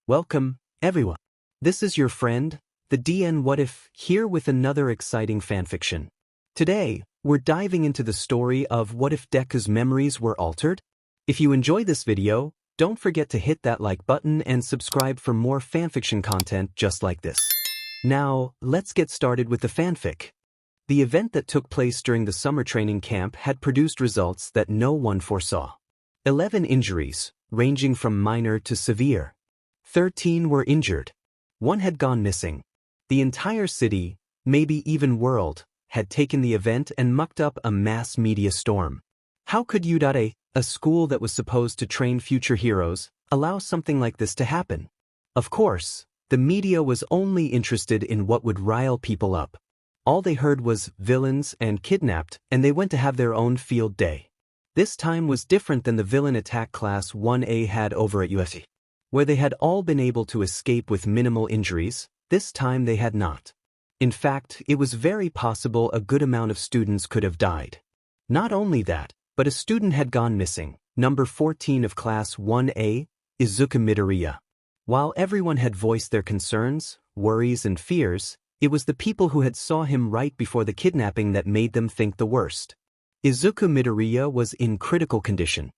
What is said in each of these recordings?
Welcome, everyone. This is your friend, the DN What If, here with another exciting fanfiction. Today, we're diving into the story of what if Deku's memories were altered? If you enjoy this video, don't forget to hit that like button and subscribe for more fanfiction content just like this. Now, let's get started with the fanfic. The event that took place during the summer training camp had produced results that no one foresaw. 11 injuries, ranging from minor to severe. 13 were injured. 1 had gone missing. The entire city, maybe even world, had taken the event and mucked up a mass media storm. How could a school that was supposed to train future heroes, allow something like this to happen? Of course, the media was only interested in what would rile people up. All they heard was villains and kidnapped, and they went to have their own field day. This time was different than the villain attack class 1A had over at USC. Where they had all been able to escape with minimal injuries, this time they had not. In fact, it was very possible a good amount of students could have died. Not only that, but a student had gone missing, number 14 of class 1A, Izuku Midoriya. While everyone had voiced their concerns, worries and fears, it was the people who had saw him right before the kidnapping that made them think the worst. Izuku Midoriya was in critical condition.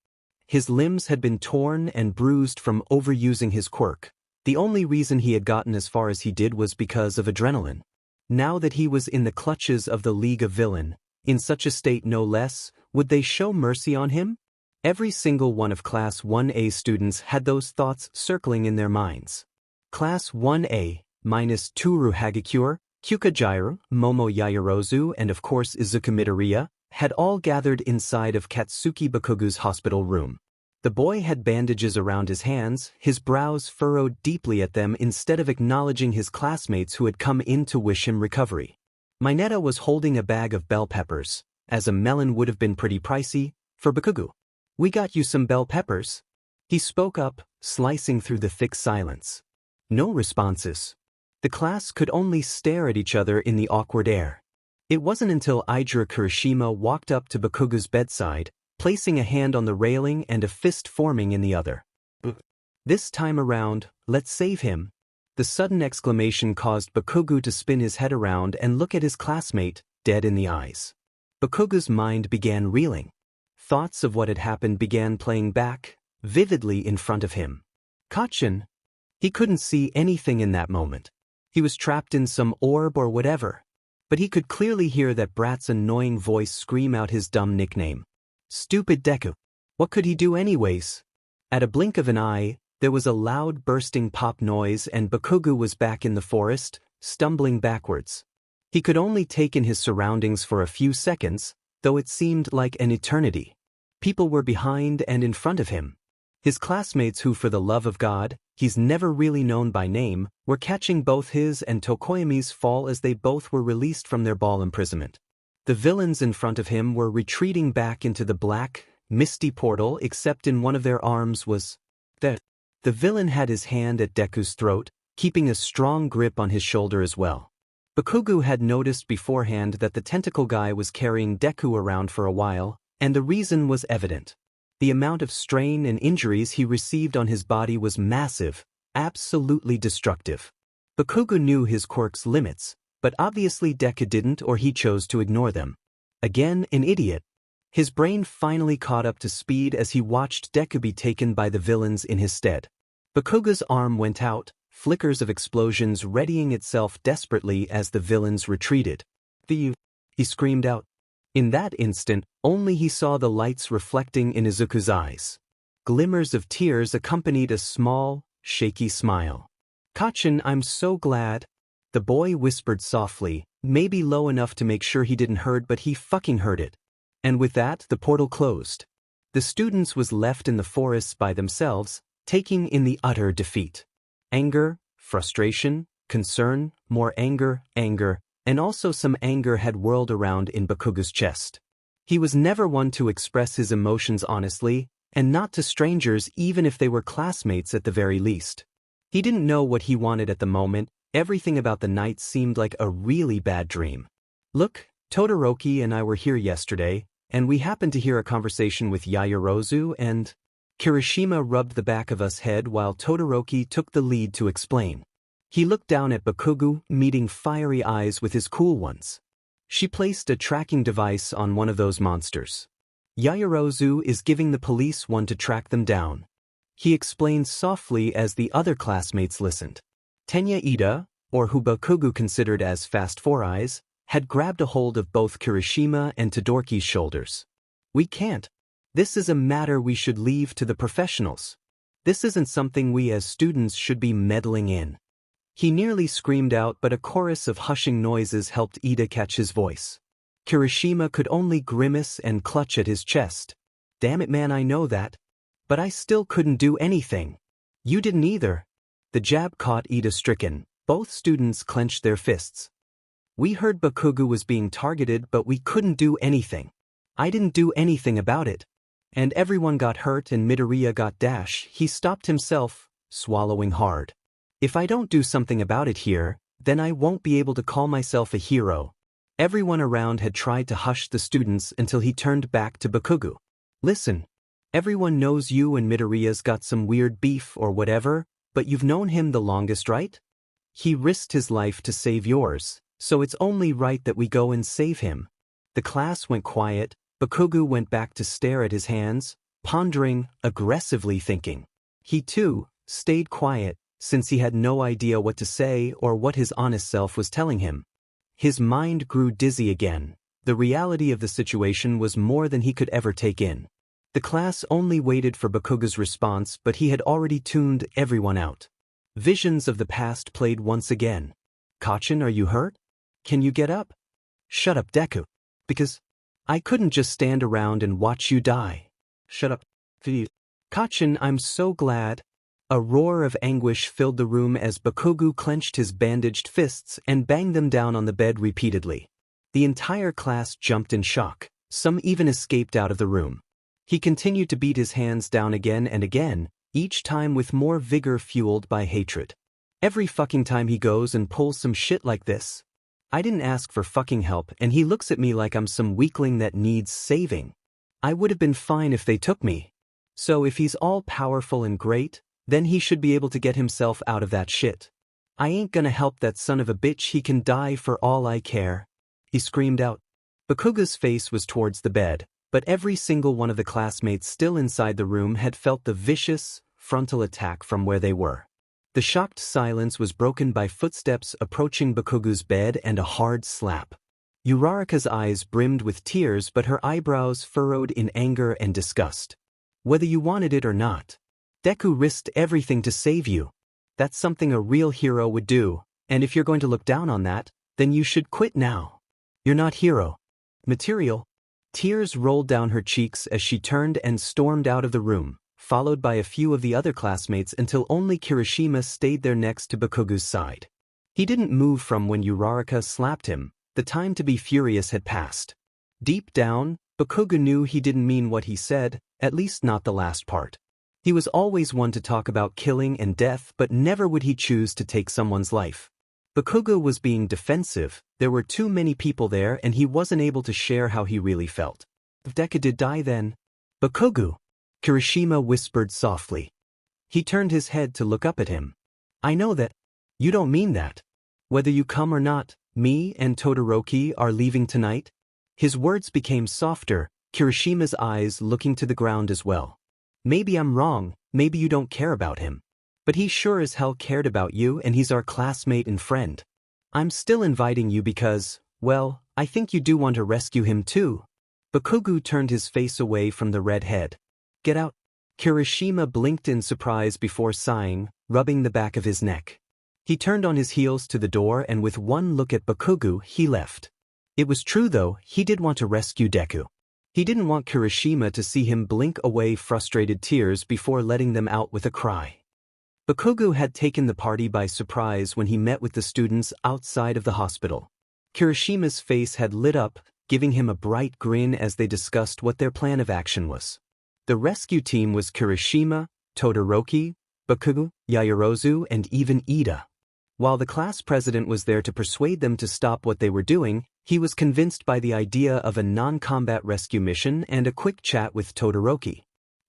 His limbs had been torn and bruised from overusing his quirk. The only reason he had gotten as far as he did was because of adrenaline. Now that he was in the clutches of the League of Villain, in such a state no less, would they show mercy on him? Every single one of Class 1A students had those thoughts circling in their minds. Class 1A, minus Toru Hagakure, Kyukajiru, Momo Yaoyorozu and of course Izuku Midoriya, had all gathered inside of Katsuki Bakugu's hospital room. The boy had bandages around his hands, his brows furrowed deeply at them instead of acknowledging his classmates who had come in to wish him recovery. Mineta was holding a bag of bell peppers, as a melon would have been pretty pricey, for Bakugu. "We got you some bell peppers." He spoke up, slicing through the thick silence. No responses. The class could only stare at each other in the awkward air. It wasn't until Ijiro Kirishima walked up to Bakugu's bedside, placing a hand on the railing and a fist forming in the other. This time around, let's save him. The sudden exclamation caused Bakugu to spin his head around and look at his classmate, dead in the eyes. Bakugu's mind began reeling. Thoughts of what had happened began playing back, vividly in front of him. Kachin. He couldn't see anything in that moment. He was trapped in some orb or whatever. But he could clearly hear that brat's annoying voice scream out his dumb nickname. Stupid Deku. What could he do anyways? At a blink of an eye, there was a loud bursting pop noise and Bakugu was back in the forest, stumbling backwards. He could only take in his surroundings for a few seconds, though it seemed like an eternity. People were behind and in front of him. His classmates who, for the love of God, he's never really known by name, were catching both his and Tokoyami's fall as they both were released from their ball imprisonment. The villains in front of him were retreating back into the black, misty portal except in one of their arms was death. The villain had his hand at Deku's throat, keeping a strong grip on his shoulder as well. Bakugu had noticed beforehand that the tentacle guy was carrying Deku around for a while, and the reason was evident. The amount of strain and injuries he received on his body was massive, absolutely destructive. Bakugu knew his quirk's limits, but obviously Deku didn't or he chose to ignore them. Again, an idiot. His brain finally caught up to speed as he watched Deku be taken by the villains in his stead. Bakugu's arm went out, flickers of explosions readying itself desperately as the villains retreated. He screamed out. In that instant, only he saw the lights reflecting in Izuku's eyes. Glimmers of tears accompanied a small, shaky smile. Kachin, I'm so glad. The boy whispered softly, maybe low enough to make sure he didn't heard but he fucking heard it. And with that, the portal closed. The students was left in the forests by themselves, taking in the utter defeat. Anger, frustration, concern, more anger, and also some anger had whirled around in Bakugu's chest. He was never one to express his emotions honestly, and not to strangers even if they were classmates at the very least. He didn't know what he wanted at the moment, everything about the night seemed like a really bad dream. Look, Todoroki and I were here yesterday, and we happened to hear a conversation with Yaoyorozu and Kirishima rubbed the back of his head while Todoroki took the lead to explain. He looked down at Bakugo, meeting fiery eyes with his cool ones. She placed a tracking device on one of those monsters. Yaoyorozu is giving the police one to track them down. He explained softly as the other classmates listened. Tenya Ida, or who Bakugo considered as Fast Four Eyes, had grabbed a hold of both Kirishima and Todoroki's shoulders. We can't. This is a matter we should leave to the professionals. This isn't something we as students should be meddling in. He nearly screamed out, but a chorus of hushing noises helped Ida catch his voice. Kirishima could only grimace and clutch at his chest. Damn it, man, I know that. But I still couldn't do anything. You didn't either. The jab caught Ida stricken. Both students clenched their fists. We heard Bakugo was being targeted, but we couldn't do anything. I didn't do anything about it. And everyone got hurt and Midoriya got dash. He stopped himself, swallowing hard. If I don't do something about it here, then I won't be able to call myself a hero. Everyone around had tried to hush the students until he turned back to Bakugo. Listen, everyone knows you and Midoriya's got some weird beef or whatever, but you've known him the longest, right? He risked his life to save yours, so it's only right that we go and save him. The class went quiet. Bakugo went back to stare at his hands, pondering, aggressively thinking. He too stayed quiet, since he had no idea what to say or what his honest self was telling him. His mind grew dizzy again. The reality of the situation was more than he could ever take in. The class only waited for Bakugo's response, but he had already tuned everyone out. Visions of the past played once again. Kachin, are you hurt? Can you get up? Shut up, Deku. Because I couldn't just stand around and watch you die. Shut up. Kachin, I'm so glad. A roar of anguish filled the room as Bakugo clenched his bandaged fists and banged them down on the bed repeatedly. The entire class jumped in shock. Some even escaped out of the room. He continued to beat his hands down again and again, each time with more vigor fueled by hatred. Every fucking time he goes and pulls some shit like this. I didn't ask for fucking help and he looks at me like I'm some weakling that needs saving. I would have been fine if they took me. So if he's all powerful and great, then he should be able to get himself out of that shit. I ain't gonna help that son of a bitch, he can die for all I care. He screamed out. Bakugo's face was towards the bed, but every single one of the classmates still inside the room had felt the vicious, frontal attack from where they were. The shocked silence was broken by footsteps approaching Bakugo's bed and a hard slap. Uraraka's eyes brimmed with tears, but her eyebrows furrowed in anger and disgust. Whether you wanted it or not, Deku risked everything to save you. That's something a real hero would do, and if you're going to look down on that, then you should quit now. You're not hero material. Tears rolled down her cheeks as she turned and stormed out of the room, followed by a few of the other classmates until only Kirishima stayed there next to Bakugo's side. He didn't move from when Uraraka slapped him. The time to be furious had passed. Deep down, Bakugo knew he didn't mean what he said, at least not the last part. He was always one to talk about killing and death, but never would he choose to take someone's life. Bakugo was being defensive. There were too many people there and he wasn't able to share how he really felt. If Deku did die then... Bakugo, Kirishima whispered softly. He turned his head to look up at him. I know that. You don't mean that. Whether you come or not, me and Todoroki are leaving tonight? His words became softer, Kirishima's eyes looking to the ground as well. Maybe I'm wrong, maybe you don't care about him. But he sure as hell cared about you and he's our classmate and friend. I'm still inviting you because, well, I think you do want to rescue him too. Bakugo turned his face away from the red head. Get out. Kirishima blinked in surprise before sighing, rubbing the back of his neck. He turned on his heels to the door and with one look at Bakugo, he left. It was true though, he did want to rescue Deku. He didn't want Kirishima to see him blink away frustrated tears before letting them out with a cry. Bakugo had taken the party by surprise when he met with the students outside of the hospital. Kirishima's face had lit up, giving him a bright grin as they discussed what their plan of action was. The rescue team was Kirishima, Todoroki, Bakugo, Yaoyorozu, and even Ida. While the class president was there to persuade them to stop what they were doing, he was convinced by the idea of a non-combat rescue mission and a quick chat with Todoroki.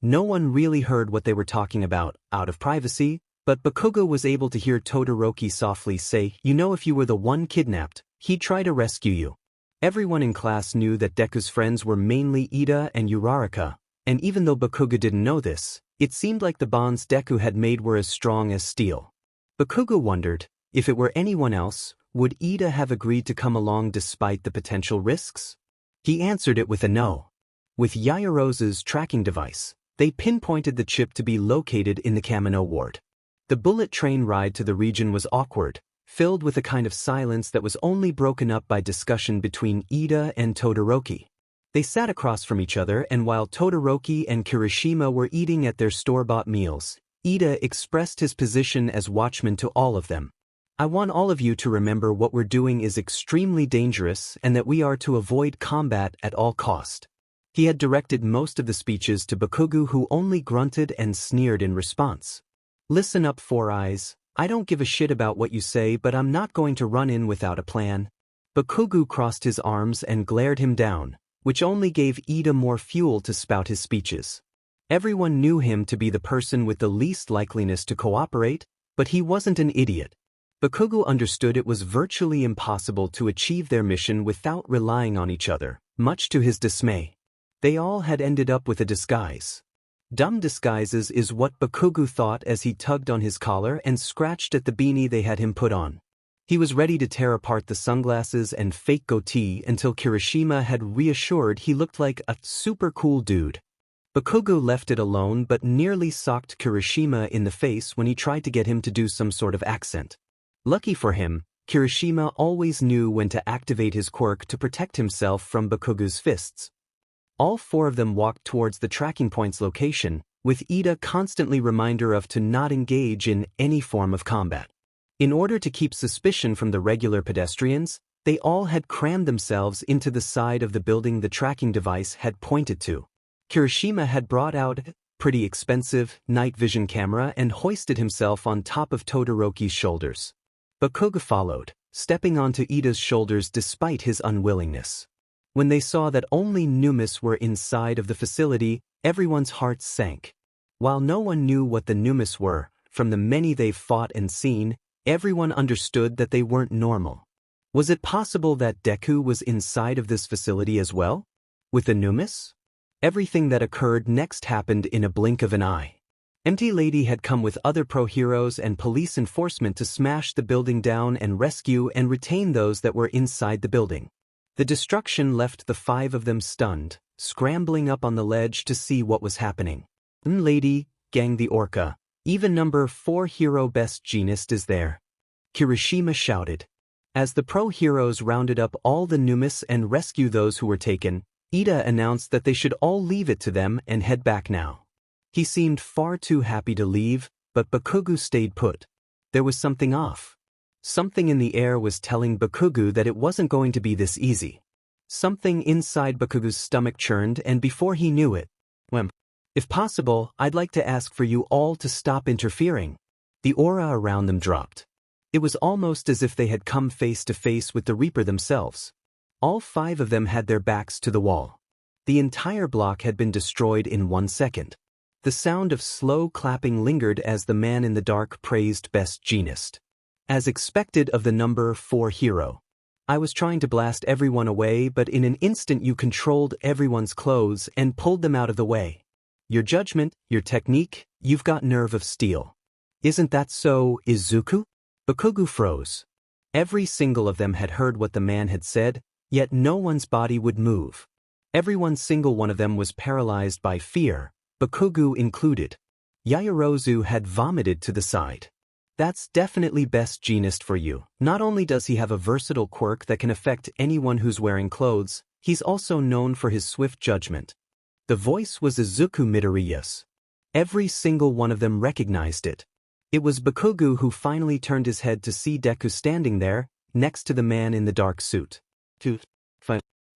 No one really heard what they were talking about, out of privacy, but Bakugo was able to hear Todoroki softly say, "You know, if you were the one kidnapped, he'd try to rescue you." Everyone in class knew that Deku's friends were mainly Ida and Uraraka, and even though Bakugo didn't know this, it seemed like the bonds Deku had made were as strong as steel. Bakugo wondered, if it were anyone else, would Ida have agreed to come along despite the potential risks? He answered it with a no. With Yaoyorozu's tracking device, they pinpointed the chip to be located in the Kamino ward. The bullet train ride to the region was awkward, filled with a kind of silence that was only broken up by discussion between Ida and Todoroki. They sat across from each other, and while Todoroki and Kirishima were eating at their store-bought meals, Ida expressed his position as watchman to all of them. "I want all of you to remember what we're doing is extremely dangerous and that we are to avoid combat at all cost." He had directed most of the speeches to Bakugo, who only grunted and sneered in response. "Listen up, Four Eyes. I don't give a shit about what you say, but I'm not going to run in without a plan." Bakugo crossed his arms and glared him down, which only gave Ida more fuel to spout his speeches. Everyone knew him to be the person with the least likeliness to cooperate, but he wasn't an idiot. Bakugo understood it was virtually impossible to achieve their mission without relying on each other, much to his dismay. They all had ended up with a disguise. Dumb disguises is what Bakugo thought as he tugged on his collar and scratched at the beanie they had him put on. He was ready to tear apart the sunglasses and fake goatee until Kirishima had reassured he looked like a super cool dude. Bakugo left it alone but nearly socked Kirishima in the face when he tried to get him to do some sort of accent. Lucky for him, Kirishima always knew when to activate his quirk to protect himself from Bakugo's fists. All four of them walked towards the tracking point's location, with Ida constantly reminder of to not engage in any form of combat. In order to keep suspicion from the regular pedestrians, they all had crammed themselves into the side of the building the tracking device had pointed to. Kirishima had brought out a pretty expensive night vision camera and hoisted himself on top of Todoroki's shoulders. Bakugo followed, stepping onto Ida's shoulders despite his unwillingness. When they saw that only Numis were inside of the facility, everyone's hearts sank. While no one knew what the Numis were, from the many they've fought and seen, everyone understood that they weren't normal. Was it possible that Deku was inside of this facility as well? With the Numis? Everything that occurred next happened in a blink of an eye. Empty Lady had come with other pro-heroes and police enforcement to smash the building down and rescue and retain those that were inside the building. The destruction left the five of them stunned, scrambling up on the ledge to see what was happening. Lady, Gang the Orca, even number 4 hero best genist is there. Kirishima shouted. As the pro-heroes rounded up all the Numis and rescue those who were taken, Ida announced that they should all leave it to them and head back now. He seemed far too happy to leave, but Bakugo stayed put. There was something off. Something in the air was telling Bakugo that it wasn't going to be this easy. Something inside Bakugo's stomach churned, and before he knew it, "If possible, I'd like to ask for you all to stop interfering." The aura around them dropped. It was almost as if they had come face to face with the Reaper themselves. All 5 of them had their backs to the wall. The entire block had been destroyed in 1 second. The sound of slow clapping lingered as the man in the dark praised Best Genist. As expected of the number 4 hero. "I was trying to blast everyone away, but in an instant you controlled everyone's clothes and pulled them out of the way. Your judgment, your technique, you've got nerve of steel. Isn't that so, Izuku?" Bakugo froze. Every single of them had heard what the man had said, yet no one's body would move. Every single one of them was paralyzed by fear, Bakugo included. Yaoyorozu had vomited to the side. "That's definitely Best Genist for you. Not only does he have a versatile quirk that can affect anyone who's wearing clothes, he's also known for his swift judgment." The voice was Izuku Midoriya's. Every single one of them recognized it. It was Bakugo who finally turned his head to see Deku standing there, next to the man in the dark suit.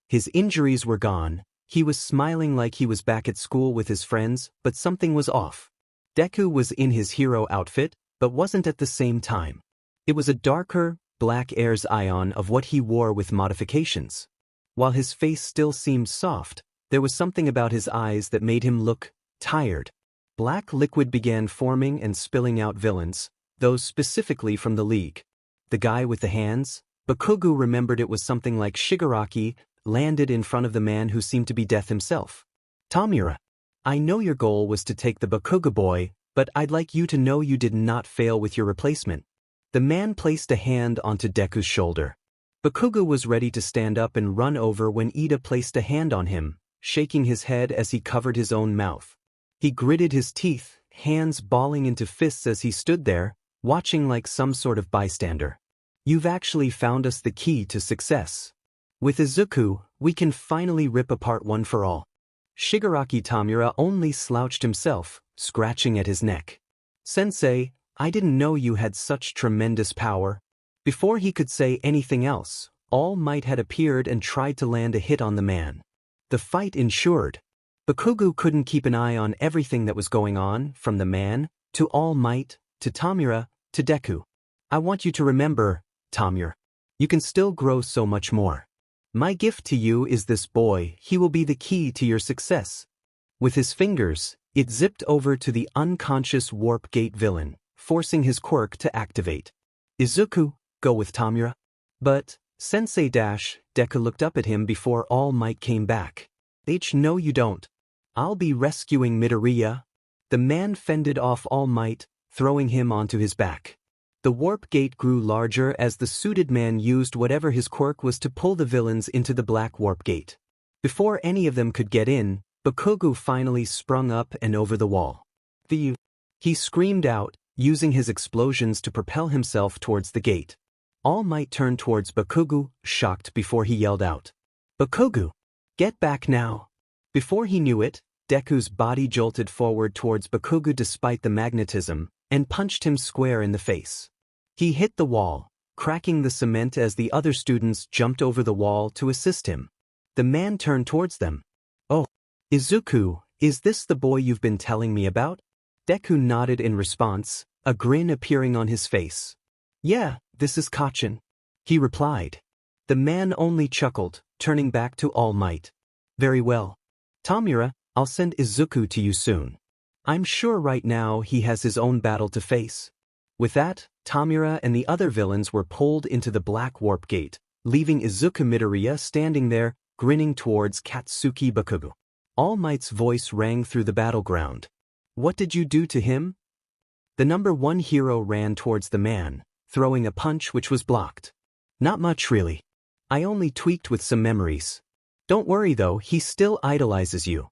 His injuries were gone. He was smiling like he was back at school with his friends, but something was off. Deku was in his hero outfit, but wasn't at the same time. It was a darker, black Air's ion of what he wore with modifications. While his face still seemed soft, there was something about his eyes that made him look Tired. Black liquid began forming and spilling out villains, those specifically from the League. The guy with the hands, Bakugo remembered it was something like Shigaraki, landed in front of the man who seemed to be death himself. Tamura. I know your goal was to take the Bakugo boy, but I'd like you to know you did not fail with your replacement. The man placed a hand onto Deku's shoulder. Bakugo was ready to stand up and run over when Ida placed a hand on him, shaking his head as he covered his own mouth. He gritted his teeth, hands balling into fists as he stood there, watching like some sort of bystander. You've actually found us the key to success. With Izuku, we can finally rip apart one for all. Shigaraki Tamura only slouched himself, scratching at his neck. Sensei, I didn't know you had such tremendous power. Before he could say anything else, All Might had appeared and tried to land a hit on the man. The fight ensured. Bakugo couldn't keep an eye on everything that was going on, from the man, to All Might, to Tamura, to Deku. I want you to remember, Tamura. You can still grow so much more. My gift to you is this boy, he will be the key to your success. With his fingers, it zipped over to the unconscious Warp Gate villain, forcing his quirk to activate. Izuku, go with Tamura. But, Sensei Deku looked up at him before All Might came back. No you don't. I'll be rescuing Midoriya. The man fended off All Might, throwing him onto his back. The warp gate grew larger as the suited man used whatever his quirk was to pull the villains into the black warp gate. Before any of them could get in, Bakugo finally sprung up and over the wall. He screamed out, using his explosions to propel himself towards the gate. All Might turned towards Bakugo, shocked before he yelled out. Bakugo! Get back now! Before he knew it, Deku's body jolted forward towards Bakugo despite the magnetism, and punched him square in the face. He hit the wall, cracking the cement as the other students jumped over the wall to assist him. The man turned towards them. Oh, Izuku, is this the boy you've been telling me about? Deku nodded in response, a grin appearing on his face. Yeah, this is Kacchan. He replied. The man only chuckled, turning back to All Might. Very well. Tamura, I'll send Izuku to you soon. I'm sure right now he has his own battle to face. With that, Tamura and the other villains were pulled into the black warp gate, leaving Izuku Midoriya standing there, grinning towards Katsuki Bakugo. All Might's voice rang through the battleground. What did you do to him? The number one hero ran towards the man, throwing a punch which was blocked. Not much really. I only tweaked with some memories. Don't worry though, he still idolizes you.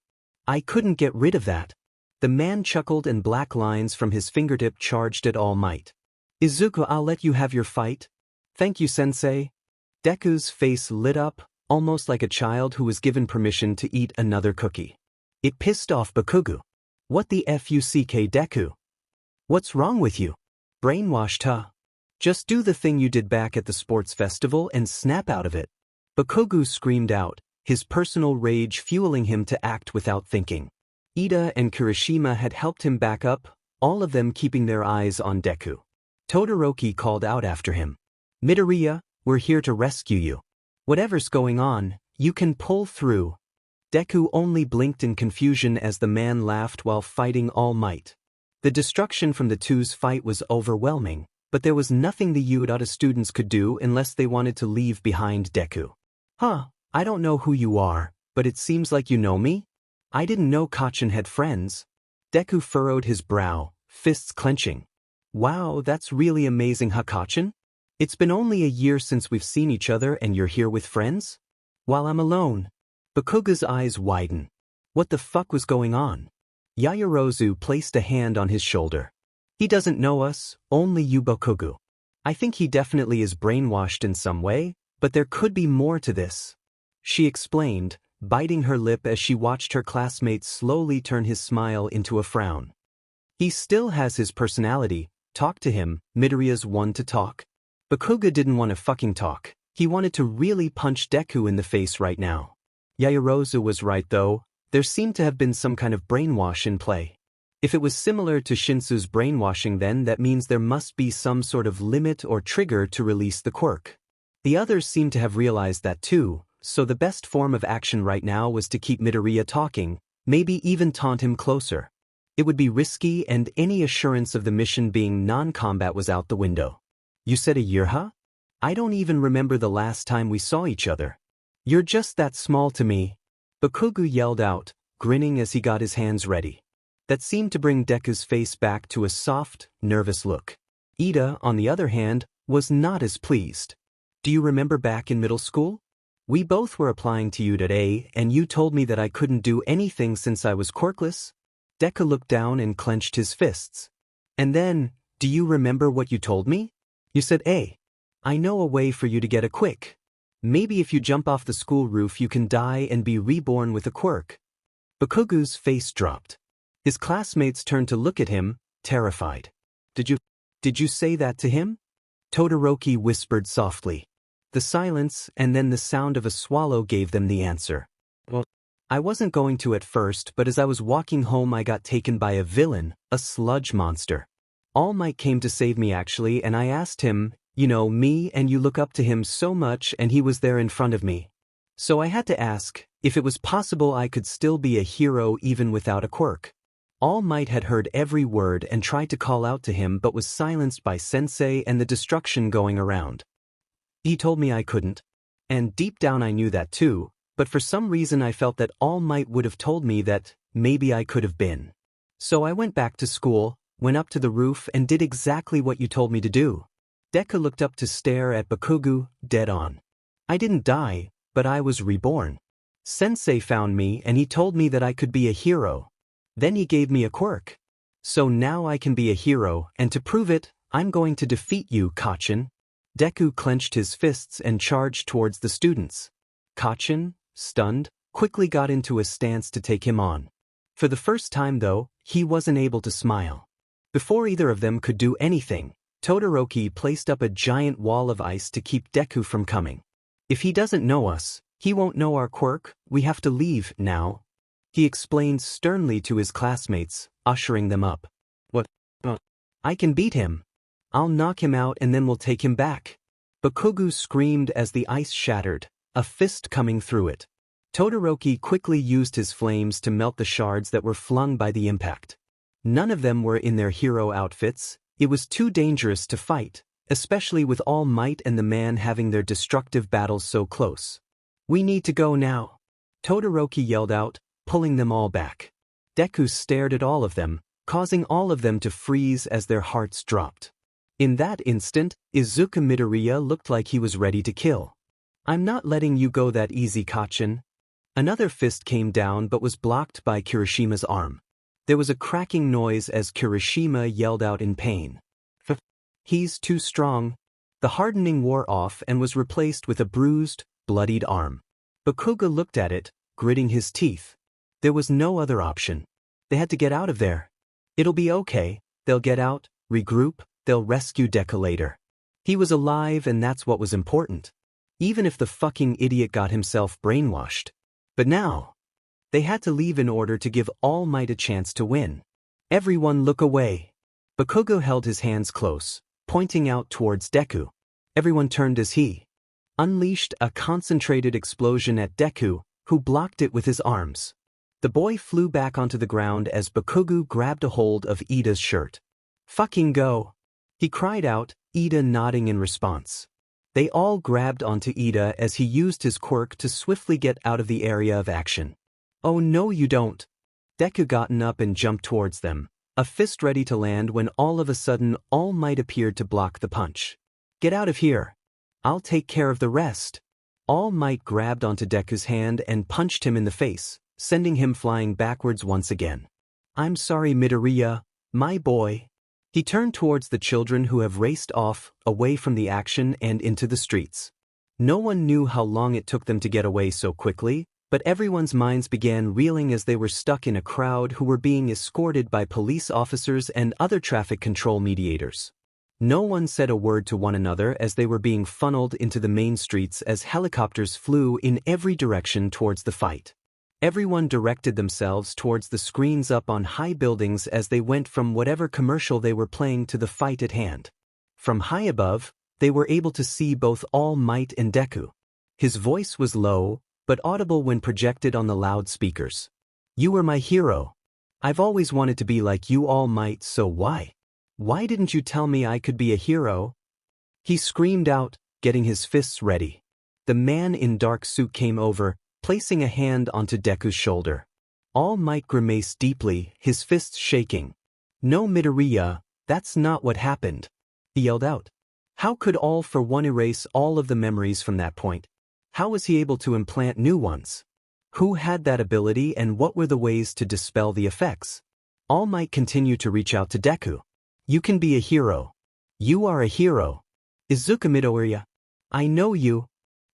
I couldn't get rid of that. The man chuckled and black lines from his fingertip charged at All Might. Izuku, I'll let you have your fight. Thank you, Sensei. Deku's face lit up, almost like a child who was given permission to eat another cookie. It pissed off Bakugo. What the fuck, Deku? What's wrong with you? Brainwashed, huh? Just do the thing you did back at the sports festival and snap out of it. Bakugo screamed out, his personal rage fueling him to act without thinking. Ida and Kirishima had helped him back up, all of them keeping their eyes on Deku. Todoroki called out after him. Midoriya, we're here to rescue you. Whatever's going on, you can pull through. Deku only blinked in confusion as the man laughed while fighting All Might. The destruction from the two's fight was overwhelming, but there was nothing the Ueda students could do unless they wanted to leave behind Deku. Huh, I don't know who you are, but it seems like you know me? I didn't know Kacchan had friends. Deku furrowed his brow, fists clenching. Wow, that's really amazing, huh, Kacchan? It's been only a year since we've seen each other and you're here with friends? While I'm alone. Bakugo's eyes widen. What the fuck was going on? Yaoyorozu placed a hand on his shoulder. He doesn't know us, only you, Bakugo. I think he definitely is brainwashed in some way, but there could be more to this. She explained, biting her lip as she watched her classmates slowly turn his smile into a frown. He still has his personality, talk to him, Midoriya's one to talk. Bakugo didn't want to fucking talk, he wanted to really punch Deku in the face right now. Yaoyorozu was right though, there seemed to have been some kind of brainwash in play. If it was similar to Shinsu's brainwashing then that means there must be some sort of limit or trigger to release the quirk. The others seemed to have realized that too, so the best form of action right now was to keep Midoriya talking, Maybe even taunt him closer. It would be risky and any assurance of the mission being non-combat was out the window. You said a year, huh? I don't even remember the last time we saw each other. You're just that small to me. Bakugo yelled out, grinning as he got his hands ready. That seemed to bring Deku's face back to a soft, nervous look. Ida, on the other hand, was not as pleased. Do you remember back in middle school? We both were applying to you today, and you told me that I couldn't do anything since I was quirkless? Deku looked down and clenched his fists. And then, do you remember what you told me? You said, "Hey, I know a way for you to get a quick. Maybe if you jump off the school roof you can die and be reborn with a quirk." Bakugo's face dropped. His classmates turned to look at him, terrified. Did you say that to him? Todoroki whispered softly. The silence and then the sound of a swallow gave them the answer. Well, I wasn't going to at first, but as I was walking home I got taken by a villain, a sludge monster. All Might came to save me actually, and I asked him, you know, me and you look up to him so much, and he was there in front of me. So I had to ask if it was possible I could still be a hero even without a quirk. All Might had heard every word and tried to call out to him but was silenced by Sensei and the destruction going around. He told me I couldn't. And deep down I knew that too, but for some reason I felt that All Might would have told me that maybe I could have been. So I went back to school, went up to the roof and did exactly what you told me to do. Deku looked up to stare at Bakugo, dead on. I didn't die, but I was reborn. Sensei found me and he told me that I could be a hero. Then he gave me a quirk. So now I can be a hero, and to prove it, I'm going to defeat you, Kachin. Deku clenched his fists and charged towards the students. Kachin, stunned, quickly got into a stance to take him on. For the first time though, he wasn't able to smile. Before either of them could do anything, Todoroki placed up a giant wall of ice to keep Deku from coming. If he doesn't know us, he won't know our quirk, we have to leave now. He explained sternly to his classmates, ushering them up. What? I can beat him. I'll knock him out and then we'll take him back. Bakugo screamed as the ice shattered, a fist coming through it. Todoroki quickly used his flames to melt the shards that were flung by the impact. None of them were in their hero outfits. It was too dangerous to fight, especially with All Might and the man having their destructive battles so close. We need to go now. Todoroki yelled out, pulling them all back. Deku stared at all of them, causing all of them to freeze as their hearts dropped. In that instant, Izuku Midoriya looked like he was ready to kill. I'm not letting you go that easy, Kachin. Another fist came down but was blocked by Kirishima's arm. There was a cracking noise as Kirishima yelled out in pain. He's too strong. The hardening wore off and was replaced with a bruised, bloodied arm. Bakugo looked at it, gritting his teeth. There was no other option. They had to get out of there. It'll be okay, they'll get out, regroup, they'll rescue Deku later. He was alive and that's what was important. Even if the fucking idiot got himself brainwashed. But now, they had to leave in order to give All Might a chance to win. Everyone look away. Bakugo held his hands close, pointing out towards Deku. Everyone turned as he unleashed a concentrated explosion at Deku, who blocked it with his arms. The boy flew back onto the ground as Bakugo grabbed a hold of Ida's shirt. Fucking go! He cried out, Ida nodding in response. They all grabbed onto Ida as he used his quirk to swiftly get out of the area of action. Oh no you don't! Deku gotten up and jumped towards them, a fist ready to land when all of a sudden All Might appeared to block the punch. Get out of here! I'll take care of the rest. All Might grabbed onto Deku's hand and punched him in the face, sending him flying backwards once again. I'm sorry Midoriya, my boy. He turned towards the children who have raced off, away from the action and into the streets. No one knew how long it took them to get away so quickly, but everyone's minds began reeling as they were stuck in a crowd who were being escorted by police officers and other traffic control mediators. No one said a word to one another as they were being funneled into the main streets as helicopters flew in every direction towards the fight. Everyone directed themselves towards the screens up on high buildings as they went from whatever commercial they were playing to the fight at hand. From high above, they were able to see both All Might and Deku. His voice was low, but audible when projected on the loudspeakers. You were my hero. I've always wanted to be like you, All Might, so why? Why didn't you tell me I could be a hero? He screamed out, getting his fists ready. The man in dark suit came over, placing a hand onto Deku's shoulder. All Might grimaced deeply, his fists shaking. No, Midoriya, that's not what happened. He yelled out. How could All for One erase all of the memories from that point? How was he able to implant new ones? Who had that ability and what were the ways to dispel the effects? All Might continued to reach out to Deku. You can be a hero. You are a hero. Izuku Midoriya. I know you.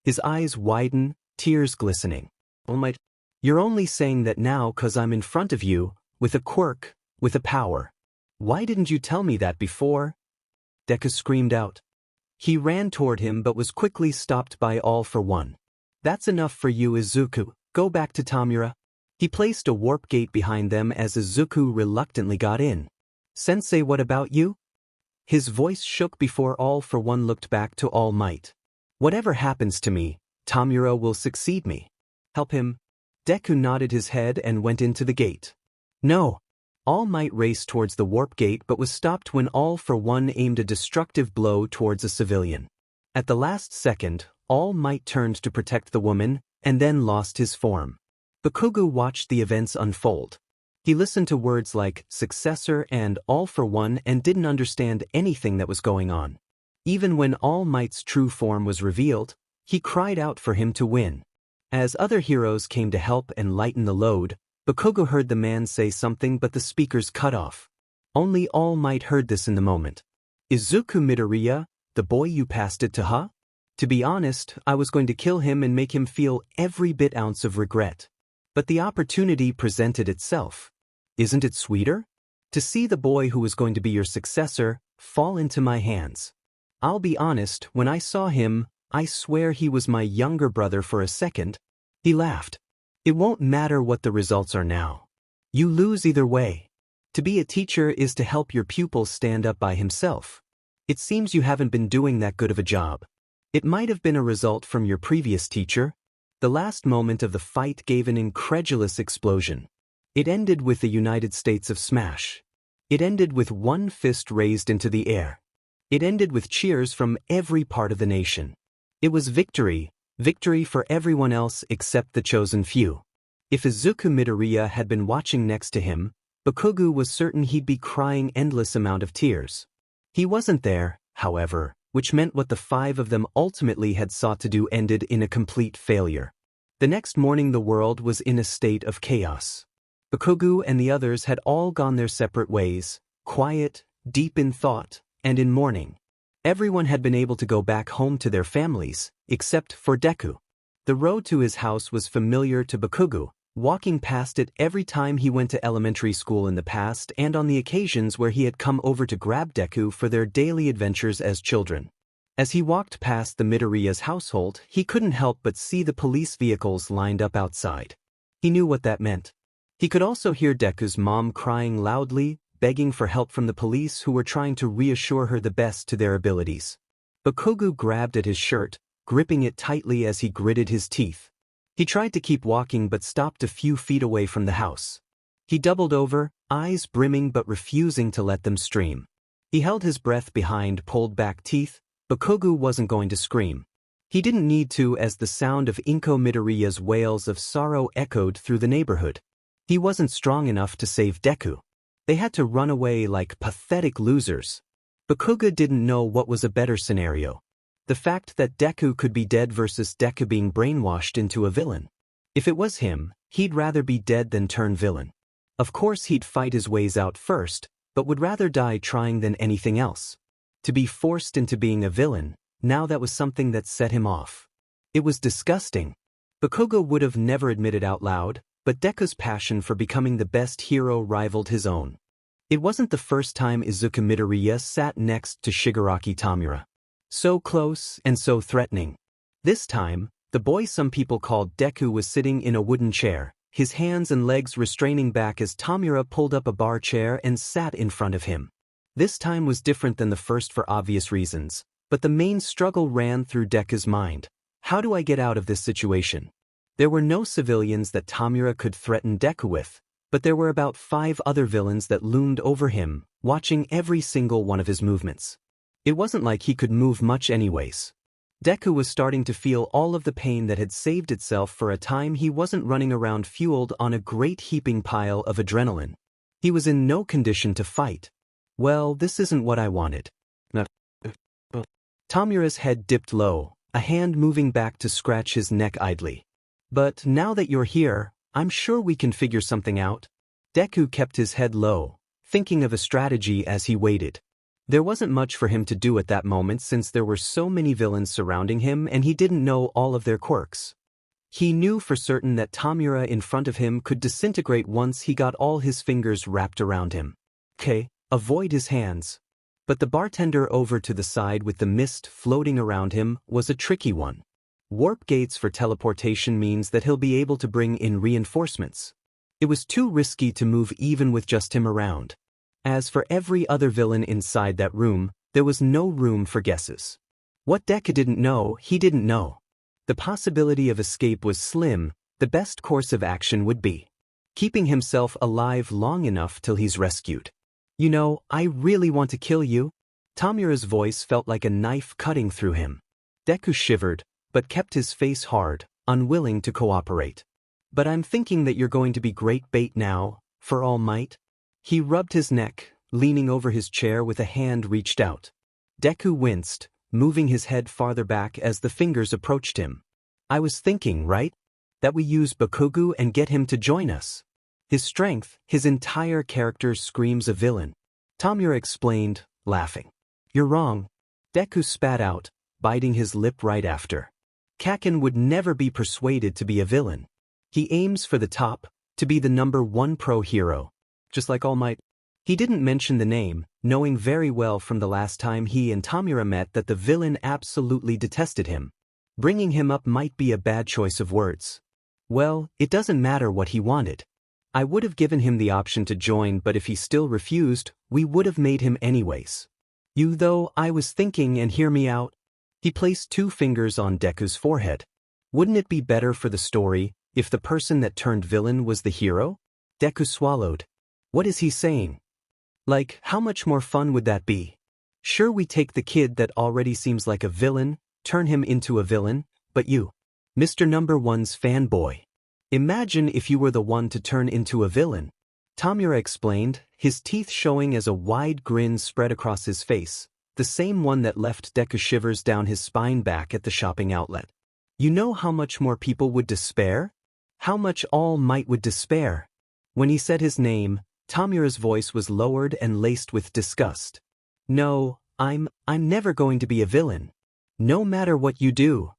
His eyes widen, tears glistening. All Might. You're only saying that now 'cause I'm in front of you, with a quirk, with a power. Why didn't you tell me that before? Deku screamed out. He ran toward him but was quickly stopped by All for One. That's enough for you, Izuku. Go back to Tamura. He placed a warp gate behind them as Izuku reluctantly got in. Sensei, what about you? His voice shook before All for One looked back to All Might. Whatever happens to me, Tamura will succeed me. Help him. Deku nodded his head and went into the gate. No. All Might raced towards the warp gate but was stopped when All for One aimed a destructive blow towards a civilian. At the last second, All Might turned to protect the woman, and then lost his form. Bakugo watched the events unfold. He listened to words like successor and All for One and didn't understand anything that was going on. Even when All Might's true form was revealed, he cried out for him to win. As other heroes came to help and lighten the load, Bakugo heard the man say something but the speakers cut off. Only All Might heard this in the moment. Izuku Midoriya, the boy you passed it to, huh? To be honest, I was going to kill him and make him feel every ounce of regret. But the opportunity presented itself. Isn't it sweeter? To see the boy who was going to be your successor fall into my hands. I'll be honest, when I saw him, I swear he was my younger brother for a second. He laughed. It won't matter what the results are now. You lose either way. To be a teacher is to help your pupil stand up by himself. It seems you haven't been doing that good of a job. It might have been a result from your previous teacher. The last moment of the fight gave an incredulous explosion. It ended with the United States of Smash. It ended with one fist raised into the air. It ended with cheers from every part of the nation. It was victory, victory for everyone else except the chosen few. If Izuku Midoriya had been watching next to him, Bakugo was certain he'd be crying endless amount of tears. He wasn't there, however, which meant what the five of them ultimately had sought to do ended in a complete failure. The next morning the world was in a state of chaos. Bakugo and the others had all gone their separate ways, quiet, deep in thought, and in mourning. Everyone had been able to go back home to their families, except for Deku. The road to his house was familiar to Bakugo, walking past it every time he went to elementary school in the past and on the occasions where he had come over to grab Deku for their daily adventures as children. As he walked past the Midoriya's household, he couldn't help but see the police vehicles lined up outside. He knew what that meant. He could also hear Deku's mom crying loudly, begging for help from the police who were trying to reassure her the best to their abilities. Bakugo grabbed at his shirt, gripping it tightly as he gritted his teeth. He tried to keep walking but stopped a few feet away from the house. He doubled over, eyes brimming but refusing to let them stream. He held his breath behind pulled back teeth. Bakugo wasn't going to scream. He didn't need to as the sound of Inko Midoriya's wails of sorrow echoed through the neighborhood. He wasn't strong enough to save Deku. They had to run away like pathetic losers. Bakugo didn't know what was a better scenario. The fact that Deku could be dead versus Deku being brainwashed into a villain. If it was him, he'd rather be dead than turn villain. Of course he'd fight his ways out first, but would rather die trying than anything else. To be forced into being a villain, now that was something that set him off. It was disgusting. Bakugo would have never admitted out loud, but Deku's passion for becoming the best hero rivaled his own. It wasn't the first time Izuku Midoriya sat next to Shigaraki Tamura. So close and so threatening. This time, the boy some people called Deku was sitting in a wooden chair, his hands and legs restraining back as Tamura pulled up a bar chair and sat in front of him. This time was different than the first for obvious reasons, but the main struggle ran through Deku's mind. How do I get out of this situation? There were no civilians that Tamura could threaten Deku with, but there were about 5 other villains that loomed over him, watching every single one of his movements. It wasn't like he could move much anyways. Deku was starting to feel all of the pain that had saved itself for a time. He wasn't running around fueled on a great heaping pile of adrenaline. He was in no condition to fight. Well, this isn't what I wanted. Tamura's head dipped low, a hand moving back to scratch his neck idly. But now that you're here, I'm sure we can figure something out. Deku kept his head low, thinking of a strategy as he waited. There wasn't much for him to do at that moment since there were so many villains surrounding him and he didn't know all of their quirks. He knew for certain that Tamura in front of him could disintegrate once he got all his fingers wrapped around him. Avoid his hands. But the bartender over to the side with the mist floating around him was a tricky one. Warp gates for teleportation means that he'll be able to bring in reinforcements. It was too risky to move even with just him around. As for every other villain inside that room, there was no room for guesses. What Deku didn't know, he didn't know. The possibility of escape was slim. The best course of action would be keeping himself alive long enough till he's rescued. You know, I really want to kill you. Tamura's voice felt like a knife cutting through him. Deku shivered, but kept his face hard, unwilling to cooperate. But I'm thinking that you're going to be great bait now, for all might. He rubbed his neck, leaning over his chair with a hand reached out. Deku winced, moving his head farther back as the fingers approached him. I was thinking, right? That we use Bakugo and get him to join us. His strength, his entire character screams a villain. Tamura explained, laughing. You're wrong. Deku spat out, biting his lip right after. Kaken would never be persuaded to be a villain. He aims for the top, to be the #1 pro hero. Just like All Might. He didn't mention the name, knowing very well from the last time he and Tamura met that the villain absolutely detested him. Bringing him up might be a bad choice of words. Well, it doesn't matter what he wanted. I would have given him the option to join, but if he still refused, we would have made him anyways. I was thinking, and hear me out. He placed 2 fingers on Deku's forehead. Wouldn't it be better for the story if the person that turned villain was the hero? Deku swallowed. What is he saying? Like, how much more fun would that be? Sure, we take the kid that already seems like a villain, turn him into a villain, but you, Mr. #1's fanboy. Imagine if you were the one to turn into a villain. Tamura explained, his teeth showing as a wide grin spread across his face, the same one that left Deku shivers down his spine back at the shopping outlet. You know how much more people would despair? How much All Might would despair? When he said his name, Tamura's voice was lowered and laced with disgust. No, I'm never going to be a villain. No matter what you do.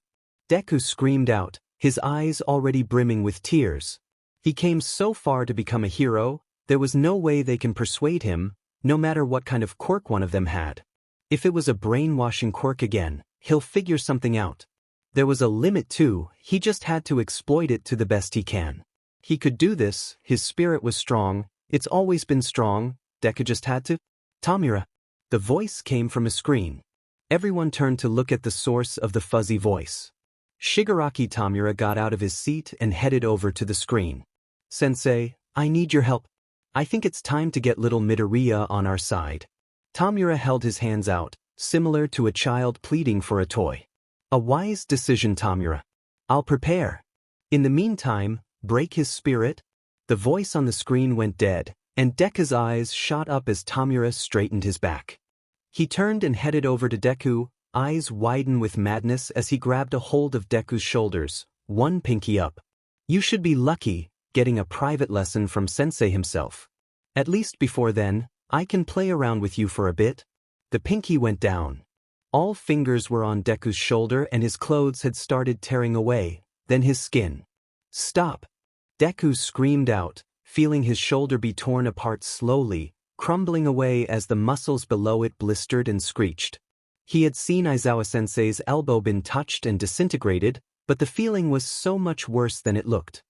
Deku screamed out, his eyes already brimming with tears. He came so far to become a hero, there was no way they can persuade him, no matter what kind of quirk one of them had. If it was a brainwashing quirk again, he'll figure something out. There was a limit too, he just had to exploit it to the best he can. He could do this, his spirit was strong, it's always been strong, Deku just had to. Tamura. The voice came from a screen. Everyone turned to look at the source of the fuzzy voice. Shigaraki Tamura got out of his seat and headed over to the screen. Sensei, I need your help. I think it's time to get little Midoriya on our side. Tamura held his hands out, similar to a child pleading for a toy. A wise decision, Tamura. I'll prepare. In the meantime, break his spirit. The voice on the screen went dead, and Deku's eyes shot up as Tamura straightened his back. He turned and headed over to Deku, eyes widen with madness as he grabbed a hold of Deku's shoulders, one pinky up. You should be lucky, getting a private lesson from Sensei himself. At least before then, I can play around with you for a bit. The pinky went down. All fingers were on Deku's shoulder and his clothes had started tearing away, then his skin. Stop! Deku screamed out, feeling his shoulder be torn apart slowly, crumbling away as the muscles below it blistered and screeched. He had seen Aizawa-sensei's elbow been touched and disintegrated, but the feeling was so much worse than it looked.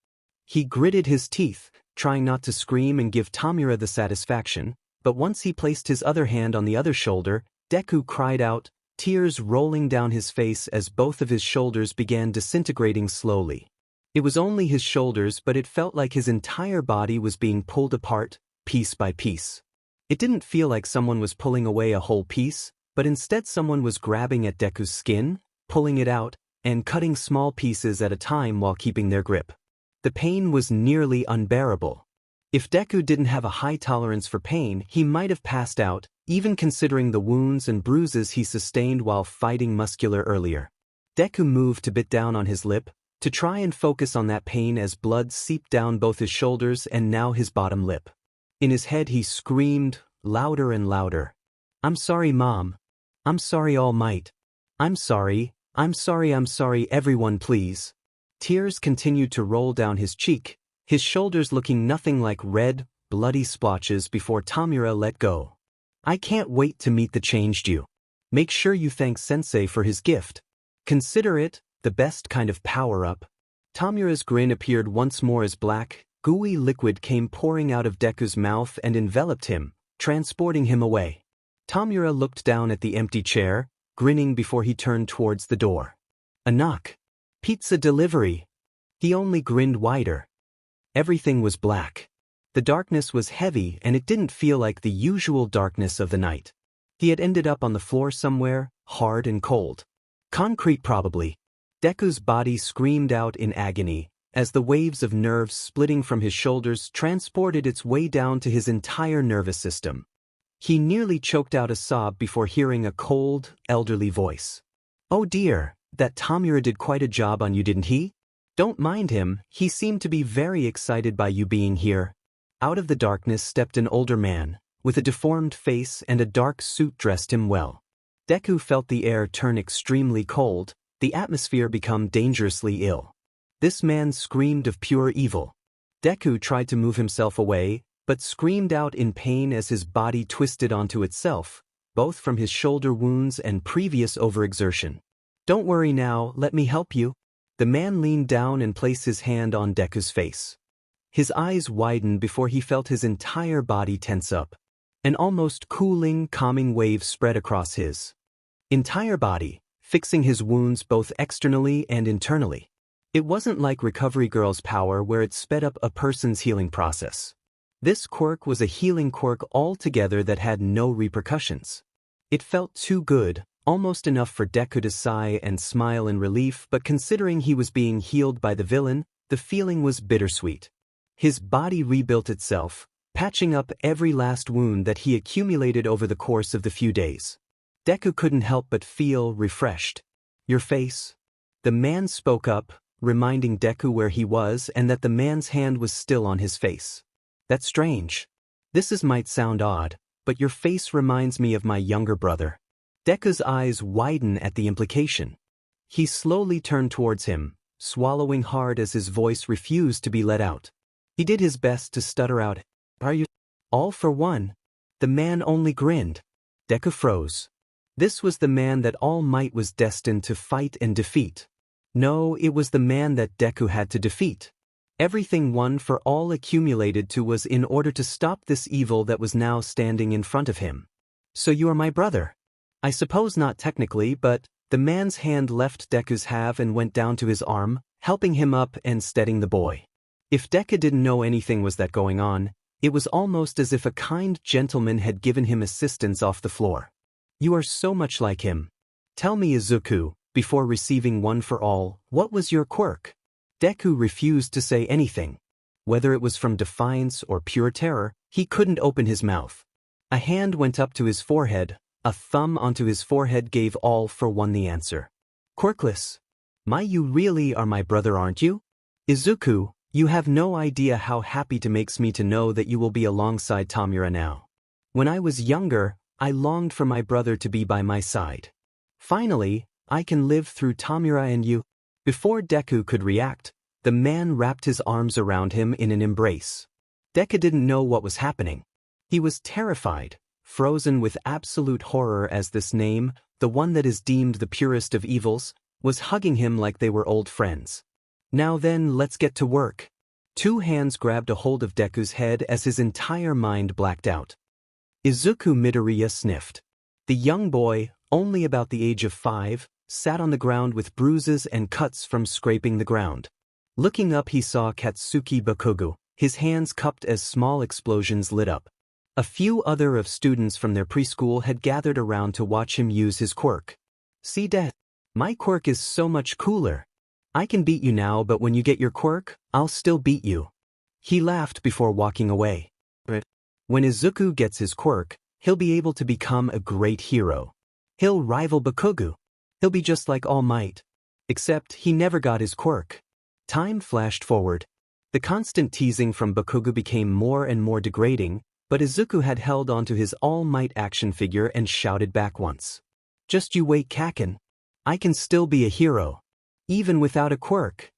He gritted his teeth, trying not to scream and give Tamura the satisfaction, but once he placed his other hand on the other shoulder, Deku cried out, tears rolling down his face as both of his shoulders began disintegrating slowly. It was only his shoulders, but it felt like his entire body was being pulled apart, piece by piece. It didn't feel like someone was pulling away a whole piece, but instead someone was grabbing at Deku's skin, pulling it out, and cutting small pieces at a time while keeping their grip. The pain was nearly unbearable. If Deku didn't have a high tolerance for pain, he might have passed out, even considering the wounds and bruises he sustained while fighting Muscular earlier. Deku moved to bit down on his lip, to try and focus on that pain as blood seeped down both his shoulders and now his bottom lip. In his head he screamed, louder and louder. "I'm sorry, Mom. I'm sorry, All Might. I'm sorry, everyone please." Tears continued to roll down his cheek, his shoulders looking nothing like red, bloody splotches before Tamura let go. "I can't wait to meet the changed you. Make sure you thank Sensei for his gift. Consider it the best kind of power-up." Tamura's grin appeared once more as black, gooey liquid came pouring out of Deku's mouth and enveloped him, transporting him away. Tamura looked down at the empty chair, grinning before he turned towards the door. A knock. "Pizza delivery." He only grinned wider. Everything was black. The darkness was heavy and it didn't feel like the usual darkness of the night. He had ended up on the floor somewhere, hard and cold. Concrete probably. Deku's body screamed out in agony, as the waves of nerves splitting from his shoulders transported its way down to his entire nervous system. He nearly choked out a sob before hearing a cold, elderly voice. "Oh dear, that Tamura did quite a job on you, didn't he? Don't mind him, he seemed to be very excited by you being here." Out of the darkness stepped an older man, with a deformed face and a dark suit dressed him well. Deku felt the air turn extremely cold, the atmosphere become dangerously ill. This man screamed of pure evil. Deku tried to move himself away, but screamed out in pain as his body twisted onto itself, both from his shoulder wounds and previous overexertion. "Don't worry now, let me help you." The man leaned down and placed his hand on Deku's face. His eyes widened before he felt his entire body tense up. An almost cooling, calming wave spread across his entire body, fixing his wounds both externally and internally. It wasn't like Recovery Girl's power where it sped up a person's healing process. This quirk was a healing quirk altogether that had no repercussions. It felt too good, almost enough for Deku to sigh and smile in relief, but considering he was being healed by the villain, the feeling was bittersweet. His body rebuilt itself, patching up every last wound that he accumulated over the course of the few days. Deku couldn't help but feel refreshed. "Your face?" The man spoke up, reminding Deku where he was and that the man's hand was still on his face. "That's strange. Might sound odd, but your face reminds me of my younger brother." Deku's eyes widened at the implication. He slowly turned towards him, swallowing hard as his voice refused to be let out. He did his best to stutter out, "Are you all for one?" The man only grinned. Deku froze. This was the man that All Might was destined to fight and defeat. No, it was the man that Deku had to defeat. Everything One for All accumulated to was in order to stop this evil that was now standing in front of him. "So you are my brother?" "I suppose not technically, but..." The man's hand left Deku's have and went down to his arm, helping him up and steadying the boy. If Deku didn't know anything was that going on, it was almost as if a kind gentleman had given him assistance off the floor. "You are so much like him. Tell me, Izuku, before receiving One for All, what was your quirk?" Deku refused to say anything. Whether it was from defiance or pure terror, he couldn't open his mouth. A hand went up to his forehead, a thumb onto his forehead gave All for One the answer. "Quirkless. You really are my brother, aren't you? Izuku, you have no idea how happy it makes me to know that you will be alongside Tamura now. When I was younger, I longed for my brother to be by my side. Finally, I can live through Tamura and you." Before Deku could react, the man wrapped his arms around him in an embrace. Deku didn't know what was happening. He was terrified, frozen with absolute horror as this name, the one that is deemed the purest of evils, was hugging him like they were old friends. "Now then, let's get to work." Two hands grabbed a hold of Deku's head as his entire mind blacked out. Izuku Midoriya sniffed. The young boy, only about the age of 5, sat on the ground with bruises and cuts from scraping the ground. Looking up he saw Katsuki Bakugo, his hands cupped as small explosions lit up. A few other of students from their preschool had gathered around to watch him use his quirk. "See Dad? My quirk is so much cooler. I can beat you now, but when you get your quirk, I'll still beat you." He laughed before walking away. When Izuku gets his quirk, he'll be able to become a great hero. He'll rival Bakugo. He'll be just like All Might. Except he never got his quirk. Time flashed forward. The constant teasing from Bakugo became more and more degrading, but Izuku had held onto his All Might action figure and shouted back once. "Just you wait, Kaken. I can still be a hero. Even without a quirk."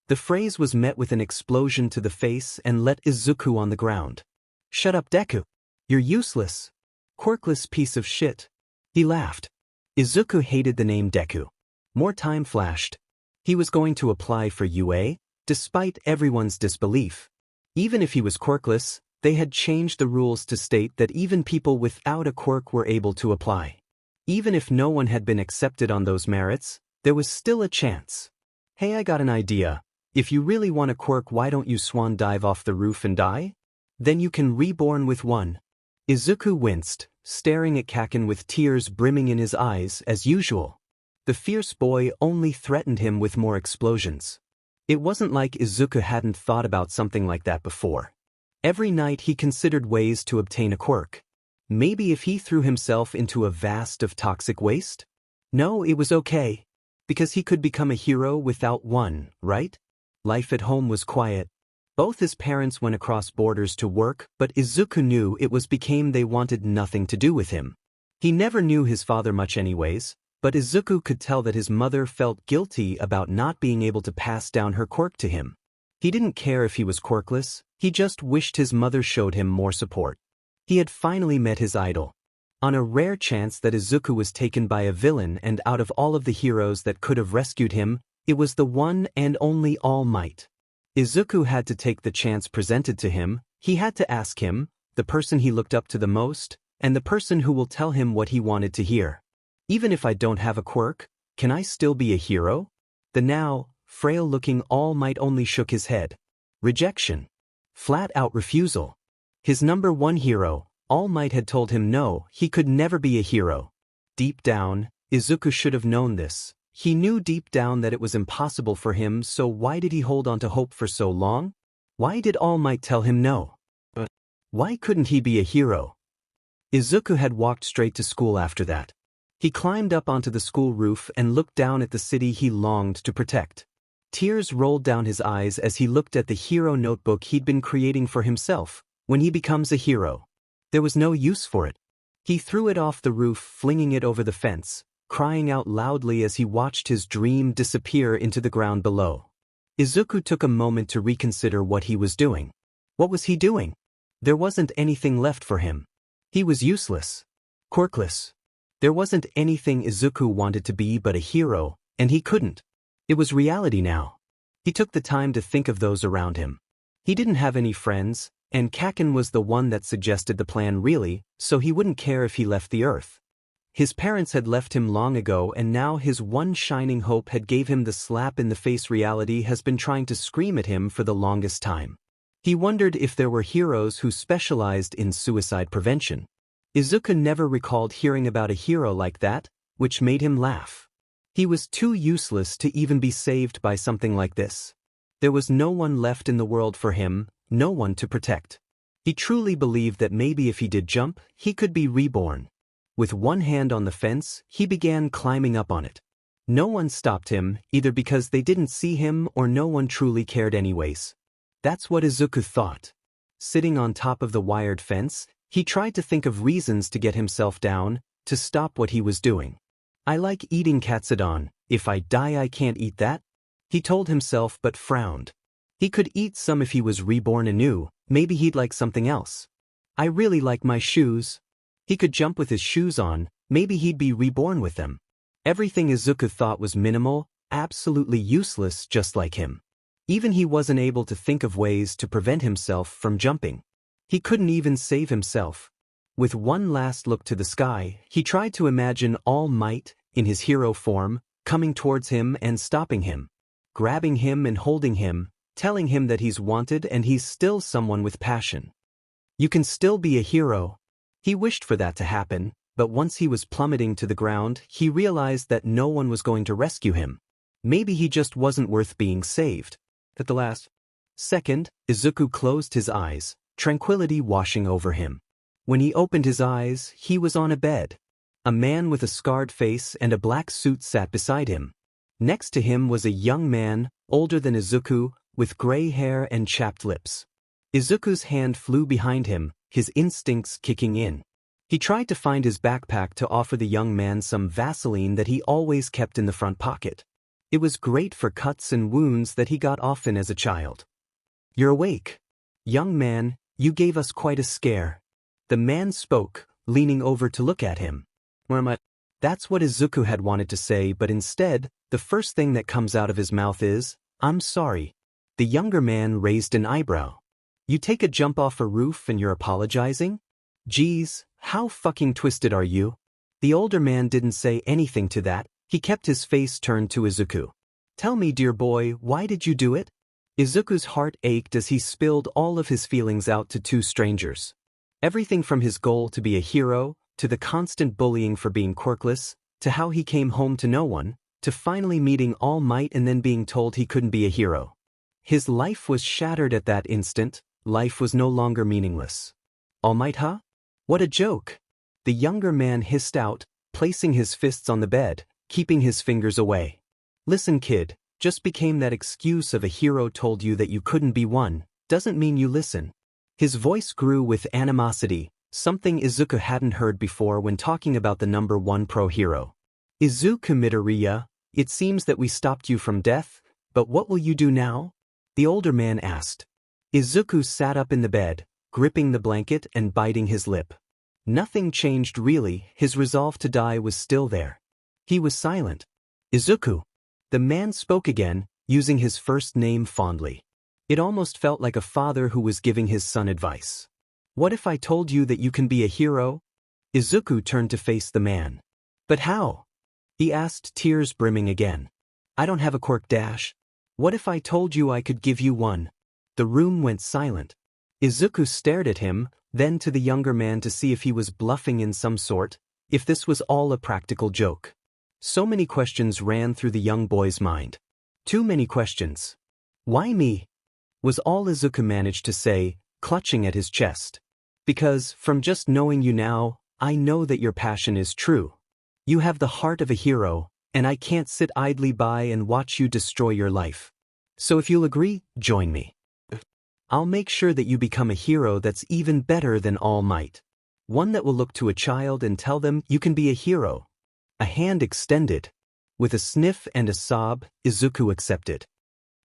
The phrase was met with an explosion to the face and let Izuku on the ground. "Shut up, Deku. You're useless. Quirkless piece of shit." He laughed. Izuku hated the name Deku. More time flashed. He was going to apply for UA, despite everyone's disbelief. Even if he was quirkless, they had changed the rules to state that even people without a quirk were able to apply. Even if no one had been accepted on those merits, there was still a chance. "Hey, I got an idea. If you really want a quirk, why don't you swan dive off the roof and die? Then you can reborn with one." Izuku winced, staring at Kaken with tears brimming in his eyes as usual. The fierce boy only threatened him with more explosions. It wasn't like Izuku hadn't thought about something like that before. Every night he considered ways to obtain a quirk. Maybe if he threw himself into a vast of toxic waste? No, it was okay. Because he could become a hero without one, right? Life at home was quiet. Both his parents went across borders to work, but Izuku knew it was because they wanted nothing to do with him. He never knew his father much anyways, but Izuku could tell that his mother felt guilty about not being able to pass down her quirk to him. He didn't care if he was quirkless, he just wished his mother showed him more support. He had finally met his idol. On a rare chance that Izuku was taken by a villain and out of all of the heroes that could have rescued him, it was the one and only All Might. Izuku had to take the chance presented to him. He had to ask him, the person he looked up to the most, and the person who will tell him what he wanted to hear. "Even if I don't have a quirk, can I still be a hero?" The now frail-looking All Might only shook his head. Rejection. Flat-out refusal. His number one hero, All Might, had told him no, he could never be a hero. Deep down, Izuku should have known this. He knew deep down that it was impossible for him, so why did he hold on to hope for so long? Why did All Might tell him no? Why couldn't he be a hero? Izuku had walked straight to school after that. He climbed up onto the school roof and looked down at the city he longed to protect. Tears rolled down his eyes as he looked at the hero notebook he'd been creating for himself. When he becomes a hero. There was no use for it. He threw it off the roof, flinging it over the fence, crying out loudly as he watched his dream disappear into the ground below. Izuku took a moment to reconsider what he was doing. What was he doing? There wasn't anything left for him. He was useless. Quirkless. There wasn't anything Izuku wanted to be but a hero, and he couldn't. It was reality now. He took the time to think of those around him. He didn't have any friends, and Kaken was the one that suggested the plan really, so he wouldn't care if he left the Earth. His parents had left him long ago, and now his one shining hope had gave him the slap in the face reality has been trying to scream at him for the longest time. He wondered if there were heroes who specialized in suicide prevention. Izuku never recalled hearing about a hero like that, which made him laugh. He was too useless to even be saved by something like this. There was no one left in the world for him, no one to protect. He truly believed that maybe if he did jump, he could be reborn. With one hand on the fence, he began climbing up on it. No one stopped him, either because they didn't see him or no one truly cared anyways. That's what Izuku thought. Sitting on top of the wired fence, he tried to think of reasons to get himself down, to stop what he was doing. "I like eating katsudon. If I die I can't eat that," he told himself, but frowned. He could eat some if he was reborn anew, maybe he'd like something else. "I really like my shoes." He could jump with his shoes on, maybe he'd be reborn with them. Everything Izuku thought was minimal, absolutely useless, just like him. Even he wasn't able to think of ways to prevent himself from jumping. He couldn't even save himself. With one last look to the sky, he tried to imagine All Might, in his hero form, coming towards him and stopping him. grabbing him and holding him, telling him that he's wanted and he's still someone with passion. You can still be a hero. He wished for that to happen, but once he was plummeting to the ground, he realized that no one was going to rescue him. Maybe he just wasn't worth being saved. At the last second, Izuku closed his eyes, tranquility washing over him. When he opened his eyes, he was on a bed. A man with a scarred face and a black suit sat beside him. Next to him was a young man, older than Izuku, with gray hair and chapped lips. Izuku's hand flew behind him, his instincts kicking in. He tried to find his backpack to offer the young man some Vaseline that he always kept in the front pocket. It was great for cuts and wounds that he got often as a child. "You're awake. Young man, you gave us quite a scare." The man spoke, leaning over to look at him. That's what Izuku had wanted to say, but instead, the first thing that comes out of his mouth is, "I'm sorry." The younger man raised an eyebrow. "You take a jump off a roof and you're apologizing? Geez, how fucking twisted are you?" The older man didn't say anything to that, he kept his face turned to Izuku. "Tell me, dear boy, why did you do it?" Izuku's heart ached as he spilled all of his feelings out to two strangers. Everything from his goal to be a hero, to the constant bullying for being quirkless, to how he came home to no one, to finally meeting All Might and then being told he couldn't be a hero. His life was shattered at that instant, life was no longer meaningless. "All Might, huh? What a joke!" The younger man hissed out, placing his fists on the bed, keeping his fingers away. "Listen, kid, just became that excuse of a hero told you that you couldn't be one, doesn't mean you listen." His voice grew with animosity, something Izuku hadn't heard before when talking about the number one pro hero. "Izuku Midoriya, it seems that we stopped you from death, but what will you do now?" the older man asked. Izuku sat up in the bed, gripping the blanket and biting his lip. Nothing changed really, his resolve to die was still there. He was silent. "Izuku." The man spoke again, using his first name fondly. It almost felt like a father who was giving his son advice. "What if I told you that you can be a hero?" Izuku turned to face the man. "But how?" he asked, tears brimming again. "I don't have a quirk dash. What if I told you I could give you one?" The room went silent. Izuku stared at him, then to the younger man to see if he was bluffing in some sort, if this was all a practical joke. So many questions ran through the young boy's mind. Too many questions. "Why me?" was all Izuku managed to say, clutching at his chest. "Because, from just knowing you now, I know that your passion is true. You have the heart of a hero, and I can't sit idly by and watch you destroy your life. So if you'll agree, join me. I'll make sure that you become a hero that's even better than All Might. One that will look to a child and tell them you can be a hero." A hand extended. With a sniff and a sob, Izuku accepted.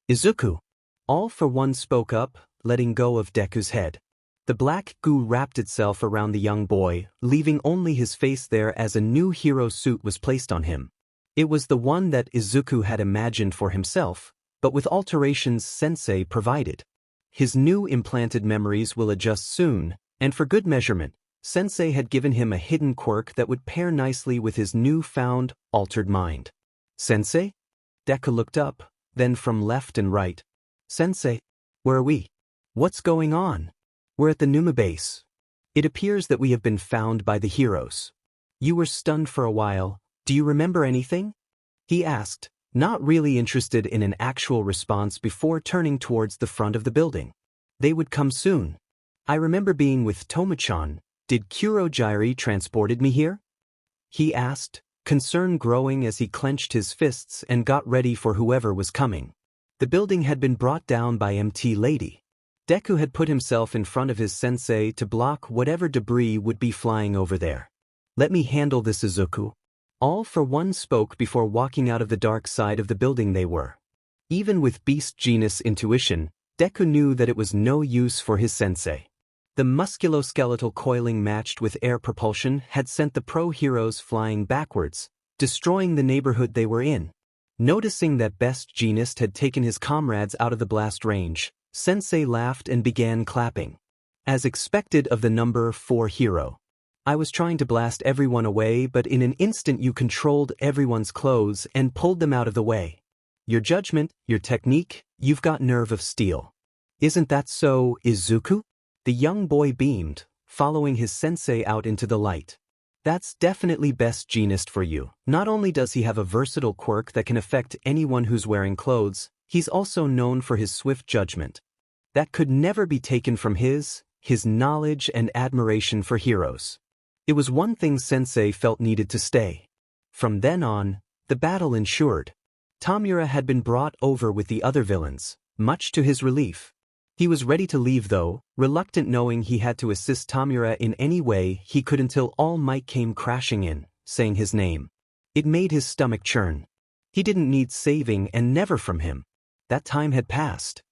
"Izuku." All for one spoke up, letting go of Deku's head. The black goo wrapped itself around the young boy, leaving only his face there as a new hero suit was placed on him. It was the one that Izuku had imagined for himself, but with alterations Sensei provided. His new implanted memories will adjust soon, and for good measurement, Sensei had given him a hidden quirk that would pair nicely with his new-found, altered mind. "Sensei?" Deku looked up, then from left and right. "Sensei, where are we? What's going on?" "We're at the Numa base. It appears that we have been found by the heroes. You were stunned for a while, do you remember anything?" he asked, not really interested in an actual response before turning towards the front of the building. "They would come soon. I remember being with Tomachan. Did Kurogyri transported me here?" he asked, concern growing as he clenched his fists and got ready for whoever was coming. The building had been brought down by MT Lady. Deku had put himself in front of his sensei to block whatever debris would be flying over there. "Let me handle this, Izuku." All for one spoke before walking out of the dark side of the building they were. Even with beast genus intuition, Deku knew that it was no use for his sensei. The musculoskeletal coiling matched with air propulsion had sent the pro-heroes flying backwards, destroying the neighborhood they were in. Noticing that Best Genist had taken his comrades out of the blast range, Sensei laughed and began clapping. As expected of the number 4 hero. "I was trying to blast everyone away, but in an instant you controlled everyone's clothes and pulled them out of the way. Your judgment, your technique, you've got nerve of steel. Isn't that so, Izuku? The young boy beamed, following his sensei out into the light. That's definitely best genist for you. Not only does he have a versatile quirk that can affect anyone who's wearing clothes, he's also known for his swift judgment. That could never be taken from his knowledge and admiration for heroes. It was one thing Sensei felt needed to stay. From then on, the battle ensured. Tamura had been brought over with the other villains, much to his relief. He was ready to leave though, reluctant knowing he had to assist Tamura in any way he could until All Might came crashing in, saying his name. It made his stomach churn. He didn't need saving and never from him. That time had passed.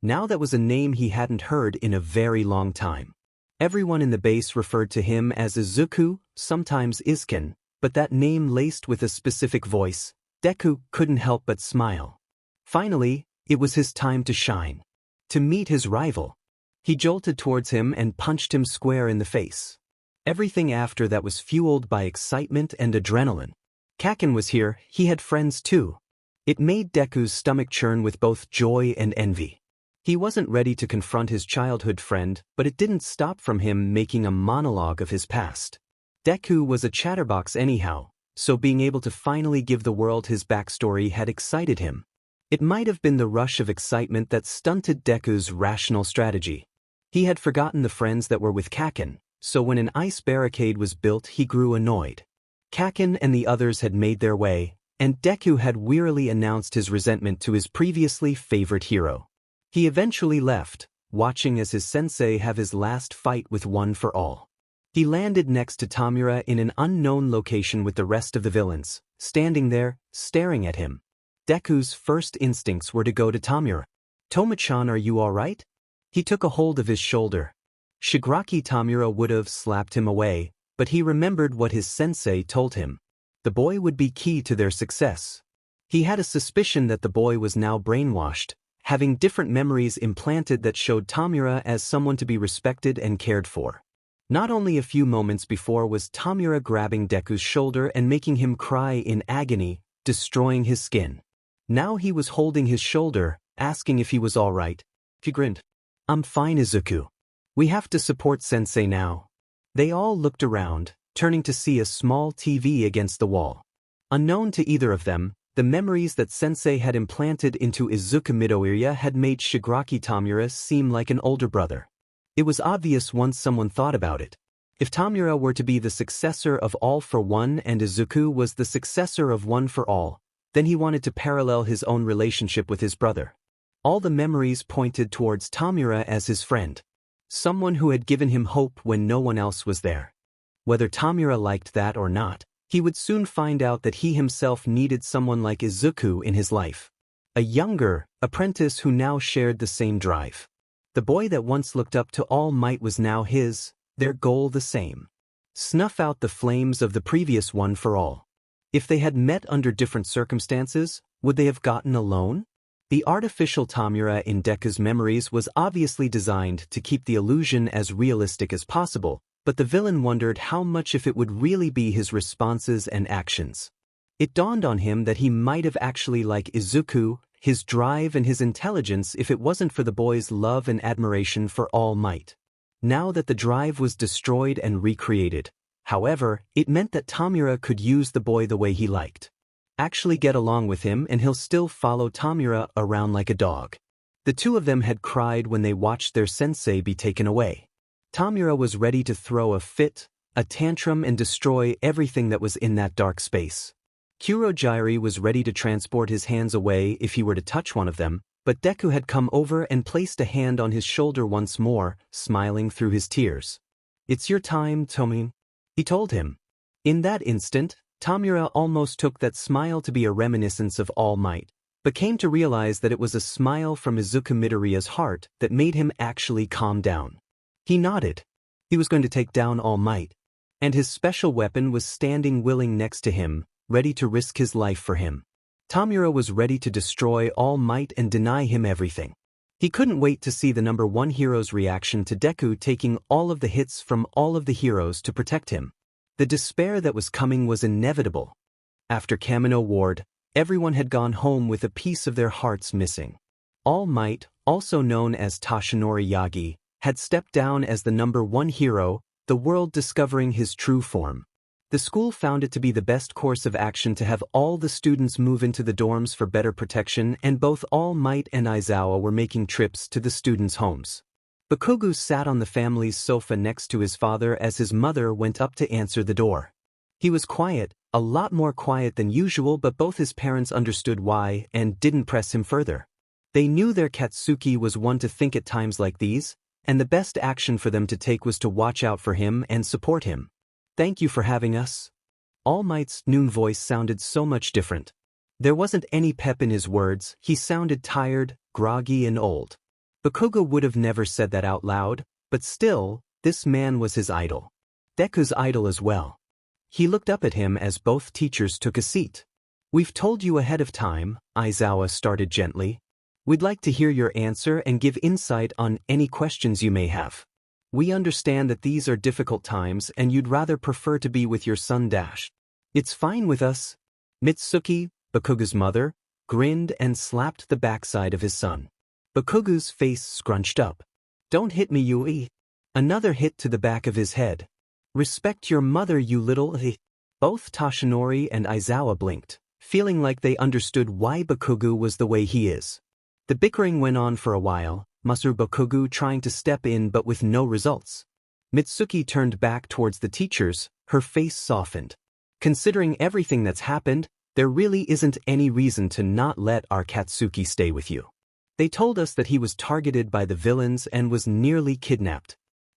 Now that was a name he hadn't heard in a very long time. Everyone in the base referred to him as Izuku, sometimes Izken, but that name laced with a specific voice, Deku couldn't help but smile. Finally, it was his time to shine. To meet his rival. He jolted towards him and punched him square in the face. Everything after that was fueled by excitement and adrenaline. Kaken was here, he had friends too. It made Deku's stomach churn with both joy and envy. He wasn't ready to confront his childhood friend, but it didn't stop from him making a monologue of his past. Deku was a chatterbox anyhow, so being able to finally give the world his backstory had excited him. It might have been the rush of excitement that stunted Deku's rational strategy. He had forgotten the friends that were with Kaken, so when an ice barricade was built he grew annoyed. Kaken and the others had made their way, and Deku had wearily announced his resentment to his previously favorite hero. He eventually left, watching as his sensei have his last fight with One for All. He landed next to Tamura in an unknown location with the rest of the villains, standing there, staring at him. Deku's first instincts were to go to Tamura. Toma-chan, are you alright? He took a hold of his shoulder. Shigaraki Tamura would have slapped him away, but he remembered what his sensei told him. The boy would be key to their success. He had a suspicion that the boy was now brainwashed, having different memories implanted that showed Tamura as someone to be respected and cared for. Not only a few moments before was Tamura grabbing Deku's shoulder and making him cry in agony, destroying his skin. Now he was holding his shoulder, asking if he was all right. He grinned. I'm fine, Izuku. We have to support Sensei now. They all looked around, turning to see a small TV against the wall. Unknown to either of them, the memories that Sensei had implanted into Izuku Midoriya had made Shigaraki Tamura seem like an older brother. It was obvious once someone thought about it. If Tamura were to be the successor of All for One and Izuku was the successor of One for All, then he wanted to parallel his own relationship with his brother. All the memories pointed towards Tamura as his friend. Someone who had given him hope when no one else was there. Whether Tamura liked that or not, he would soon find out that he himself needed someone like Izuku in his life. A younger apprentice who now shared the same drive. The boy that once looked up to All Might was now their goal the same. Snuff out the flames of the previous One for All. If they had met under different circumstances, would they have gotten alone? The artificial Tamura in Deku's memories was obviously designed to keep the illusion as realistic as possible, but the villain wondered how much if it would really be his responses and actions. It dawned on him that he might have actually liked Izuku, his drive and his intelligence if it wasn't for the boy's love and admiration for All Might. Now that the drive was destroyed and recreated, however, it meant that Tamura could use the boy the way he liked. Actually get along with him and he'll still follow Tamura around like a dog. The two of them had cried when they watched their sensei be taken away. Tamura was ready to throw a fit, a tantrum and destroy everything that was in that dark space. Kurojiiri was ready to transport his hands away if he were to touch one of them, but Deku had come over and placed a hand on his shoulder once more, smiling through his tears. It's your time, Tomin, he told him. In that instant, Tamura almost took that smile to be a reminiscence of All Might, but came to realize that it was a smile from Izuku Midoriya's heart that made him actually calm down. He nodded. He was going to take down All Might, and his special weapon was standing willing next to him, ready to risk his life for him. Tamura was ready to destroy All Might and deny him everything. He couldn't wait to see the number one hero's reaction to Deku taking all of the hits from all of the heroes to protect him. The despair that was coming was inevitable. After Kamino Ward, Everyone had gone home with a piece of their hearts missing. All Might, also known as Toshinori Yagi, had stepped down as the #1 hero, the world discovering his true form. The school found it to be the best course of action to have all the students move into the dorms for better protection, and both All Might and Aizawa were making trips to the students' homes. Bakugo sat on the family's sofa next to his father as his mother went up to answer the door. He was quiet, a lot more quiet than usual, but both his parents understood why and didn't press him further. They knew their Katsuki was one to think at times like these, and the best action for them to take was to watch out for him and support him. "Thank you for having us." All Might's noon voice sounded so much different. There wasn't any pep in his words, he sounded tired, groggy and old. Bakugo would have never said that out loud, but still, this man was his idol. Deku's idol as well. He looked up at him as both teachers took a seat. "We've told you ahead of time," Aizawa started gently. "We'd like to hear your answer and give insight on any questions you may have. We understand that these are difficult times and you'd rather prefer to be with your son Dash. It's fine with us." Mitsuki, Bakugo's mother, grinned and slapped the backside of his son. Bakugo's face scrunched up. "Don't hit me, Yui." Another hit to the back of his head. "Respect your mother, you little eh." Both Toshinori and Aizawa blinked, feeling like they understood why Bakugo was the way he is. The bickering went on for a while, Masaru Bakugo trying to step in but with no results. Mitsuki turned back towards the teachers, her face softened. "Considering everything that's happened, there really isn't any reason to not let our Katsuki stay with you. They told us that he was targeted by the villains and was nearly kidnapped.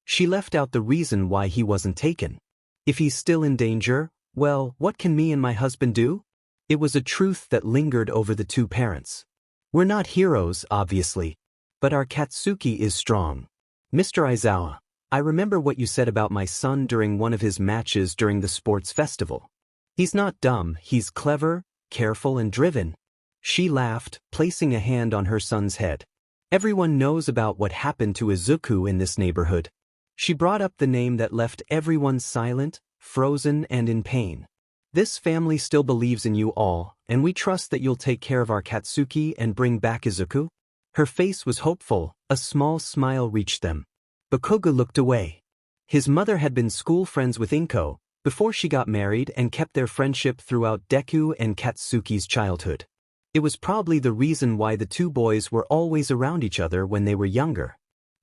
She left out the reason why he wasn't taken. If he's still in danger, well, what can me and my husband do?" It was a truth that lingered over the two parents. "We're not heroes, obviously. But our Katsuki is strong. Mr. Aizawa, I remember what you said about my son during one of his matches during the sports festival. He's not dumb, he's clever, careful and driven." She laughed, placing a hand on her son's head. "Everyone knows about what happened to Izuku in this neighborhood." She brought up the name that left everyone silent, frozen and in pain. "This family still believes in you all, and we trust that you'll take care of our Katsuki and bring back Izuku." Her face was hopeful, a small smile reached them. Bakugo looked away. His mother had been school friends with Inko before she got married and kept their friendship throughout Deku and Katsuki's childhood. It was probably the reason why the two boys were always around each other when they were younger.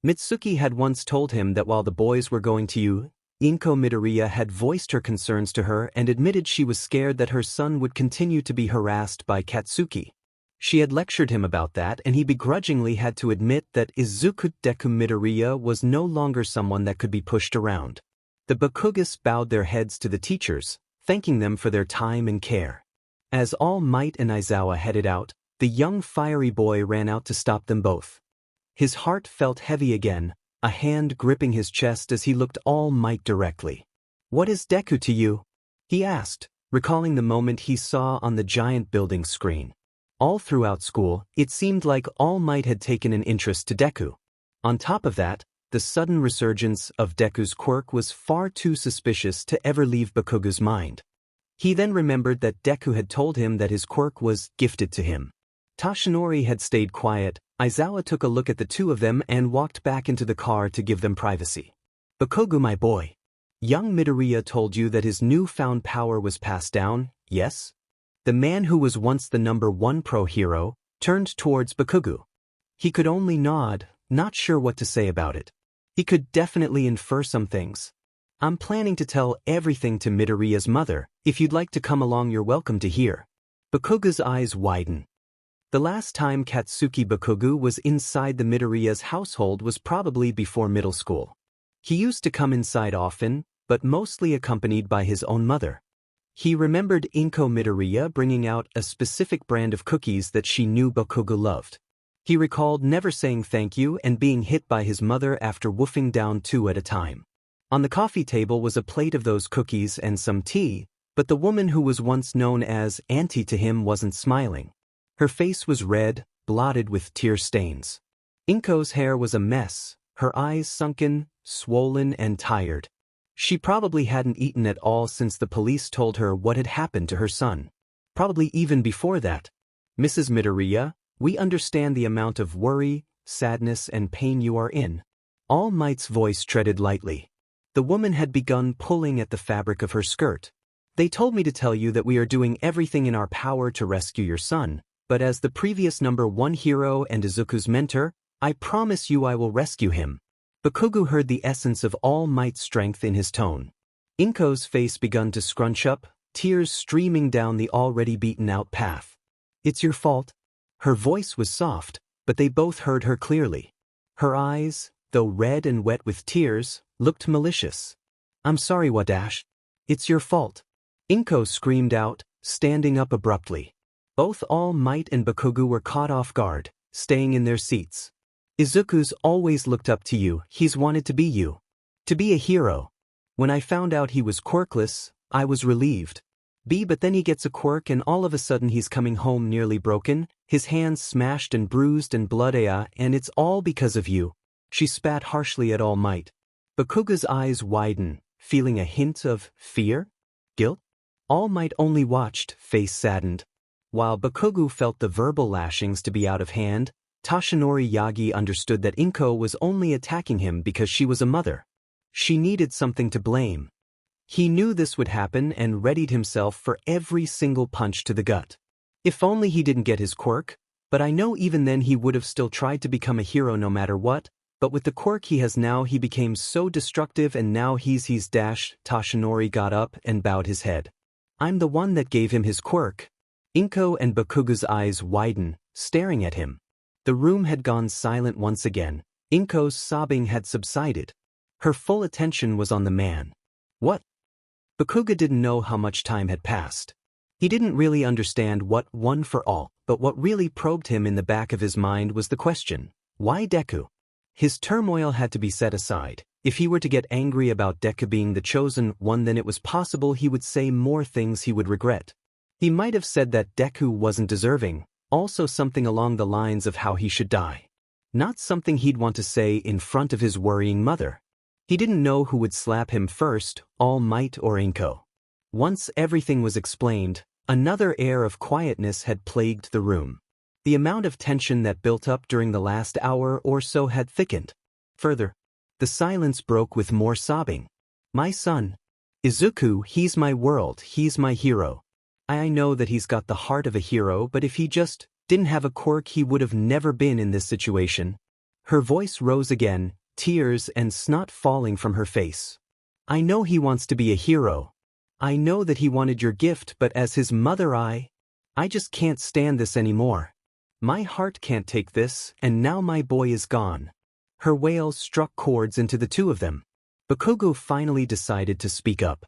Mitsuki had once told him that while the boys were going to Inko, Midoriya had voiced her concerns to her and admitted she was scared that her son would continue to be harassed by Katsuki. She had lectured him about that and he begrudgingly had to admit that Izuku Deku Midoriya was no longer someone that could be pushed around. The Bakugas bowed their heads to the teachers, thanking them for their time and care. As All Might and Aizawa headed out, the young fiery boy ran out to stop them both. His heart felt heavy again, a hand gripping his chest as he looked All Might directly. "What is Deku to you?" he asked, recalling the moment he saw on the giant building screen. All throughout school, it seemed like All Might had taken an interest to Deku. On top of that, the sudden resurgence of Deku's quirk was far too suspicious to ever leave Bakugo's mind. He then remembered that Deku had told him that his quirk was gifted to him. Toshinori had stayed quiet. Aizawa took a look at the two of them and walked back into the car to give them privacy. "Bakugo, my boy. Young Midoriya told you that his newfound power was passed down, yes?" The man who was once the #1 pro hero turned towards Bakugo. He could only nod, not sure what to say about it. He could definitely infer some things. "I'm planning to tell everything to Midoriya's mother. If you'd like to come along, you're welcome to hear." Bakugo's eyes widened. The last time Katsuki Bakugo was inside the Midoriya's household was probably before middle school. He used to come inside often, but mostly accompanied by his own mother. He remembered Inko Midoriya bringing out a specific brand of cookies that she knew Bakugo loved. He recalled never saying thank you and being hit by his mother after woofing down 2 at a time. On the coffee table was a plate of those cookies and some tea, but the woman who was once known as Auntie to him wasn't smiling. Her face was red, blotted with tear stains. Inko's hair was a mess, her eyes sunken, swollen and tired. She probably hadn't eaten at all since the police told her what had happened to her son. Probably even before that. Mrs. Midoriya, we understand the amount of worry, sadness and pain you are in. All Might's voice treaded lightly. The woman had begun pulling at the fabric of her skirt. They told me to tell you that we are doing everything in our power to rescue your son, but as the previous #1 hero and Izuku's mentor, I promise you I will rescue him. Bakugo heard the essence of All Might's strength in his tone. Inko's face began to scrunch up, tears streaming down the already beaten-out path. It's your fault. Her voice was soft, but they both heard her clearly. Her eyes, though red and wet with tears, looked malicious. I'm sorry, Wadash. It's your fault. Inko screamed out, standing up abruptly. Both All Might and Bakugo were caught off guard, staying in their seats. Izuku's always looked up to you, he's wanted to be you. To be a hero. When I found out he was quirkless, I was relieved. But then he gets a quirk and all of a sudden he's coming home nearly broken, his hands smashed and bruised and bloody, and it's all because of you. She spat harshly at All Might. Bakugo's eyes widened, feeling a hint of fear? Guilt? All Might only watched, face saddened. While Bakugo felt the verbal lashings to be out of hand, Toshinori Yagi understood that Inko was only attacking him because she was a mother. She needed something to blame. He knew this would happen and readied himself for every single punch to the gut. If only he didn't get his quirk, but I know even then he would have still tried to become a hero no matter what, but with the quirk he has now he became so destructive and now he's dash. Toshinori got up and bowed his head. I'm the one that gave him his quirk. Inko and Bakugo's eyes widened, staring at him. The room had gone silent once again. Inko's sobbing had subsided. Her full attention was on the man. What? Bakugo didn't know how much time had passed. He didn't really understand what one for all, but what really probed him in the back of his mind was the question, why Deku? His turmoil had to be set aside. If he were to get angry about Deku being the chosen one, then it was possible he would say more things he would regret. He might have said that Deku wasn't deserving, also something along the lines of how he should die. Not something he'd want to say in front of his worrying mother. He didn't know who would slap him first, All Might or Inko. Once everything was explained, another air of quietness had plagued the room. The amount of tension that built up during the last hour or so had thickened. Further, the silence broke with more sobbing. My son. Izuku, he's my world, he's my hero. I know that he's got the heart of a hero, but if he just didn't have a quirk he would have never been in this situation. Her voice rose again, tears and snot falling from her face. I know he wants to be a hero. I know that he wanted your gift, but as his mother I just can't stand this anymore. My heart can't take this, and now my boy is gone. Her wails struck chords into the two of them. Bakugo finally decided to speak up.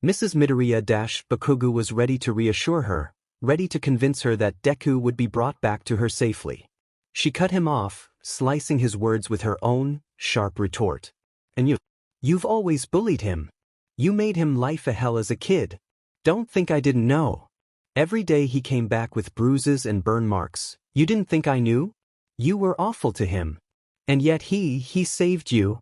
Mrs. Midoriya Bakugo was ready to reassure her, ready to convince her that Deku would be brought back to her safely. She cut him off, slicing his words with her own sharp retort. And you've always bullied him. You made him life a hell as a kid. Don't think I didn't know. Every day he came back with bruises and burn marks. You didn't think I knew? You were awful to him. And yet he saved you.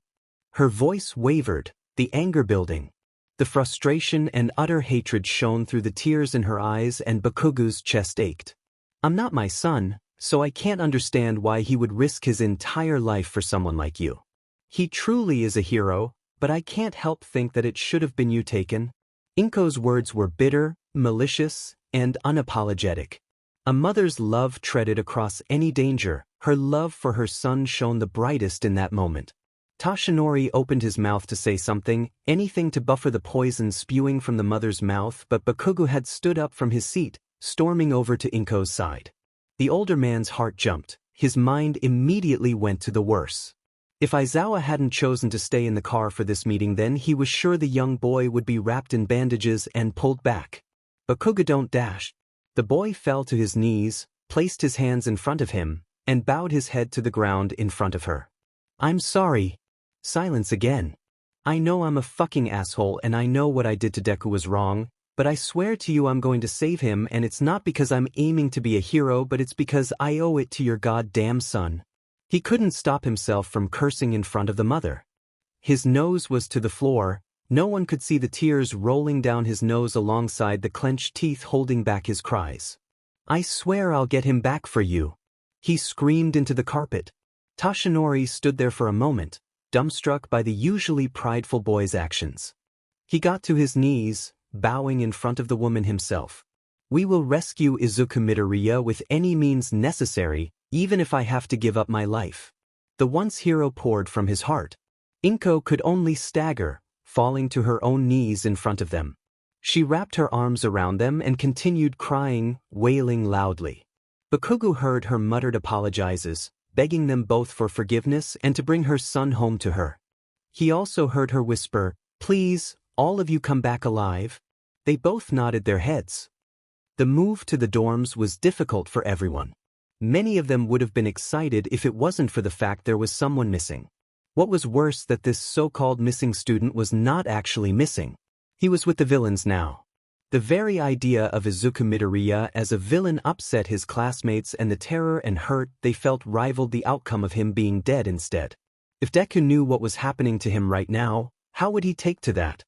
Her voice wavered, the anger building. The frustration and utter hatred shone through the tears in her eyes, and Bakugo's chest ached. I'm not my son, so I can't understand why he would risk his entire life for someone like you. He truly is a hero, but I can't help think that it should have been you taken. Inko's words were bitter, malicious, and unapologetic. A mother's love treaded across any danger. Her love for her son shone the brightest in that moment. Toshinori opened his mouth to say something, anything to buffer the poison spewing from the mother's mouth, but Bakugo had stood up from his seat, storming over to Inko's side. The older man's heart jumped. His mind immediately went to the worse. If Aizawa hadn't chosen to stay in the car for this meeting, then he was sure the young boy would be wrapped in bandages and pulled back. Bakugo don't dash. The boy fell to his knees, placed his hands in front of him, and bowed his head to the ground in front of her. I'm sorry. Silence again. I know I'm a fucking asshole and I know what I did to Deku was wrong, but I swear to you I'm going to save him, and it's not because I'm aiming to be a hero, but it's because I owe it to your goddamn son. He couldn't stop himself from cursing in front of the mother. His nose was to the floor, No one could see the tears rolling down his nose alongside the clenched teeth holding back his cries. "I swear I'll get him back for you," he screamed into the carpet. Tashinori stood there for a moment, dumbstruck by the usually prideful boy's actions. He got to his knees, bowing in front of the woman himself. "We will rescue Izuku Midoriya with any means necessary, even if I have to give up my life." The once hero poured from his heart. Inko could only stagger, falling to her own knees in front of them. She wrapped her arms around them and continued crying, wailing loudly. Bakugo heard her muttered apologizes, begging them both for forgiveness and to bring her son home to her. He also heard her whisper, "Please, all of you come back alive." They both nodded their heads. The move to the dorms was difficult for everyone. Many of them would have been excited if it wasn't for the fact there was someone missing. What was worse that this so-called missing student was not actually missing. He was with the villains now. The very idea of Izuku Midoriya as a villain upset his classmates, and the terror and hurt they felt rivaled the outcome of him being dead instead. If Deku knew what was happening to him right now, how would he take to that?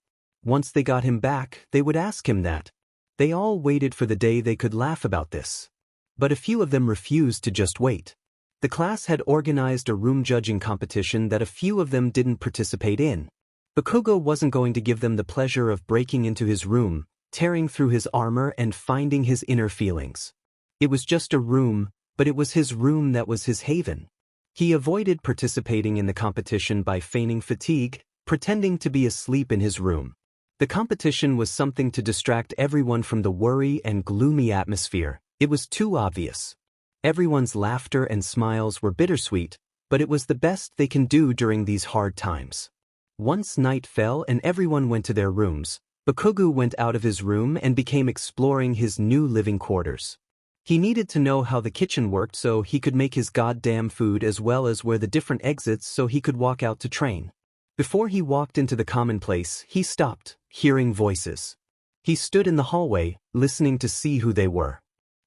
Once they got him back, they would ask him that. They all waited for the day they could laugh about this. But a few of them refused to just wait. The class had organized a room judging competition that a few of them didn't participate in. Bakugo wasn't going to give them the pleasure of breaking into his room, tearing through his armor and finding his inner feelings. It was just a room, but it was his room that was his haven. He avoided participating in the competition by feigning fatigue, pretending to be asleep in his room. The competition was something to distract everyone from the worry and gloomy atmosphere. It was too obvious. Everyone's laughter and smiles were bittersweet, but it was the best they can do during these hard times. Once night fell and everyone went to their rooms, Bakugo went out of his room and began exploring his new living quarters. He needed to know how the kitchen worked so he could make his goddamn food, as well as where the different exits so he could walk out to train. Before he walked into the common place, he stopped, hearing voices. He stood in the hallway, listening to see who they were.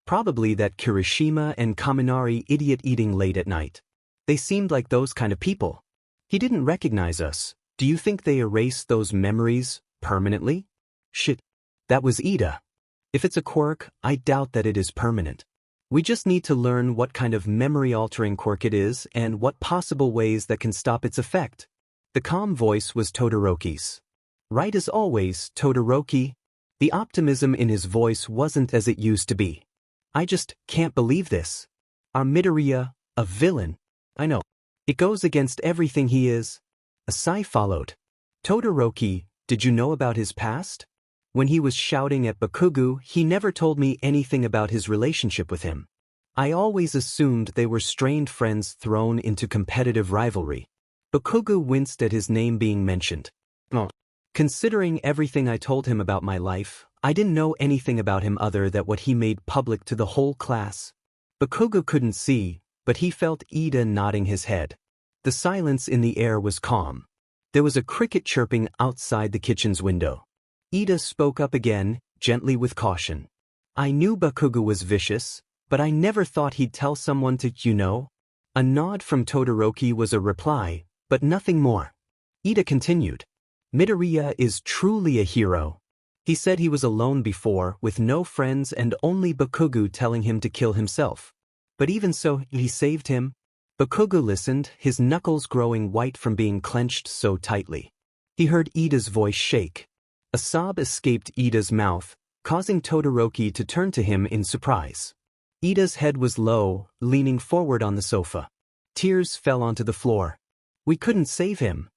Probably that Kirishima and Kaminari idiot eating late at night. They seemed like those kind of people. He didn't recognize us. Do you think they erased those memories permanently? Shit. That was Ida. If it's a quirk, I doubt that it is permanent. We just need to learn what kind of memory-altering quirk it is and what possible ways that can stop its effect. The calm voice was Todoroki's. Right as always, Todoroki. The optimism in his voice wasn't as it used to be. "I just can't believe this. Our Midoriya, a villain. I know. It goes against everything he is." A sigh followed. "Todoroki, did you know about his past? When he was shouting at Bakugo, he never told me anything about his relationship with him. I always assumed they were strained friends thrown into competitive rivalry." Bakugo winced at his name being mentioned. "Oh. Considering everything I told him about my life, I didn't know anything about him other than what he made public to the whole class." Bakugo couldn't see, but he felt Ida nodding his head. The silence in the air was calm. There was a cricket chirping outside the kitchen's window. Ida spoke up again, gently with caution. "I knew Bakugo was vicious, but I never thought he'd tell someone to, you know." A nod from Todoroki was a reply, but nothing more. Ida continued. "Midoriya is truly a hero. He said he was alone before, with no friends and only Bakugo telling him to kill himself. But even so, he saved him." Bakugo listened, his knuckles growing white from being clenched so tightly. He heard Ida's voice shake. A sob escaped Ida's mouth, causing Todoroki to turn to him in surprise. Ida's head was low, leaning forward on the sofa. Tears fell onto the floor. "We couldn't save him.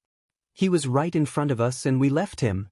He was right in front of us and we left him."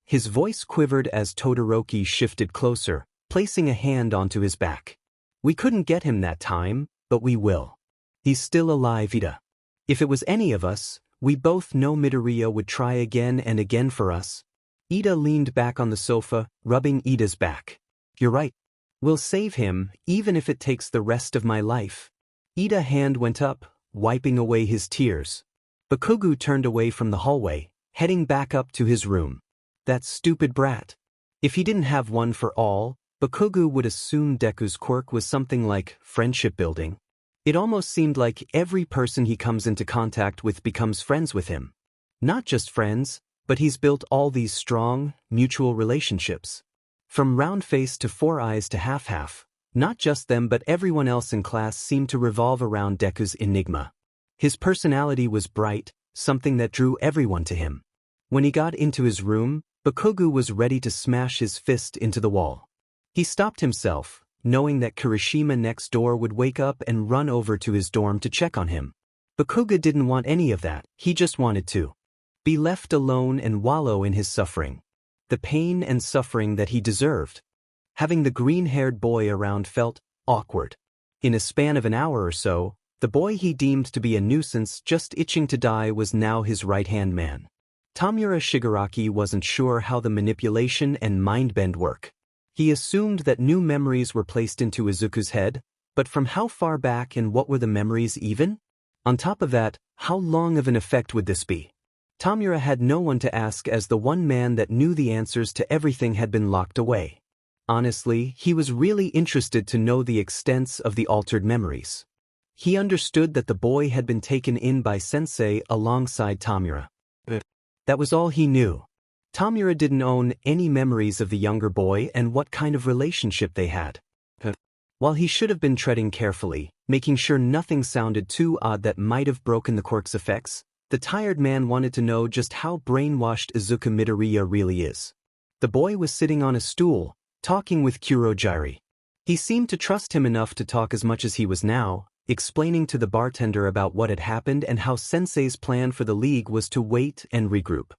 His voice quivered as Todoroki shifted closer, placing a hand onto his back. "We couldn't get him that time, but we will. He's still alive, Ida. If it was any of us, we both know Midoriya would try again and again for us." Ida leaned back on the sofa, rubbing Ida's back. "You're right. We'll save him, even if it takes the rest of my life." Ida's hand went up, wiping away his tears. Bakugo turned away from the hallway, heading back up to his room. That stupid brat. If he didn't have one for all, Bakugo would assume Deku's quirk was something like friendship building. It almost seemed like every person he comes into contact with becomes friends with him. Not just friends, but he's built all these strong, mutual relationships. From round face to four eyes to half-half, not just them but everyone else in class seemed to revolve around Deku's enigma. His personality was bright, something that drew everyone to him. When he got into his room, Bakugo was ready to smash his fist into the wall. He stopped himself, knowing that Kirishima next door would wake up and run over to his dorm to check on him. Bakugo didn't want any of that, he just wanted to be left alone and wallow in his suffering. The pain and suffering that he deserved. Having the green-haired boy around felt awkward. In a span of an hour or so, the boy he deemed to be a nuisance just itching to die was now his right-hand man. Tamura Shigaraki wasn't sure how the manipulation and mind-bend work. He assumed that new memories were placed into Izuku's head, but from how far back and what were the memories even? On top of that, how long of an effect would this be? Tamura had no one to ask as the one man that knew the answers to everything had been locked away. Honestly, he was really interested to know the extents of the altered memories. He understood that the boy had been taken in by Sensei alongside Tamura. That was all he knew. Tamura didn't own any memories of the younger boy and what kind of relationship they had. While he should have been treading carefully, making sure nothing sounded too odd that might have broken the quirk's effects, the tired man wanted to know just how brainwashed Izuku Midoriya really is. The boy was sitting on a stool, talking with Kurogyari. He seemed to trust him enough to talk as much as he was now, explaining to the bartender about what had happened and how Sensei's plan for the league was to wait and regroup.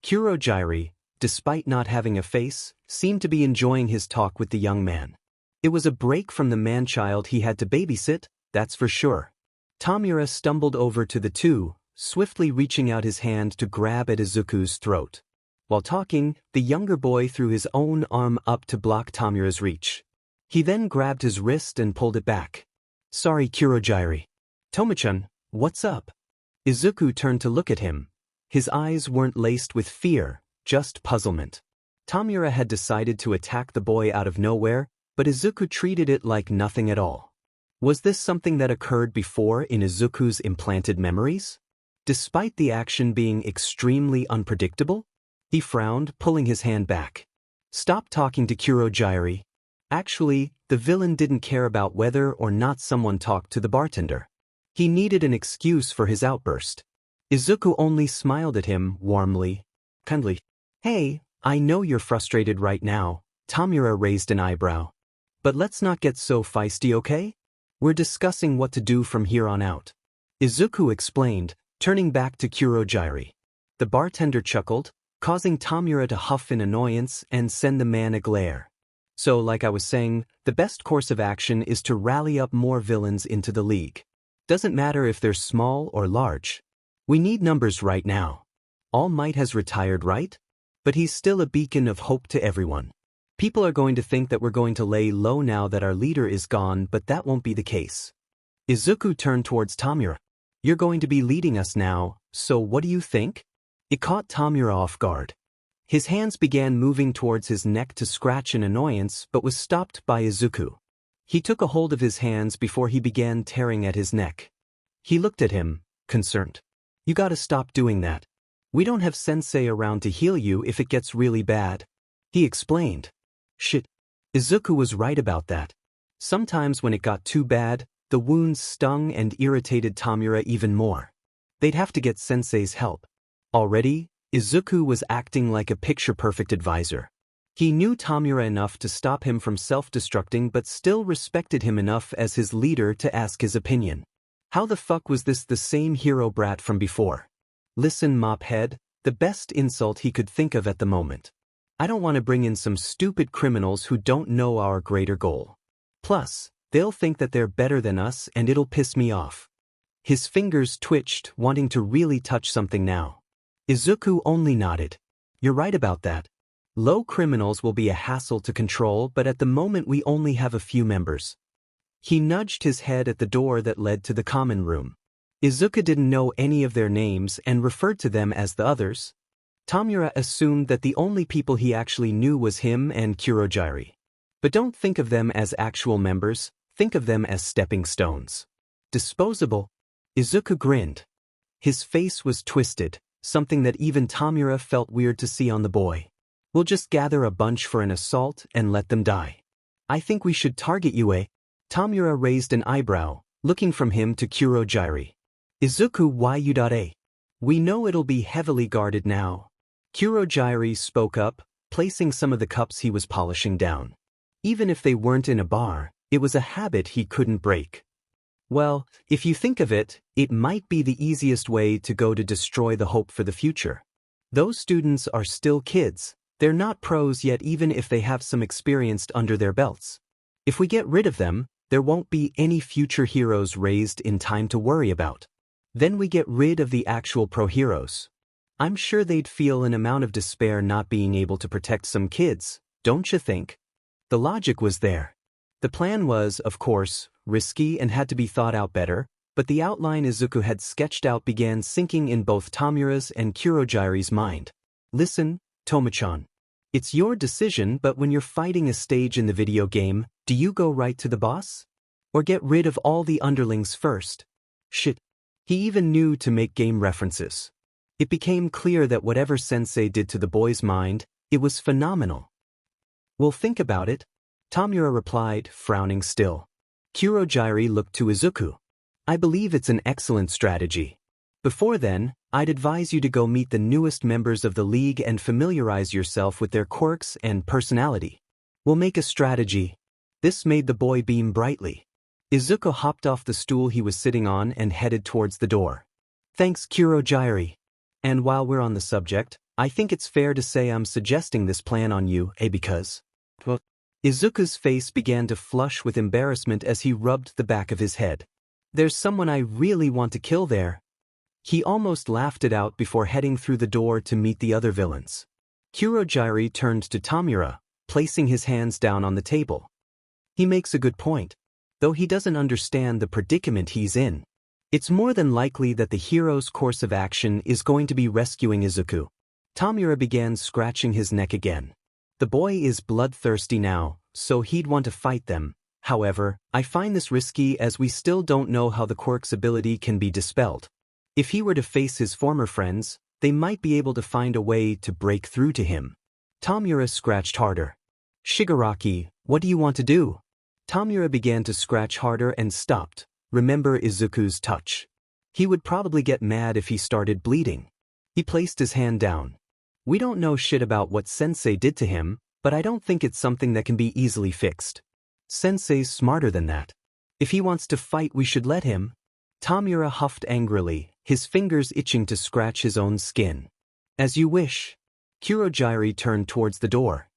Kurogyari, despite not having a face, seemed to be enjoying his talk with the young man. It was a break from the man-child he had to babysit, that's for sure. Tamura stumbled over to the two, swiftly reaching out his hand to grab at Izuku's throat. While talking, the younger boy threw his own arm up to block Tamura's reach. He then grabbed his wrist and pulled it back. Sorry, Kurogyari. Tomichan, what's up? Izuku turned to look at him. His eyes weren't laced with fear, just puzzlement. Tamura had decided to attack the boy out of nowhere, but Izuku treated it like nothing at all. Was this something that occurred before in Izuku's implanted memories? Despite the action being extremely unpredictable? He frowned, pulling his hand back. Stop talking to Kurogyari. Actually, the villain didn't care about whether or not someone talked to the bartender. He needed an excuse for his outburst. Izuku only smiled at him warmly, kindly. Hey, I know you're frustrated right now, Tamura raised an eyebrow. But let's not get so feisty, okay? We're discussing what to do from here on out. Izuku explained, turning back to Kurogyari. The bartender chuckled, causing Tamura to huff in annoyance and send the man a glare. So, like I was saying, the best course of action is to rally up more villains into the league. Doesn't matter if they're small or large. We need numbers right now. All Might has retired, right? But he's still a beacon of hope to everyone. People are going to think that we're going to lay low now that our leader is gone, but that won't be the case. Izuku turned towards Tamura. You're going to be leading us now, so what do you think? It caught Tamura off guard. His hands began moving towards his neck to scratch in annoyance but was stopped by Izuku. He took a hold of his hands before he began tearing at his neck. He looked at him, concerned. You gotta stop doing that. We don't have Sensei around to heal you if it gets really bad. He explained. Shit. Izuku was right about that. Sometimes when it got too bad, the wounds stung and irritated Tamura even more. They'd have to get Sensei's help. Already, Izuku was acting like a picture-perfect advisor. He knew Tamura enough to stop him from self-destructing but still respected him enough as his leader to ask his opinion. How the fuck was this the same hero brat from before? Listen, mophead, the best insult he could think of at the moment. I don't want to bring in some stupid criminals who don't know our greater goal. Plus, they'll think that they're better than us and it'll piss me off. His fingers twitched, wanting to really touch something now. Izuku only nodded. You're right about that. Low criminals will be a hassle to control, but at the moment we only have a few members. He nudged his head at the door that led to the common room. Izuku didn't know any of their names and referred to them as the others. Tamura assumed that the only people he actually knew was him and Kurogyari. But don't think of them as actual members, think of them as stepping stones. Disposable. Izuku grinned. His face was twisted, something that even Tamura felt weird to see on the boy. We'll just gather a bunch for an assault and let them die. I think we should target you, eh? Tamura raised an eyebrow, looking from him to Kurogyari. Izuku, why you? We know it'll be heavily guarded now. Kurogyari spoke up, placing some of the cups he was polishing down. Even if they weren't in a bar, it was a habit he couldn't break. Well, if you think of it, it might be the easiest way to go to destroy the hope for the future. Those students are still kids. They're not pros yet, even if they have some experience under their belts. If we get rid of them, there won't be any future heroes raised in time to worry about. Then we get rid of the actual pro heroes. I'm sure they'd feel an amount of despair not being able to protect some kids, don't you think? The logic was there. The plan was, of course, risky and had to be thought out better, but the outline Izuku had sketched out began sinking in both Tamura's and Kurogyari's mind. Listen, Tomachan. It's your decision, but when you're fighting a stage in the video game, do you go right to the boss? Or get rid of all the underlings first? Shit. He even knew to make game references. It became clear that whatever Sensei did to the boy's mind, it was phenomenal. Well, think about it, Tamura replied, frowning still. Kurogyari looked to Izuku. I believe it's an excellent strategy. Before then, I'd advise you to go meet the newest members of the league and familiarize yourself with their quirks and personality. We'll make a strategy. This made the boy beam brightly. Izuku hopped off the stool he was sitting on and headed towards the door. Thanks, Kurogyari. And while we're on the subject, I think it's fair to say I'm suggesting this plan on you, because... Izuku's face began to flush with embarrassment as he rubbed the back of his head. There's someone I really want to kill there. He almost laughed it out before heading through the door to meet the other villains. Kurogyari turned to Tamura, placing his hands down on the table. He makes a good point. Though he doesn't understand the predicament he's in. It's more than likely that the hero's course of action is going to be rescuing Izuku. Tamura began scratching his neck again. The boy is bloodthirsty now, so he'd want to fight them. However, I find this risky as we still don't know how the quirk's ability can be dispelled. If he were to face his former friends, they might be able to find a way to break through to him. Tamura scratched harder. Shigaraki, what do you want to do? Tamura began to scratch harder and stopped. Remember Izuku's touch. He would probably get mad if he started bleeding. He placed his hand down. We don't know shit about what Sensei did to him, but I don't think it's something that can be easily fixed. Sensei's smarter than that. If he wants to fight, we should let him. Tamura huffed angrily, his fingers itching to scratch his own skin. As you wish. Kurogyari turned towards the door.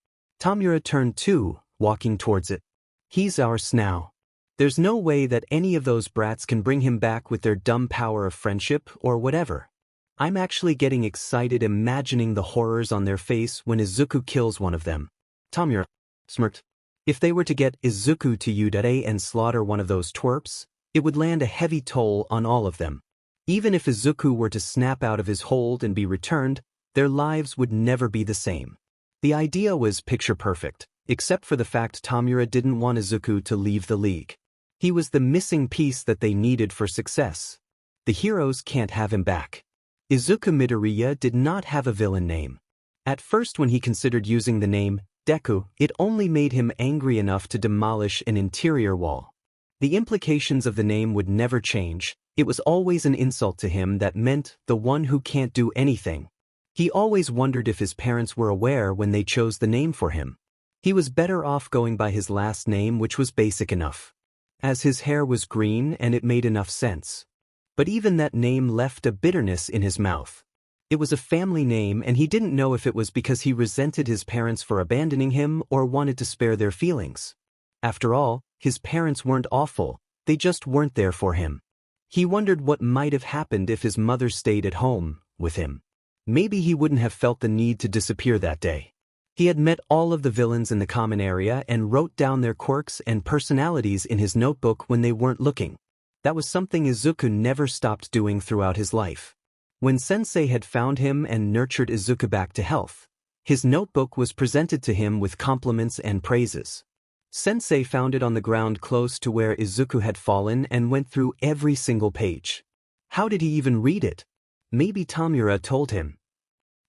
Tamura turned too, walking towards it. He's ours now. There's no way that any of those brats can bring him back with their dumb power of friendship or whatever. I'm actually getting excited imagining the horrors on their face when Izuku kills one of them. Tamura smirked. If they were to get Izuku to Yudere and slaughter one of those twerps, it would land a heavy toll on all of them. Even if Izuku were to snap out of his hold and be returned, their lives would never be the same. The idea was picture perfect, except for the fact Tamura didn't want Izuku to leave the league. He was the missing piece that they needed for success. The heroes can't have him back. Izuku Midoriya did not have a villain name. At first when he considered using the name Deku, it only made him angry enough to demolish an interior wall. The implications of the name would never change. It was always an insult to him that meant the one who can't do anything. He always wondered if his parents were aware when they chose the name for him. He was better off going by his last name, which was basic enough. As his hair was green and it made enough sense. But even that name left a bitterness in his mouth. It was a family name and he didn't know if it was because he resented his parents for abandoning him or wanted to spare their feelings. After all, his parents weren't awful, they just weren't there for him. He wondered what might have happened if his mother stayed at home with him. Maybe he wouldn't have felt the need to disappear that day. He had met all of the villains in the common area and wrote down their quirks and personalities in his notebook when they weren't looking. That was something Izuku never stopped doing throughout his life. When Sensei had found him and nurtured Izuku back to health, his notebook was presented to him with compliments and praises. Sensei found it on the ground close to where Izuku had fallen and went through every single page. How did he even read it? Maybe Tamura told him.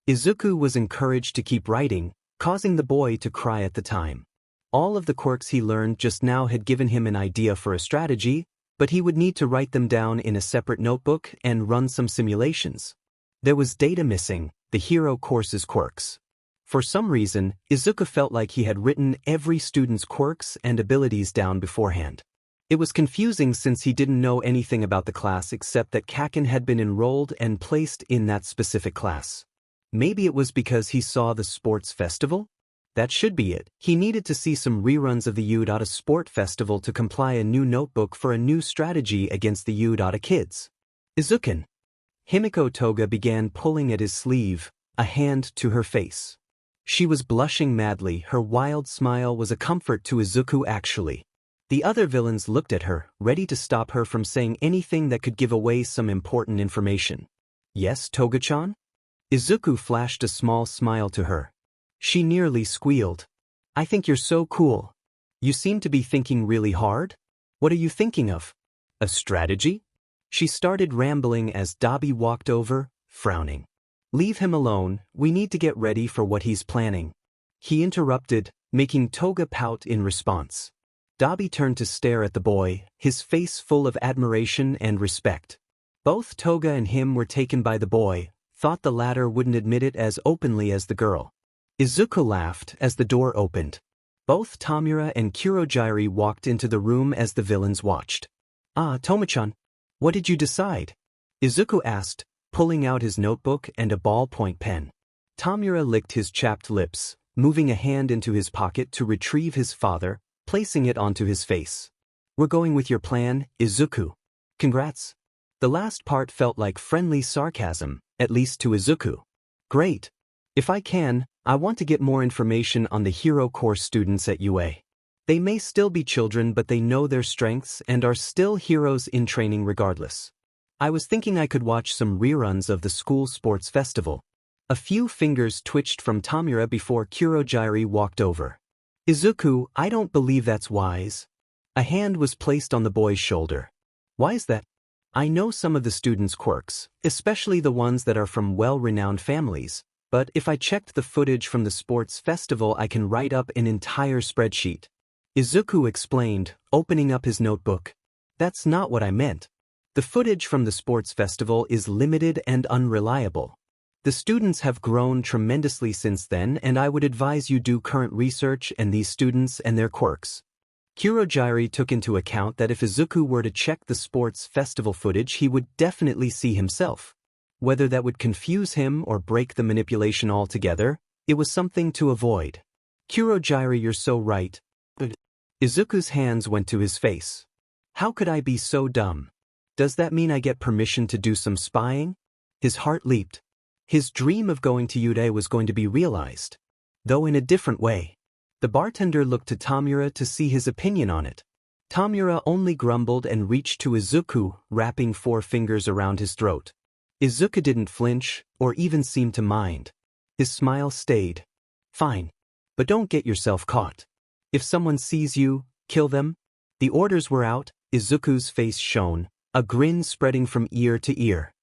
Izuku was encouraged to keep writing, causing the boy to cry at the time. All of the quirks he learned just now had given him an idea for a strategy, but he would need to write them down in a separate notebook and run some simulations. There was data missing, the hero course's quirks. For some reason, Izuku felt like he had written every student's quirks and abilities down beforehand. It was confusing since he didn't know anything about the class except that Kaken had been enrolled and placed in that specific class. Maybe it was because he saw the sports festival? That should be it. He needed to see some reruns of the Udata Sport Festival to compile a new notebook for a new strategy against the Udata kids. Izuku. Himiko Toga began pulling at his sleeve, a hand to her face. She was blushing madly. Her wild smile was a comfort to Izuku actually. The other villains looked at her, ready to stop her from saying anything that could give away some important information. Yes, Toga-chan? Izuku flashed a small smile to her. She nearly squealed. I think you're so cool. You seem to be thinking really hard? What are you thinking of? A strategy? She started rambling as Dabi walked over, frowning. Leave him alone, we need to get ready for what he's planning. He interrupted, making Toga pout in response. Dabi turned to stare at the boy, his face full of admiration and respect. Both Toga and him were taken by the boy, thought the latter wouldn't admit it as openly as the girl. Izuku laughed as the door opened. Both Tamura and Kurogiri walked into the room as the villains watched. Ah, Toma-chan, what did you decide? Izuku asked, pulling out his notebook and a ballpoint pen. Tamura licked his chapped lips, moving a hand into his pocket to retrieve his father, placing it onto his face. We're going with your plan, Izuku. Congrats. The last part felt like friendly sarcasm, at least to Izuku. Great. If I can, I want to get more information on the hero course students at UA. They may still be children but they know their strengths and are still heroes in training regardless. I was thinking I could watch some reruns of the school sports festival. A few fingers twitched from Tamura before Kurogiri walked over. Izuku, I don't believe that's wise. A hand was placed on the boy's shoulder. Why is that? I know some of the students' quirks, especially the ones that are from well-renowned families, but if I checked the footage from the sports festival I can write up an entire spreadsheet. Izuku explained, opening up his notebook. That's not what I meant. The footage from the sports festival is limited and unreliable. The students have grown tremendously since then and I would advise you do current research and these students and their quirks. Kurogiri took into account that if Izuku were to check the sports festival footage he would definitely see himself. Whether that would confuse him or break the manipulation altogether, it was something to avoid. Kurogiri, you're so right. But Izuku's hands went to his face. How could I be so dumb? Does that mean I get permission to do some spying? His heart leaped. His dream of going to UA was going to be realized, though in a different way. The bartender looked to Tamura to see his opinion on it. Tamura only grumbled and reached to Izuku, wrapping 4 fingers around his throat. Izuku didn't flinch, or even seem to mind. His smile stayed. Fine. But don't get yourself caught. If someone sees you, kill them. The orders were out, Izuku's face shone, a grin spreading from ear to ear.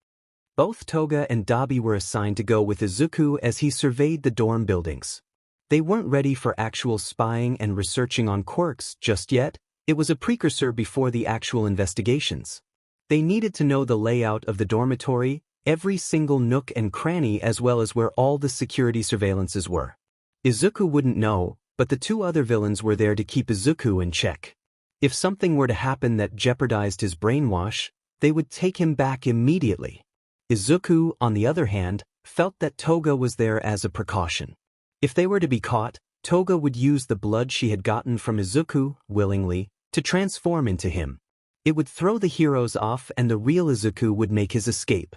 Both Toga and Dabi were assigned to go with Izuku as he surveyed the dorm buildings. They weren't ready for actual spying and researching on quirks just yet, it was a precursor before the actual investigations. They needed to know the layout of the dormitory, every single nook and cranny as well as where all the security surveillances were. Izuku wouldn't know, but the 2 other villains were there to keep Izuku in check. If something were to happen that jeopardized his brainwash, they would take him back immediately. Izuku, on the other hand, felt that Toga was there as a precaution. If they were to be caught, Toga would use the blood she had gotten from Izuku, willingly, to transform into him. It would throw the heroes off and the real Izuku would make his escape.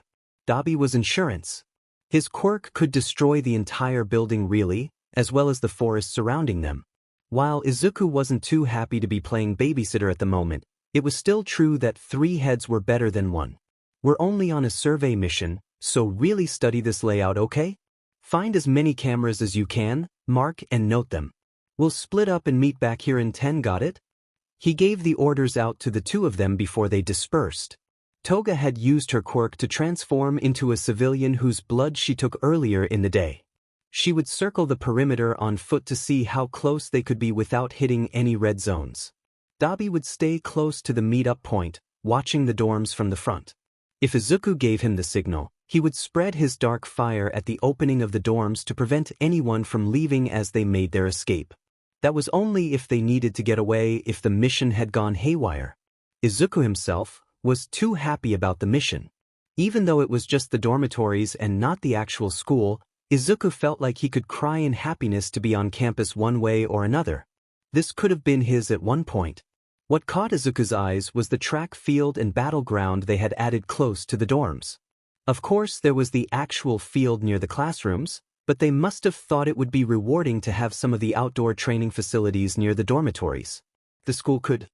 Dabi was insurance. His quirk could destroy the entire building really, as well as the forest surrounding them. While Izuku wasn't too happy to be playing babysitter at the moment, it was still true that 3 heads were better than 1. We're only on a survey mission, so really study this layout, okay? Find as many cameras as you can, mark and note them. We'll split up and meet back here in 10, got it? He gave the orders out to the 2 of them before they dispersed. Toga had used her quirk to transform into a civilian whose blood she took earlier in the day. She would circle the perimeter on foot to see how close they could be without hitting any red zones. Dabi would stay close to the meet-up point, watching the dorms from the front. If Izuku gave him the signal, he would spread his dark fire at the opening of the dorms to prevent anyone from leaving as they made their escape. That was only if they needed to get away if the mission had gone haywire. Izuku himself was too happy about the mission. Even though it was just the dormitories and not the actual school, Izuku felt like he could cry in happiness to be on campus one way or another. This could have been his at one point. What caught Izuku's eyes was the track field and battleground they had added close to the dorms. Of course, there was the actual field near the classrooms, but they must have thought it would be rewarding to have some of the outdoor training facilities near the dormitories. The school could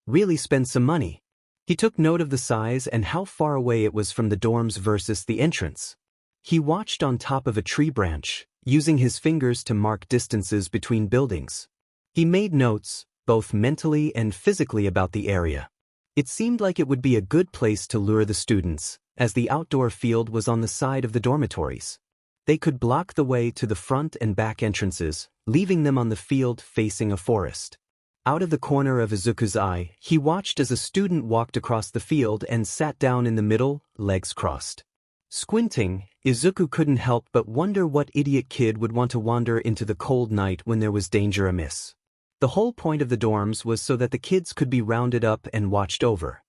really spend some money. He took note of the size and how far away it was from the dorms versus the entrance. He watched on top of a tree branch, using his fingers to mark distances between buildings. He made notes, both mentally and physically, about the area. It seemed like it would be a good place to lure the students, as the outdoor field was on the side of the dormitories. They could block the way to the front and back entrances, leaving them on the field facing a forest. Out of the corner of Izuku's eye, he watched as a student walked across the field and sat down in the middle, legs crossed. Squinting, Izuku couldn't help but wonder what idiot kid would want to wander into the cold night when there was danger amiss. The whole point of the dorms was so that the kids could be rounded up and watched over.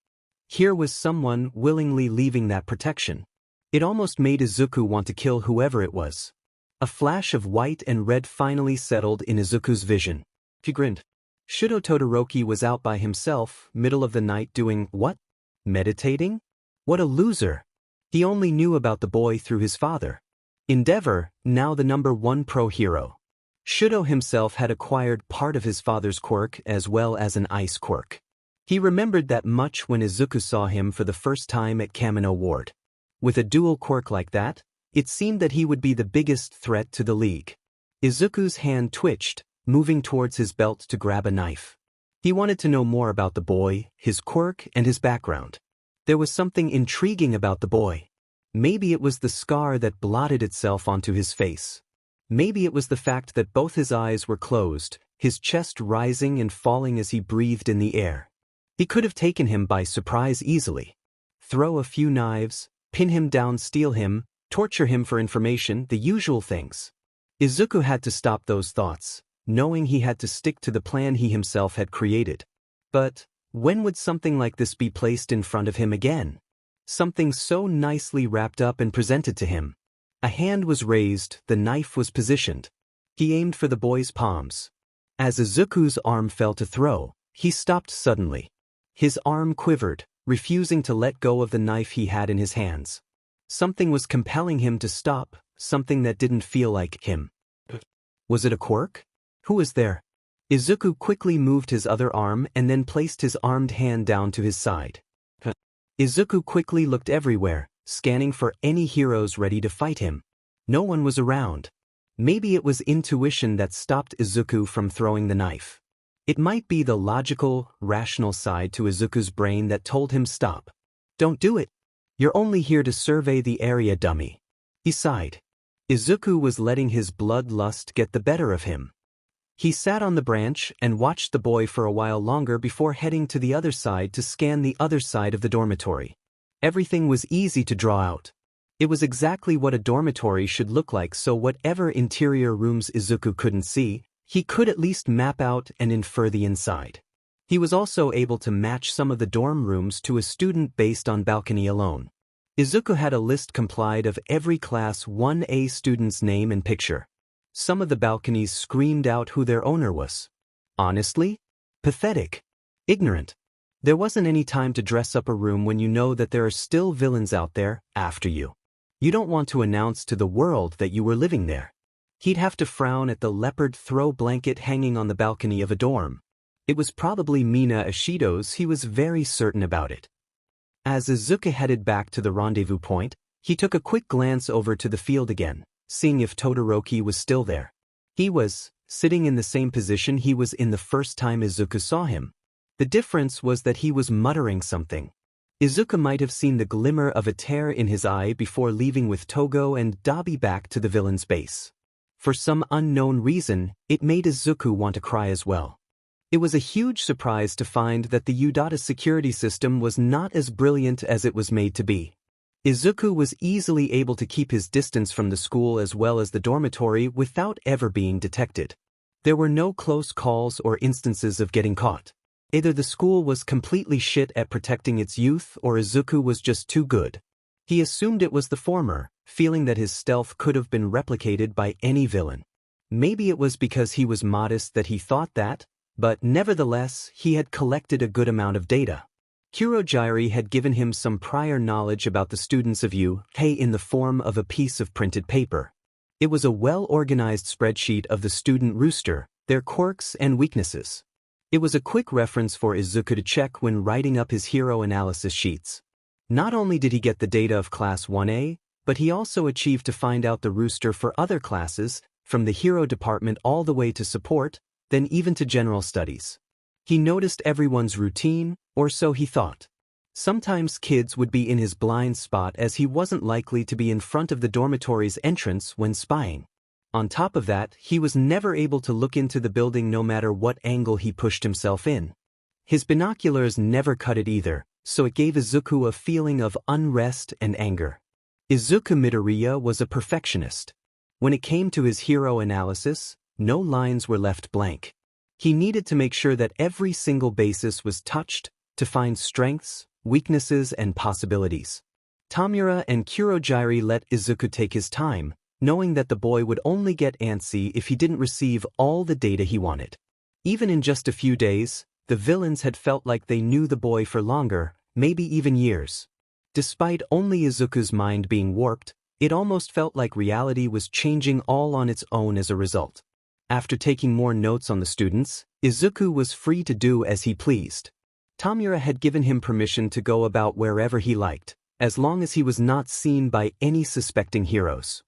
Here was someone willingly leaving that protection. It almost made Izuku want to kill whoever it was. A flash of white and red finally settled in Izuku's vision. He grinned. Shudo Todoroki was out by himself, middle of the night, doing what? Meditating? What a loser. He only knew about the boy through his father. Endeavor, now the #1 pro hero. Shudo himself had acquired part of his father's quirk as well as an ice quirk. He remembered that much when Izuku saw him for the first time at Kamino Ward. With a dual quirk like that, it seemed that he would be the biggest threat to the league. Izuku's hand twitched, moving towards his belt to grab a knife. He wanted to know more about the boy, his quirk, and his background. There was something intriguing about the boy. Maybe it was the scar that blotted itself onto his face. Maybe it was the fact that both his eyes were closed, his chest rising and falling as he breathed in the air. He could have taken him by surprise easily. Throw a few knives, pin him down, steal him, torture him for information, the usual things. Izuku had to stop those thoughts, knowing he had to stick to the plan he himself had created. But when would something like this be placed in front of him again? Something so nicely wrapped up and presented to him. A hand was raised, the knife was positioned. He aimed for the boy's palms. As Izuku's arm fell to throw, he stopped suddenly. His arm quivered, refusing to let go of the knife he had in his hands. Something was compelling him to stop, something that didn't feel like him. Was it a quirk? Who was there? Izuku quickly moved his other arm and then placed his armed hand down to his side. Izuku quickly looked everywhere, scanning for any heroes ready to fight him. No one was around. Maybe it was intuition that stopped Izuku from throwing the knife. It might be the logical, rational side to Izuku's brain that told him stop. Don't do it. You're only here to survey the area, dummy. He sighed. Izuku was letting his bloodlust get the better of him. He sat on the branch and watched the boy for a while longer before heading to the other side to scan the other side of the dormitory. Everything was easy to draw out. It was exactly what a dormitory should look like, so whatever interior rooms Izuku couldn't see, he could at least map out and infer the inside. He was also able to match some of the dorm rooms to a student based on balcony alone. Izuku had a list compiled of every Class 1A student's name and picture. Some of the balconies screamed out who their owner was. Honestly? Pathetic. Ignorant. There wasn't any time to dress up a room when you know that there are still villains out there after you. You don't want to announce to the world that you were living there. He'd have to frown at the leopard throw blanket hanging on the balcony of a dorm. It was probably Mina Ishido's, he was very certain about it. As Izuku headed back to the rendezvous point, he took a quick glance over to the field again, seeing if Todoroki was still there. He was, sitting in the same position he was in the first time Izuku saw him. The difference was that he was muttering something. Izuku might have seen the glimmer of a tear in his eye before leaving with Togo and Dabi back to the villain's base. For some unknown reason, it made Izuku want to cry as well. It was a huge surprise to find that the Udata security system was not as brilliant as it was made to be. Izuku was easily able to keep his distance from the school as well as the dormitory without ever being detected. There were no close calls or instances of getting caught. Either the school was completely shit at protecting its youth or Izuku was just too good. He assumed it was the former, feeling that his stealth could have been replicated by any villain. Maybe it was because he was modest that he thought that, but nevertheless, he had collected a good amount of data. Kurogyari had given him some prior knowledge about the students of UA in the form of a piece of printed paper. It was a well-organized spreadsheet of the student roster, their quirks and weaknesses. It was a quick reference for Izuku to check when writing up his hero analysis sheets. Not only did he get the data of Class 1A, but he also achieved to find out the roster for other classes, from the hero department all the way to support, then even to general studies. He noticed everyone's routine, or so he thought. Sometimes kids would be in his blind spot as he wasn't likely to be in front of the dormitory's entrance when spying. On top of that, he was never able to look into the building no matter what angle he pushed himself in. His binoculars never cut it either, so it gave Izuku a feeling of unrest and anger. Izuku Midoriya was a perfectionist. When it came to his hero analysis, no lines were left blank. He needed to make sure that every single basis was touched to find strengths, weaknesses, and possibilities. Tamura and Kurogyari let Izuku take his time, knowing that the boy would only get antsy if he didn't receive all the data he wanted. Even in just a few days, the villains had felt like they knew the boy for longer, maybe even years. Despite only Izuku's mind being warped, it almost felt like reality was changing all on its own as a result. After taking more notes on the students, Izuku was free to do as he pleased. Tamura had given him permission to go about wherever he liked, as long as he was not seen by any suspecting heroes.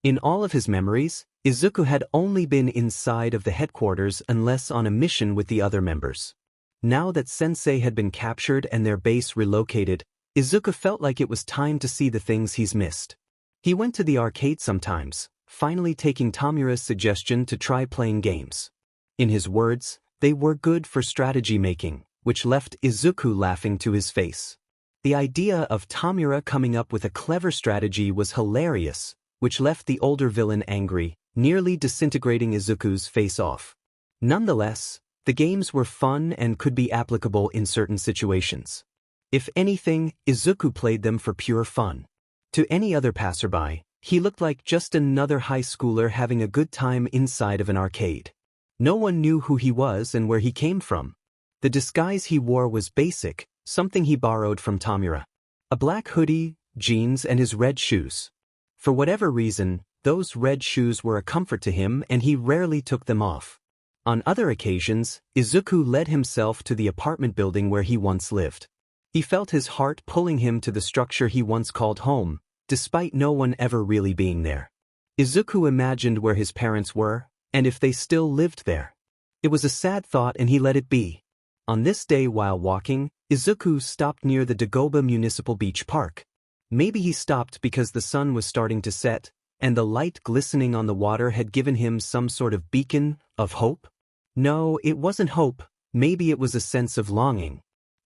In all of his memories, Izuku had only been inside of the headquarters unless on a mission with the other members. Now that Sensei had been captured and their base relocated, Izuku felt like it was time to see the things he's missed. He went to the arcade sometimes, finally taking Tamura's suggestion to try playing games. In his words, they were good for strategy making, which left Izuku laughing to his face. The idea of Tamura coming up with a clever strategy was hilarious, which left the older villain angry, nearly disintegrating Izuku's face off. Nonetheless, the games were fun and could be applicable in certain situations. If anything, Izuku played them for pure fun. To any other passerby, he looked like just another high schooler having a good time inside of an arcade. No one knew who he was and where he came from. The disguise he wore was basic, something he borrowed from Tamura. A black hoodie, jeans, and his red shoes. For whatever reason, those red shoes were a comfort to him and he rarely took them off. On other occasions, Izuku led himself to the apartment building where he once lived. He felt his heart pulling him to the structure he once called home, despite no one ever really being there. Izuku imagined where his parents were, and if they still lived there. It was a sad thought and he let it be. On this day while walking, Izuku stopped near the Dagoba Municipal Beach Park. Maybe he stopped because the sun was starting to set, and the light glistening on the water had given him some sort of beacon of hope? No, it wasn't hope, maybe it was a sense of longing.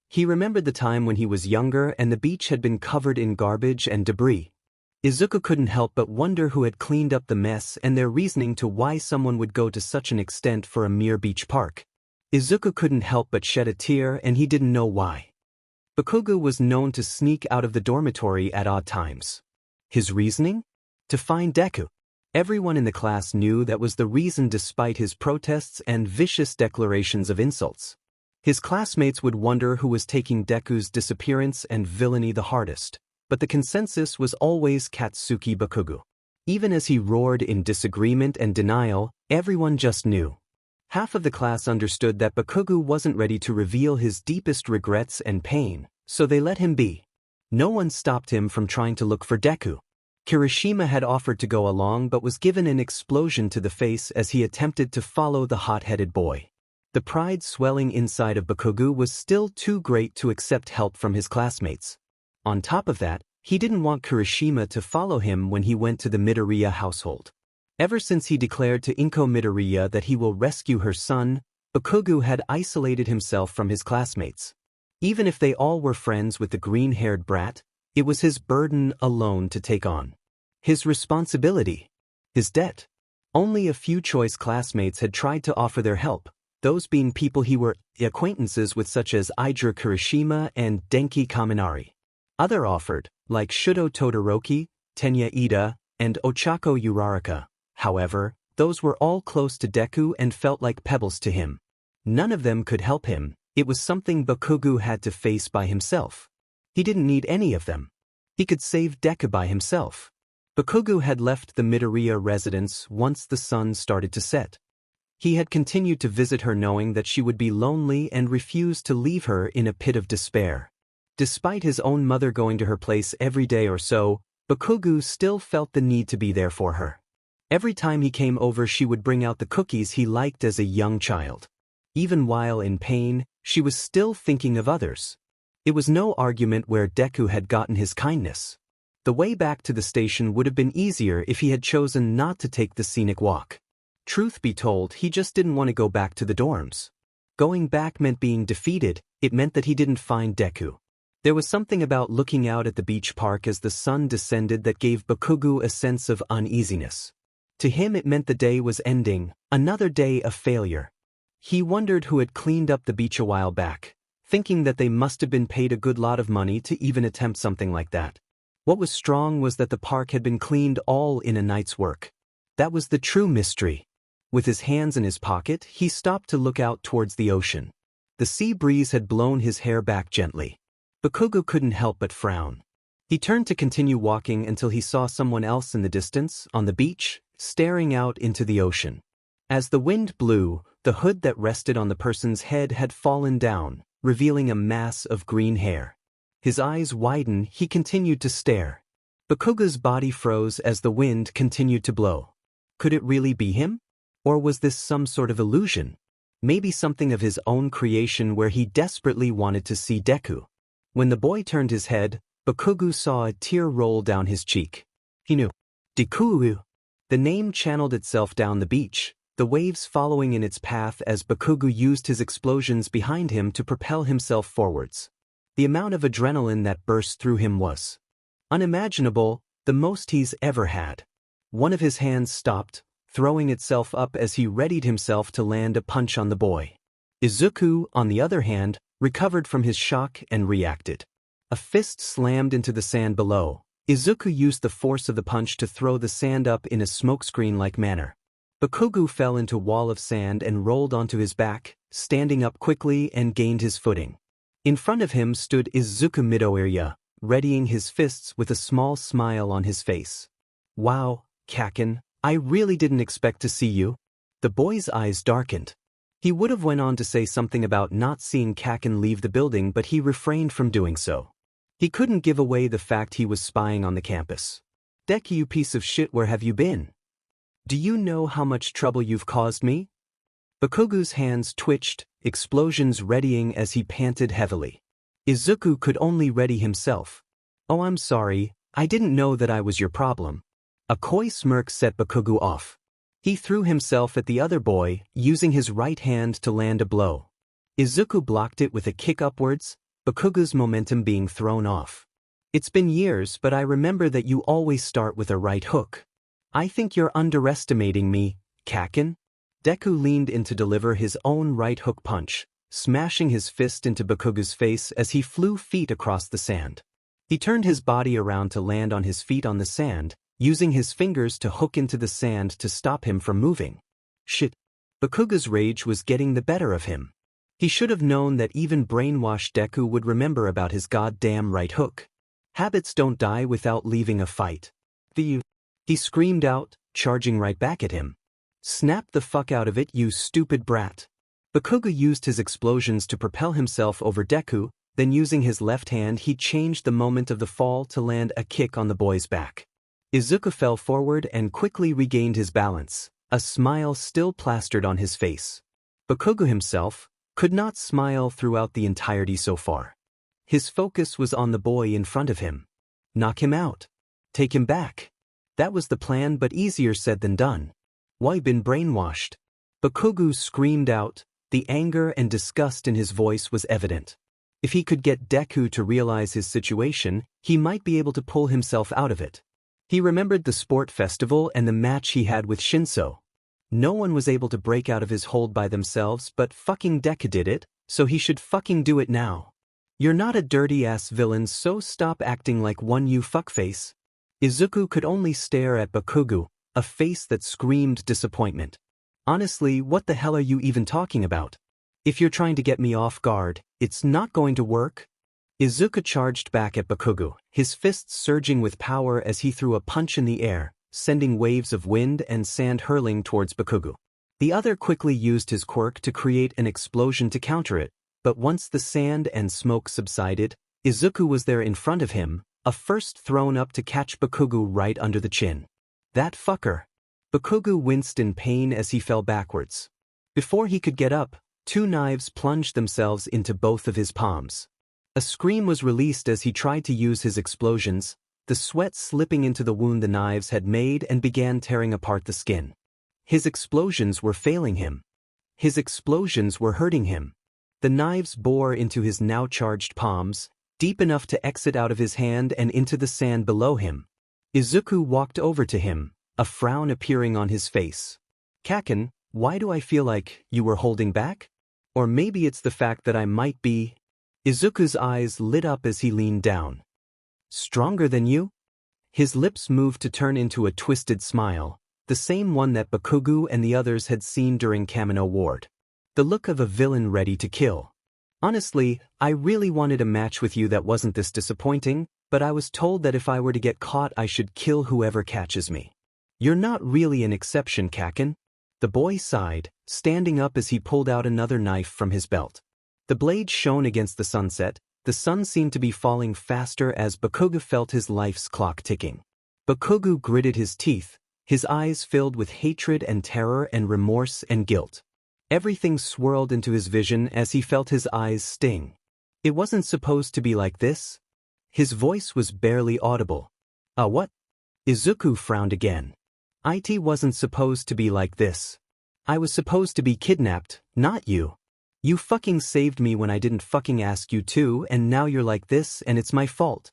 He remembered the time when he was younger and the beach had been covered in garbage and debris. Izuku couldn't help but wonder who had cleaned up the mess and their reasoning to why someone would go to such an extent for a mere beach park. Izuku couldn't help but shed a tear and he didn't know why. Bakugo was known to sneak out of the dormitory at odd times. His reasoning? To find Deku. Everyone in the class knew that was the reason despite his protests and vicious declarations of insults. His classmates would wonder who was taking Deku's disappearance and villainy the hardest, but the consensus was always Katsuki Bakugo. Even as he roared in disagreement and denial, everyone just knew. Half of the class understood that Bakugo wasn't ready to reveal his deepest regrets and pain, so they let him be. No one stopped him from trying to look for Deku. Kirishima had offered to go along but was given an explosion to the face as he attempted to follow the hot-headed boy. The pride swelling inside of Bakugo was still too great to accept help from his classmates. On top of that, he didn't want Kirishima to follow him when he went to the Midoriya household. Ever since he declared to Inko Midoriya that he will rescue her son, Bakugo had isolated himself from his classmates. Even if they all were friends with the green-haired brat, it was his burden alone to take on. His responsibility. His debt. Only a few choice classmates had tried to offer their help, those being people he were acquaintances with such as Ijiro Kirishima and Denki Kaminari. Other offered, like Shudo Todoroki, Tenya Ida, and Ochako Uraraka. However, those were all close to Deku and felt like pebbles to him. None of them could help him, it was something Bakugo had to face by himself. He didn't need any of them. He could save Deku by himself. Bakugo had left the Midoriya residence once the sun started to set. He had continued to visit her knowing that she would be lonely and refused to leave her in a pit of despair. Despite his own mother going to her place every day or so, Bakugo still felt the need to be there for her. Every time he came over she would bring out the cookies he liked as a young child. Even while in pain, she was still thinking of others. It was no argument where Deku had gotten his kindness. The way back to the station would have been easier if he had chosen not to take the scenic walk. Truth be told, he just didn't want to go back to the dorms. Going back meant being defeated, it meant that he didn't find Deku. There was something about looking out at the beach park as the sun descended that gave Bakugo a sense of uneasiness. To him it meant the day was ending, another day of failure. He wondered who had cleaned up the beach a while back, thinking that they must have been paid a good lot of money to even attempt something like that. What was strong was that the park had been cleaned all in a night's work. That was the true mystery. With his hands in his pocket, he stopped to look out towards the ocean. The sea breeze had blown his hair back gently. Bakugo couldn't help but frown. He turned to continue walking until he saw someone else in the distance, on the beach, staring out into the ocean. As the wind blew, the hood that rested on the person's head had fallen down, revealing a mass of green hair. His eyes widened, he continued to stare. Bakugo's body froze as the wind continued to blow. Could it really be him? Or was this some sort of illusion? Maybe something of his own creation where he desperately wanted to see Deku. When the boy turned his head, Bakugo saw a tear roll down his cheek. He knew. Deku. The name channeled itself down the beach, the waves following in its path as Bakugo used his explosions behind him to propel himself forwards. The amount of adrenaline that burst through him was unimaginable, the most he's ever had. One of his hands stopped, throwing itself up as he readied himself to land a punch on the boy. Izuku, on the other hand, recovered from his shock and reacted. A fist slammed into the sand below. Izuku used the force of the punch to throw the sand up in a smokescreen-like manner. Bakugo fell into a wall of sand and rolled onto his back, standing up quickly and gained his footing. In front of him stood Izuku Midoriya, readying his fists with a small smile on his face. Wow, Kaken, I really didn't expect to see you. The boy's eyes darkened. He would have went on to say something about not seeing Kaken leave the building, but he refrained from doing so. He couldn't give away the fact he was spying on the campus. Deku, you piece of shit, where have you been? Do you know how much trouble you've caused me? Bakugo's hands twitched, explosions readying as he panted heavily. Izuku could only ready himself. Oh, I'm sorry, I didn't know that I was your problem. A coy smirk set Bakugo off. He threw himself at the other boy, using his right hand to land a blow. Izuku blocked it with a kick upwards, Bakugo's momentum being thrown off. It's been years, but I remember that you always start with a right hook. I think you're underestimating me, Kaken. Deku leaned in to deliver his own right hook punch, smashing his fist into Bakugo's face as he flew feet across the sand. He turned his body around to land on his feet on the sand, using his fingers to hook into the sand to stop him from moving. Shit. Bakugo's rage was getting the better of him. He should have known that even brainwashed Deku would remember about his goddamn right hook. Habits don't die without leaving a fight. He screamed out, charging right back at him. Snap the fuck out of it, you stupid brat. Bakugo used his explosions to propel himself over Deku, then using his left hand he changed the moment of the fall to land a kick on the boy's back. Izuku fell forward and quickly regained his balance, a smile still plastered on his face. Bakugo himself could not smile throughout the entirety so far. His focus was on the boy in front of him. Knock him out. Take him back. That was the plan, but easier said than done. Why been brainwashed? Bakugo screamed out. The anger and disgust in his voice was evident. If he could get Deku to realize his situation, he might be able to pull himself out of it. He remembered the sport festival and the match he had with Shinso. No one was able to break out of his hold by themselves, but fucking Deku did it, so he should fucking do it now. You're not a dirty-ass villain, so stop acting like one, you fuckface. Izuku could only stare at Bakugo, a face that screamed disappointment. Honestly, what the hell are you even talking about? If you're trying to get me off guard, it's not going to work. Izuku charged back at Bakugo, his fists surging with power as he threw a punch in the air, sending waves of wind and sand hurling towards Bakugo. The other quickly used his quirk to create an explosion to counter it, but once the sand and smoke subsided, Izuku was there in front of him, a first thrown up to catch Bakugo right under the chin. That fucker. Bakugo winced in pain as he fell backwards. Before he could get up, two knives plunged themselves into both of his palms. A scream was released as he tried to use his explosions, the sweat slipping into the wound the knives had made and began tearing apart the skin. His explosions were failing him. His explosions were hurting him. The knives bore into his now charged palms, deep enough to exit out of his hand and into the sand below him. Izuku walked over to him, a frown appearing on his face. Kaken, why do I feel like you were holding back? Or maybe it's the fact that I might be. Izuku's eyes lit up as he leaned down. Stronger than you? His lips moved to turn into a twisted smile, the same one that Bakugo and the others had seen during Kamino Ward. The look of a villain ready to kill. Honestly, I really wanted a match with you that wasn't this disappointing, but I was told that if I were to get caught I should kill whoever catches me. You're not really an exception, Kaken. The boy sighed, standing up as he pulled out another knife from his belt. The blade shone against the sunset. The sun seemed to be falling faster as Bakugo felt his life's clock ticking. Bakugo gritted his teeth, his eyes filled with hatred and terror and remorse and guilt. Everything swirled into his vision as he felt his eyes sting. It wasn't supposed to be like this. His voice was barely audible. What? Izuku frowned again. It wasn't supposed to be like this. I was supposed to be kidnapped, not you. You fucking saved me when I didn't fucking ask you to, and now you're like this and it's my fault.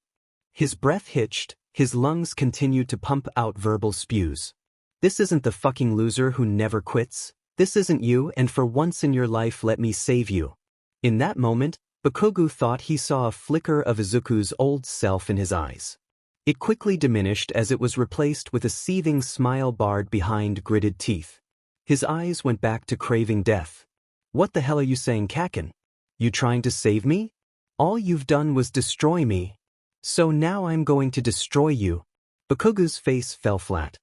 His breath hitched, his lungs continued to pump out verbal spews. This isn't the fucking loser who never quits. This isn't you, and for once in your life let me save you. In that moment, Bakugo thought he saw a flicker of Izuku's old self in his eyes. It quickly diminished as it was replaced with a seething smile barred behind gritted teeth. His eyes went back to craving death. What the hell are you saying, Kaken? You trying to save me? All you've done was destroy me. So now I'm going to destroy you. Bakugo's face fell flat.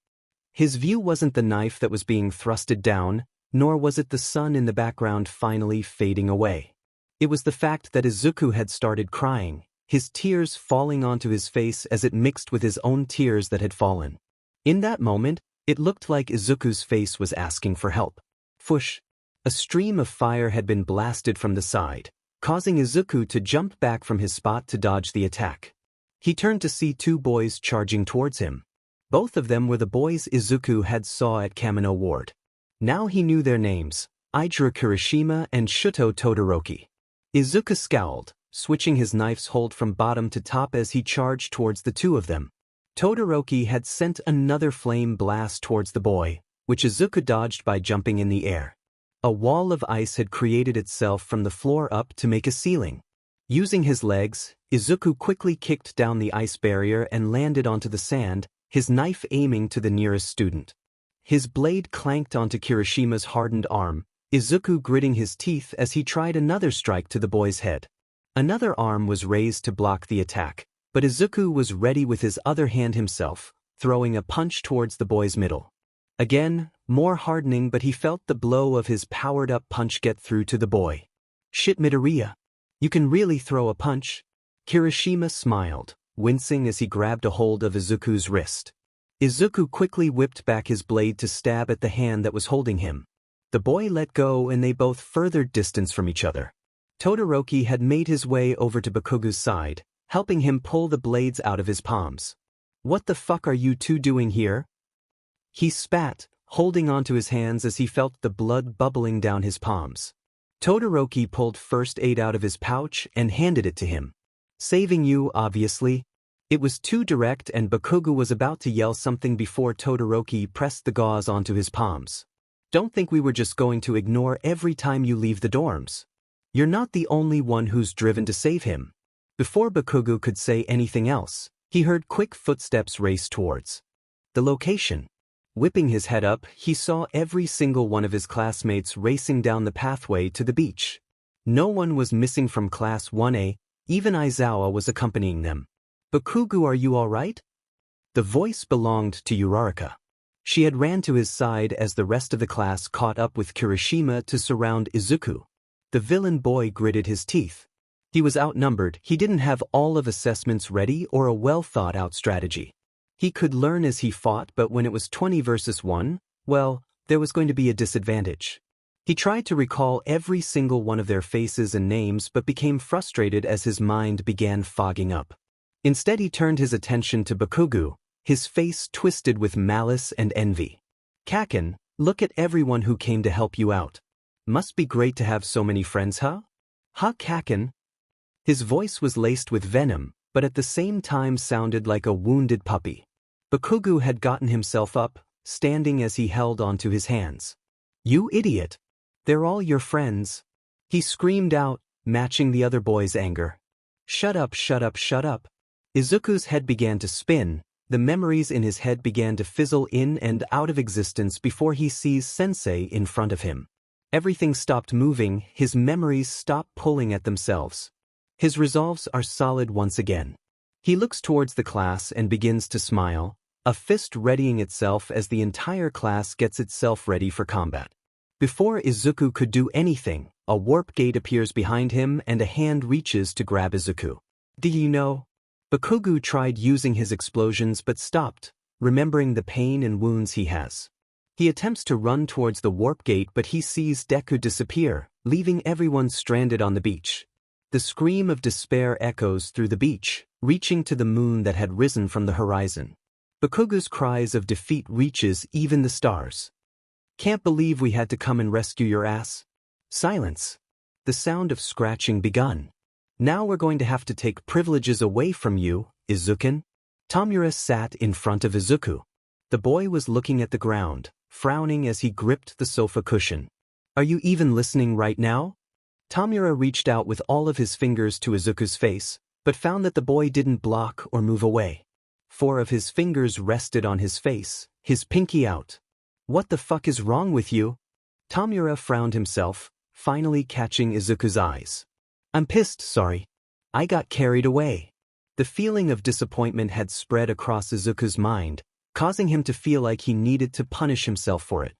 His view wasn't the knife that was being thrusted down, nor was it the sun in the background finally fading away. It was the fact that Izuku had started crying, his tears falling onto his face as it mixed with his own tears that had fallen. In that moment, it looked like Izuku's face was asking for help. Fush! A stream of fire had been blasted from the side, causing Izuku to jump back from his spot to dodge the attack. He turned to see two boys charging towards him. Both of them were the boys Izuku had saw at Kamino Ward. Now he knew their names, Ijiro Kirishima and Shuto Todoroki. Izuku scowled, switching his knife's hold from bottom to top as he charged towards the two of them. Todoroki had sent another flame blast towards the boy, which Izuku dodged by jumping in the air. A wall of ice had created itself from the floor up to make a ceiling. Using his legs, Izuku quickly kicked down the ice barrier and landed onto the sand, his knife aiming to the nearest student. His blade clanked onto Kirishima's hardened arm, Izuku gritting his teeth as he tried another strike to the boy's head. Another arm was raised to block the attack, but Izuku was ready with his other hand himself, throwing a punch towards the boy's middle. Again, more hardening, but he felt the blow of his powered-up punch get through to the boy. Shit, Midoriya. You can really throw a punch? Kirishima smiled, wincing as he grabbed a hold of Izuku's wrist. Izuku quickly whipped back his blade to stab at the hand that was holding him. The boy let go and they both furthered distance from each other. Todoroki had made his way over to Bakugu's side, helping him pull the blades out of his palms. "What the fuck are you two doing here?" He spat, holding onto his hands as he felt the blood bubbling down his palms. Todoroki pulled first aid out of his pouch and handed it to him. "Saving you, obviously." It was too direct and Bakugu was about to yell something before Todoroki pressed the gauze onto his palms. "Don't think we were just going to ignore every time you leave the dorms. You're not the only one who's driven to save him." Before Bakugu could say anything else, he heard quick footsteps race towards the location. Whipping his head up, he saw every single one of his classmates racing down the pathway to the beach. No one was missing from Class 1A, even Aizawa was accompanying them. "Bakugu, are you all right?" The voice belonged to Uraraka. She had ran to his side as the rest of the class caught up with Kirishima to surround Izuku. The villain boy gritted his teeth. He was outnumbered, he didn't have all of assessments ready or a well-thought-out strategy. He could learn as he fought, but when it was 20 versus 1, well, there was going to be a disadvantage. He tried to recall every single one of their faces and names but became frustrated as his mind began fogging up. Instead he turned his attention to Bakugu, his face twisted with malice and envy. "Kaken, look at everyone who came to help you out. Must be great to have so many friends, huh? Huh, Kaken?" His voice was laced with venom, but at the same time sounded like a wounded puppy. Bakugu had gotten himself up, standing as he held onto his hands. "You idiot! They're all your friends," he screamed out, matching the other boy's anger. "Shut up, shut up, shut up." Izuku's head began to spin, the memories in his head began to fizzle in and out of existence before he sees Sensei in front of him. Everything stopped moving, his memories stopped pulling at themselves. His resolves are solid once again. He looks towards the class and begins to smile, a fist readying itself as the entire class gets itself ready for combat. Before Izuku could do anything, a warp gate appears behind him and a hand reaches to grab Izuku. "Do you know?" Bakugu tried using his explosions but stopped, remembering the pain and wounds he has. He attempts to run towards the warp gate but he sees Deku disappear, leaving everyone stranded on the beach. The scream of despair echoes through the beach, reaching to the moon that had risen from the horizon. Bakugu's cries of defeat reaches even the stars. "Can't believe we had to come and rescue your ass." Silence. The sound of scratching begun. "Now we're going to have to take privileges away from you, Izuku." Tomura sat in front of Izuku. The boy was looking at the ground, frowning as he gripped the sofa cushion. "Are you even listening right now?" Tomura reached out with all of his fingers to Izuku's face, but found that the boy didn't block or move away. 4 of his fingers rested on his face, his pinky out. "What the fuck is wrong with you?" Tomura frowned himself, finally catching Izuku's eyes. "I'm pissed, sorry. I got carried away." The feeling of disappointment had spread across Izuku's mind, causing him to feel like he needed to punish himself for it.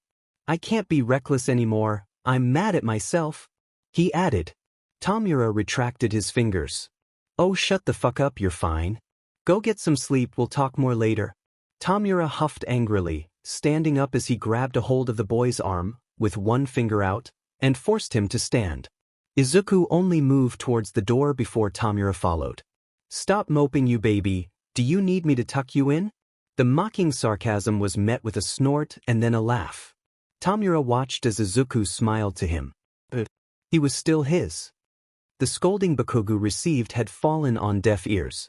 "I can't be reckless anymore, I'm mad at myself," he added. Tomura retracted his fingers. "Oh, shut the fuck up, you're fine. Go get some sleep, we'll talk more later." Tomura huffed angrily, standing up as he grabbed a hold of the boy's arm, with one finger out, and forced him to stand. Izuku only moved towards the door before Tomura followed. "Stop moping, you baby, do you need me to tuck you in?" The mocking sarcasm was met with a snort and then a laugh. Tomura watched as Izuku smiled to him. But he was still his. The scolding Bakugu received had fallen on deaf ears.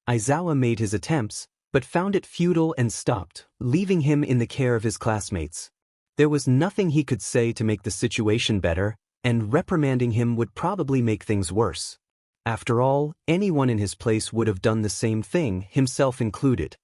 Aizawa made his attempts, but found it futile and stopped, leaving him in the care of his classmates. There was nothing he could say to make the situation better, and reprimanding him would probably make things worse. After all, anyone in his place would have done the same thing, himself included.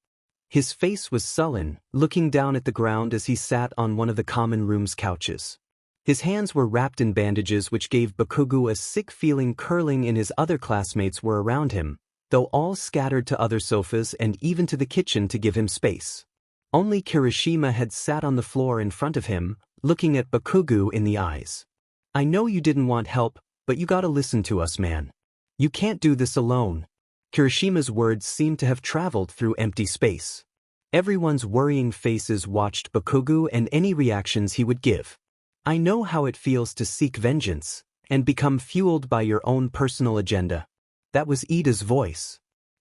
His face was sullen, looking down at the ground as he sat on one of the common room's couches. His hands were wrapped in bandages which gave Bakugu a sick feeling. Curling in his other classmates were around him, though all scattered to other sofas and even to the kitchen to give him space. Only Kirishima had sat on the floor in front of him, looking at Bakugu in the eyes. "I know you didn't want help, but you gotta listen to us, man. You can't do this alone." Kirishima's words seemed to have traveled through empty space. Everyone's worrying faces watched Bakugu and any reactions he would give. I know how it feels to seek vengeance and become fueled by your own personal agenda. That was Ida's voice.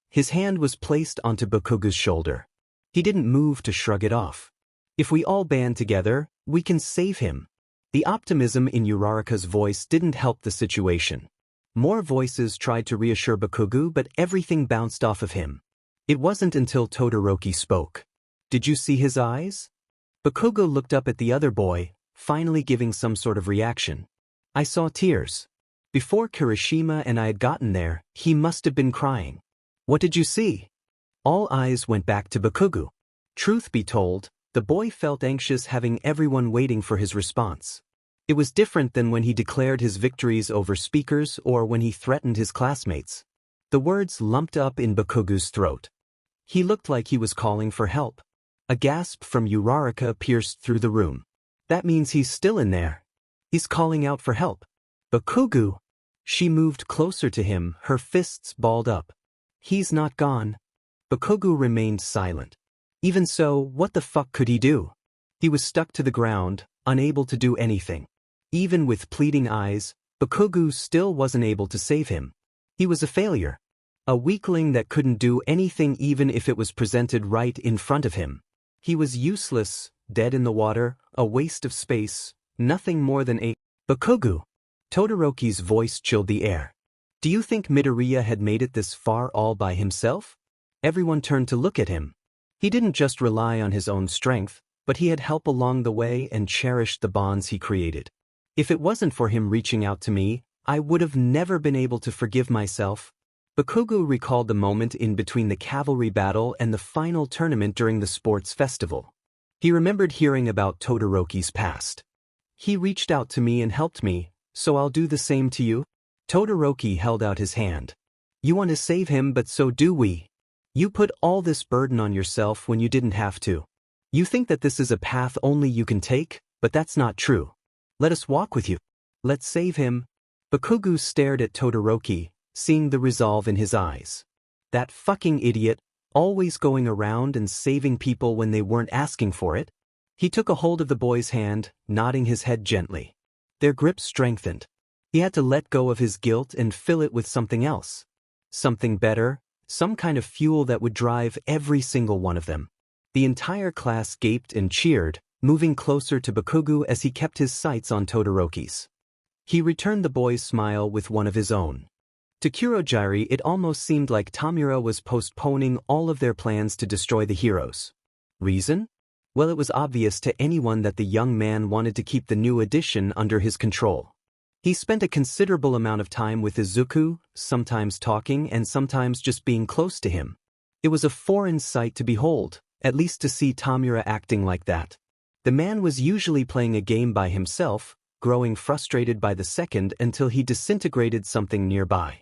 His hand was placed onto Bakugu's shoulder. He didn't move to shrug it off. If we all band together, we can save him. The optimism in Uraraka's voice didn't help the situation. More voices tried to reassure Bakugu, but everything bounced off of him. It wasn't until Todoroki spoke. Did you see his eyes? Bakugu looked up at the other boy, finally giving some sort of reaction. I saw tears. Before Kirishima and I had gotten there, he must have been crying. What did you see? All eyes went back to Bakugu. Truth be told, the boy felt anxious having everyone waiting for his response. It was different than when he declared his victories over speakers or when he threatened his classmates. The words lumped up in Bakugu's throat. He looked like he was calling for help. A gasp from Uraraka pierced through the room. That means he's still in there. He's calling out for help. Bakugu! She moved closer to him, her fists balled up. He's not gone. Bakugu remained silent. Even so, what the fuck could he do? He was stuck to the ground, unable to do anything. Even with pleading eyes, Bakugu still wasn't able to save him. He was a failure. A weakling that couldn't do anything even if it was presented right in front of him. He was useless, dead in the water, a waste of space, nothing more than a Bakugu. Todoroki's voice chilled the air. Do you think Midoriya had made it this far all by himself? Everyone turned to look at him. He didn't just rely on his own strength, but he had help along the way and cherished the bonds he created. If it wasn't for him reaching out to me, I would have never been able to forgive myself. Bakugu recalled the moment in between the cavalry battle and the final tournament during the sports festival. He remembered hearing about Todoroki's past. He reached out to me and helped me, so I'll do the same to you. Todoroki held out his hand. You want to save him, but so do we. You put all this burden on yourself when you didn't have to. You think that this is a path only you can take, but that's not true. Let us walk with you. Let's save him. Bakugu stared at Todoroki, seeing the resolve in his eyes. That fucking idiot, always going around and saving people when they weren't asking for it. He took a hold of the boy's hand, nodding his head gently. Their grip strengthened. He had to let go of his guilt and fill it with something else. Something better, some kind of fuel that would drive every single one of them. The entire class gaped and cheered, moving closer to Bakugu as he kept his sights on Todoroki's. He returned the boy's smile with one of his own. To Kurogiri, it almost seemed like Tamura was postponing all of their plans to destroy the heroes. Reason? Well, it was obvious to anyone that the young man wanted to keep the new addition under his control. He spent a considerable amount of time with Izuku, sometimes talking and sometimes just being close to him. It was a foreign sight to behold, at least to see Tamura acting like that. The man was usually playing a game by himself, growing frustrated by the second until he disintegrated something nearby.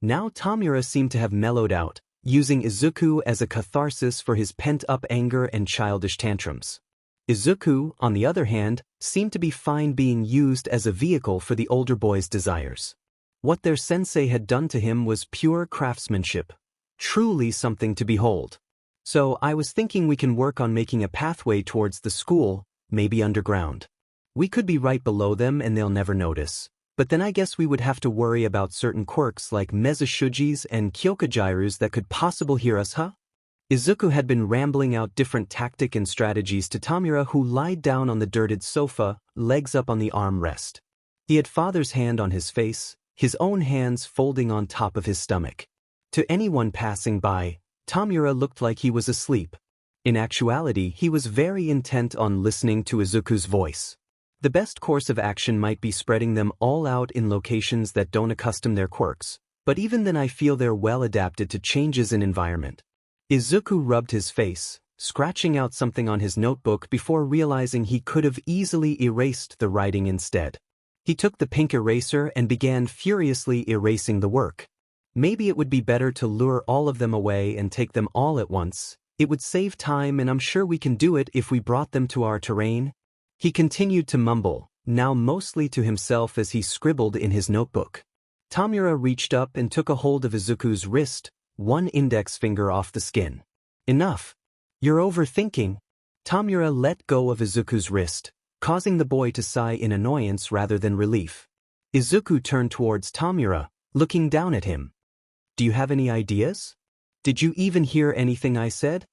Now Tamura seemed to have mellowed out, using Izuku as a catharsis for his pent-up anger and childish tantrums. Izuku, on the other hand, seemed to be fine being used as a vehicle for the older boy's desires. What their sensei had done to him was pure craftsmanship, truly something to behold. So I was thinking we can work on making a pathway towards the school, maybe underground. We could be right below them and they'll never notice. But then I guess we would have to worry about certain quirks like Mezashujis and Kyokujirus that could possibly hear us, huh? Izuku had been rambling out different tactic and strategies to Tamura, who lied down on the dirted sofa, legs up on the armrest. He had father's hand on his face, his own hands folding on top of his stomach. To anyone passing by, Tamura looked like he was asleep. In actuality, he was very intent on listening to Izuku's voice. The best course of action might be spreading them all out in locations that don't accustom their quirks, but even then I feel they're well adapted to changes in environment. Izuku rubbed his face, scratching out something on his notebook before realizing he could have easily erased the writing instead. He took the pink eraser and began furiously erasing the work. Maybe it would be better to lure all of them away and take them all at once. It would save time, and I'm sure we can do it if we brought them to our terrain. He continued to mumble, now mostly to himself as he scribbled in his notebook. Tamura reached up and took a hold of Izuku's wrist, one index finger off the skin. Enough. You're overthinking. Tamura let go of Izuku's wrist, causing the boy to sigh in annoyance rather than relief. Izuku turned towards Tamura, looking down at him. Do you have any ideas? Did you even hear anything I said?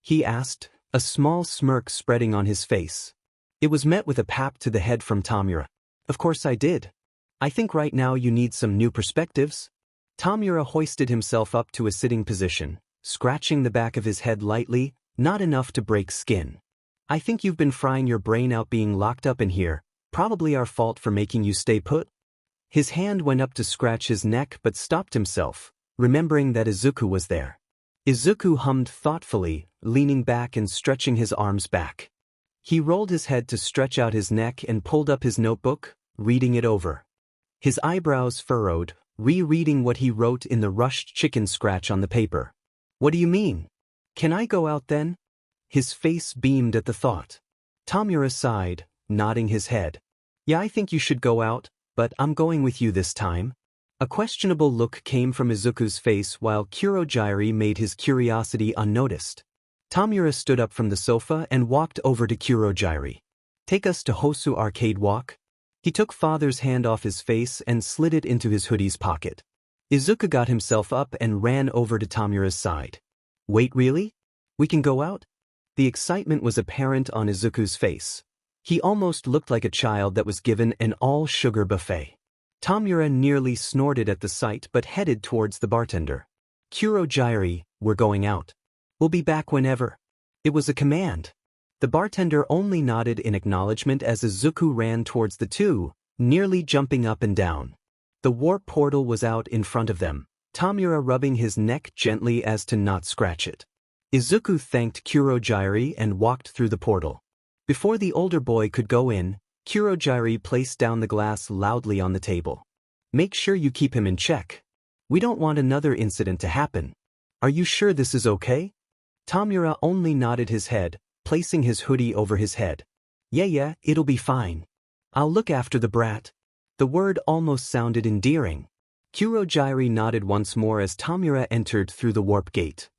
He asked, a small smirk spreading on his face. It was met with a pat to the head from Tamura. Of course I did. I think right now you need some new perspectives. Tamura hoisted himself up to a sitting position, scratching the back of his head lightly, not enough to break skin. I think you've been frying your brain out being locked up in here, probably our fault for making you stay put. His hand went up to scratch his neck but stopped himself, remembering that Izuku was there. Izuku hummed thoughtfully, leaning back and stretching his arms back. He rolled his head to stretch out his neck and pulled up his notebook, reading it over. His eyebrows furrowed, rereading what he wrote in the rushed chicken scratch on the paper. What do you mean? Can I go out then? His face beamed at the thought. Tamura sighed, nodding his head. Yeah, I think you should go out, but I'm going with you this time. A questionable look came from Izuku's face while Kurojairi made his curiosity unnoticed. Tamura stood up from the sofa and walked over to Kurojairi. Take us to Hosu Arcade Walk? He took father's hand off his face and slid it into his hoodie's pocket. Izuku got himself up and ran over to Tamura's side. Wait, really? We can go out? The excitement was apparent on Izuku's face. He almost looked like a child that was given an all-sugar buffet. Tamura nearly snorted at the sight but headed towards the bartender. Kurojairi, we're going out. We'll be back whenever. It was a command. The bartender only nodded in acknowledgement as Izuku ran towards the two, nearly jumping up and down. The warp portal was out in front of them, Tamura rubbing his neck gently as to not scratch it. Izuku thanked Kurojairi and walked through the portal. Before the older boy could go in, Kurojairi placed down the glass loudly on the table. Make sure you keep him in check. We don't want another incident to happen. Are you sure this is okay? Tamura only nodded his head, placing his hoodie over his head. Yeah, it'll be fine. I'll look after the brat. The word almost sounded endearing. Kurojairi nodded once more as Tamura entered through the warp gate.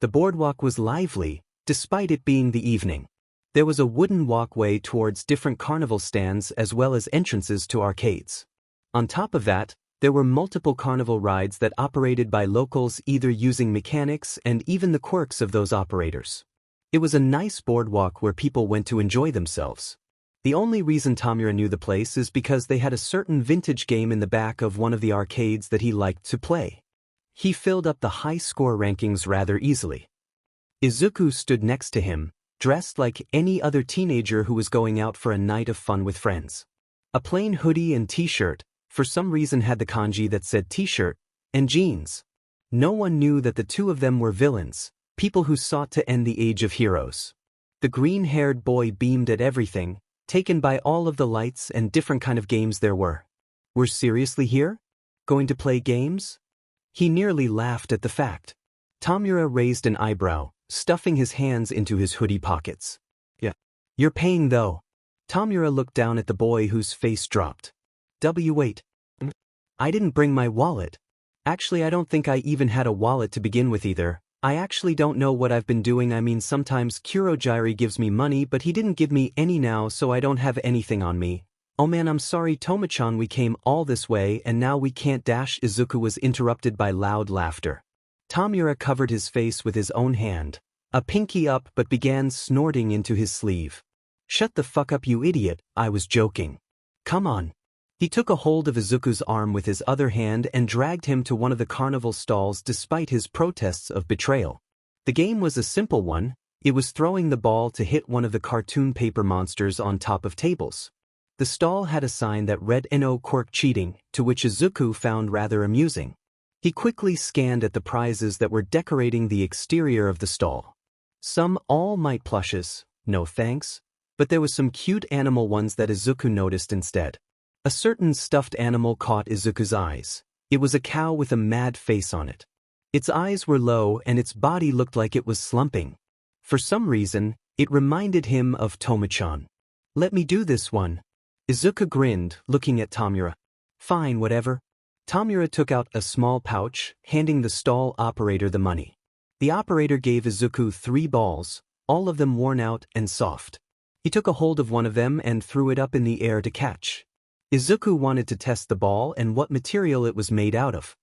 The boardwalk was lively, despite it being the evening. There was a wooden walkway towards different carnival stands as well as entrances to arcades. On top of that, there were multiple carnival rides that operated by locals either using mechanics and even the quirks of those operators. It was a nice boardwalk where people went to enjoy themselves. The only reason Tamura knew the place is because they had a certain vintage game in the back of one of the arcades that he liked to play. He filled up the high score rankings rather easily. Izuku stood next to him, dressed like any other teenager who was going out for a night of fun with friends. A plain hoodie and t-shirt, for some reason had the kanji that said t-shirt, and jeans. No one knew that the two of them were villains, people who sought to end the age of heroes. The green-haired boy beamed at everything, taken by all of the lights and different kind of games there were. We're seriously here? Going to play games? He nearly laughed at the fact. Tamura raised an eyebrow, stuffing his hands into his hoodie pockets. Yeah. You're paying though. Tamura looked down at the boy whose face dropped. Wait. I didn't bring my wallet. Actually, I don't think I even had a wallet to begin with either. I actually don't know what I've been doing. I mean, sometimes Kurojairi gives me money, but he didn't give me any now, so I don't have anything on me. Oh man, I'm sorry Toma-chan, we came all this way and now we can't dash. Izuku was interrupted by loud laughter. Tamura covered his face with his own hand, a pinky up, but began snorting into his sleeve. Shut the fuck up, you idiot, I was joking. Come on. He took a hold of Izuku's arm with his other hand and dragged him to one of the carnival stalls despite his protests of betrayal. The game was a simple one. It was throwing the ball to hit one of the cartoon paper monsters on top of tables. The stall had a sign that read "No quirk cheating," to which Izuku found rather amusing. He quickly scanned at the prizes that were decorating the exterior of the stall. Some All Might plushes, no thanks, but there was some cute animal ones that Izuku noticed instead. A certain stuffed animal caught Izuku's eyes. It was a cow with a mad face on it. Its eyes were low and its body looked like it was slumping. For some reason, it reminded him of Toma-chan. Let me do this one. Izuku grinned, looking at Tamura. Fine, whatever. Tamura took out a small pouch, handing the stall operator the money. The operator gave Izuku 3 balls, all of them worn out and soft. He took a hold of one of them and threw it up in the air to catch. Izuku wanted to test the ball and what material it was made out of.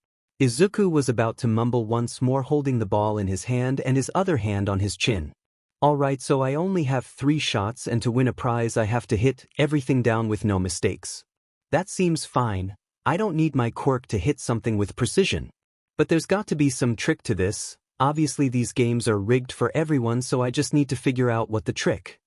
Izuku was about to mumble once more, holding the ball in his hand and his other hand on his chin. Alright, so I only have 3 shots, and to win a prize I have to hit everything down with no mistakes. That seems fine. I don't need my quirk to hit something with precision. But there's got to be some trick to this. Obviously these games are rigged for everyone, so I just need to figure out what the trick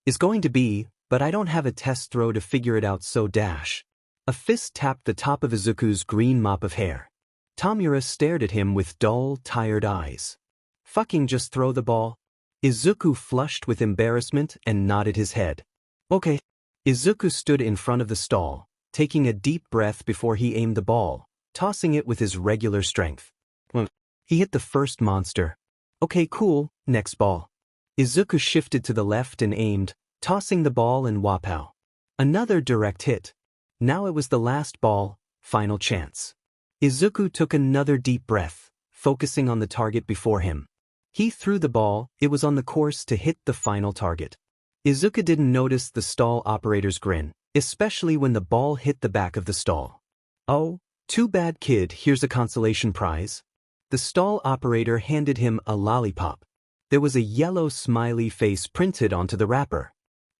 is going to be, but I don't have a test throw to figure it out, so dash. A fist tapped the top of Izuku's green mop of hair. Tamura stared at him with dull, tired eyes. Fucking just throw the ball? Izuku flushed with embarrassment and nodded his head. Okay. Izuku stood in front of the stall, taking a deep breath before he aimed the ball, tossing it with his regular strength. He hit the first monster. Okay, cool, next ball. Izuku shifted to the left and aimed, tossing the ball and wapow. Another direct hit. Now it was the last ball, final chance. Izuku took another deep breath, focusing on the target before him. He threw the ball, it was on the course to hit the final target. Izuku didn't notice the stall operator's grin, especially when the ball hit the back of the stall. Oh, too bad, kid, here's a consolation prize. The stall operator handed him a lollipop. There was a yellow smiley face printed onto the wrapper.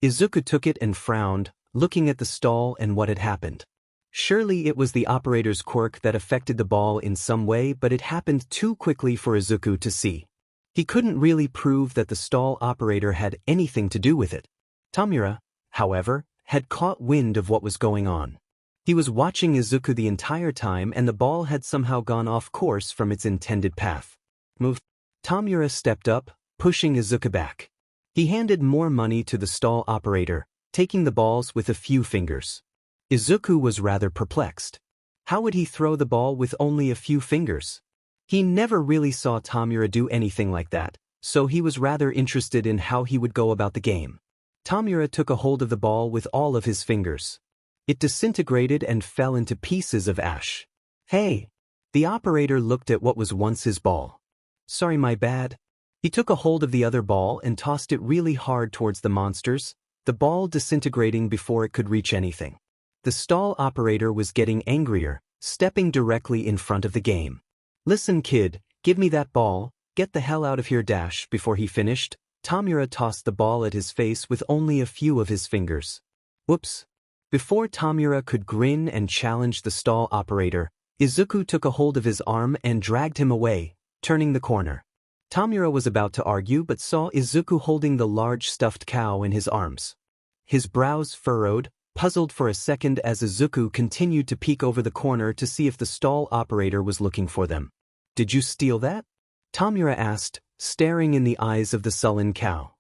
Izuku took it and frowned, looking at the stall and what had happened. Surely it was the operator's quirk that affected the ball in some way, but it happened too quickly for Izuku to see. He couldn't really prove that the stall operator had anything to do with it. Tamura, however, had caught wind of what was going on. He was watching Izuku the entire time, and the ball had somehow gone off course from its intended path. Move. Tamura stepped up, pushing Izuku back. He handed more money to the stall operator, taking the balls with a few fingers. Izuku was rather perplexed. How would he throw the ball with only a few fingers? He never really saw Tamura do anything like that, so he was rather interested in how he would go about the game. Tamura took a hold of the ball with all of his fingers. It disintegrated and fell into pieces of ash. Hey! The operator looked at what was once his ball. Sorry, my bad. He took a hold of the other ball and tossed it really hard towards the monsters, the ball disintegrating before it could reach anything. The stall operator was getting angrier, stepping directly in front of the game. Listen, kid, give me that ball, get the hell out of here, dash. Before he finished, Tamura tossed the ball at his face with only a few of his fingers. Whoops. Before Tamura could grin and challenge the stall operator, Izuku took a hold of his arm and dragged him away, turning the corner. Tamura was about to argue but saw Izuku holding the large stuffed cow in his arms. His brows furrowed, puzzled for a second as Izuku continued to peek over the corner to see if the stall operator was looking for them. Did you steal that? Tamura asked, staring in the eyes of the sullen cow.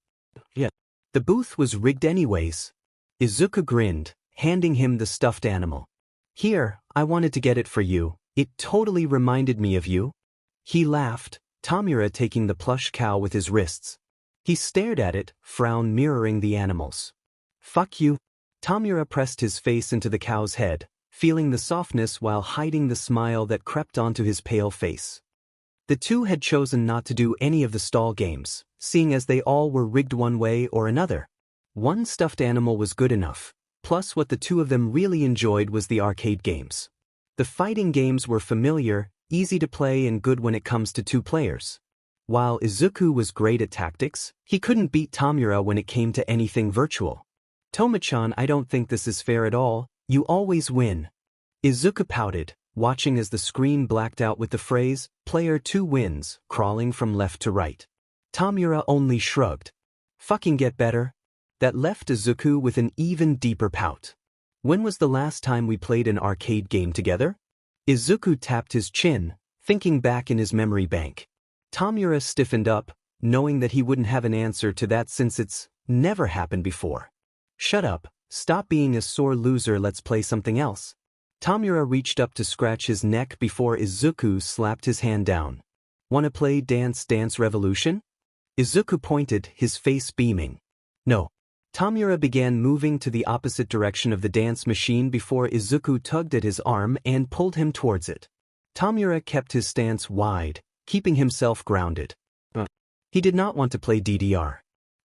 Yeah. The booth was rigged anyways. Izuku grinned, handing him the stuffed animal. Here, I wanted to get it for you. It totally reminded me of you. He laughed, Tamura taking the plush cow with his wrists. He stared at it, frown mirroring the animals. Fuck you. Tamura pressed his face into the cow's head, feeling the softness while hiding the smile that crept onto his pale face. The two had chosen not to do any of the stall games, seeing as they all were rigged one way or another. One stuffed animal was good enough, plus what the two of them really enjoyed was the arcade games. The fighting games were familiar, easy to play and good when it comes to 2 players. While Izuku was great at tactics, he couldn't beat Tamura when it came to anything virtual. Toma-chan, I don't think this is fair at all, you always win. Izuku pouted, watching as the screen blacked out with the phrase, Player 2 wins, crawling from left to right. Tamura only shrugged. Fucking get better. That left Izuku with an even deeper pout. When was the last time we played an arcade game together? Izuku tapped his chin, thinking back in his memory bank. Tamura stiffened up, knowing that he wouldn't have an answer to that since it's never happened before. Shut up, stop being a sore loser, let's play something else. Tamura reached up to scratch his neck before Izuku slapped his hand down. Wanna play Dance Dance Revolution? Izuku pointed, his face beaming. No. Tamura began moving to the opposite direction of the dance machine before Izuku tugged at his arm and pulled him towards it. Tamura kept his stance wide, keeping himself grounded. He did not want to play DDR.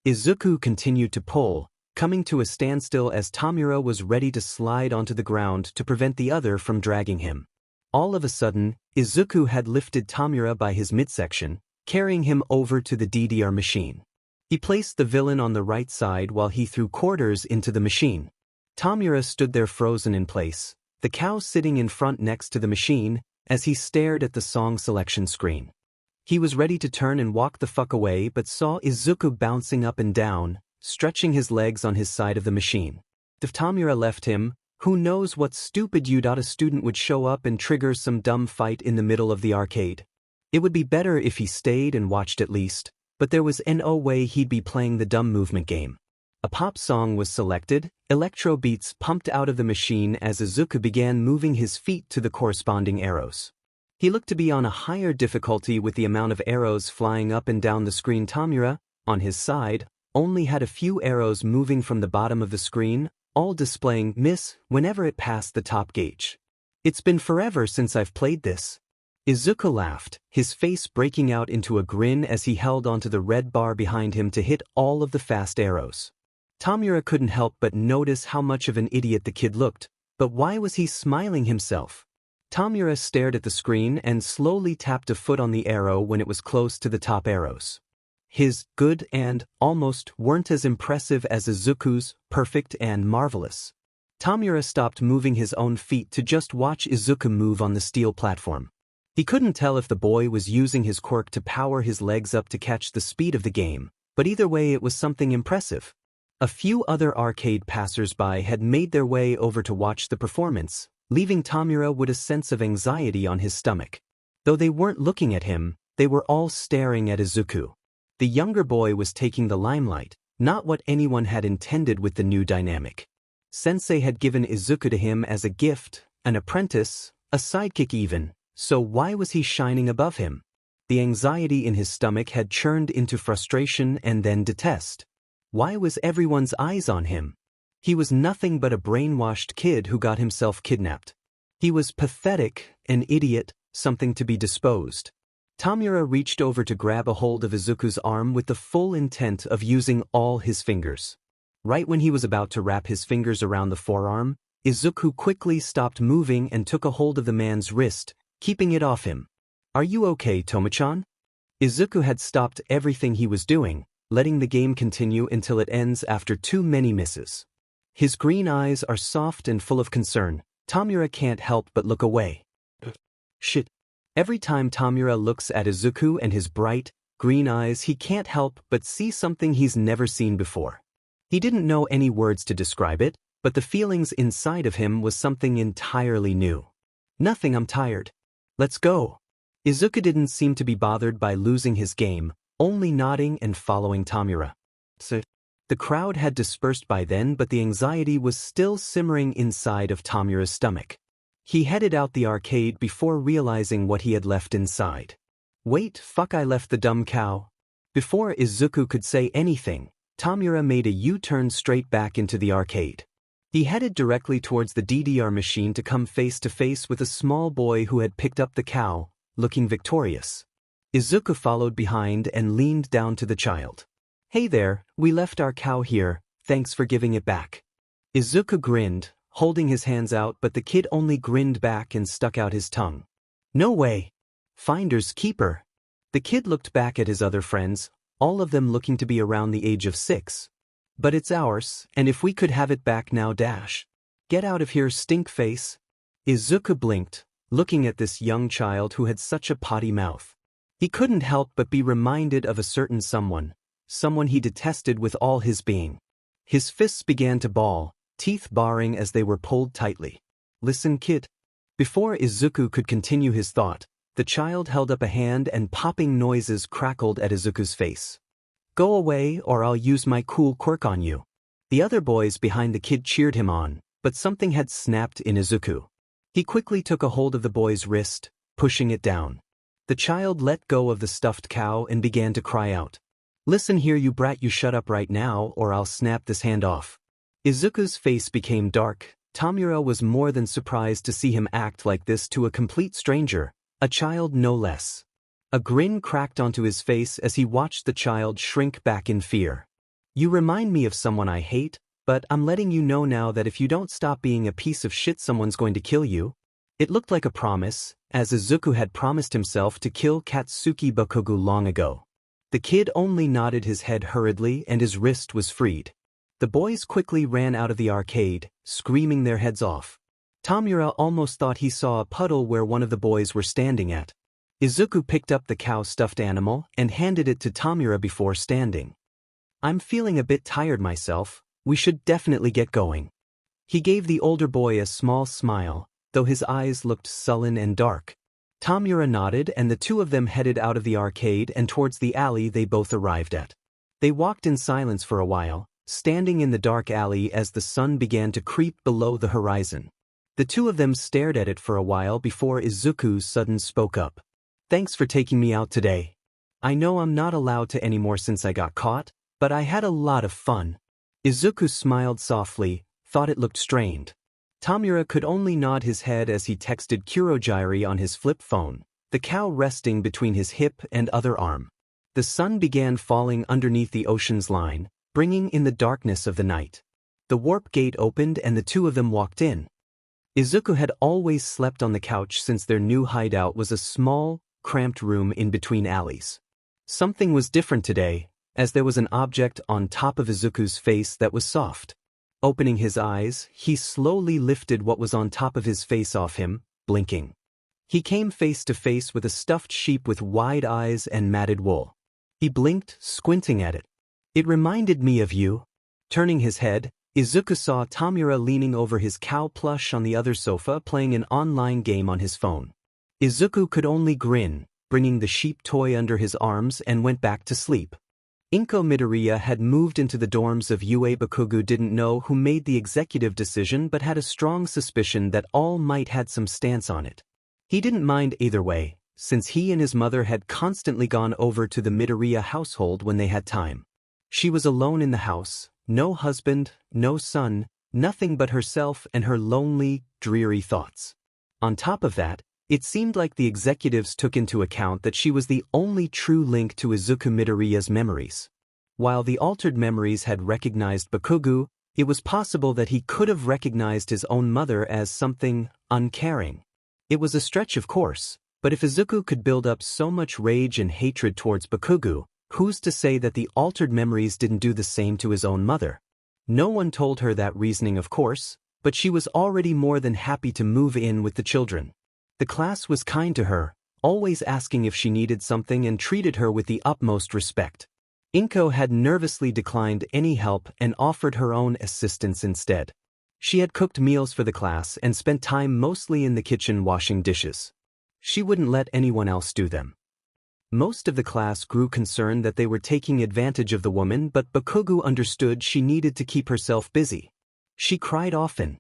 Izuku continued to pull, coming to a standstill as Tamura was ready to slide onto the ground to prevent the other from dragging him. All of a sudden, Izuku had lifted Tamura by his midsection, carrying him over to the DDR machine. He placed the villain on the right side while he threw quarters into the machine. Tamura stood there frozen in place, the cow sitting in front next to the machine, as he stared at the song selection screen. He was ready to turn and walk the fuck away but saw Izuku bouncing up and down, stretching his legs on his side of the machine. If Tamura left him, who knows what stupid Udata student would show up and trigger some dumb fight in the middle of the arcade. It would be better if he stayed and watched at least, but there was no way he'd be playing the dumb movement game. A pop song was selected, electro beats pumped out of the machine as Izuku began moving his feet to the corresponding arrows. He looked to be on a higher difficulty with the amount of arrows flying up and down the screen. Tamura, on his side, only had a few arrows moving from the bottom of the screen, all displaying miss whenever it passed the top gauge. It's been forever since I've played this. Izuku laughed, his face breaking out into a grin as he held onto the red bar behind him to hit all of the fast arrows. Tamura couldn't help but notice how much of an idiot the kid looked, but why was he smiling himself? Tamura stared at the screen and slowly tapped a foot on the arrow when it was close to the top arrows. His good and almost weren't as impressive as Izuku's perfect and marvelous. Tamura stopped moving his own feet to just watch Izuku move on the steel platform. He couldn't tell if the boy was using his quirk to power his legs up to catch the speed of the game, but either way it was something impressive. A few other arcade passers-by had made their way over to watch the performance, leaving Tamura with a sense of anxiety on his stomach. Though they weren't looking at him, they were all staring at Izuku. The younger boy was taking the limelight, not what anyone had intended with the new dynamic. Sensei had given Izuku to him as a gift, an apprentice, a sidekick even, so why was he shining above him? The anxiety in his stomach had churned into frustration and then detest. Why was everyone's eyes on him? He was nothing but a brainwashed kid who got himself kidnapped. He was pathetic, an idiot, something to be disposed. Tamura reached over to grab a hold of Izuku's arm with the full intent of using all his fingers. Right when he was about to wrap his fingers around the forearm, Izuku quickly stopped moving and took a hold of the man's wrist, keeping it off him. "Are you okay, Tomo-chan?" Izuku had stopped everything he was doing, letting the game continue until it ends after too many misses. His green eyes are soft and full of concern. Tamura can't help but look away. Shit. Every time Tamura looks at Izuku and his bright, green eyes, he can't help but see something he's never seen before. He didn't know any words to describe it, but the feelings inside of him was something entirely new. "Nothing, I'm tired. Let's go." Izuku didn't seem to be bothered by losing his game, only nodding and following Tamura. The crowd had dispersed by then, but the anxiety was still simmering inside of Tamura's stomach. He headed out the arcade before realizing what he had left inside. "Wait, fuck, I left the dumb cow." Before Izuku could say anything, Tamura made a U-turn straight back into the arcade. He headed directly towards the DDR machine to come face to face with a small boy who had picked up the cow, looking victorious. Izuku followed behind and leaned down to the child. "Hey there, we left our cow here, thanks for giving it back." Izuku grinned, holding his hands out, but the kid only grinned back and stuck out his tongue. "No way. Finders keeper." The kid looked back at his other friends, all of them looking to be around the age of 6. "But it's ours, and if we could have it back now dash. Get out of here, stink face." Izuku blinked, looking at this young child who had such a potty mouth. He couldn't help but be reminded of a certain someone he detested with all his being. His fists began to ball, teeth baring as they were pulled tightly. "Listen, kid." Before Izuku could continue his thought, the child held up a hand and popping noises crackled at Izuku's face. "Go away or I'll use my cool quirk on you." The other boys behind the kid cheered him on, but something had snapped in Izuku. He quickly took a hold of the boy's wrist, pushing it down. The child let go of the stuffed cow and began to cry out. "Listen here, you brat, you shut up right now or I'll snap this hand off." Izuku's face became dark. Tamura was more than surprised to see him act like this to a complete stranger, a child no less. A grin cracked onto his face as he watched the child shrink back in fear. "You remind me of someone I hate, but I'm letting you know now that if you don't stop being a piece of shit, someone's going to kill you." It looked like a promise, as Izuku had promised himself to kill Katsuki Bakugo long ago. The kid only nodded his head hurriedly and his wrist was freed. The boys quickly ran out of the arcade, screaming their heads off. Tamura almost thought he saw a puddle where one of the boys were standing at. Izuku picked up the cow stuffed animal and handed it to Tamura before standing. "I'm feeling a bit tired myself, we should definitely get going." He gave the older boy a small smile, though his eyes looked sullen and dark. Tamura nodded and the two of them headed out of the arcade and towards the alley they both arrived at. They walked in silence for a while, standing in the dark alley as the sun began to creep below the horizon. The two of them stared at it for a while before Izuku suddenly spoke up. "Thanks for taking me out today. I know I'm not allowed to anymore since I got caught, but I had a lot of fun." Izuku smiled softly, thought it looked strained. Tamura could only nod his head as he texted Kurogiri on his flip phone, the cow resting between his hip and other arm. The sun began falling underneath the ocean's line, bringing in the darkness of the night. The warp gate opened and the two of them walked in. Izuku had always slept on the couch since their new hideout was a small, cramped room in between alleys. Something was different today, as there was an object on top of Izuku's face that was soft. Opening his eyes, he slowly lifted what was on top of his face off him, blinking. He came face to face with a stuffed sheep with wide eyes and matted wool. He blinked, squinting at it. "It reminded me of you." Turning his head, Izuku saw Tamura leaning over his cow plush on the other sofa playing an online game on his phone. Izuku could only grin, bringing the sheep toy under his arms and went back to sleep. Inko Midoriya had moved into the dorms of Ue Bakugo. Didn't know who made the executive decision but had a strong suspicion that All Might had some stance on it. He didn't mind either way, since he and his mother had constantly gone over to the Midoriya household when they had time. She was alone in the house, no husband, no son, nothing but herself and her lonely, dreary thoughts. On top of that, it seemed like the executives took into account that she was the only true link to Izuku Midoriya's memories. While the altered memories had recognized Bakugo, it was possible that he could have recognized his own mother as something uncaring. It was a stretch, of course, but if Izuku could build up so much rage and hatred towards Bakugo, who's to say that the altered memories didn't do the same to his own mother? No one told her that reasoning, of course, but she was already more than happy to move in with the children. The class was kind to her, always asking if she needed something and treated her with the utmost respect. Inko had nervously declined any help and offered her own assistance instead. She had cooked meals for the class and spent time mostly in the kitchen washing dishes. She wouldn't let anyone else do them. Most of the class grew concerned that they were taking advantage of the woman, but Bakugo understood she needed to keep herself busy. She cried often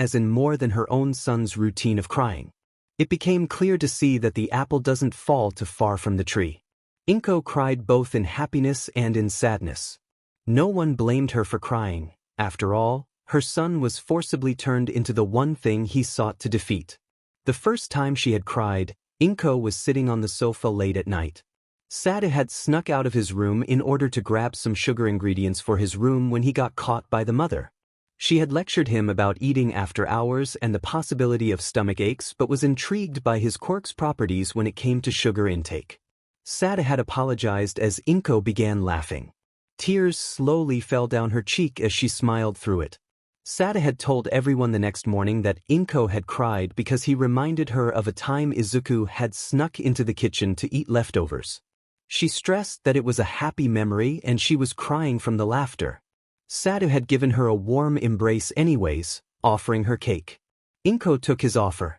as in more than her own son's routine of crying. It became clear to see that the apple doesn't fall too far from the tree. Inko cried both in happiness and in sadness. No one blamed her for crying. After all, her son was forcibly turned into the one thing he sought to defeat. The first time she had cried, Inko was sitting on the sofa late at night. Sada had snuck out of his room in order to grab some sugar ingredients for his room when he got caught by the mother. She had lectured him about eating after hours and the possibility of stomach aches, but was intrigued by his quirk's properties when it came to sugar intake. Sada had apologized as Inko began laughing. Tears slowly fell down her cheek as she smiled through it. Sada had told everyone the next morning that Inko had cried because he reminded her of a time Izuku had snuck into the kitchen to eat leftovers. She stressed that it was a happy memory and she was crying from the laughter. Sada had given her a warm embrace anyways, offering her cake. Inko took his offer.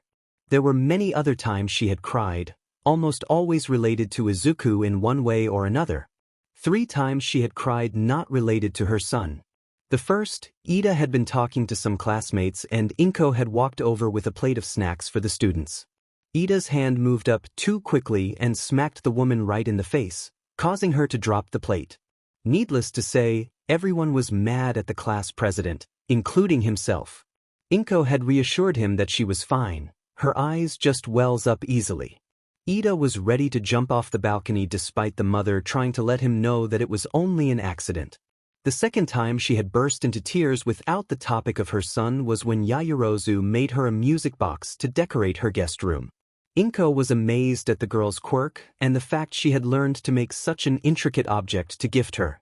There were many other times she had cried, almost always related to Izuku in one way or another. 3 times she had cried not related to her son. The first, Ida had been talking to some classmates and Inko had walked over with a plate of snacks for the students. Ida's hand moved up too quickly and smacked the woman right in the face, causing her to drop the plate. Needless to say, everyone was mad at the class president, including himself. Inko had reassured him that she was fine, her eyes just wells up easily. Ida was ready to jump off the balcony despite the mother trying to let him know that it was only an accident. The second time she had burst into tears without the topic of her son was when Yaoyorozu made her a music box to decorate her guest room. Inko was amazed at the girl's quirk and the fact she had learned to make such an intricate object to gift her.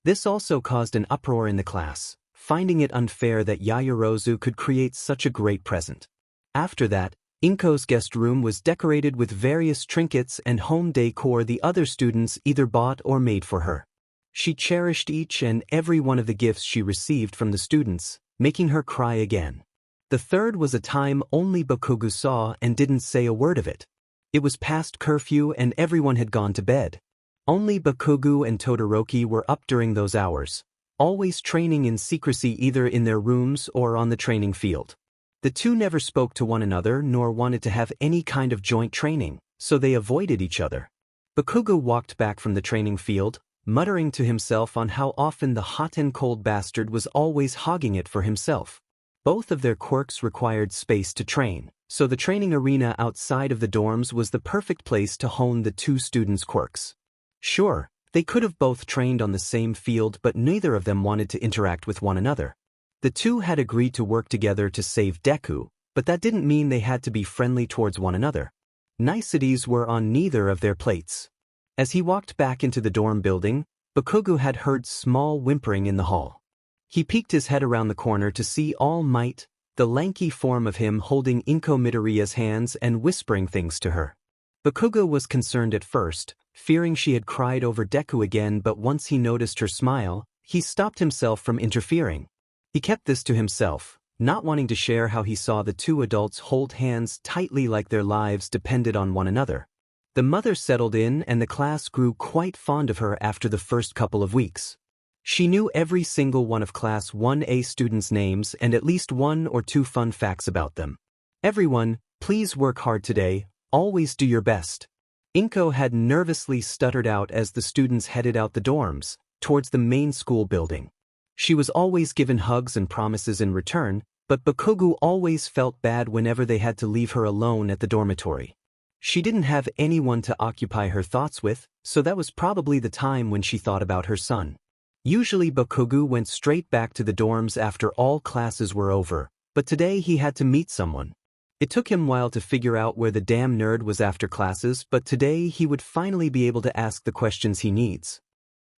This also caused an uproar in the class, finding it unfair that Yaoyorozu could create such a great present. After that, Inko's guest room was decorated with various trinkets and home decor the other students either bought or made for her. She cherished each and every one of the gifts she received from the students, making her cry again. The third was a time only Bakugo saw and didn't say a word of it. It was past curfew and everyone had gone to bed. Only Bakugo and Todoroki were up during those hours, always training in secrecy either in their rooms or on the training field. The two never spoke to one another nor wanted to have any kind of joint training, so they avoided each other. Bakugo walked back from the training field, muttering to himself on how often the hot and cold bastard was always hogging it for himself. Both of their quirks required space to train, so the training arena outside of the dorms was the perfect place to hone the two students' quirks. Sure, they could have both trained on the same field, but neither of them wanted to interact with one another. The two had agreed to work together to save Deku, but that didn't mean they had to be friendly towards one another. Niceties were on neither of their plates. As he walked back into the dorm building, Bakugo had heard small whimpering in the hall. He peeked his head around the corner to see All Might, the lanky form of him holding Inko Midoriya's hands and whispering things to her. Bakugo was concerned at first, fearing she had cried over Deku again, but once he noticed her smile, he stopped himself from interfering. He kept this to himself, not wanting to share how he saw the two adults hold hands tightly like their lives depended on one another. The mother settled in and the class grew quite fond of her after the first couple of weeks. She knew every single one of Class 1A students' names and at least one or two fun facts about them. Everyone, please work hard today, always do your best. Inko had nervously stuttered out as the students headed out the dorms, towards the main school building. She was always given hugs and promises in return, but Bakugo always felt bad whenever they had to leave her alone at the dormitory. She didn't have anyone to occupy her thoughts with, so that was probably the time when she thought about her son. Usually Bakugo went straight back to the dorms after all classes were over, but today he had to meet someone. It took him a while to figure out where the damn nerd was after classes, but today he would finally be able to ask the questions he needs.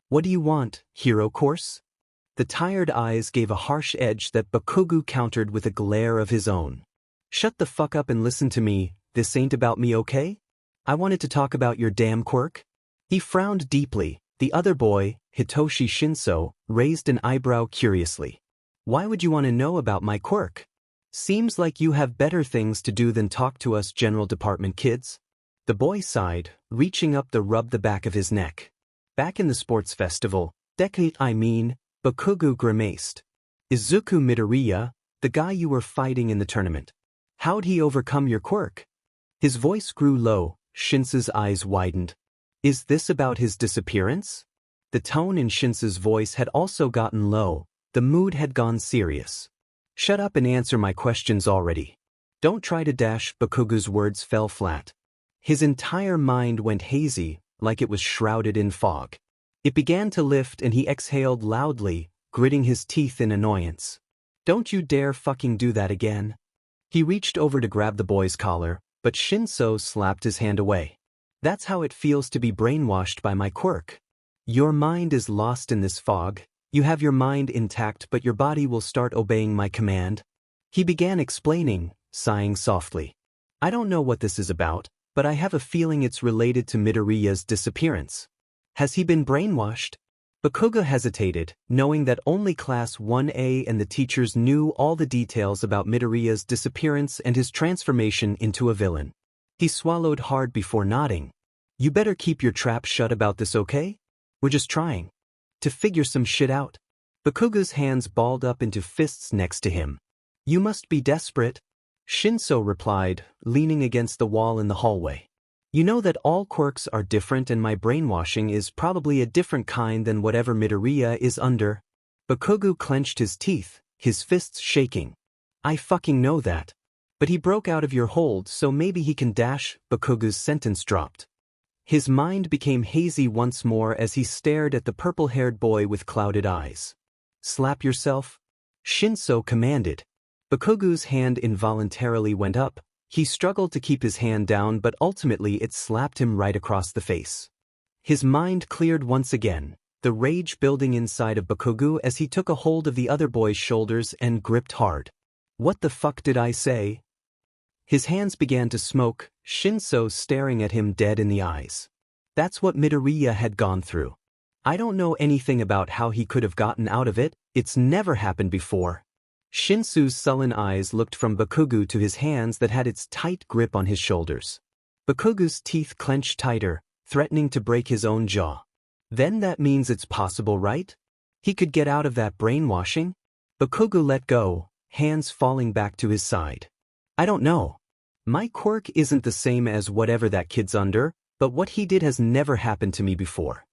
What do you want, hero course? The tired eyes gave a harsh edge that Bakugo countered with a glare of his own. Shut the fuck up and listen to me. This ain't about me, okay? I wanted to talk about your damn quirk. He frowned deeply. The other boy, Hitoshi Shinso, raised an eyebrow curiously. Why would you want to know about my quirk? Seems like you have better things to do than talk to us general department kids. The boy sighed, reaching up to rub the back of his neck. Back in the sports festival, Bakugo grimaced. Izuku Midoriya, the guy you were fighting in the tournament. How'd he overcome your quirk? His voice grew low, Shinso's eyes widened. Is this about his disappearance? The tone in Shinso's voice had also gotten low, the mood had gone serious. Shut up and answer my questions already. Don't try to dash. Bakugo's words fell flat. His entire mind went hazy, like it was shrouded in fog. It began to lift and he exhaled loudly, gritting his teeth in annoyance. Don't you dare fucking do that again. He reached over to grab the boy's collar, but Shinso slapped his hand away. That's how it feels to be brainwashed by my quirk. Your mind is lost in this fog. You have your mind intact, but your body will start obeying my command. He began explaining, sighing softly. I don't know what this is about, but I have a feeling it's related to Midoriya's disappearance. Has he been brainwashed? Bakugo hesitated, knowing that only Class 1A and the teachers knew all the details about Midoriya's disappearance and his transformation into a villain. He swallowed hard before nodding. You better keep your trap shut about this, okay? We're just trying to figure some shit out. Bakugo's hands balled up into fists next to him. You must be desperate. Shinso replied, leaning against the wall in the hallway. You know that all quirks are different and my brainwashing is probably a different kind than whatever Midoriya is under. Bakugo clenched his teeth, his fists shaking. I fucking know that. But he broke out of your hold, so maybe he can dash. Bakugo's sentence dropped. His mind became hazy once more as he stared at the purple-haired boy with clouded eyes. "Slap yourself?" Shinso commanded. Bakugu's hand involuntarily went up. He struggled to keep his hand down, but ultimately it slapped him right across the face. His mind cleared once again, the rage building inside of Bakugu as he took a hold of the other boy's shoulders and gripped hard. "What the fuck did I say?" His hands began to smoke, Shinso staring at him dead in the eyes. That's what Midoriya had gone through. I don't know anything about how he could have gotten out of it, it's never happened before. Shinsu's sullen eyes looked from Bakugu to his hands that had its tight grip on his shoulders. Bakugu's teeth clenched tighter, threatening to break his own jaw. Then that means it's possible, right? He could get out of that brainwashing? Bakugu let go, hands falling back to his side. "I don't know. My quirk isn't the same as whatever that kid's under, but what he did has never happened to me before.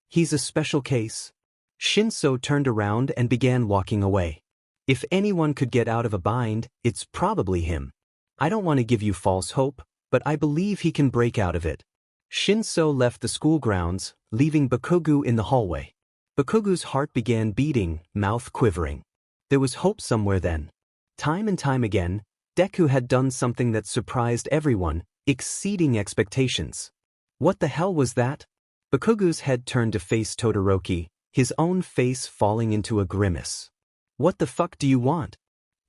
He's a special case." Shinso turned around and began walking away. If anyone could get out of a bind, it's probably him. I don't want to give you false hope, but I believe he can break out of it. Shinso left the school grounds, leaving Bakugu in the hallway. Bakugu's heart began beating, mouth quivering. There was hope somewhere then. Time and time again, Deku had done something that surprised everyone, exceeding expectations. What the hell was that? Bakugu's head turned to face Todoroki, his own face falling into a grimace. "What the fuck do you want?"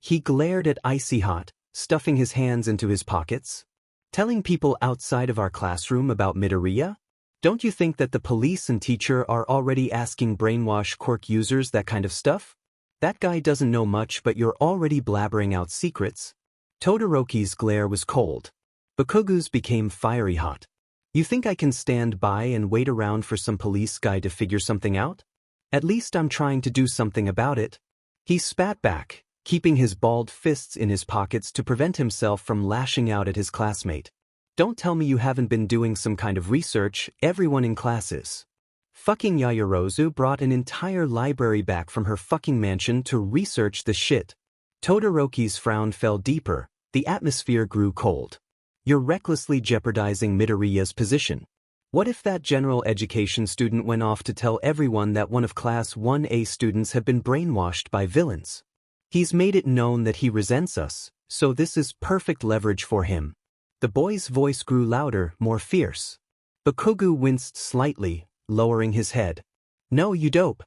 He glared at Icy Hot, stuffing his hands into his pockets. "Telling people outside of our classroom about Midoriya? Don't you think that the police and teacher are already asking brainwash quirk users that kind of stuff? That guy doesn't know much, but you're already blabbering out secrets." Todoroki's glare was cold. Bakugu's became fiery hot. "You think I can stand by and wait around for some police guy to figure something out? At least I'm trying to do something about it." He spat back, keeping his balled fists in his pockets to prevent himself from lashing out at his classmate. "Don't tell me you haven't been doing some kind of research, everyone in class is. Fucking Yaoyorozu brought an entire library back from her fucking mansion to research the shit." Todoroki's frown fell deeper, the atmosphere grew cold. "You're recklessly jeopardizing Midoriya's position. What if that general education student went off to tell everyone that one of Class 1A students had been brainwashed by villains? He's made it known that he resents us, so this is perfect leverage for him." The boy's voice grew louder, more fierce. Bakugu winced slightly, lowering his head. "No, you dope.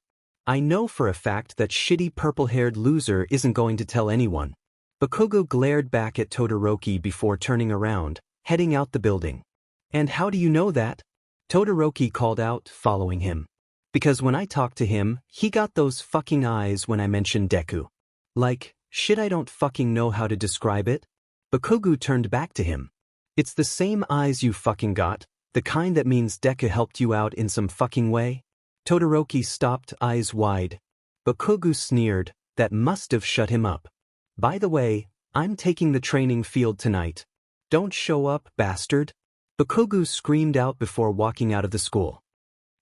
I know for a fact that shitty purple-haired loser isn't going to tell anyone." Bakugu glared back at Todoroki before turning around, heading out the building. "And how do you know that?" Todoroki called out, following him. "Because when I talked to him, he got those fucking eyes when I mentioned Deku. Like, shit, I don't fucking know how to describe it." Bakugu turned back to him. "It's the same eyes you fucking got, the kind that means Deku helped you out in some fucking way?" Todoroki stopped, eyes wide. Bakugu sneered, "That must have shut him up. By the way, I'm taking the training field tonight. Don't show up, bastard." Bakugu screamed out before walking out of the school.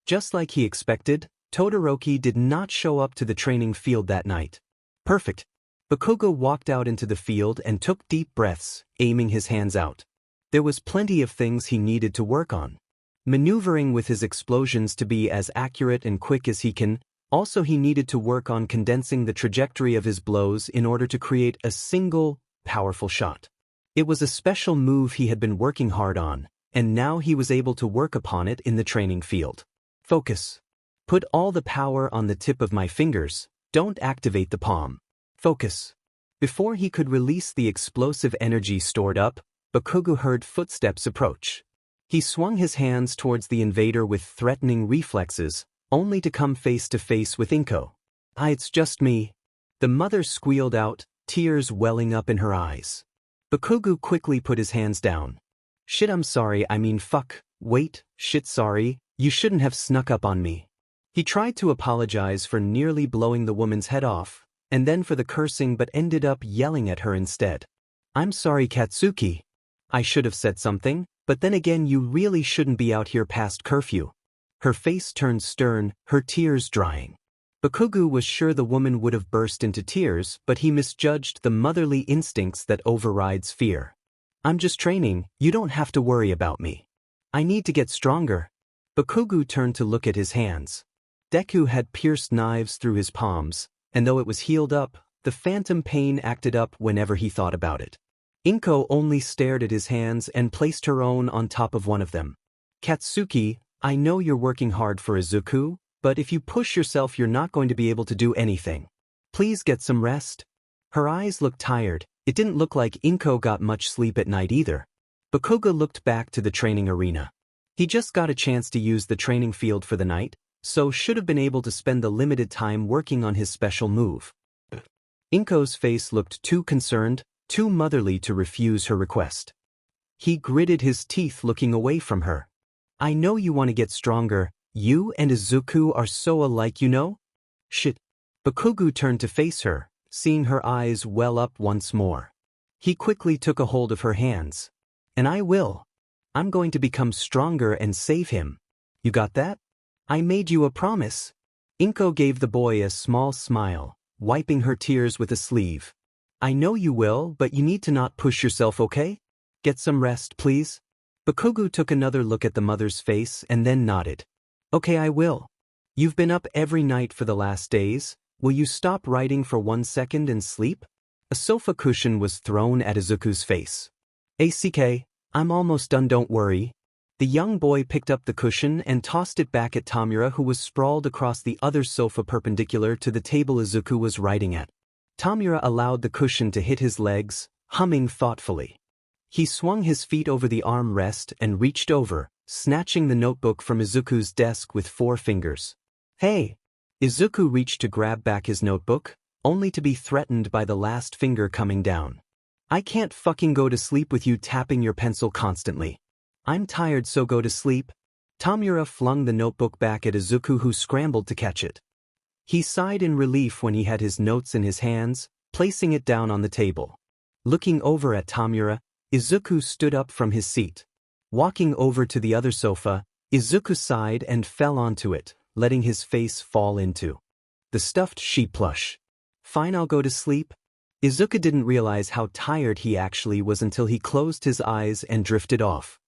Just like he expected, Todoroki did not show up to the training field that night. Perfect. Bakugu walked out into the field and took deep breaths, aiming his hands out. There was plenty of things he needed to work on. Maneuvering with his explosions to be as accurate and quick as he can, also he needed to work on condensing the trajectory of his blows in order to create a single, powerful shot. It was a special move he had been working hard on, and now he was able to work upon it in the training field. Focus. Put all the power on the tip of my fingers, don't activate the palm. Focus. Before he could release the explosive energy stored up, Bakugu heard footsteps approach. He swung his hands towards the invader with threatening reflexes, only to come face to face with Inko. It's just me." The mother squealed out, tears welling up in her eyes. Bakugu quickly put his hands down. "Shit, I'm sorry, I mean fuck, wait, shit, sorry, you shouldn't have snuck up on me." He tried to apologize for nearly blowing the woman's head off, and then for the cursing, but ended up yelling at her instead. "I'm sorry, Katsuki. I should have said something, but then again you really shouldn't be out here past curfew." Her face turned stern, her tears drying. Bakugu was sure the woman would have burst into tears, but he misjudged the motherly instincts that overrides fear. "I'm just training, you don't have to worry about me. I need to get stronger. Bakugo turned to look at his hands. Deku had pierced knives through his palms, and though it was healed up, the phantom pain acted up whenever he thought about it. Inko only stared at his hands and placed her own on top of one of them. Katsuki, I know you're working hard for Izuku, but if you push yourself you're not going to be able to do anything. Please get some rest. Her eyes looked tired. It didn't look like Inko got much sleep at night either. Bakugo looked back to the training arena. He just got a chance to use the training field for the night, so should have been able to spend the limited time working on his special move. Inko's face looked too concerned, too motherly to refuse her request. He gritted his teeth looking away from her. I know you want to get stronger. You and Izuku are so alike, you know? Shit. Bakugo turned to face her, seeing her eyes well up once more. He quickly took a hold of her hands. And I will. I'm going to become stronger and save him. You got that? I made you a promise. Inko gave the boy a small smile, wiping her tears with a sleeve. I know you will, but you need to not push yourself, okay? Get some rest, please. Bakugo took another look at the mother's face and then nodded. Okay, I will. You've been up every night for the last days. Will you stop writing for 1 second and sleep? A sofa cushion was thrown at Izuku's face. ACK, I'm almost done, don't worry. The young boy picked up the cushion and tossed it back at Tamura, who was sprawled across the other sofa perpendicular to the table Izuku was writing at. Tamura allowed the cushion to hit his legs, humming thoughtfully. He swung his feet over the armrest and reached over, snatching the notebook from Izuku's desk with 4 fingers. Hey! Izuku reached to grab back his notebook, only to be threatened by the last finger coming down. I can't fucking go to sleep with you tapping your pencil constantly. I'm tired, so go to sleep. Tamura flung the notebook back at Izuku, who scrambled to catch it. He sighed in relief when he had his notes in his hands, placing it down on the table. Looking over at Tamura, Izuku stood up from his seat. Walking over to the other sofa, Izuku sighed and fell onto it, letting his face fall into the stuffed sheep plush. Fine, I'll go to sleep. Izuku didn't realize how tired he actually was until he closed his eyes and drifted off.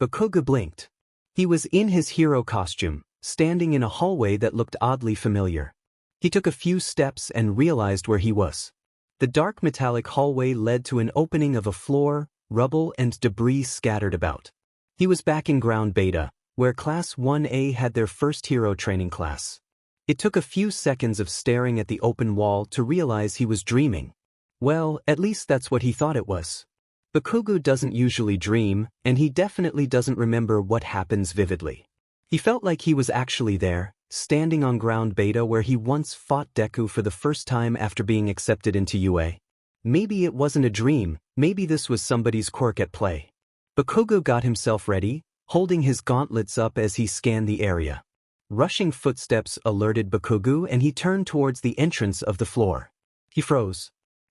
Bakugo blinked. He was in his hero costume, standing in a hallway that looked oddly familiar. He took a few steps and realized where he was. The dark metallic hallway led to an opening of a floor, rubble and debris scattered about. He was back in ground beta, where Class 1A had their first hero training class. It took a few seconds of staring at the open wall to realize he was dreaming. Well, at least that's what he thought it was. Bakugo doesn't usually dream, and he definitely doesn't remember what happens vividly. He felt like he was actually there, standing on ground beta where he once fought Deku for the first time after being accepted into UA. Maybe it wasn't a dream, maybe this was somebody's quirk at play. Bakugo got himself ready, holding his gauntlets up as he scanned the area. Rushing footsteps alerted Bakugo and he turned towards the entrance of the floor. He froze.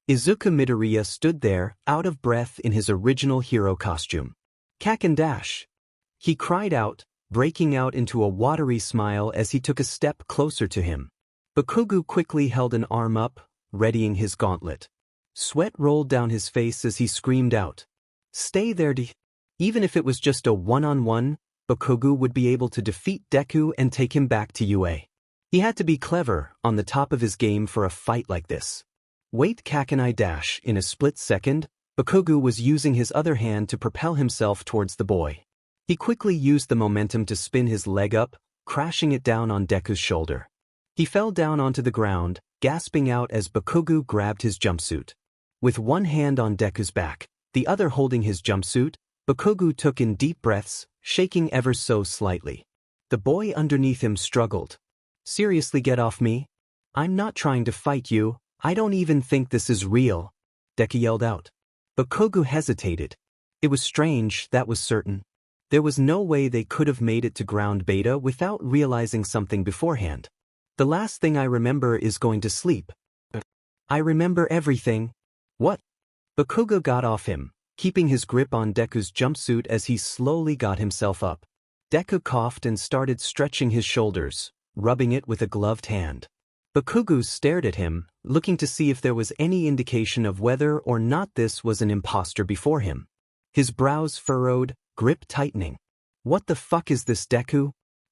Izuku Midoriya stood there, out of breath in his original hero costume. Kaken Dash! He cried out, breaking out into a watery smile as he took a step closer to him. Bakugo quickly held an arm up, readying his gauntlet. Sweat rolled down his face as he screamed out. Stay there, Even if it was just a one-on-one, Bakugo would be able to defeat Deku and take him back to UA. He had to be clever, on the top of his game for a fight like this. Wait, Kakenai Dash! In a split second, Bakugo was using his other hand to propel himself towards the boy. He quickly used the momentum to spin his leg up, crashing it down on Deku's shoulder. He fell down onto the ground, gasping out as Bakugo grabbed his jumpsuit. With one hand on Deku's back, the other holding his jumpsuit, Bakugo took in deep breaths, shaking ever so slightly. The boy underneath him struggled. Seriously, get off me? I'm not trying to fight you. I don't even think this is real, Deku yelled out. Bakugo hesitated. It was strange, that was certain. There was no way they could have made it to ground beta without realizing something beforehand. The last thing I remember is going to sleep. I remember everything. What? Bakugo got off him, keeping his grip on Deku's jumpsuit as he slowly got himself up. Deku coughed and started stretching his shoulders, rubbing it with a gloved hand. Bakugo stared at him, looking to see if there was any indication of whether or not this was an imposter before him. His brows furrowed, grip tightening. What the fuck is this, Deku?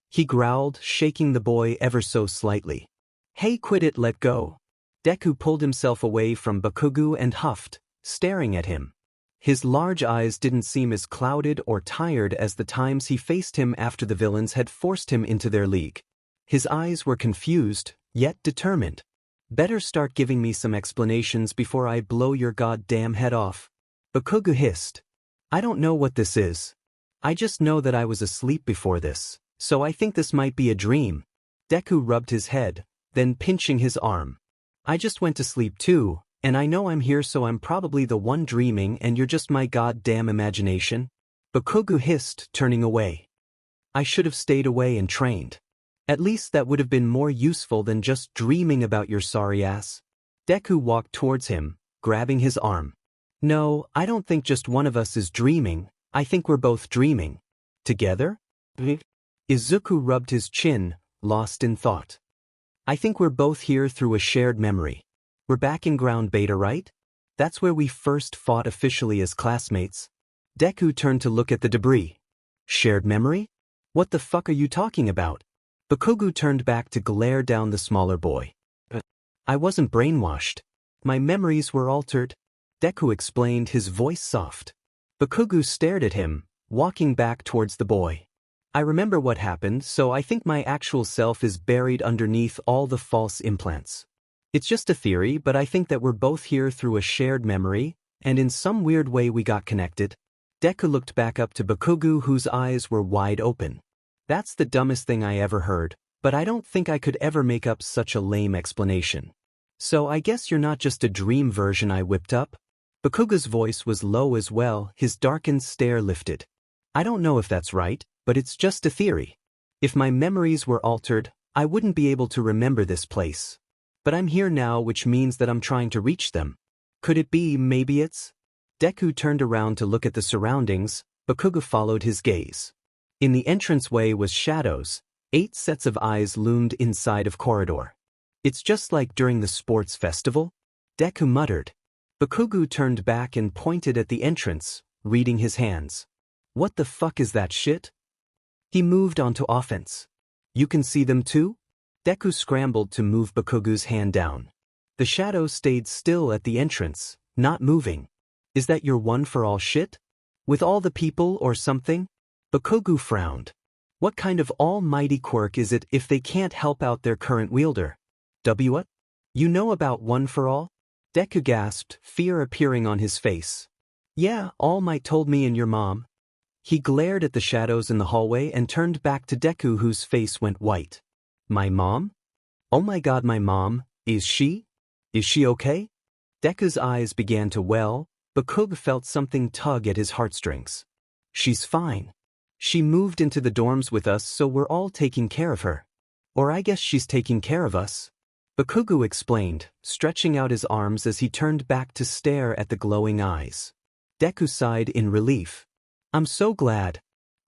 He growled, shaking the boy ever so slightly. Hey, quit it, let go. Deku pulled himself away from Bakugo and huffed, staring at him. His large eyes didn't seem as clouded or tired as the times he faced him after the villains had forced him into their league. His eyes were confused, yet determined. Better start giving me some explanations before I blow your goddamn head off. Bakugo hissed. I don't know what this is. I just know that I was asleep before this, so I think this might be a dream. Deku rubbed his head, then pinching his arm. I just went to sleep too, and I know I'm here, so I'm probably the one dreaming and you're just my goddamn imagination. Bakugo hissed, turning away. I should have stayed away and trained. At least that would have been more useful than just dreaming about your sorry ass. Deku walked towards him, grabbing his arm. No, I don't think just one of us is dreaming, I think we're both dreaming. Together? Izuku rubbed his chin, lost in thought. I think we're both here through a shared memory. We're back in ground beta, right? That's where we first fought officially as classmates. Deku turned to look at the debris. Shared memory? What the fuck are you talking about? Bakugo turned back to glare down the smaller boy. I wasn't brainwashed. My memories were altered. Deku explained, his voice soft. Bakugo stared at him, walking back towards the boy. I remember what happened, so I think my actual self is buried underneath all the false implants. It's just a theory, but I think that we're both here through a shared memory, and in some weird way we got connected. Deku looked back up to Bakugo, whose eyes were wide open. That's the dumbest thing I ever heard, but I don't think I could ever make up such a lame explanation. So I guess you're not just a dream version I whipped up? Bakugo's voice was low as well, his darkened stare lifted. I don't know if that's right, but it's just a theory. If my memories were altered, I wouldn't be able to remember this place. But I'm here now, which means that I'm trying to reach them. Could it be, maybe it's? Deku turned around to look at the surroundings, Bakugo followed his gaze. In the entranceway was shadows, 8 sets of eyes loomed inside of corridor. It's just like during the sports festival? Deku muttered. Bakugo turned back and pointed at the entrance, reading his hands. What the fuck is that shit? He moved onto offense. You can see them too? Deku scrambled to move Bakugo's hand down. The shadow stayed still at the entrance, not moving. Is that your one-for-all shit? With all the people or something? Bakugo frowned. What kind of almighty quirk is it if they can't help out their current wielder? What? You know about one-for-all? Deku gasped, fear appearing on his face. Yeah, All Might told me and your mom. He glared at the shadows in the hallway and turned back to Deku, whose face went white. My mom? Oh my god, my mom, is she okay? Deku's eyes began to well, Bakugo felt something tug at his heartstrings. She's fine. She moved into the dorms with us, so we're all taking care of her. Or I guess she's taking care of us. Bakugo explained, stretching out his arms as he turned back to stare at the glowing eyes. Deku sighed in relief. I'm so glad.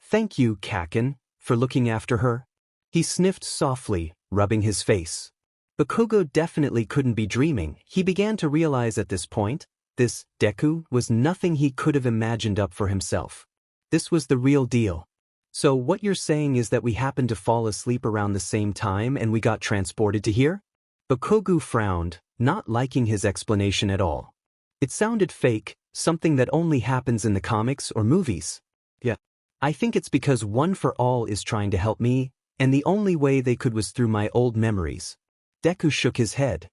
Thank you, Kaken, for looking after her. He sniffed softly, rubbing his face. Bakugo definitely couldn't be dreaming. He began to realize at this point, this Deku was nothing he could have imagined up for himself. This was the real deal. So what you're saying is that we happened to fall asleep around the same time and we got transported to here? Bakugo frowned, not liking his explanation at all. It sounded fake, something that only happens in the comics or movies. Yeah. I think it's because One for All is trying to help me, and the only way they could was through my old memories. Deku shook his head.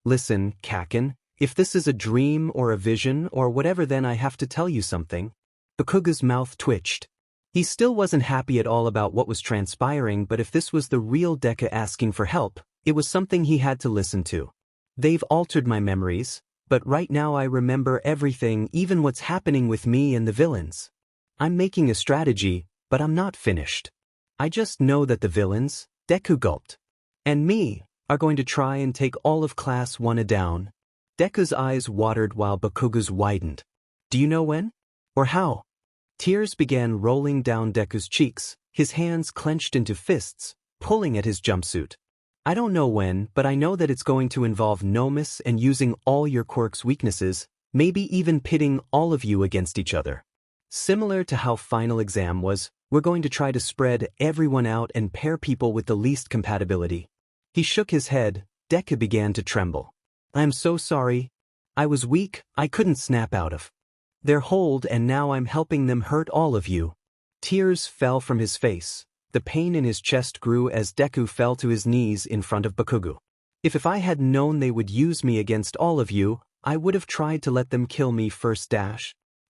Listen, Kaken, if this is a dream or a vision or whatever, then I have to tell you something. Bakugo's mouth twitched. He still wasn't happy at all about what was transpiring, but if this was the real Deku asking for help, it was something he had to listen to. They've altered my memories, but right now I remember everything, even what's happening with me and the villains. I'm making a strategy, but I'm not finished. I just know that the villains, Deku gulped, and me, are going to try and take all of Class 1 down. Deku's eyes watered while Bakugo's widened. Do you know when? Or how? Tears began rolling down Deku's cheeks, his hands clenched into fists, pulling at his jumpsuit. I don't know when, but I know that it's going to involve Nomus and using all your quirks' weaknesses, maybe even pitting all of you against each other. Similar to how final exam was, we're going to try to spread everyone out and pair people with the least compatibility. He shook his head. Deku began to tremble. I'm so sorry. I was weak, I couldn't snap out of their hold and now I'm helping them hurt all of you. Tears fell from his face. The pain in his chest grew as Deku fell to his knees in front of Bakugo. If I had known they would use me against all of you, I would have tried to let them kill me first.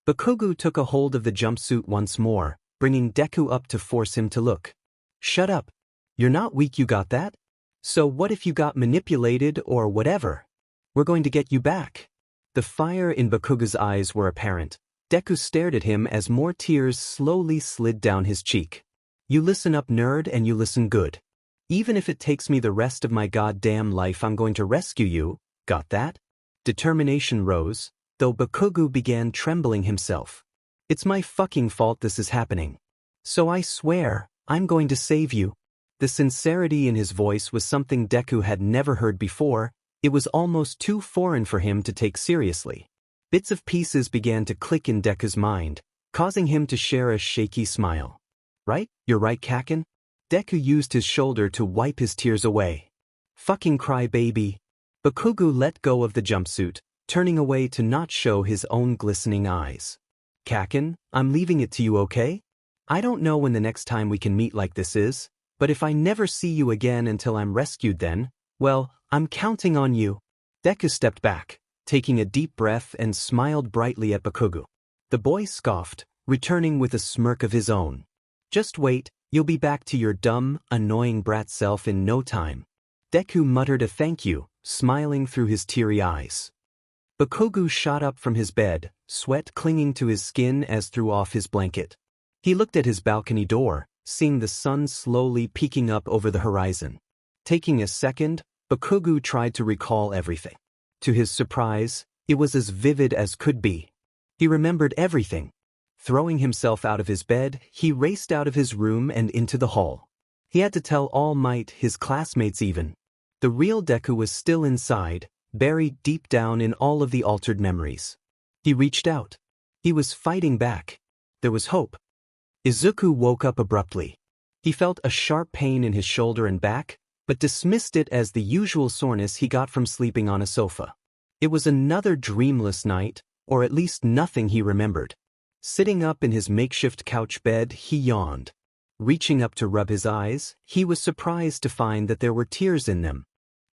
Bakugo took a hold of the jumpsuit once more, bringing Deku up to force him to look. Shut up. You're not weak, you got that? So what if you got manipulated or whatever? We're going to get you back. The fire in Bakugo's eyes were apparent. Deku stared at him as more tears slowly slid down his cheek. You listen up, nerd, and you listen good. Even if it takes me the rest of my goddamn life, I'm going to rescue you. Got that? Determination rose, though Bakugo began trembling himself. It's my fucking fault this is happening. So I swear, I'm going to save you. The sincerity in his voice was something Deku had never heard before. It was almost too foreign for him to take seriously. Bits of pieces began to click in Deku's mind, causing him to share a shaky smile. Right? You're right, Kaken? Deku used his shoulder to wipe his tears away. Fucking cry baby. Bakugo let go of the jumpsuit, turning away to not show his own glistening eyes. Kaken, I'm leaving it to you, okay? I don't know when the next time we can meet like this is, but if I never see you again until I'm rescued then, well, I'm counting on you. Deku stepped back, taking a deep breath and smiled brightly at Bakugo. The boy scoffed, returning with a smirk of his own. Just wait, you'll be back to your dumb, annoying brat self in no time. Deku muttered a thank you, smiling through his teary eyes. Bakugo shot up from his bed, sweat clinging to his skin as threw off his blanket. He looked at his balcony door, seeing the sun slowly peeking up over the horizon. Taking a second, Bakugo tried to recall everything. To his surprise, it was as vivid as could be. He remembered everything. Throwing himself out of his bed, he raced out of his room and into the hall. He had to tell All Might, his classmates even. The real Deku was still inside, buried deep down in all of the altered memories. He reached out. He was fighting back. There was hope. Izuku woke up abruptly. He felt a sharp pain in his shoulder and back, but dismissed it as the usual soreness he got from sleeping on a sofa. It was another dreamless night, or at least nothing he remembered. Sitting up in his makeshift couch bed, he yawned. Reaching up to rub his eyes, he was surprised to find that there were tears in them.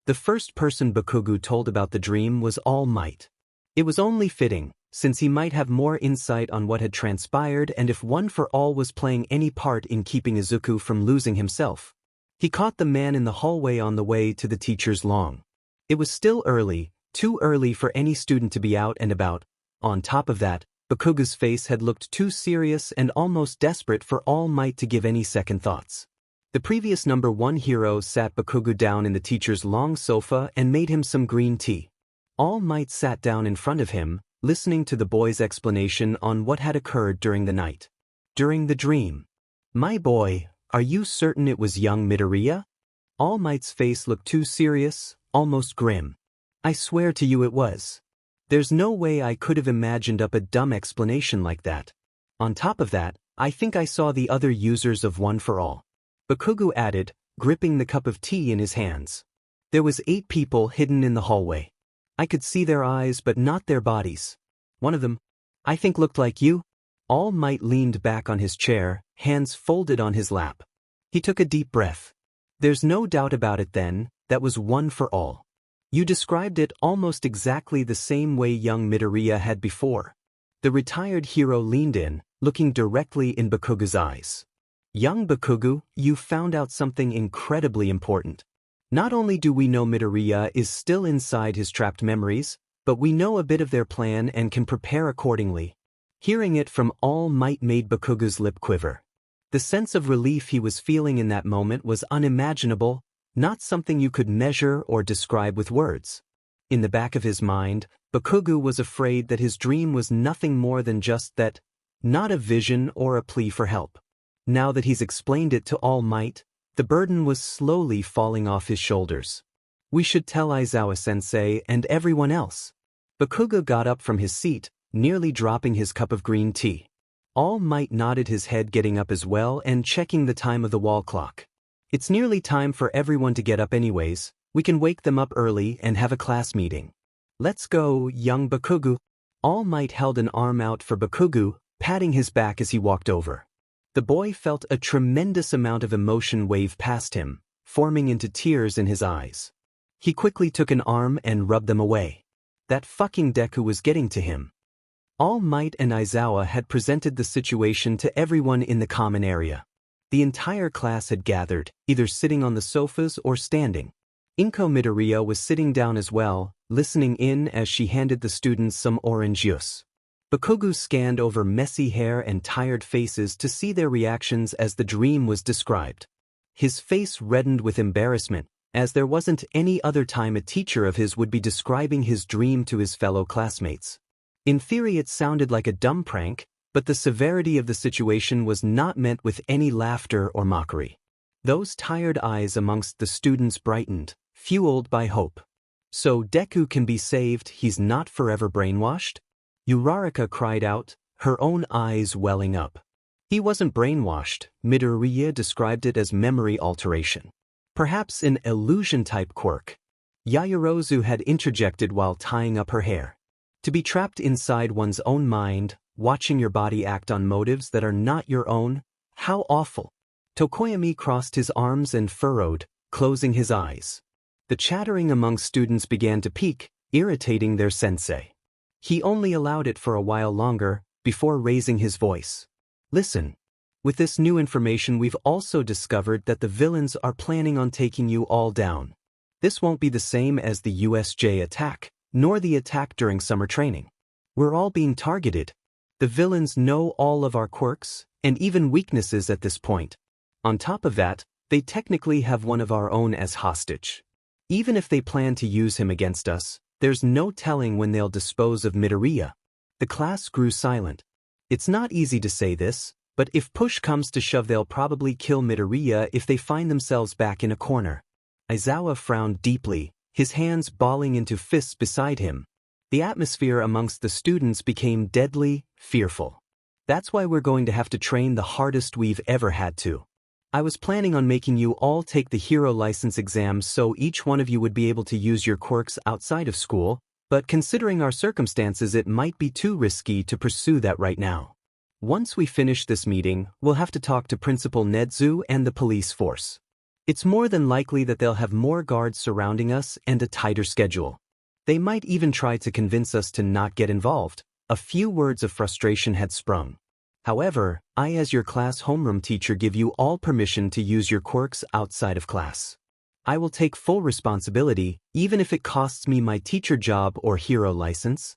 The first person Bakugo told about the dream was All Might. It was only fitting, since he might have more insight on what had transpired and if One for All was playing any part in keeping Izuku from losing himself. He caught the man in the hallway on the way to the teacher's lawn. It was still early, too early for any student to be out and about. On top of that, Bakugo's face had looked too serious and almost desperate for All Might to give any second thoughts. The previous number 1 hero sat Bakugo down in the teacher's long sofa and made him some green tea. All Might sat down in front of him, listening to the boy's explanation on what had occurred during the night. During the dream. My boy, are you certain it was young Midoriya? All Might's face looked too serious, almost grim. I swear to you it was. There's no way I could have imagined up a dumb explanation like that. On top of that, I think I saw the other users of One for All. Bakugo added, gripping the cup of tea in his hands. There was 8 people hidden in the hallway. I could see their eyes but not their bodies. One of them, I think, looked like you. All Might leaned back on his chair, hands folded on his lap. He took a deep breath. There's no doubt about it then, that was One for All. You described it almost exactly the same way young Midoriya had before. The retired hero leaned in, looking directly in Bakugo's eyes. Young Bakugo, you found out something incredibly important. Not only do we know Midoriya is still inside his trapped memories, but we know a bit of their plan and can prepare accordingly. Hearing it from All Might made Bakugo's lip quiver. The sense of relief he was feeling in that moment was unimaginable, not something you could measure or describe with words. In the back of his mind, Bakugo was afraid that his dream was nothing more than just that, not a vision or a plea for help. Now that he's explained it to All Might, the burden was slowly falling off his shoulders. We should tell Aizawa-sensei and everyone else. Bakugo got up from his seat, nearly dropping his cup of green tea. All Might nodded his head, getting up as well and checking the time of the wall clock. It's nearly time for everyone to get up anyways. We can wake them up early and have a class meeting. Let's go, young Bakugu. All Might held an arm out for Bakugu, patting his back as he walked over. The boy felt a tremendous amount of emotion wave past him, forming into tears in his eyes. He quickly took an arm and rubbed them away. That fucking Deku was getting to him. All Might and Aizawa had presented the situation to everyone in the common area. The entire class had gathered, either sitting on the sofas or standing. Inko Midoriya was sitting down as well, listening in as she handed the students some orange juice. Bakugu scanned over messy hair and tired faces to see their reactions as the dream was described. His face reddened with embarrassment, as there wasn't any other time a teacher of his would be describing his dream to his fellow classmates. In theory it sounded like a dumb prank, but the severity of the situation was not meant with any laughter or mockery. Those tired eyes amongst the students brightened, fueled by hope. So Deku can be saved, he's not forever brainwashed? Uraraka cried out, her own eyes welling up. He wasn't brainwashed, Midoriya described it as memory alteration. Perhaps an illusion-type quirk. Yaoyorozu had interjected while tying up her hair. To be trapped inside one's own mind, watching your body act on motives that are not your own, how awful. Tokoyami crossed his arms and furrowed, closing his eyes. The chattering among students began to peak, irritating their sensei. He only allowed it for a while longer, before raising his voice. Listen. With this new information we've also discovered that the villains are planning on taking you all down. This won't be the same as the USJ attack, nor the attack during summer training. We're all being targeted. The villains know all of our quirks, and even weaknesses at this point. On top of that, they technically have one of our own as hostage. Even if they plan to use him against us, there's no telling when they'll dispose of Midoriya. The class grew silent. It's not easy to say this, but if push comes to shove they'll probably kill Midoriya if they find themselves back in a corner. Aizawa frowned deeply, his hands balling into fists beside him. The atmosphere amongst the students became deadly, fearful. That's why we're going to have to train the hardest we've ever had to. I was planning on making you all take the hero license exam so each one of you would be able to use your quirks outside of school, but considering our circumstances it might be too risky to pursue that right now. Once we finish this meeting, we'll have to talk to Principal Nedzu and the police force. It's more than likely that they'll have more guards surrounding us and a tighter schedule. They might even try to convince us to not get involved. A few words of frustration had sprung. However, I as your class homeroom teacher give you all permission to use your quirks outside of class. I will take full responsibility, even if it costs me my teacher job or hero license.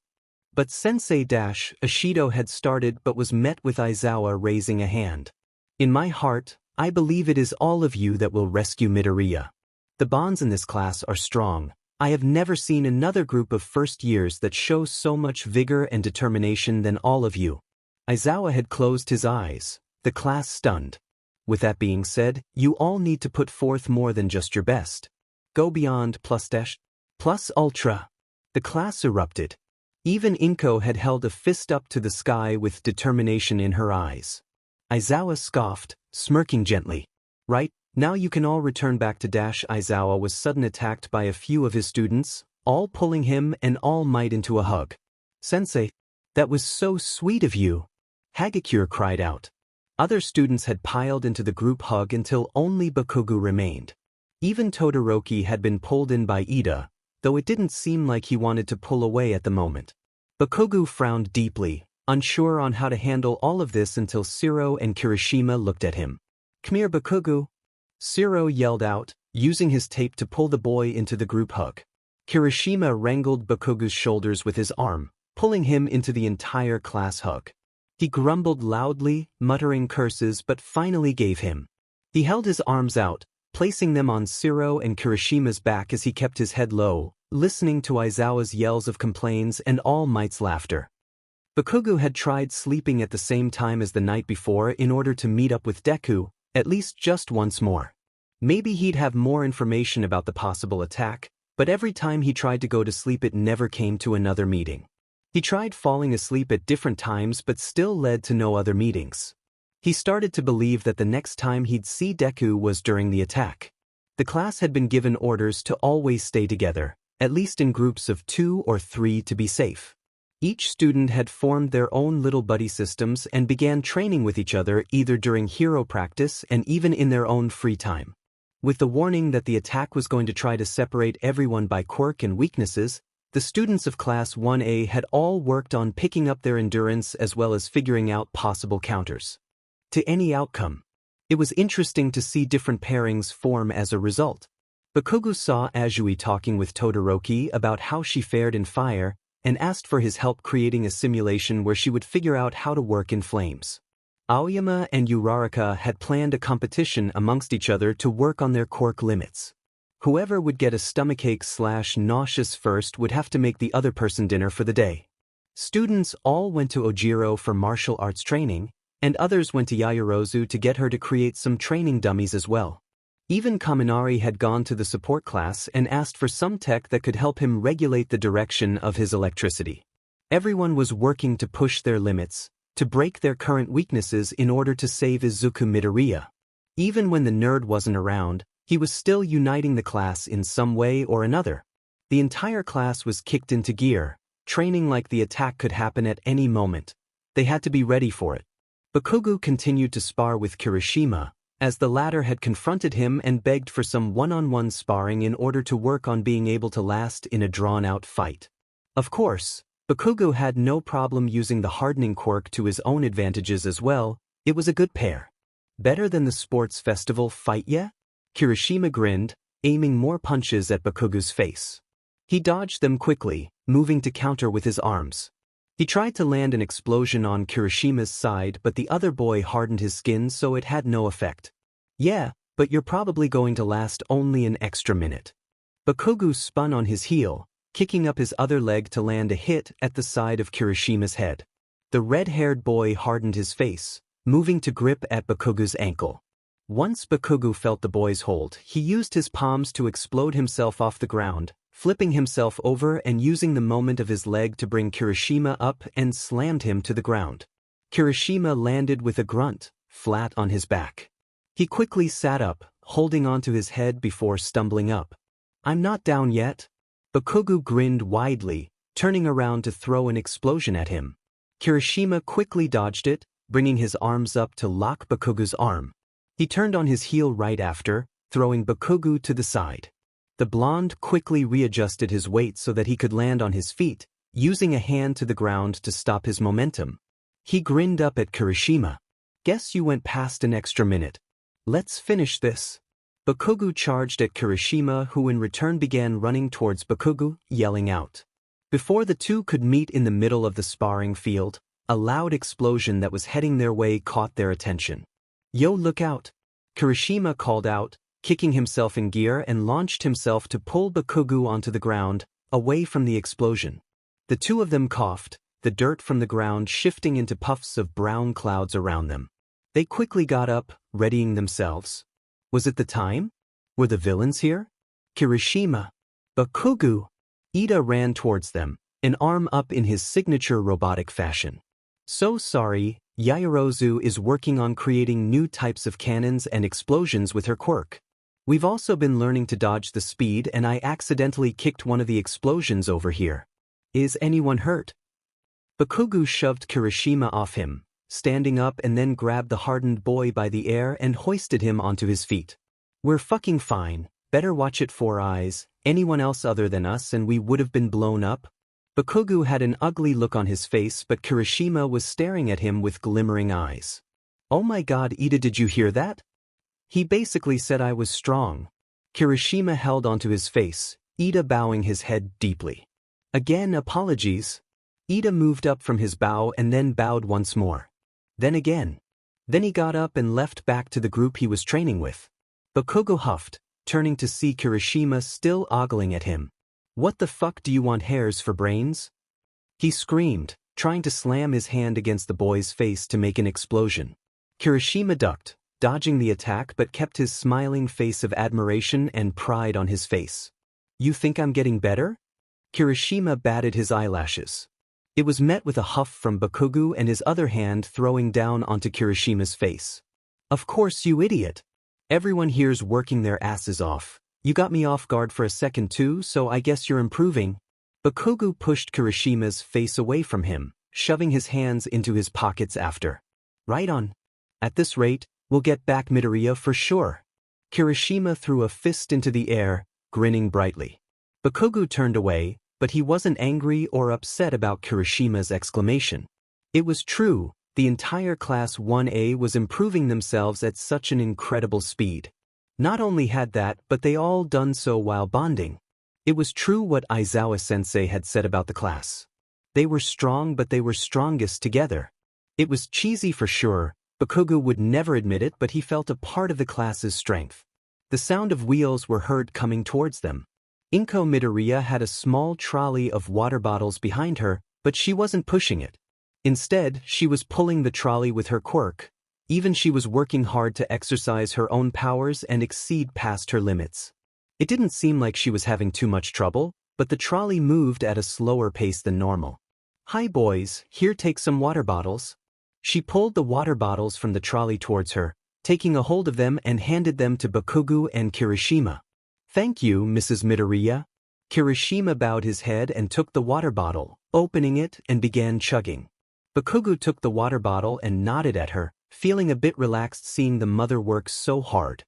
But Sensei Ashido had started but was met with Aizawa raising a hand. In my heart, I believe it is all of you that will rescue Midoriya. The bonds in this class are strong. I have never seen another group of first years that shows so much vigor and determination than all of you. Aizawa had closed his eyes, the class stunned. With that being said, you all need to put forth more than just your best. Go beyond plus ultra. The class erupted. Even Inko had held a fist up to the sky with determination in her eyes. Aizawa scoffed, smirking gently. Right, now you can all return back to Aizawa was suddenly attacked by a few of his students, all pulling him and All Might into a hug. Sensei, that was so sweet of you. Hagakure cried out. Other students had piled into the group hug until only Bakugu remained. Even Todoroki had been pulled in by Ida, though it didn't seem like he wanted to pull away at the moment. Bakugu frowned deeply, unsure on how to handle all of this until Shiro and Kirishima looked at him. Come here, Bakugu. Shiro yelled out, using his tape to pull the boy into the group hug. Kirishima wrangled Bakugu's shoulders with his arm, pulling him into the entire class hug. He grumbled loudly, muttering curses but finally gave him. He held his arms out, placing them on Shiro and Kirishima's back as he kept his head low, listening to Aizawa's yells of complaints and All Might's laughter. Bakugu had tried sleeping at the same time as the night before in order to meet up with Deku, at least just once more. Maybe he'd have more information about the possible attack, but every time he tried to go to sleep it never came to another meeting. He tried falling asleep at different times but still led to no other meetings. He started to believe that the next time he'd see Deku was during the attack. The class had been given orders to always stay together, at least in groups of 2 or 3 to be safe. Each student had formed their own little buddy systems and began training with each other either during hero practice and even in their own free time. With the warning that the attack was going to try to separate everyone by quirk and weaknesses, the students of Class 1A had all worked on picking up their endurance as well as figuring out possible counters to any outcome. It was interesting to see different pairings form as a result. Bakugo saw Azui talking with Todoroki about how she fared in fire and asked for his help creating a simulation where she would figure out how to work in flames. Aoyama and Uraraka had planned a competition amongst each other to work on their quirk limits. Whoever would get a stomachache/nauseous first would have to make the other person dinner for the day. Students all went to Ojiro for martial arts training, and others went to Yaoyorozu to get her to create some training dummies as well. Even Kaminari had gone to the support class and asked for some tech that could help him regulate the direction of his electricity. Everyone was working to push their limits, to break their current weaknesses in order to save Izuku Midoriya. Even when the nerd wasn't around, he was still uniting the class in some way or another. The entire class was kicked into gear, training like the attack could happen at any moment. They had to be ready for it. Bakugo continued to spar with Kirishima, as the latter had confronted him and begged for some one-on-one sparring in order to work on being able to last in a drawn-out fight. Of course, Bakugo had no problem using the hardening quirk to his own advantages as well. It was a good pair. Better than the sports festival fight, yeah? Kirishima grinned, aiming more punches at Bakugo's face. He dodged them quickly, moving to counter with his arms. He tried to land an explosion on Kirishima's side, but the other boy hardened his skin so it had no effect. Yeah, but you're probably going to last only an extra minute. Bakugo spun on his heel, kicking up his other leg to land a hit at the side of Kirishima's head. The red-haired boy hardened his face, moving to grip at Bakugo's ankle. Once Bakugo felt the boy's hold, he used his palms to explode himself off the ground, flipping himself over and using the moment of his leg to bring Kirishima up and slammed him to the ground. Kirishima landed with a grunt, flat on his back. He quickly sat up, holding onto his head before stumbling up. "I'm not down yet." Bakugo grinned widely, turning around to throw an explosion at him. Kirishima quickly dodged it, bringing his arms up to lock Bakugo's arm. He turned on his heel right after, throwing Bakugo to the side. The blonde quickly readjusted his weight so that he could land on his feet, using a hand to the ground to stop his momentum. He grinned up at Kirishima. "Guess you went past an extra minute. Let's finish this." Bakugo charged at Kirishima, who in return began running towards Bakugo, yelling out. Before the two could meet in the middle of the sparring field, a loud explosion that was heading their way caught their attention. "Yo, look out!" Kirishima called out, kicking himself in gear and launched himself to pull Bakugo onto the ground, away from the explosion. The two of them coughed, the dirt from the ground shifting into puffs of brown clouds around them. They quickly got up, readying themselves. Was it the time? Were the villains here? Kirishima. Bakugo. Ida ran towards them, an arm up in his signature robotic fashion. "So sorry, Yaoyorozu is working on creating new types of cannons and explosions with her quirk. We've also been learning to dodge the speed and I accidentally kicked one of the explosions over here. Is anyone hurt?" Bakugo shoved Kirishima off him, standing up and then grabbed the hardened boy by the air and hoisted him onto his feet. "We're fucking fine, better watch it, Four Eyes, anyone else other than us and we would have been blown up." Bakugo had an ugly look on his face, but Kirishima was staring at him with glimmering eyes. "Oh my god, Ida, did you hear that? He basically said I was strong." Kirishima held onto his face, Ida bowing his head deeply. "Again, apologies." Ida moved up from his bow and then bowed once more. Then again. Then he got up and left back to the group he was training with. Bakugo huffed, turning to see Kirishima still ogling at him. "What the fuck, do you want hairs for brains?" He screamed, trying to slam his hand against the boy's face to make an explosion. Kirishima ducked, dodging the attack, but kept his smiling face of admiration and pride on his face. "You think I'm getting better?" Kirishima batted his eyelashes. It was met with a huff from Bakugo and his other hand throwing down onto Kirishima's face. Of course, you idiot. Everyone here's working their asses off. You got me off guard for a second too, so I guess you're improving. Bakugo pushed Kirishima's face away from him, shoving his hands into his pockets after. Right on. At this rate, we'll get back Midoriya for sure. Kirishima threw a fist into the air, grinning brightly. Bakugo turned away, but he wasn't angry or upset about Kirishima's exclamation. It was true, the entire Class 1A was improving themselves at such an incredible speed. Not only had that, but they all done so while bonding. It was true what Aizawa-sensei had said about the class. They were strong, but they were strongest together. It was cheesy for sure. Bakugo would never admit it, but he felt a part of the class's strength. The sound of wheels were heard coming towards them. Inko Midoriya had a small trolley of water bottles behind her, but she wasn't pushing it. Instead, she was pulling the trolley with her quirk. Even she was working hard to exercise her own powers and exceed past her limits. It didn't seem like she was having too much trouble, but the trolley moved at a slower pace than normal. Hi boys, here take some water bottles. She pulled the water bottles from the trolley towards her, taking a hold of them and handed them to Bakugo and Kirishima. Thank you, Mrs. Midoriya. Kirishima bowed his head and took the water bottle, opening it and began chugging. Bakugo took the water bottle and nodded at her, feeling a bit relaxed seeing the mother work so hard.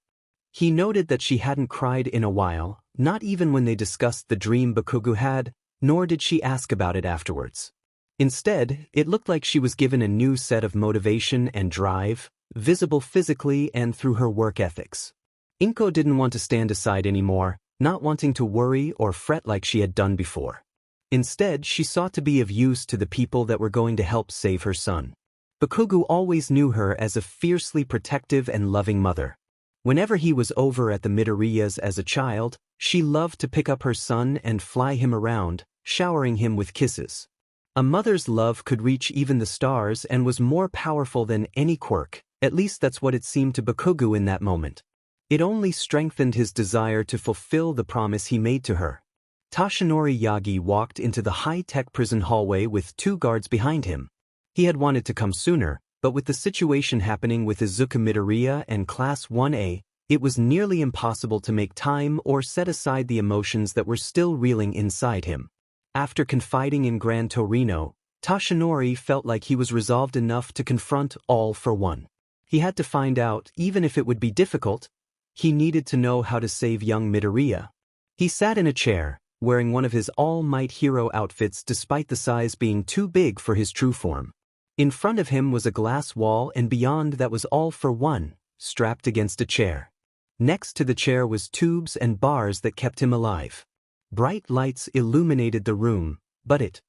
He noted that she hadn't cried in a while, not even when they discussed the dream Bakugo had, nor did she ask about it afterwards. Instead, it looked like she was given a new set of motivation and drive, visible physically and through her work ethics. Inko didn't want to stand aside anymore, not wanting to worry or fret like she had done before. Instead, she sought to be of use to the people that were going to help save her son. Bakugo always knew her as a fiercely protective and loving mother. Whenever he was over at the Midoriyas as a child, she loved to pick up her son and fly him around, showering him with kisses. A mother's love could reach even the stars and was more powerful than any quirk, at least that's what it seemed to Bakugo in that moment. It only strengthened his desire to fulfill the promise he made to her. Toshinori Yagi walked into the high-tech prison hallway with 2 guards behind him. He had wanted to come sooner, but with the situation happening with Izuku Midoriya and Class 1A, it was nearly impossible to make time or set aside the emotions that were still reeling inside him. After confiding in Gran Torino, Toshinori felt like he was resolved enough to confront All for One. He had to find out, even if it would be difficult, he needed to know how to save young Midoriya. He sat in a chair, wearing one of his All Might hero outfits despite the size being too big for his true form. In front of him was a glass wall and beyond that was All for One, strapped against a chair. Next to the chair was tubes and bars that kept him alive. Bright lights illuminated the room, but it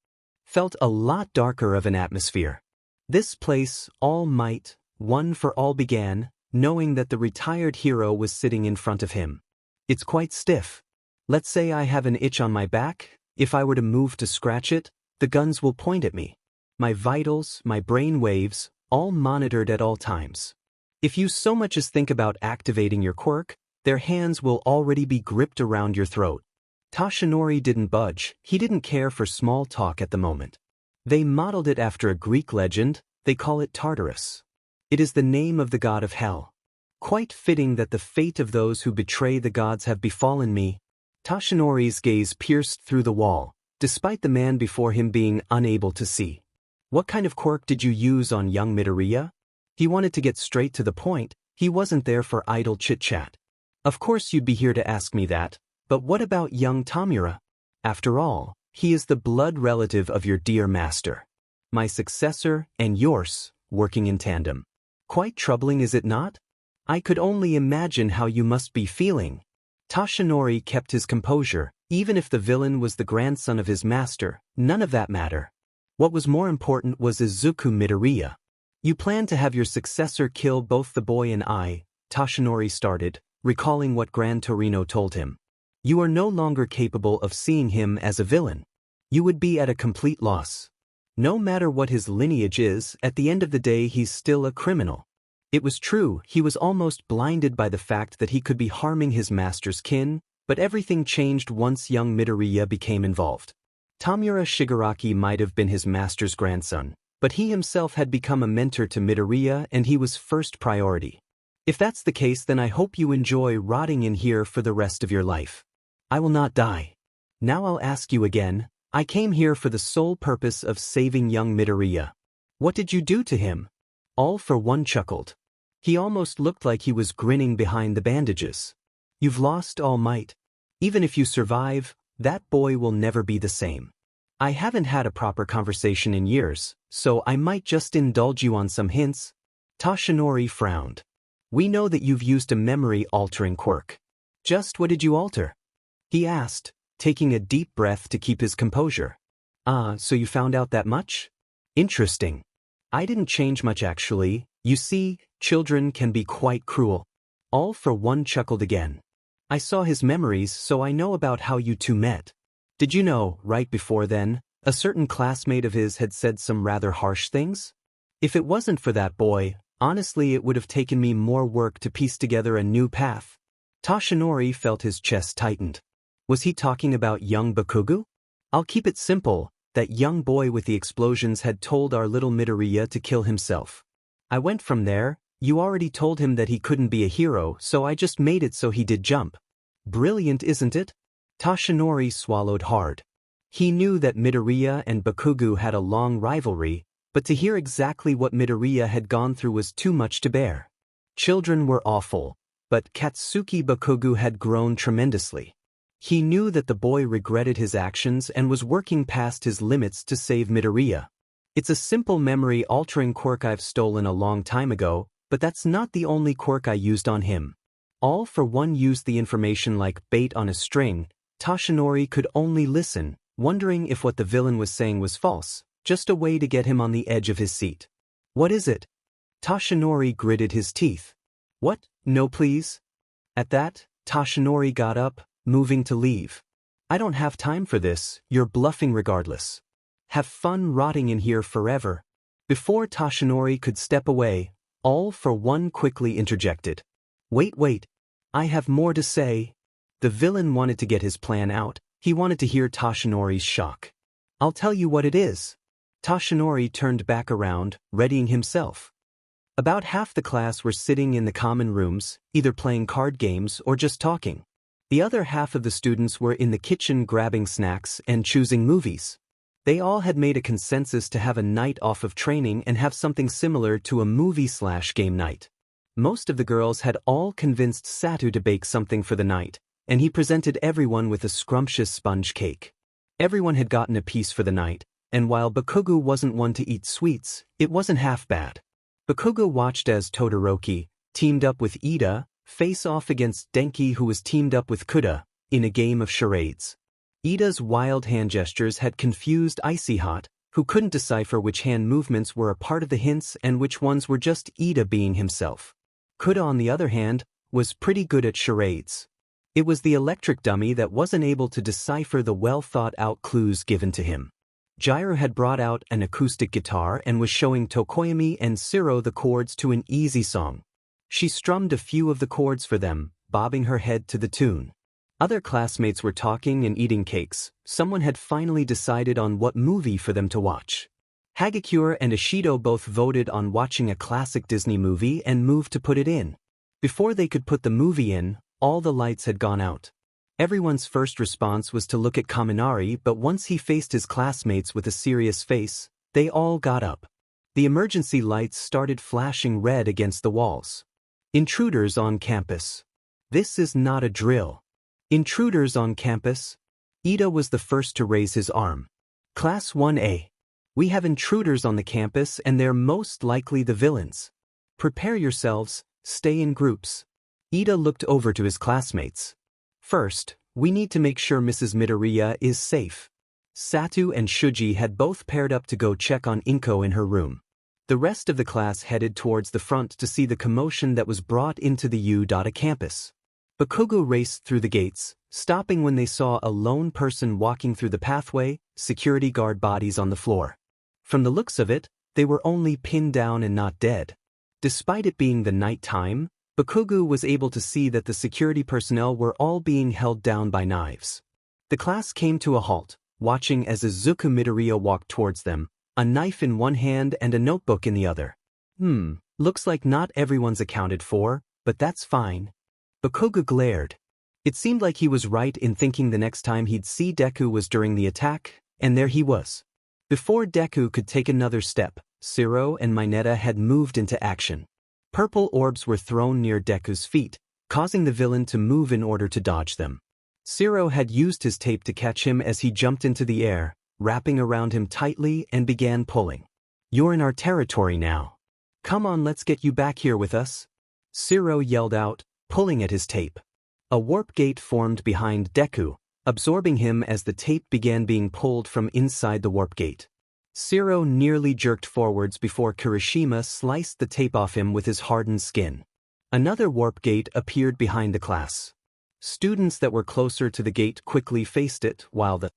felt a lot darker of an atmosphere. This place, All Might, One for All began, knowing that the retired hero was sitting in front of him. It's quite stiff. Let's say I have an itch on my back, if I were to move to scratch it, the guns will point at me. My vitals, my brain waves, all monitored at all times. If you so much as think about activating your quirk, their hands will already be gripped around your throat. Toshinori didn't budge, he didn't care for small talk at the moment. They modeled it after a Greek legend, they call it Tartarus. It is the name of the god of hell. Quite fitting that the fate of those who betray the gods have befallen me. Toshinori's gaze pierced through the wall, despite the man before him being unable to see. What kind of quirk did you use on young Midoriya? He wanted to get straight to the point, he wasn't there for idle chit-chat. Of course you'd be here to ask me that, but what about young Tamura? After all, he is the blood relative of your dear master. My successor and yours, working in tandem. Quite troubling, is it not? I could only imagine how you must be feeling. Toshinori kept his composure, even if the villain was the grandson of his master, none of that mattered. What was more important was Izuku Midoriya. You plan to have your successor kill both the boy and I, Toshinori started, recalling what Gran Torino told him. You are no longer capable of seeing him as a villain. You would be at a complete loss. No matter what his lineage is, at the end of the day he's still a criminal. It was true, he was almost blinded by the fact that he could be harming his master's kin, but everything changed once young Midoriya became involved. Tamura Shigaraki might have been his master's grandson, but he himself had become a mentor to Midoriya and he was first priority. If that's the case, then I hope you enjoy rotting in here for the rest of your life. I will not die. Now I'll ask you again, I came here for the sole purpose of saving young Midoriya. What did you do to him? All for one chuckled. He almost looked like he was grinning behind the bandages. You've lost all might. Even if you survive, that boy will never be the same. I haven't had a proper conversation in years, so I might just indulge you on some hints. Toshinori frowned. We know that you've used a memory-altering quirk. Just what did you alter? He asked, taking a deep breath to keep his composure. So you found out that much? Interesting. I didn't change much actually. You see, children can be quite cruel. All for one chuckled again. I saw his memories, so I know about how you two met. Did you know, right before then, a certain classmate of his had said some rather harsh things? If it wasn't for that boy, honestly it would have taken me more work to piece together a new path. Toshinori felt his chest tightened. Was he talking about young Bakugo? I'll keep it simple, that young boy with the explosions had told our little Midoriya to kill himself. I went from there. You already told him that he couldn't be a hero, so I just made it so he did jump. Brilliant, isn't it? Toshinori swallowed hard. He knew that Midoriya and Bakugo had a long rivalry, but to hear exactly what Midoriya had gone through was too much to bear. Children were awful, but Katsuki Bakugo had grown tremendously. He knew that the boy regretted his actions and was working past his limits to save Midoriya. It's a simple memory-altering quirk I've stolen a long time ago, but that's not the only quirk I used on him. All for one used the information like bait on a string. Toshinori could only listen, wondering if what the villain was saying was false, just a way to get him on the edge of his seat. What is it? Toshinori gritted his teeth. What? No please? At that, Toshinori got up, moving to leave. I don't have time for this, you're bluffing regardless. Have fun rotting in here forever. Before Toshinori could step away, All for One quickly interjected. Wait. I have more to say. The villain wanted to get his plan out. He wanted to hear Toshinori's shock. I'll tell you what it is. Toshinori turned back around, readying himself. About half the class were sitting in the common rooms, either playing card games or just talking. The other half of the students were in the kitchen grabbing snacks and choosing movies. They all had made a consensus to have a night off of training and have something similar to a movie/game night. Most of the girls had all convinced Satu to bake something for the night, and he presented everyone with a scrumptious sponge cake. Everyone had gotten a piece for the night, and while Bakugo wasn't one to eat sweets, it wasn't half bad. Bakugo watched as Todoroki, teamed up with Ida, face off against Denki who was teamed up with Kuda, in a game of charades. Ida's wild hand gestures had confused Icy Hot, who couldn't decipher which hand movements were a part of the hints and which ones were just Ida being himself. Kuda, on the other hand, was pretty good at charades. It was the electric dummy that wasn't able to decipher the well-thought-out clues given to him. Gyro had brought out an acoustic guitar and was showing Tokoyami and Siro the chords to an easy song. She strummed a few of the chords for them, bobbing her head to the tune. Other classmates were talking and eating cakes. Someone had finally decided on what movie for them to watch. Hagakure and Ishido both voted on watching a classic Disney movie and moved to put it in. Before they could put the movie in, all the lights had gone out. Everyone's first response was to look at Kaminari, but once he faced his classmates with a serious face, they all got up. The emergency lights started flashing red against the walls. Intruders on campus. This is not a drill. Intruders on campus? Ida was the first to raise his arm. Class 1A. We have intruders on the campus and they're most likely the villains. Prepare yourselves, stay in groups. Ida looked over to his classmates. First, we need to make sure Mrs. Midoriya is safe. Satu and Shuji had both paired up to go check on Inko in her room. The rest of the class headed towards the front to see the commotion that was brought into the U.A campus. Bakugo raced through the gates, stopping when they saw a lone person walking through the pathway, security guard bodies on the floor. From the looks of it, they were only pinned down and not dead. Despite it being the night time, Bakugo was able to see that the security personnel were all being held down by knives. The class came to a halt, watching as Izuku Midoriya walked towards them, a knife in one hand and a notebook in the other. Looks like not everyone's accounted for, but that's fine. Bakugo glared. It seemed like he was right in thinking the next time he'd see Deku was during the attack, and there he was. Before Deku could take another step, Zero and Mineta had moved into action. Purple orbs were thrown near Deku's feet, causing the villain to move in order to dodge them. Zero had used his tape to catch him as he jumped into the air, wrapping around him tightly and began pulling. "You're in our territory now. Come on, let's get you back here with us," Zero yelled out, pulling at his tape. A warp gate formed behind Deku, absorbing him as the tape began being pulled from inside the warp gate. Zero nearly jerked forwards before Kirishima sliced the tape off him with his hardened skin. Another warp gate appeared behind the class. Students that were closer to the gate quickly faced it, while the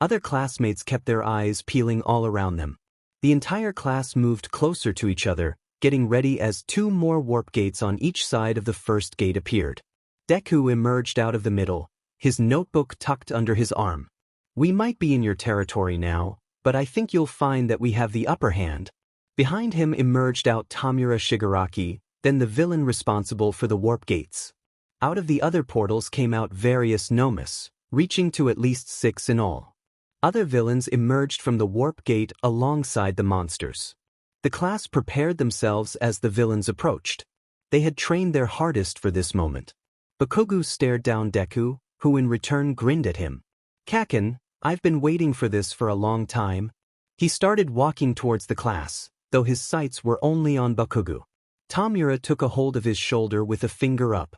other classmates kept their eyes peeling all around them. The entire class moved closer to each other, getting ready as two more warp gates on each side of the first gate appeared. Deku emerged out of the middle, his notebook tucked under his arm. "We might be in your territory now, but I think you'll find that we have the upper hand." Behind him emerged out Tamura Shigaraki, then the villain responsible for the warp gates. Out of the other portals came out various nomes, reaching to at least 6 in all. Other villains emerged from the warp gate alongside the monsters. The class prepared themselves as the villains approached. They had trained their hardest for this moment. Bakugo stared down Deku, who in return grinned at him. "Kaken, I've been waiting for this for a long time." He started walking towards the class, though his sights were only on Bakugo. Tamura took a hold of his shoulder with a finger up.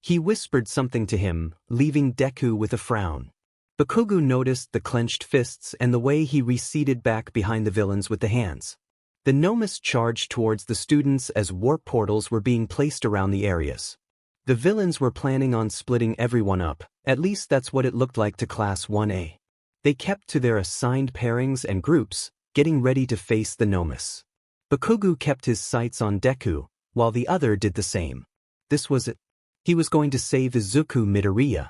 He whispered something to him, leaving Deku with a frown. Bakugo noticed the clenched fists and the way he receded back behind the villains with the hands. The nomes charged towards the students as warp portals were being placed around the areas. The villains were planning on splitting everyone up, at least that's what it looked like to Class 1A. They kept to their assigned pairings and groups, getting ready to face the nomes. Bakugo kept his sights on Deku, while the other did the same. This was it. He was going to save Izuku Midoriya.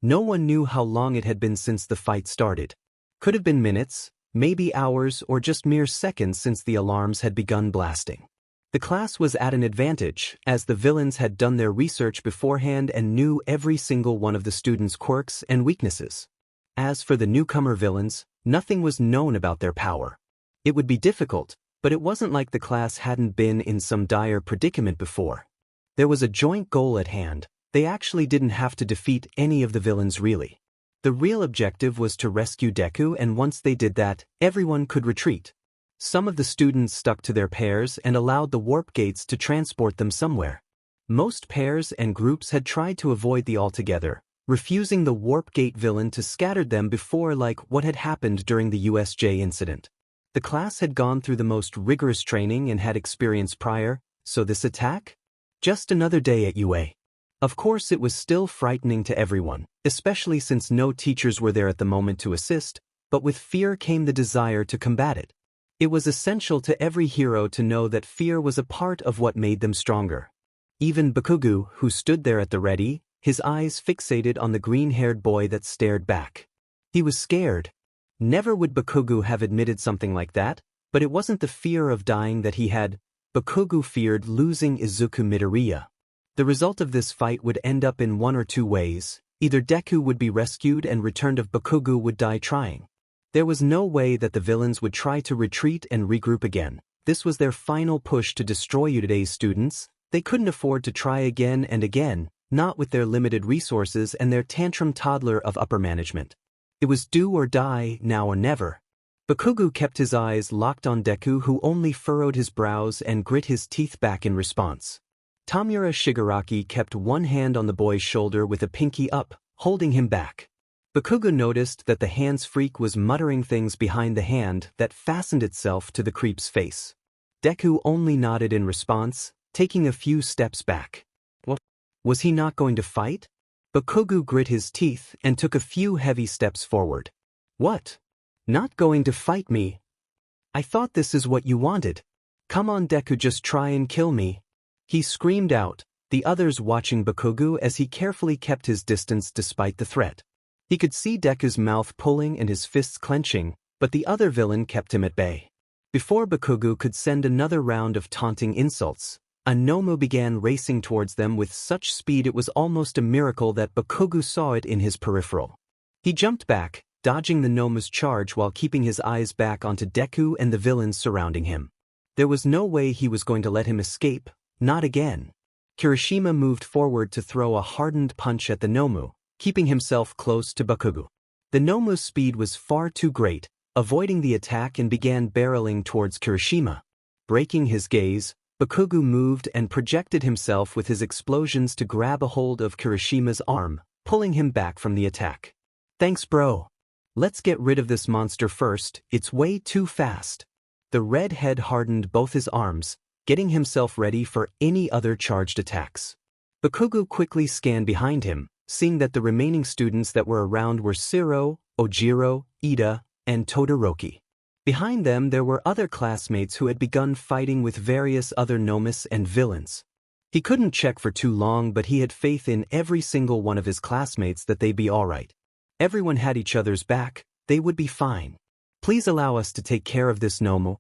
No one knew how long it had been since the fight started. Could have been minutes, maybe hours, or just mere seconds since the alarms had begun blasting. The class was at an advantage, as the villains had done their research beforehand and knew every single one of the students' quirks and weaknesses. As for the newcomer villains, nothing was known about their power. It would be difficult, but it wasn't like the class hadn't been in some dire predicament before. There was a joint goal at hand. They actually didn't have to defeat any of the villains really. The real objective was to rescue Deku, and once they did that, everyone could retreat. Some of the students stuck to their pairs and allowed the warp gates to transport them somewhere. Most pairs and groups had tried to avoid the altogether, refusing the warp gate villain to scatter them before, like what had happened during the USJ incident. The class had gone through the most rigorous training and had experience prior, so this attack? Just another day at UA. Of course it was still frightening to everyone, especially since no teachers were there at the moment to assist, but with fear came the desire to combat it. It was essential to every hero to know that fear was a part of what made them stronger. Even Bakugo, who stood there at the ready, his eyes fixated on the green-haired boy that stared back. He was scared. Never would Bakugo have admitted something like that, but it wasn't the fear of dying that he had. Bakugo feared losing Izuku Midoriya. The result of this fight would end up in one or two ways. Either Deku would be rescued and returned, or Bakugo would die trying. There was no way that the villains would try to retreat and regroup again. This was their final push to destroy you, today's students. They couldn't afford to try again and again, not with their limited resources and their tantrum toddler of upper management. It was do or die, now or never. Bakugo kept his eyes locked on Deku, who only furrowed his brows and grit his teeth back in response. Tamura Shigaraki kept one hand on the boy's shoulder with a pinky up, holding him back. Bakugo noticed that the hands freak was muttering things behind the hand that fastened itself to the creep's face. Deku only nodded in response, taking a few steps back. What? Was he not going to fight? Bakugo grit his teeth and took a few heavy steps forward. What? Not going to fight me? I thought this is what you wanted. Come on, Deku, just try and kill me. He screamed out, the others watching Bakugo as he carefully kept his distance despite the threat. He could see Deku's mouth pulling and his fists clenching, but the other villain kept him at bay. Before Bakugo could send another round of taunting insults, a Nomu began racing towards them with such speed it was almost a miracle that Bakugo saw it in his peripheral. He jumped back, dodging the Nomu's charge while keeping his eyes back onto Deku and the villains surrounding him. There was no way he was going to let him escape, not again. Kirishima moved forward to throw a hardened punch at the Nomu, keeping himself close to Bakugo. The Nomu's speed was far too great, avoiding the attack and began barreling towards Kirishima. Breaking his gaze, Bakugo moved and projected himself with his explosions to grab a hold of Kirishima's arm, pulling him back from the attack. "Thanks, bro. Let's get rid of this monster first, it's way too fast." The redhead hardened both his arms, getting himself ready for any other charged attacks. Bakugo quickly scanned behind him, seeing that the remaining students that were around were Shiro, Ojiro, Ida, and Todoroki. Behind them there were other classmates who had begun fighting with various other Nomus and villains. He couldn't check for too long, but he had faith in every single one of his classmates that they'd be alright. Everyone had each other's back, they would be fine. "Please allow us to take care of this Nomu."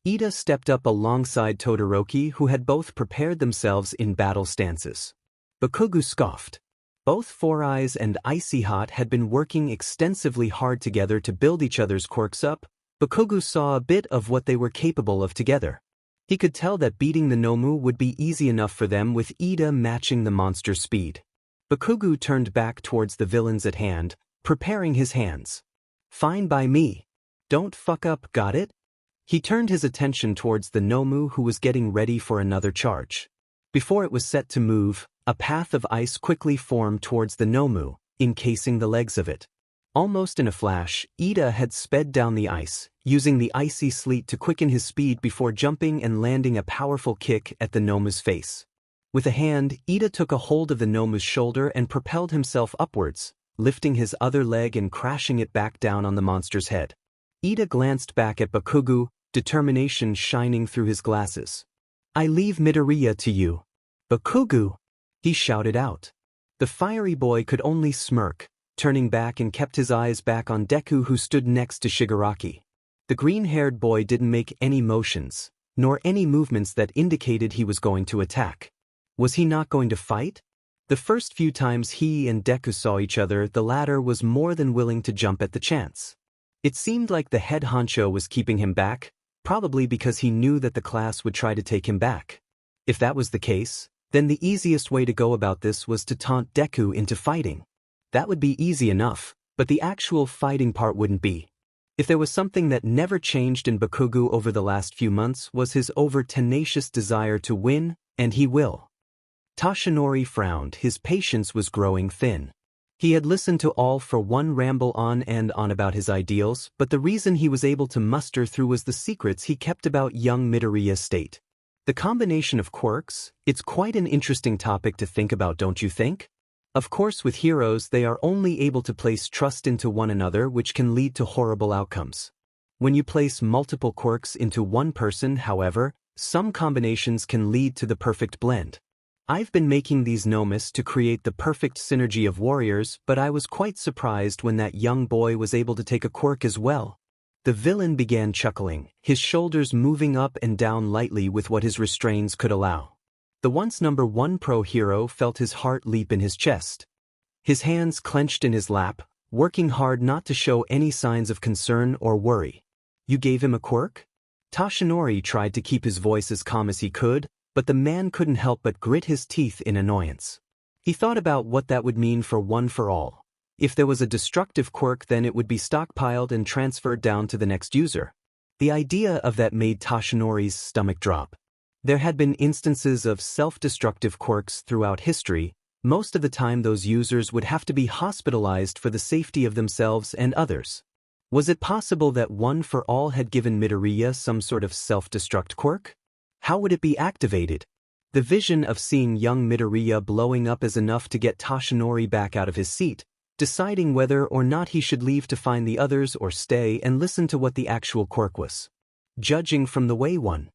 Ida stepped up alongside Todoroki, who had both prepared themselves in battle stances. Bakugo scoffed. Both Four Eyes and Icy Hot had been working extensively hard together to build each other's quirks up. Bakugo saw a bit of what they were capable of together. He could tell that beating the Nomu would be easy enough for them with Ida matching the monster's speed. Bakugo turned back towards the villains at hand, preparing his hands. "Fine by me. Don't fuck up, got it?" He turned his attention towards the Nomu, who was getting ready for another charge. Before it was set to move, a path of ice quickly formed towards the Nomu, encasing the legs of it. Almost in a flash, Ida had sped down the ice, using the icy sleet to quicken his speed before jumping and landing a powerful kick at the Nomu's face. With a hand, Ida took a hold of the Nomu's shoulder and propelled himself upwards, lifting his other leg and crashing it back down on the monster's head. Ida glanced back at Bakugo, determination shining through his glasses. "I leave Midoriya to you." "Bakugo!" he shouted out. The fiery boy could only smirk, turning back and kept his eyes back on Deku, who stood next to Shigaraki. The green-haired boy didn't make any motions, nor any movements that indicated he was going to attack. Was he not going to fight? The first few times he and Deku saw each other, the latter was more than willing to jump at the chance. It seemed like the head honcho was keeping him back, probably because he knew that the class would try to take him back. If that was the case, then the easiest way to go about this was to taunt Deku into fighting. That would be easy enough, but the actual fighting part wouldn't be. If there was something that never changed in Bakugo over the last few months, was his over-tenacious desire to win, and he will. Toshinori frowned, his patience was growing thin. He had listened to all for one ramble on and on about his ideals, but the reason he was able to muster through was the secrets he kept about young Midoriya State. The combination of quirks, it's quite an interesting topic to think about, don't you think? Of course, with heroes they are only able to place trust into one another, which can lead to horrible outcomes. When you place multiple quirks into one person, however, some combinations can lead to the perfect blend. I've been making these Nomus to create the perfect synergy of warriors, but I was quite surprised when that young boy was able to take a quirk as well. The villain began chuckling, his shoulders moving up and down lightly with what his restraints could allow. The once number 1 pro hero felt his heart leap in his chest. His hands clenched in his lap, working hard not to show any signs of concern or worry. "You gave him a quirk?" Toshinori tried to keep his voice as calm as he could, but the man couldn't help but grit his teeth in annoyance. He thought about what that would mean for One for All. If there was a destructive quirk, then it would be stockpiled and transferred down to the next user. The idea of that made Toshinori's stomach drop. There had been instances of self-destructive quirks throughout history. Most of the time those users would have to be hospitalized for the safety of themselves and others. Was it possible that One for All had given Midoriya some sort of self-destruct quirk? How would it be activated? The vision of seeing young Midoriya blowing up is enough to get Toshinori back out of his seat, deciding whether or not he should leave to find the others or stay and listen to what the actual quirk was. Judging from the way One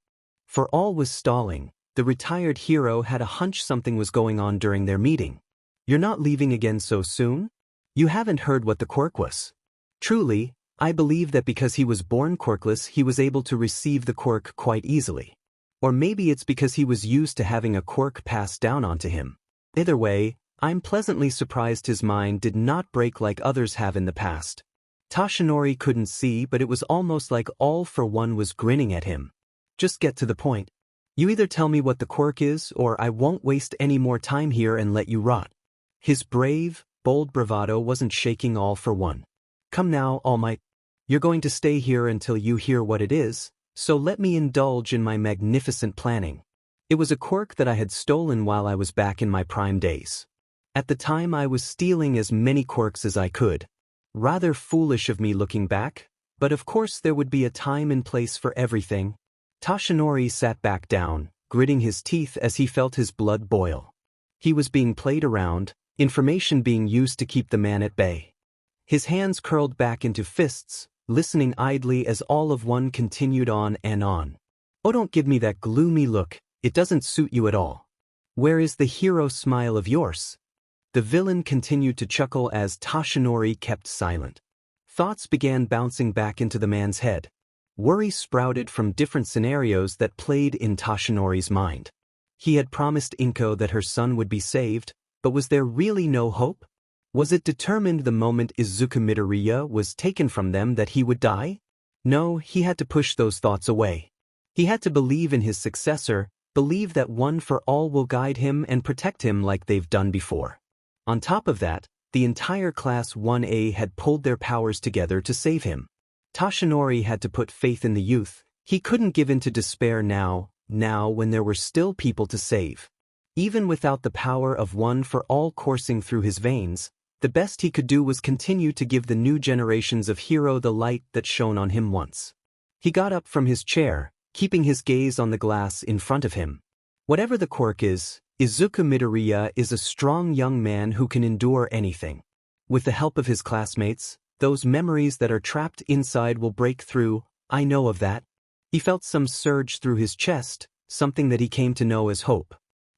for All was stalling, the retired hero had a hunch something was going on during their meeting. "You're not leaving again so soon?" You haven't heard what the quirk was. Truly, I believe that because he was born quirkless he was able to receive the quirk quite easily. Or maybe it's because he was used to having a quirk passed down onto him. Either way, I'm pleasantly surprised his mind did not break like others have in the past. Toshinori couldn't see, but it was almost like All for One was grinning at him. Just get to the point. You either tell me what the quirk is or I won't waste any more time here and let you rot. His brave, bold bravado wasn't shaking All for One. Come now, All Might. You're going to stay here until you hear what it is, so let me indulge in my magnificent planning. It was a quirk that I had stolen while I was back in my prime days. At the time I was stealing as many quirks as I could. Rather foolish of me looking back, but of course there would be a time and place for everything. Toshinori sat back down, gritting his teeth as he felt his blood boil. He was being played around, information being used to keep the man at bay. His hands curled back into fists, listening idly as All of One continued on and on. Oh, don't give me that gloomy look, it doesn't suit you at all. Where is the hero smile of yours? The villain continued to chuckle as Toshinori kept silent. Thoughts began bouncing back into the man's head. Worry sprouted from different scenarios that played in Toshinori's mind. He had promised Inko that her son would be saved, but was there really no hope? Was it determined the moment Izuku Midoriya was taken from them that he would die? No, he had to push those thoughts away. He had to believe in his successor, believe that One for All will guide him and protect him like they've done before. On top of that, the entire Class 1A had pulled their powers together to save him. Toshinori had to put faith in the youth. He couldn't give in to despair now when there were still people to save. Even without the power of One for All coursing through his veins, the best he could do was continue to give the new generations of hero the light that shone on him once. He got up from his chair, keeping his gaze on the glass in front of him. Whatever the quirk is, Izuku Midoriya is a strong young man who can endure anything. With the help of his classmates, those memories that are trapped inside will break through, I know of that. He felt some surge through his chest, something that he came to know as hope.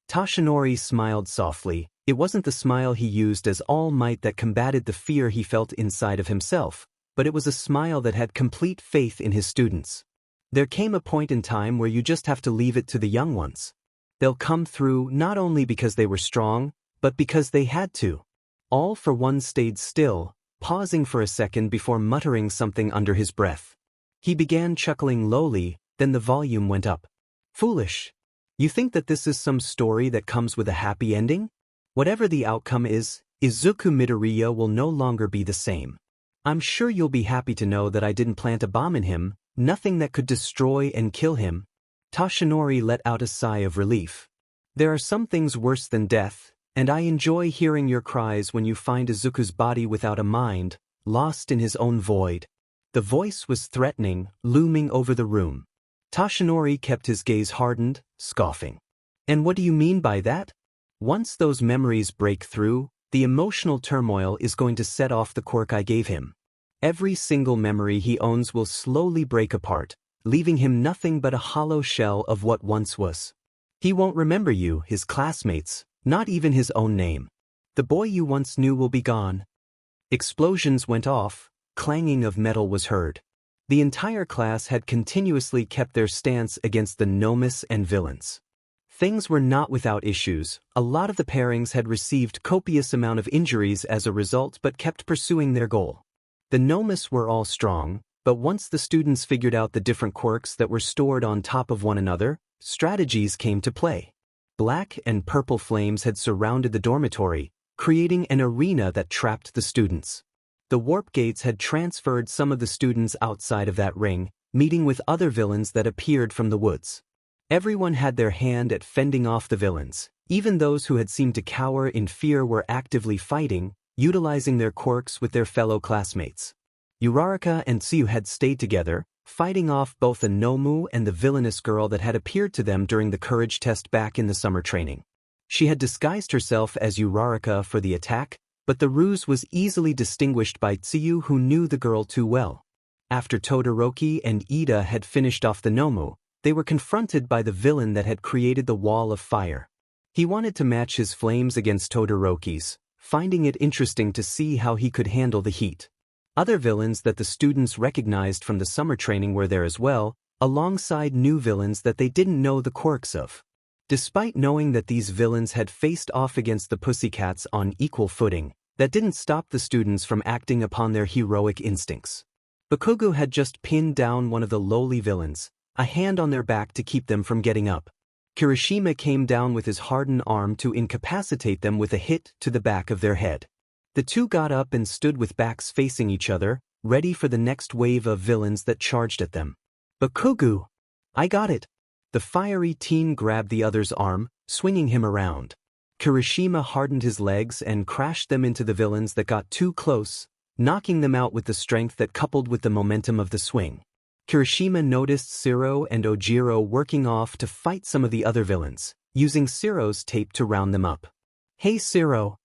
Toshinori smiled softly. It wasn't the smile he used as All Might that combated the fear he felt inside of himself, but it was a smile that had complete faith in his students. There came a point in time where you just have to leave it to the young ones. They'll come through not only because they were strong, but because they had to. All for One stayed still, pausing for a second before muttering something under his breath. He began chuckling lowly, then the volume went up. Foolish. You think that this is some story that comes with a happy ending? Whatever the outcome is, Izuku Midoriya will no longer be the same. I'm sure you'll be happy to know that I didn't plant a bomb in him, nothing that could destroy and kill him. Toshinori let out a sigh of relief. There are some things worse than death, and I enjoy hearing your cries when you find Izuku's body without a mind, lost in his own void. The voice was threatening, looming over the room. Toshinori kept his gaze hardened, scoffing. And what do you mean by that? Once those memories break through, the emotional turmoil is going to set off the quirk I gave him. Every single memory he owns will slowly break apart, leaving him nothing but a hollow shell of what once was. He won't remember you, his classmates, not even his own name. The boy you once knew will be gone. Explosions went off, clanging of metal was heard. The entire class had continuously kept their stance against the Nomus and villains. Things were not without issues. A lot of the pairings had received copious amount of injuries as a result but kept pursuing their goal. The Nomus were all strong, but once the students figured out the different quirks that were stored on top of one another, strategies came to play. Black and purple flames had surrounded the dormitory, creating an arena that trapped the students. The warp gates had transferred some of the students outside of that ring, meeting with other villains that appeared from the woods. Everyone had their hand at fending off the villains. Even those who had seemed to cower in fear were actively fighting, utilizing their quirks with their fellow classmates. Uraraka and Tsuyu had stayed together, fighting off both the Nomu and the villainous girl that had appeared to them during the courage test back in the summer training. She had disguised herself as Uraraka for the attack, but the ruse was easily distinguished by Tsuyu, who knew the girl too well. After Todoroki and Ida had finished off the Nomu, they were confronted by the villain that had created the wall of fire. He wanted to match his flames against Todoroki's, finding it interesting to see how he could handle the heat. Other villains that the students recognized from the summer training were there as well, alongside new villains that they didn't know the quirks of. Despite knowing that these villains had faced off against the Pussycats on equal footing, that didn't stop the students from acting upon their heroic instincts. Bakugo had just pinned down one of the lowly villains, a hand on their back to keep them from getting up. Kirishima came down with his hardened arm to incapacitate them with a hit to the back of their head. The two got up and stood with backs facing each other, ready for the next wave of villains that charged at them. Bakugo! I got it! The fiery teen grabbed the other's arm, swinging him around. Kirishima hardened his legs and crashed them into the villains that got too close, knocking them out with the strength that coupled with the momentum of the swing. Kirishima noticed Shiro and Ojiro working off to fight some of the other villains, using Shiro's tape to round them up. "Hey Shiro!"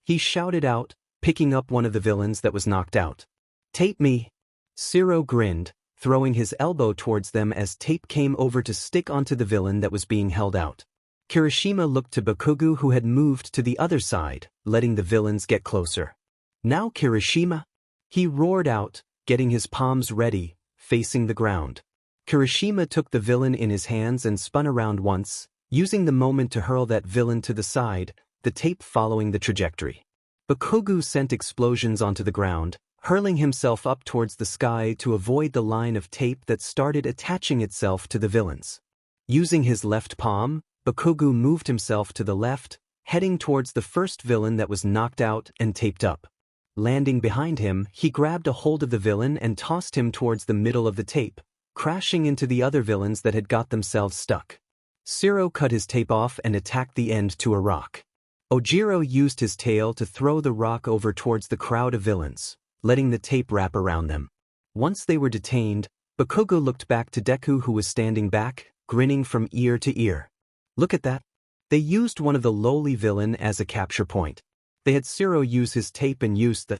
he shouted out, picking up one of the villains that was knocked out. "Tape me!" Shiro grinned, throwing his elbow towards them as tape came over to stick onto the villain that was being held out. Kirishima looked to Bakugo, who had moved to the other side, letting the villains get closer. "Now Kirishima!" he roared out, getting his palms ready, facing the ground. Kirishima took the villain in his hands and spun around once, using the moment to hurl that villain to the side, the tape following the trajectory. Bakugo sent explosions onto the ground, hurling himself up towards the sky to avoid the line of tape that started attaching itself to the villains. Using his left palm, Bakugo moved himself to the left, heading towards the first villain that was knocked out and taped up. Landing behind him, he grabbed a hold of the villain and tossed him towards the middle of the tape, crashing into the other villains that had got themselves stuck. Shiro cut his tape off and attacked the end to a rock. Ojiro used his tail to throw the rock over towards the crowd of villains, letting the tape wrap around them. Once they were detained, Bakugo looked back to Deku, who was standing back, grinning from ear to ear. "Look at that. They used one of the lowly villain as a capture point. They had Shiro use his tape and used the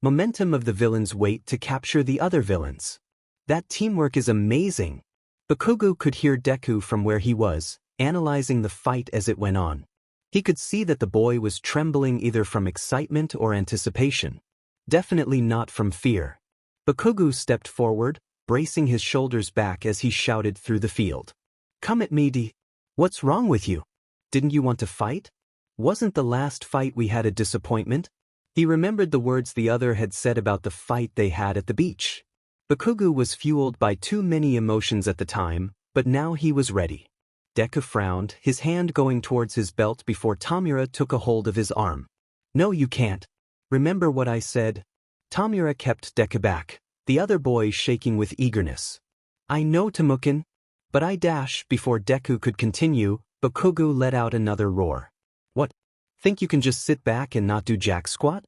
momentum of the villain's weight to capture the other villains. That teamwork is amazing." Bakugo could hear Deku from where he was, analyzing the fight as it went on. He could see that the boy was trembling either from excitement or anticipation. Definitely not from fear. Bakugo stepped forward, bracing his shoulders back as he shouted through the field. "Come at me, D. What's wrong with you? Didn't you want to fight? Wasn't the last fight we had a disappointment?" He remembered the words the other had said about the fight they had at the beach. Bakugo was fueled by too many emotions at the time, but now he was ready. Deku frowned, his hand going towards his belt before Tamura took a hold of his arm. "No, you can't. Remember what I said?" Tamura kept Deku back, the other boy shaking with eagerness. "I know, Tamukin. But I dash." Before Deku could continue, Bakugo let out another roar. "What? Think you can just sit back and not do jack squat?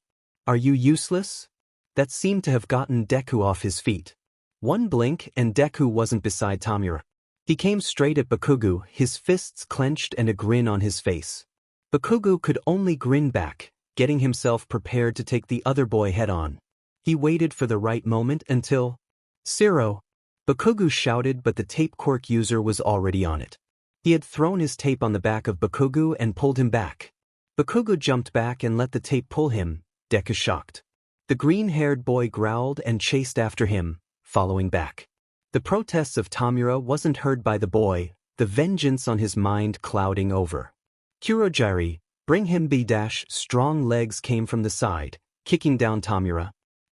Are you useless?" That seemed to have gotten Deku off his feet. One blink and Deku wasn't beside Tamura. He came straight at Bakugo, his fists clenched and a grin on his face. Bakugo could only grin back, getting himself prepared to take the other boy head-on. He waited for the right moment until... "Shiro!" Bakugo shouted, but the tape quirk user was already on it. He had thrown his tape on the back of Bakugo and pulled him back. Bakugo jumped back and let the tape pull him, Deku shocked. The green-haired boy growled and chased after him, following back. The protests of Tamura wasn't heard by the boy, the vengeance on his mind clouding over. "Kurogiri, bring him B-." Strong legs came from the side, kicking down Tamura.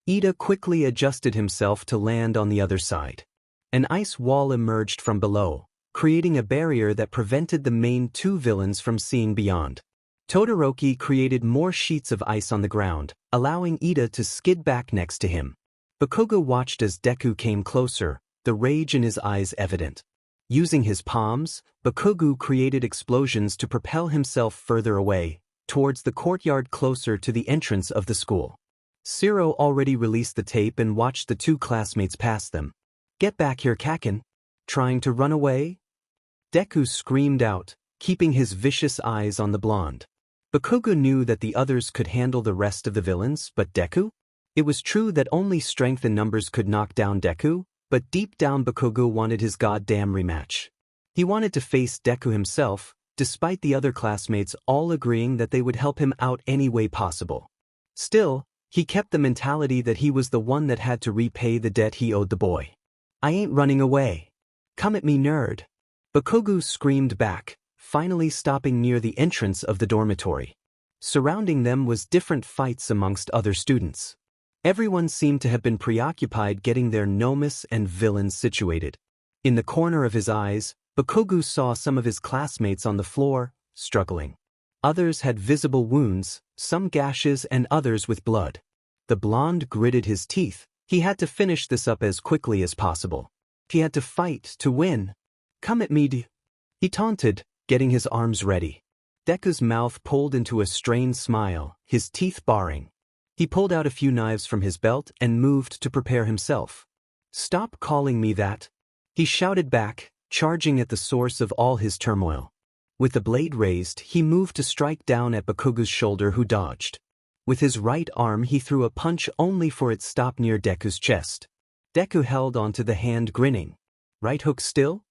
Ida quickly adjusted himself to land on the other side. An ice wall emerged from below, creating a barrier that prevented the main two villains from seeing beyond. Todoroki created more sheets of ice on the ground, allowing Ida to skid back next to him. Bakugo watched as Deku came closer, the rage in his eyes evident. Using his palms, Bakugo created explosions to propel himself further away, towards the courtyard closer to the entrance of the school. Shiro already released the tape and watched the two classmates pass them. "Get back here, Kakin! Trying to run away?" Deku screamed out, keeping his vicious eyes on the blonde. Bakugo knew that the others could handle the rest of the villains, but Deku? It was true that only strength and numbers could knock down Deku, but deep down Bakugo wanted his goddamn rematch. He wanted to face Deku himself, despite the other classmates all agreeing that they would help him out any way possible. Still, he kept the mentality that he was the one that had to repay the debt he owed the boy. "I ain't running away. Come at me, nerd." Bakugo screamed back, finally stopping near the entrance of the dormitory. Surrounding them was different fights amongst other students. Everyone seemed to have been preoccupied getting their Nomus and villains situated. In the corner of his eyes, Bakugo saw some of his classmates on the floor, struggling. Others had visible wounds, some gashes and others with blood. The blonde gritted his teeth. He had to finish this up as quickly as possible. He had to fight to win. "Come at me, he taunted, getting his arms ready. Deku's mouth pulled into a strained smile, his teeth baring. He pulled out a few knives from his belt and moved to prepare himself. "Stop calling me that," he shouted back, charging at the source of all his turmoil. With the blade raised, he moved to strike down at Bakugo's shoulder, who dodged. With his right arm he threw a punch only for it to stop near Deku's chest. Deku held onto the hand, grinning. "Right hook still?"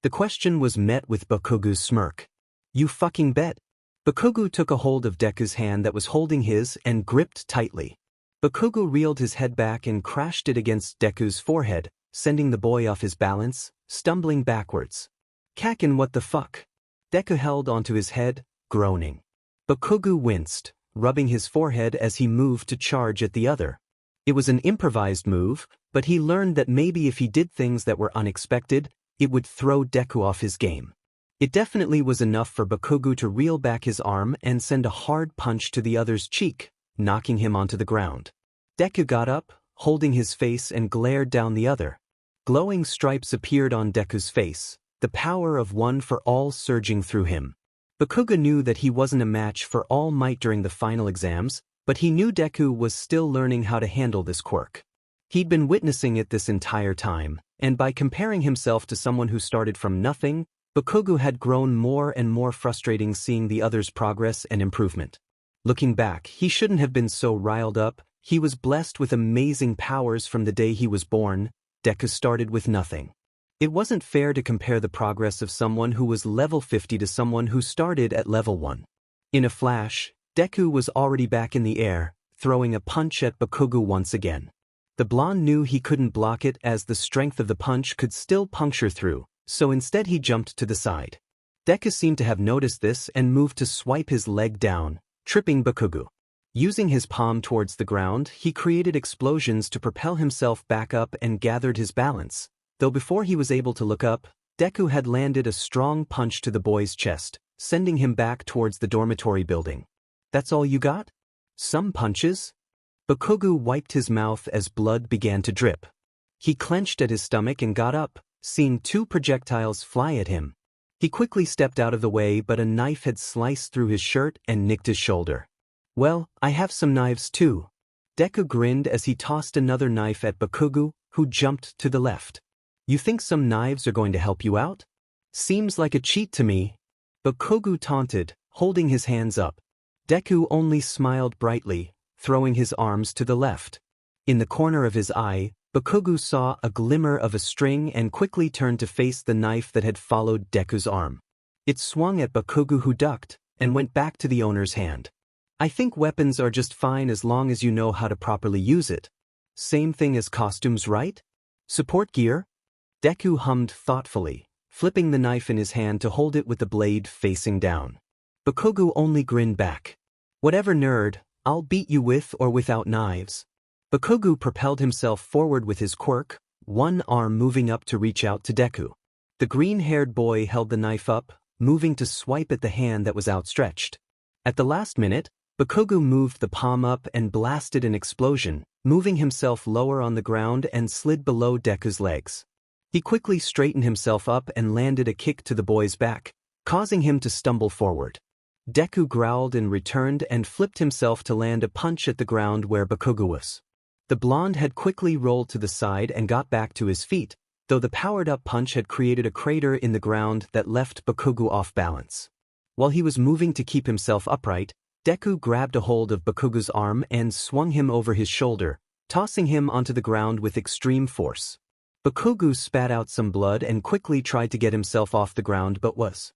The question was met with Bakugo's smirk. "You fucking bet." Bakugo took a hold of Deku's hand that was holding his and gripped tightly. Bakugo reeled his head back and crashed it against Deku's forehead, sending the boy off his balance, stumbling backwards. "Kakin, what the fuck?" Deku held onto his head, groaning. Bakugo winced, rubbing his forehead as he moved to charge at the other. It was an improvised move, but he learned that maybe if he did things that were unexpected, it would throw Deku off his game. It definitely was enough for Bakugo to reel back his arm and send a hard punch to the other's cheek, knocking him onto the ground. Deku got up, holding his face, and glared down the other. Glowing stripes appeared on Deku's face, the power of one for all surging through him. Bakugo knew that he wasn't a match for All Might during the final exams, but he knew Deku was still learning how to handle this quirk. He'd been witnessing it this entire time, and by comparing himself to someone who started from nothing, Bakugo had grown more and more frustrating seeing the other's progress and improvement. Looking back, he shouldn't have been so riled up. He was blessed with amazing powers from the day he was born. Deku started with nothing. It wasn't fair to compare the progress of someone who was level 50 to someone who started at level 1. In a flash, Deku was already back in the air, throwing a punch at Bakugo once again. The blonde knew he couldn't block it as the strength of the punch could still puncture through, so instead he jumped to the side. Deku seemed to have noticed this and moved to swipe his leg down, tripping Bakugo. Using his palm towards the ground, he created explosions to propel himself back up and gathered his balance. Though before he was able to look up, Deku had landed a strong punch to the boy's chest, sending him back towards the dormitory building. "That's all you got? Some punches?" Bakugo wiped his mouth as blood began to drip. He clenched at his stomach and got up, seeing 2 projectiles fly at him. He quickly stepped out of the way, but a knife had sliced through his shirt and nicked his shoulder. "Well, I have some knives too." Deku grinned as he tossed another knife at Bakugo, who jumped to the left. "You think some knives are going to help you out? Seems like a cheat to me." Bakugo taunted, holding his hands up. Deku only smiled brightly, throwing his arms to the left. In the corner of his eye, Bakugo saw a glimmer of a string and quickly turned to face the knife that had followed Deku's arm. It swung at Bakugo, who ducked, and went back to the owner's hand. "I think weapons are just fine as long as you know how to properly use it. Same thing as costumes, right? Support gear?" Deku hummed thoughtfully, flipping the knife in his hand to hold it with the blade facing down. Bakugo only grinned back. "Whatever, nerd, I'll beat you with or without knives." Bakugo propelled himself forward with his quirk, one arm moving up to reach out to Deku. The green-haired boy held the knife up, moving to swipe at the hand that was outstretched. At the last minute, Bakugo moved the palm up and blasted an explosion, moving himself lower on the ground and slid below Deku's legs. He quickly straightened himself up and landed a kick to the boy's back, causing him to stumble forward. Deku growled and returned and flipped himself to land a punch at the ground where Bakugo was. The blonde had quickly rolled to the side and got back to his feet, though the powered-up punch had created a crater in the ground that left Bakugo off balance. While he was moving to keep himself upright, Deku grabbed a hold of Bakugo's arm and swung him over his shoulder, tossing him onto the ground with extreme force. Bakugo spat out some blood and quickly tried to get himself off the ground but was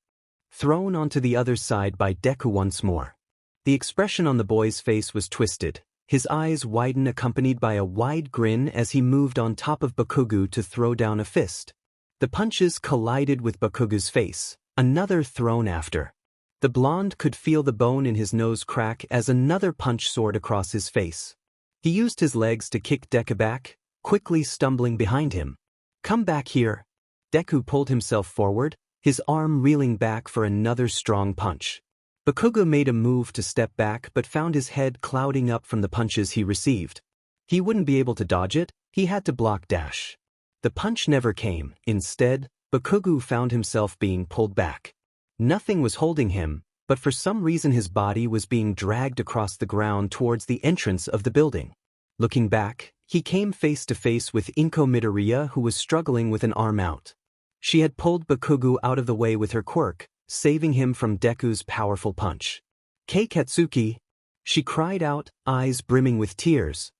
thrown onto the other side by Deku once more. The expression on the boy's face was twisted. His eyes widened, accompanied by a wide grin as he moved on top of Bakugo to throw down a fist. The punches collided with Bakugo's face, another thrown after. The blonde could feel the bone in his nose crack as another punch soared across his face. He used his legs to kick Deku back, quickly stumbling behind him. "Come back here." Deku pulled himself forward, his arm reeling back for another strong punch. Bakugo made a move to step back but found his head clouding up from the punches he received. He wouldn't be able to dodge it, he had to block dash. The punch never came. Instead, Bakugo found himself being pulled back. Nothing was holding him, but for some reason his body was being dragged across the ground towards the entrance of the building. Looking back, he came face to face with Inko Midoriya, who was struggling with an arm out. She had pulled Bakugo out of the way with her quirk, saving him from Deku's powerful punch. "Kei Katsuki!" she cried out, eyes brimming with tears.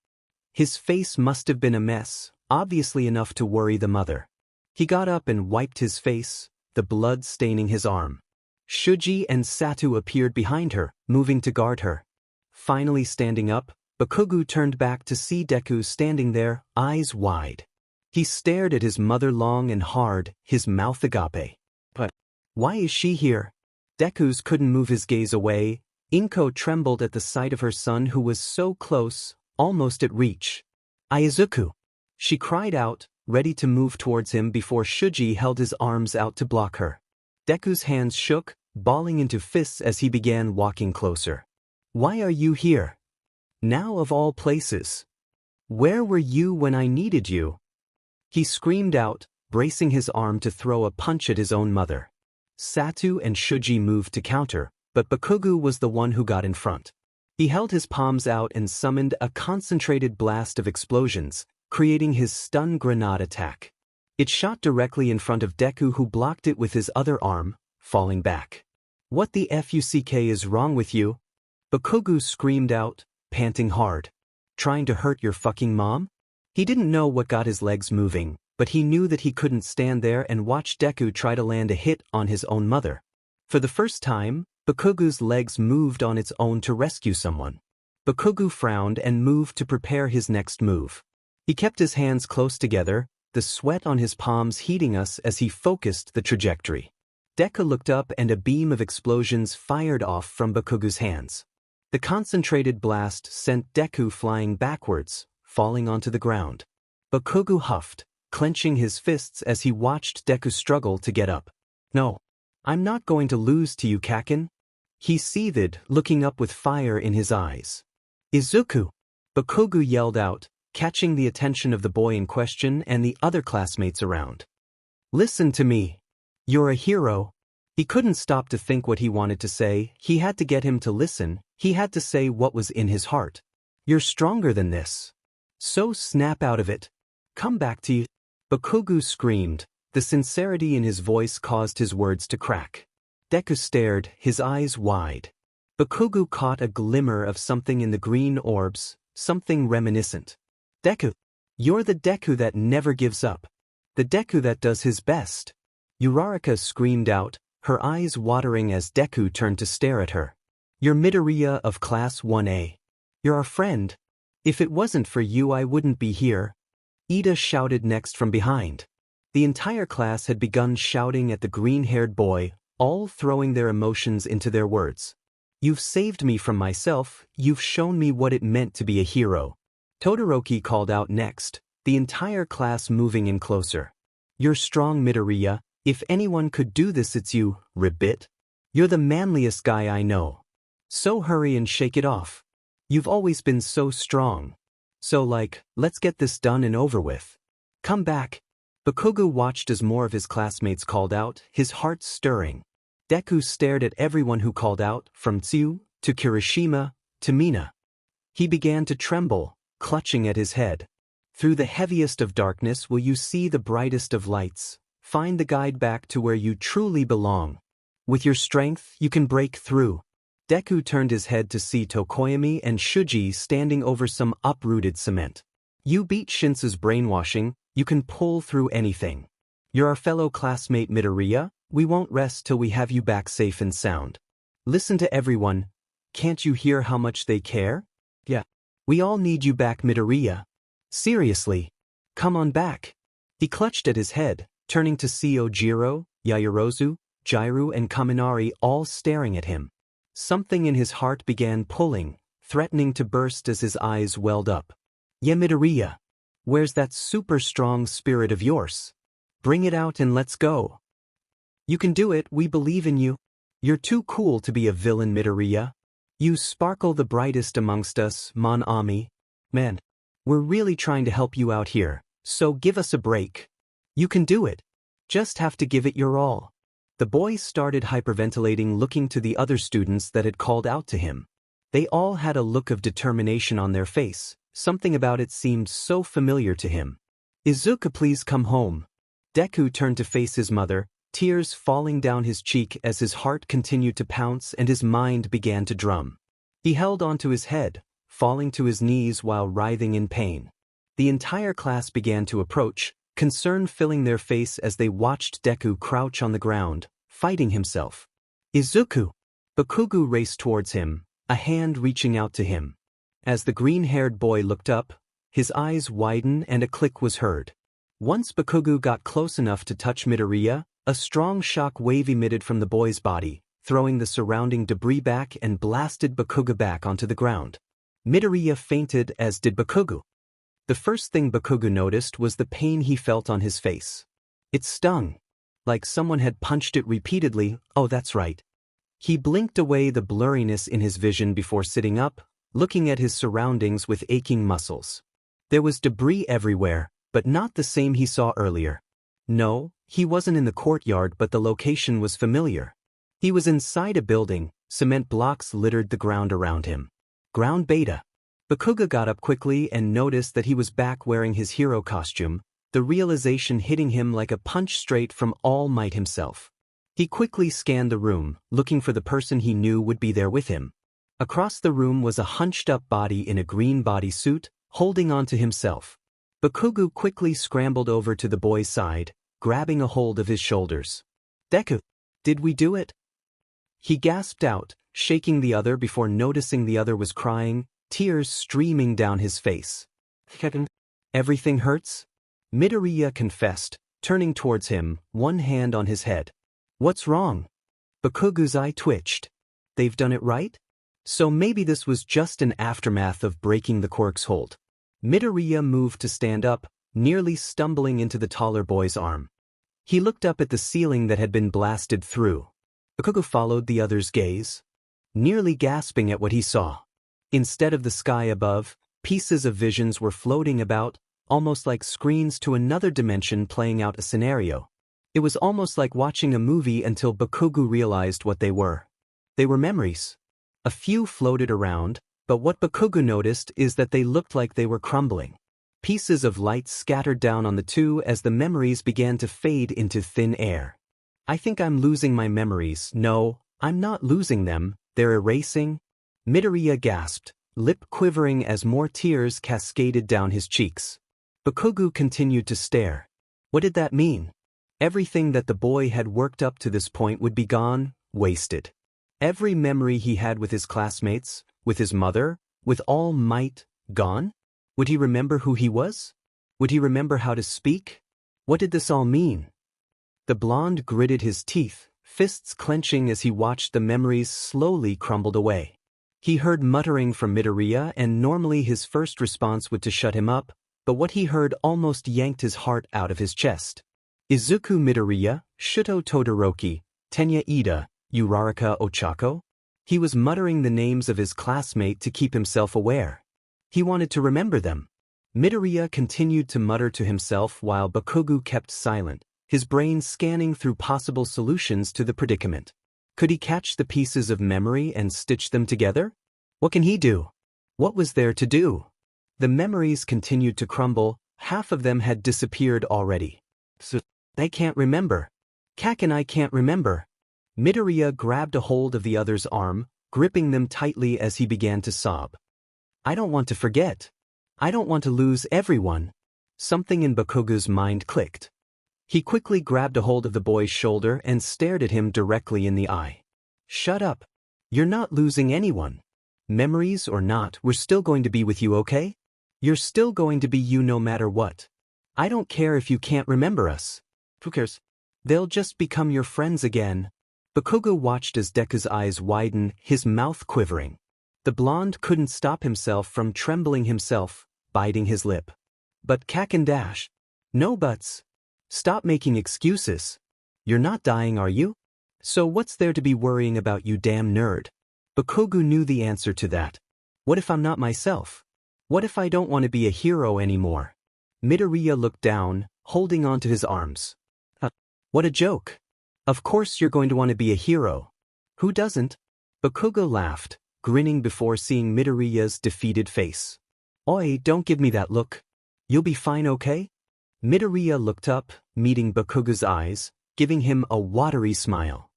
His face must have been a mess, obviously enough to worry the mother. He got up and wiped his face, the blood staining his arm. Shuji and Satu appeared behind her, moving to guard her. Finally standing up, Bakugo turned back to see Deku standing there, eyes wide. He stared at his mother long and hard, his mouth agape. "But why is she here?" Deku's couldn't move his gaze away. Inko trembled at the sight of her son who was so close, almost at reach. "Izuku!" she cried out, ready to move towards him before Shuji held his arms out to block her. Deku's hands shook, balling into fists as he began walking closer. "Why are you here? Now of all places. Where were you when I needed you?" He screamed out, bracing his arm to throw a punch at his own mother. Satu and Shuji moved to counter, but Bakugo was the one who got in front. He held his palms out and summoned a concentrated blast of explosions, creating his stun grenade attack. It shot directly in front of Deku, who blocked it with his other arm, falling back. "What the fuck is wrong with you?" Bakugo screamed out, panting hard. "Trying to hurt your fucking mom?" He didn't know what got his legs moving, but he knew that he couldn't stand there and watch Deku try to land a hit on his own mother. For the first time, Bakugo's legs moved on its own to rescue someone. Bakugo frowned and moved to prepare his next move. He kept his hands close together, the sweat on his palms heating us as he focused the trajectory. Deku looked up and a beam of explosions fired off from Bakugo's hands. The concentrated blast sent Deku flying backwards, falling onto the ground. Bakugo huffed, clenching his fists as he watched Deku struggle to get up. "No. I'm not going to lose to you, Kakin." He seethed, looking up with fire in his eyes. "Izuku!" Bakugo yelled out, catching the attention of the boy in question and the other classmates around. "Listen to me. You're a hero." He couldn't stop to think what he wanted to say. He had to get him to listen. He had to say what was in his heart. "You're stronger than this. So snap out of it. Come back to you." Bakugo screamed. The sincerity in his voice caused his words to crack. Deku stared, his eyes wide. Bakugo caught a glimmer of something in the green orbs, something reminiscent. "Deku. You're the Deku that never gives up. The Deku that does his best." Uraraka screamed out, her eyes watering as Deku turned to stare at her. "You're Midoriya of Class 1A. You're our friend. If it wasn't for you I wouldn't be here." Ida shouted next from behind. The entire class had begun shouting at the green-haired boy, all throwing their emotions into their words. "You've saved me from myself, you've shown me what it meant to be a hero." Todoroki called out next, the entire class moving in closer. "You're strong, Midoriya. If anyone could do this it's you, Ribbit. You're the manliest guy I know. So hurry and shake it off. You've always been so strong. So let's get this done and over with. Come back." Bakugo watched as more of his classmates called out, his heart stirring. Deku stared at everyone who called out, from Tsuyu, to Kirishima, to Mina. He began to tremble, clutching at his head. "Through the heaviest of darkness will you see the brightest of lights. Find the guide back to where you truly belong. With your strength, you can break through." Deku turned his head to see Tokoyami and Shuji standing over some uprooted cement. "You beat Shinsu's brainwashing, you can pull through anything. You're our fellow classmate Midoriya, We won't rest till we have you back safe and sound. Listen to everyone. Can't you hear how much they care? Yeah. We all need you back, Midoriya. Seriously. Come on back. He clutched at his head, turning to see Ojiro, Yaoyorozu, Jiru and Kaminari all staring at him. Something in his heart began pulling, threatening to burst as his eyes welled up. Yeah, Midoriya. Where's that super strong spirit of yours? Bring it out and let's go. You can do it, we believe in you. You're too cool to be a villain, Midoriya. You sparkle the brightest amongst us, Mon Ami. Man, we're really trying to help you out here, so give us a break. You can do it. Just have to give it your all. The boy started hyperventilating, looking to the other students that had called out to him. They all had a look of determination on their face. Something about it seemed so familiar to him. Izuku, please come home. Deku turned to face his mother, tears falling down his cheek as his heart continued to pounce and his mind began to drum. He held onto his head, falling to his knees while writhing in pain. The entire class began to approach, concern filling their face as they watched Deku crouch on the ground, fighting himself. Izuku! Bakugo raced towards him, a hand reaching out to him. As the green-haired boy looked up, his eyes widened and a click was heard. Once Bakugo got close enough to touch Midoriya, a strong shock wave emitted from the boy's body, throwing the surrounding debris back and blasted Bakugo back onto the ground. Midoriya fainted, as did Bakugo. The first thing Bakugo noticed was the pain he felt on his face. It stung. Like someone had punched it repeatedly. Oh, that's right. He blinked away the blurriness in his vision before sitting up, looking at his surroundings with aching muscles. There was debris everywhere, but not the same he saw earlier. No, he wasn't in the courtyard, but the location was familiar. He was inside a building, cement blocks littered the ground around him. Ground beta. Bakugo got up quickly and noticed that he was back wearing his hero costume, the realization hitting him like a punch straight from All Might himself. He quickly scanned the room, looking for the person he knew would be there with him. Across the room was a hunched-up body in a green bodysuit, holding on to himself. Bakugo quickly scrambled over to the boy's side, grabbing a hold of his shoulders. Deku, did we do it? He gasped out, shaking the other before noticing the other was crying, tears streaming down his face. Everything hurts? Midoriya confessed, turning towards him, one hand on his head. What's wrong? Bakugo's eye twitched. They've done it right? So maybe this was just an aftermath of breaking the quirk's hold. Midoriya moved to stand up, nearly stumbling into the taller boy's arm. He looked up at the ceiling that had been blasted through. Bakugo followed the other's gaze, nearly gasping at what he saw. Instead of the sky above, pieces of visions were floating about, almost like screens to another dimension playing out a scenario. It was almost like watching a movie until Bakugo realized what they were. They were memories. A few floated around, but what Bakugo noticed is that they looked like they were crumbling. Pieces of light scattered down on the two as the memories began to fade into thin air. I think I'm losing my memories. No, I'm not losing them, they're erasing. Midoriya gasped, lip quivering as more tears cascaded down his cheeks. Bakugo continued to stare. What did that mean? Everything that the boy had worked up to this point would be gone, wasted. Every memory he had with his classmates, with his mother, with All Might, gone? Would he remember who he was? Would he remember how to speak? What did this all mean? The blonde gritted his teeth, fists clenching as he watched the memories slowly crumbled away. He heard muttering from Midoriya, and normally his first response would to shut him up, but what he heard almost yanked his heart out of his chest. Izuku Midoriya, Shuto Todoroki, Tenya Ida, Uraraka Ochako? He was muttering the names of his classmate to keep himself aware. He wanted to remember them. Midoriya continued to mutter to himself while Bakugo kept silent, his brain scanning through possible solutions to the predicament. Could he catch the pieces of memory and stitch them together? What can he do? What was there to do? The memories continued to crumble, half of them had disappeared already. So, I can't remember. Kak and I can't remember. Midoriya grabbed a hold of the other's arm, gripping them tightly as he began to sob. I don't want to forget. I don't want to lose everyone. Something in Bakugo's mind clicked. He quickly grabbed a hold of the boy's shoulder and stared at him directly in the eye. Shut up. You're not losing anyone. Memories or not, we're still going to be with you, okay? You're still going to be you no matter what. I don't care if you can't remember us. Who cares? They'll just become your friends again. Bakugo watched as Deku's eyes widen, his mouth quivering. The blonde couldn't stop himself from trembling himself, biting his lip. But Kaken Dash. No buts. Stop making excuses. You're not dying, are you? So what's there to be worrying about, you damn nerd? Bakugo knew the answer to that. What if I'm not myself? What if I don't want to be a hero anymore? Midoriya looked down, holding onto his arms. What a joke. Of course you're going to want to be a hero. Who doesn't? Bakugo laughed, grinning before seeing Midoriya's defeated face. Oi, don't give me that look. You'll be fine, okay? Midoriya looked up, meeting Bakugo's eyes, giving him a watery smile.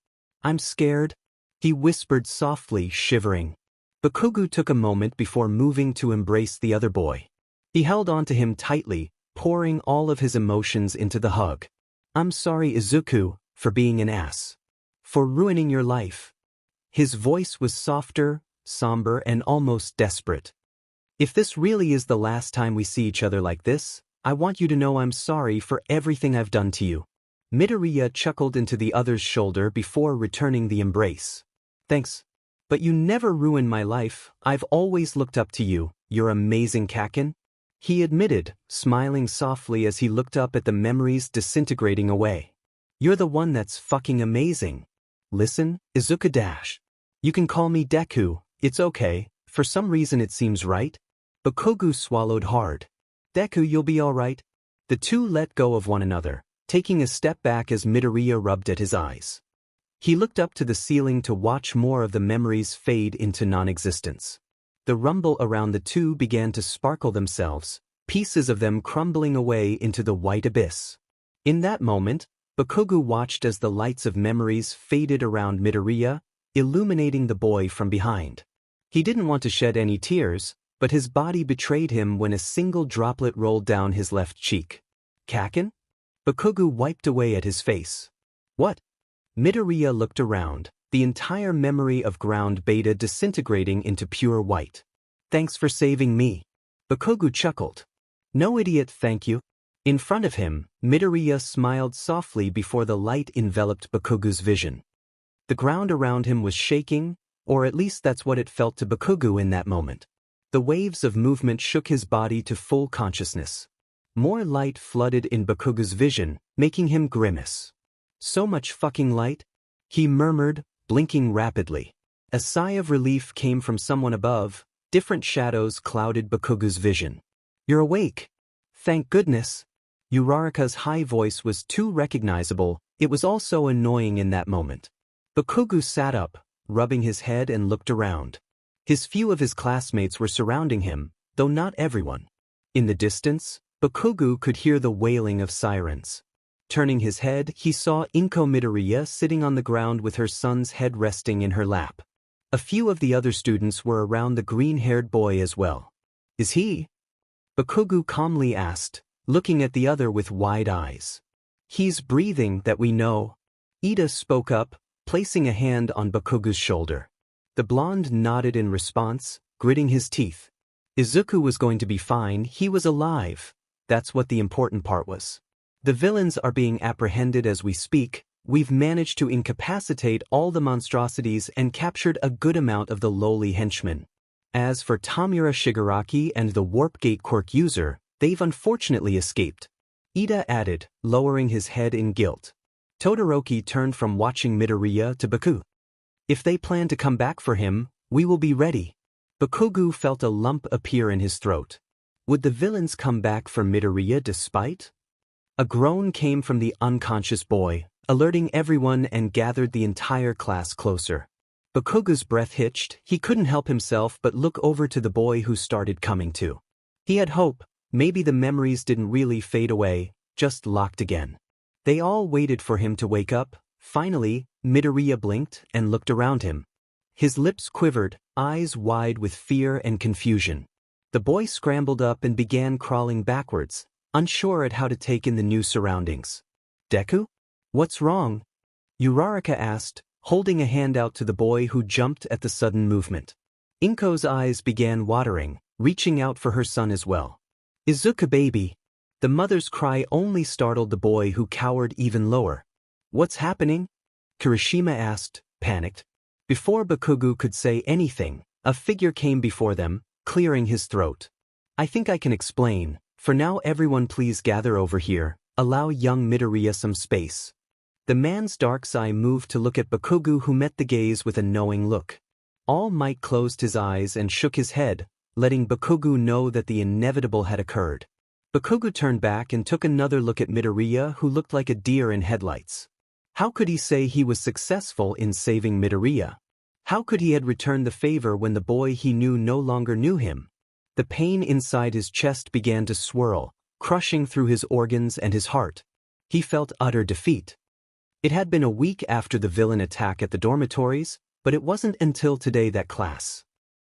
I'm scared, he whispered softly, shivering. Bakugo took a moment before moving to embrace the other boy. He held onto him tightly, pouring all of his emotions into the hug. I'm sorry, Izuku, for being an ass. For ruining your life. His voice was softer, somber, and almost desperate. If this really is the last time we see each other like this, I want you to know I'm sorry for everything I've done to you. Midoriya chuckled into the other's shoulder before returning the embrace. Thanks. But you never ruined my life. I've always looked up to you. You're amazing, Kaken. He admitted, smiling softly as he looked up at the memories disintegrating away. You're the one that's fucking amazing. Listen, Izuku Dash. You can call me Deku, it's okay, for some reason it seems right. Bakugo swallowed hard. Deku, you'll be alright. The two let go of one another, taking a step back as Midoriya rubbed at his eyes. He looked up to the ceiling to watch more of the memories fade into non-existence. The rumble around the two began to sparkle themselves, pieces of them crumbling away into the white abyss. In that moment, Bakugo watched as the lights of memories faded around Midoriya, illuminating the boy from behind. He didn't want to shed any tears, but his body betrayed him when a single droplet rolled down his left cheek. Kaken? Bakugo wiped away at his face. What? Midoriya looked around, the entire memory of ground beta disintegrating into pure white. Thanks for saving me. Bakugo chuckled. No idiot, thank you. In front of him, Midoriya smiled softly before the light enveloped Bakugo's vision. The ground around him was shaking, or at least that's what it felt to Bakugo in that moment. The waves of movement shook his body to full consciousness. More light flooded in Bakugo's vision, making him grimace. So much fucking light? He murmured, blinking rapidly. A sigh of relief came from someone above. Different shadows clouded Bakugo's vision. You're awake. Thank goodness. Uraraka's high voice was too recognizable, it was also annoying in that moment. Bakugo sat up, rubbing his head and looked around. Few of his classmates were surrounding him, though not everyone. In the distance, Bakugo could hear the wailing of sirens. Turning his head, he saw Inko Midoriya sitting on the ground with her son's head resting in her lap. A few of the other students were around the green-haired boy as well. Is he? Bakugo calmly asked, looking at the other with wide eyes. He's breathing, that we know. Ida spoke up, placing a hand on Bakugo's shoulder. The blonde nodded in response, gritting his teeth. Izuku was going to be fine, he was alive. That's what the important part was. The villains are being apprehended as we speak. We've managed to incapacitate all the monstrosities and captured a good amount of the lowly henchmen. As for Tamura Shigaraki and the Warp Gate quirk user, they've unfortunately escaped. Ida added, lowering his head in guilt. Todoroki turned from watching Midoriya to Bakugo. If they plan to come back for him, we will be ready. Bakugo felt a lump appear in his throat. Would the villains come back for Midoriya despite? A groan came from the unconscious boy, alerting everyone and gathered the entire class closer. Bakugo's breath hitched, he couldn't help himself but look over to the boy who started coming to. He had hope, maybe the memories didn't really fade away, just locked again. They all waited for him to wake up. Finally, Midoriya blinked and looked around him. His lips quivered, eyes wide with fear and confusion. The boy scrambled up and began crawling backwards, unsure at how to take in the new surroundings. Deku? What's wrong? Uraraka asked, holding a hand out to the boy who jumped at the sudden movement. Inko's eyes began watering, reaching out for her son as well. Izuku baby. The mother's cry only startled the boy who cowered even lower. What's happening? Kirishima asked, panicked. Before Bakugo could say anything, a figure came before them, clearing his throat. I think I can explain. For now everyone please gather over here, allow young Midoriya some space. The man's dark eye moved to look at Bakugo, who met the gaze with a knowing look. All Might closed his eyes and shook his head, letting Bakugo know that the inevitable had occurred. Bakugo turned back and took another look at Midoriya, who looked like a deer in headlights. How could he say he was successful in saving Midoriya? How could he had returned the favor when the boy he knew no longer knew him? The pain inside his chest began to swirl, crushing through his organs and his heart. He felt utter defeat. It had been a week after the villain attack at the dormitories, but it wasn't until today that class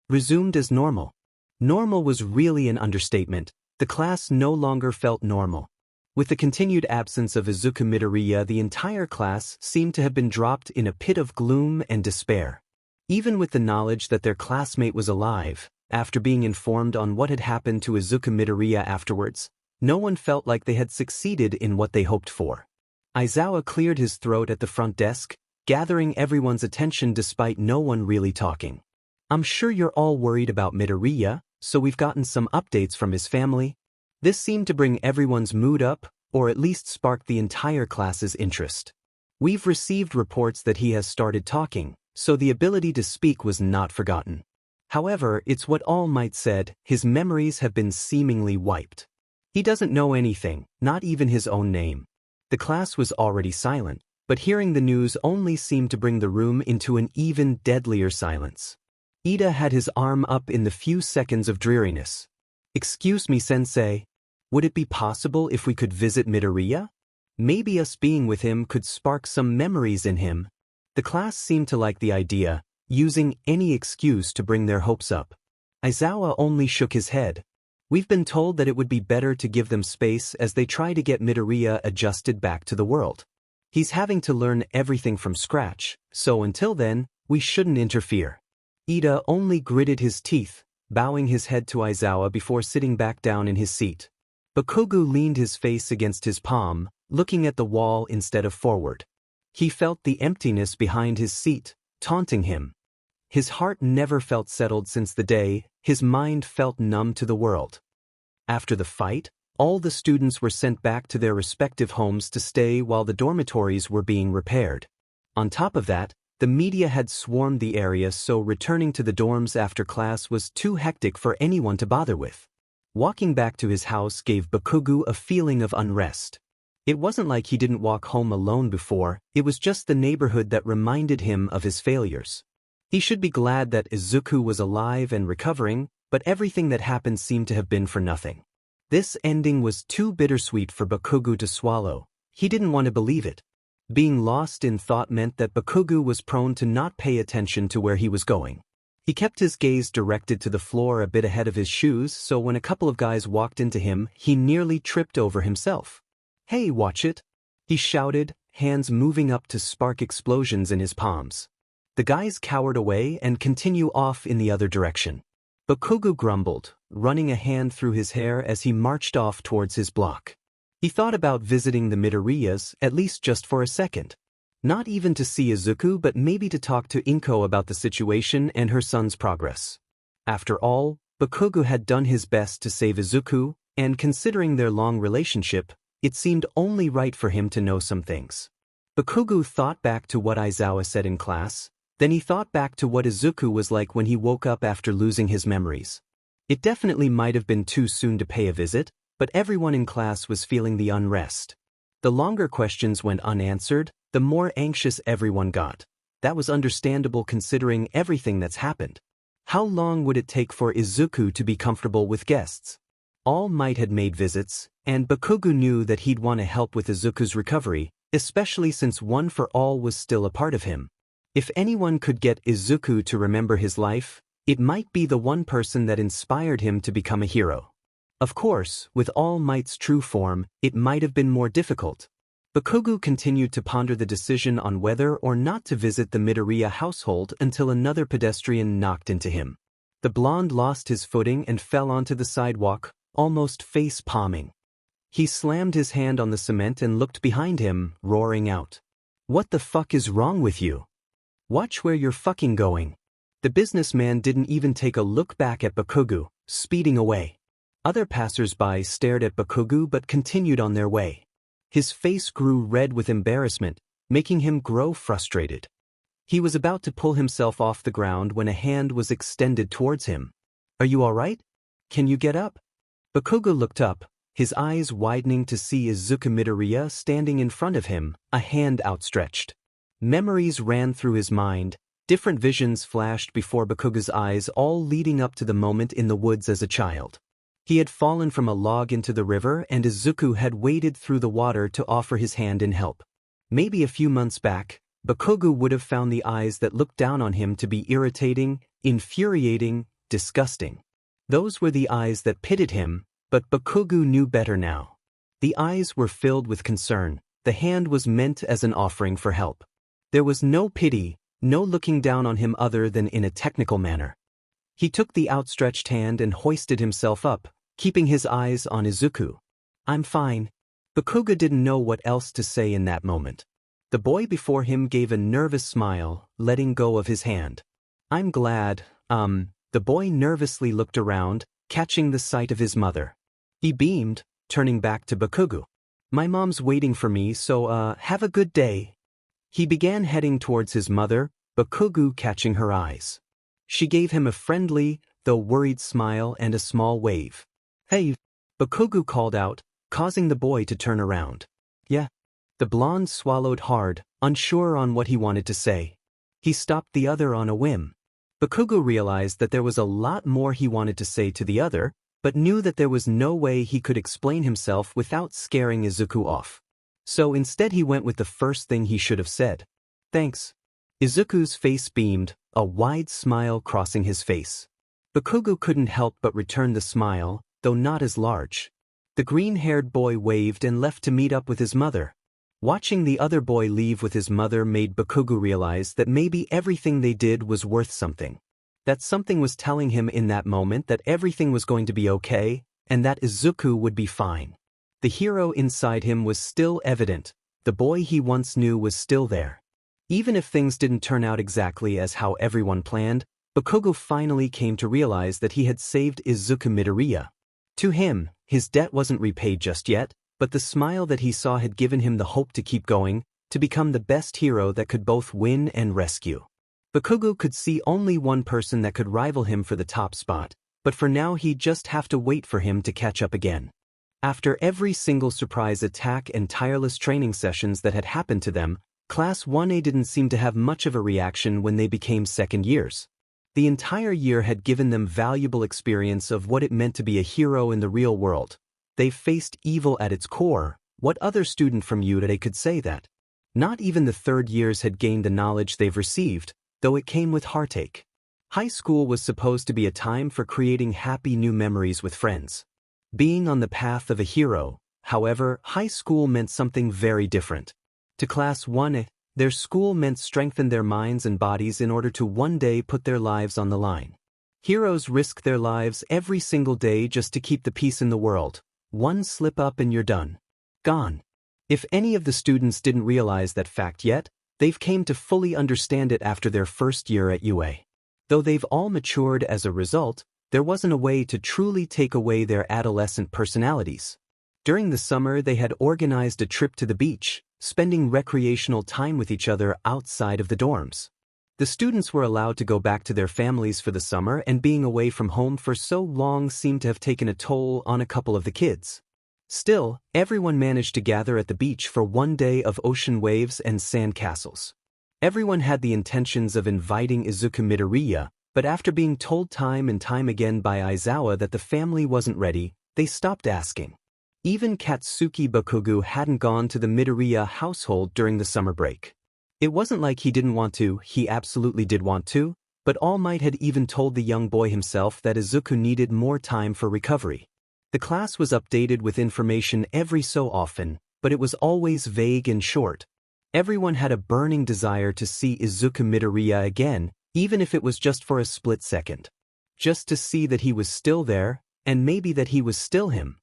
resumed as normal. Normal was really an understatement. The class no longer felt normal. With the continued absence of Izuku Midoriya, the entire class seemed to have been dropped in a pit of gloom and despair. Even with the knowledge that their classmate was alive, after being informed on what had happened to Izuku Midoriya afterwards, no one felt like they had succeeded in what they hoped for. Aizawa cleared his throat at the front desk, gathering everyone's attention despite no one really talking. I'm sure you're all worried about Midoriya, so we've gotten some updates from his family. This seemed to bring everyone's mood up, or at least spark the entire class's interest. We've received reports that he has started talking, so the ability to speak was not forgotten. However, it's what All Might said, his memories have been seemingly wiped. He doesn't know anything, not even his own name. The class was already silent, but hearing the news only seemed to bring the room into an even deadlier silence. Ida had his arm up in the few seconds of dreariness. Excuse me, sensei. Would it be possible if we could visit Midoriya? Maybe us being with him could spark some memories in him. The class seemed to like the idea, using any excuse to bring their hopes up. Aizawa only shook his head. We've been told that it would be better to give them space as they try to get Midoriya adjusted back to the world. He's having to learn everything from scratch, so until then, we shouldn't interfere. Ida only gritted his teeth, bowing his head to Aizawa before sitting back down in his seat. Bakugo leaned his face against his palm, looking at the wall instead of forward. He felt the emptiness behind his seat, taunting him. His heart never felt settled since the day his mind felt numb to the world. After the fight, all the students were sent back to their respective homes to stay while the dormitories were being repaired. On top of that, the media had swarmed the area, so returning to the dorms after class was too hectic for anyone to bother with. Walking back to his house gave Bakugo a feeling of unrest. It wasn't like he didn't walk home alone before, it was just the neighborhood that reminded him of his failures. He should be glad that Izuku was alive and recovering, but everything that happened seemed to have been for nothing. This ending was too bittersweet for Bakugo to swallow. He didn't want to believe it. Being lost in thought meant that Bakugo was prone to not pay attention to where he was going. He kept his gaze directed to the floor a bit ahead of his shoes, so when a couple of guys walked into him, he nearly tripped over himself. Hey, watch it! He shouted, hands moving up to spark explosions in his palms. The guys cowered away and continued off in the other direction. Bakugo grumbled, running a hand through his hair as he marched off towards his block. He thought about visiting the Midoriyas, at least just for a second. Not even to see Izuku, but maybe to talk to Inko about the situation and her son's progress. After all, Bakugo had done his best to save Izuku, and considering their long relationship, it seemed only right for him to know some things. Bakugo thought back to what Aizawa said in class, then he thought back to what Izuku was like when he woke up after losing his memories. It definitely might have been too soon to pay a visit, but everyone in class was feeling the unrest. The longer questions went unanswered, the more anxious everyone got. That was understandable considering everything that's happened. How long would it take for Izuku to be comfortable with guests? All Might had made visits, and Bakugo knew that he'd want to help with Izuku's recovery, especially since One for All was still a part of him. If anyone could get Izuku to remember his life, it might be the one person that inspired him to become a hero. Of course, with All Might's true form, it might have been more difficult. Bakugo continued to ponder the decision on whether or not to visit the Midoriya household until another pedestrian knocked into him. The blonde lost his footing and fell onto the sidewalk, almost face-palming. He slammed his hand on the cement and looked behind him, roaring out, "What the fuck is wrong with you? Watch where you're fucking going." The businessman didn't even take a look back at Bakugo, speeding away. Other passers-by stared at Bakugo but continued on their way. His face grew red with embarrassment, making him grow frustrated. He was about to pull himself off the ground when a hand was extended towards him. "Are you all right? Can you get up?" Bakugo looked up, his eyes widening to see Izuku Midoriya standing in front of him, a hand outstretched. Memories ran through his mind, different visions flashed before Bakugo's eyes, all leading up to the moment in the woods as a child. He had fallen from a log into the river and Izuku had waded through the water to offer his hand in help. Maybe a few months back, Bakugo would have found the eyes that looked down on him to be irritating, infuriating, disgusting. Those were the eyes that pitied him, but Bakugo knew better now. The eyes were filled with concern, the hand was meant as an offering for help. There was no pity, no looking down on him other than in a technical manner. He took the outstretched hand and hoisted himself up, keeping his eyes on Izuku. "I'm fine." Bakugo didn't know what else to say in that moment. The boy before him gave a nervous smile, letting go of his hand. "I'm glad, The boy nervously looked around, catching the sight of his mother. He beamed, turning back to Bakugo. "My mom's waiting for me, so have a good day." He began heading towards his mother, Bakugo catching her eyes. She gave him a friendly, though worried smile and a small wave. "Hey," Bakugo called out, causing the boy to turn around. "Yeah." The blonde swallowed hard, unsure on what he wanted to say. He stopped the other on a whim. Bakugo realized that there was a lot more he wanted to say to the other, but knew that there was no way he could explain himself without scaring Izuku off. So instead he went with the first thing he should have said. "Thanks." Izuku's face beamed, a wide smile crossing his face. Bakugo couldn't help but return the smile, though not as large. The green-haired boy waved and left to meet up with his mother. Watching the other boy leave with his mother made Bakugo realize that maybe everything they did was worth something. That something was telling him in that moment that everything was going to be okay, and that Izuku would be fine. The hero inside him was still evident, the boy he once knew was still there. Even if things didn't turn out exactly as how everyone planned, Bakugo finally came to realize that he had saved Izuku Midoriya. To him, his debt wasn't repaid just yet, but the smile that he saw had given him the hope to keep going, to become the best hero that could both win and rescue. Bakugo could see only one person that could rival him for the top spot, but for now he'd just have to wait for him to catch up again. After every single surprise attack and tireless training sessions that had happened to them, Class 1A didn't seem to have much of a reaction when they became second years. The entire year had given them valuable experience of what it meant to be a hero in the real world. They faced evil at its core. What other student from UTA could say that? Not even the third years had gained the knowledge they've received, though it came with heartache. High school was supposed to be a time for creating happy new memories with friends. Being on the path of a hero, however, high school meant something very different. To Class 1A, their school meant strengthen their minds and bodies in order to one day put their lives on the line. Heroes risk their lives every single day just to keep the peace in the world. One slip up and you're done. Gone. If any of the students didn't realize that fact yet, they've came to fully understand it after their first year at UA. Though they've all matured as a result, there wasn't a way to truly take away their adolescent personalities. During the summer they had organized a trip to the beach, spending recreational time with each other outside of the dorms. The students were allowed to go back to their families for the summer, and being away from home for so long seemed to have taken a toll on a couple of the kids. Still, everyone managed to gather at the beach for one day of ocean waves and sand castles. Everyone had the intentions of inviting Izuku Midoriya, but after being told time and time again by Aizawa that the family wasn't ready, they stopped asking. Even Katsuki Bakugo hadn't gone to the Midoriya household during the summer break. It wasn't like he didn't want to, he absolutely did want to, but All Might had even told the young boy himself that Izuku needed more time for recovery. The class was updated with information every so often, but it was always vague and short. Everyone had a burning desire to see Izuku Midoriya again, even if it was just for a split second. Just to see that he was still there, and maybe that he was still him.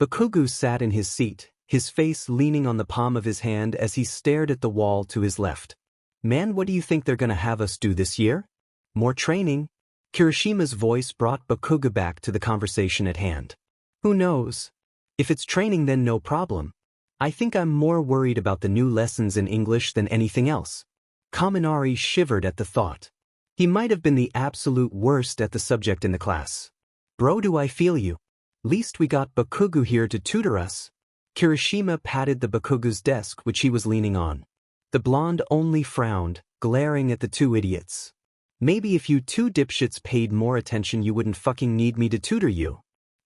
Bakugo sat in his seat, his face leaning on the palm of his hand as he stared at the wall to his left. Man, what do you think they're gonna have us do this year? More training? Kirishima's voice brought Bakugo back to the conversation at hand. Who knows? If it's training, then no problem. I think I'm more worried about the new lessons in English than anything else. Kaminari shivered at the thought. He might have been the absolute worst at the subject in the class. Bro, do I feel you? Least we got Bakugo here to tutor us. Kirishima patted the Bakugo's desk which he was leaning on. The blonde only frowned, glaring at the two idiots. Maybe if you two dipshits paid more attention you wouldn't fucking need me to tutor you.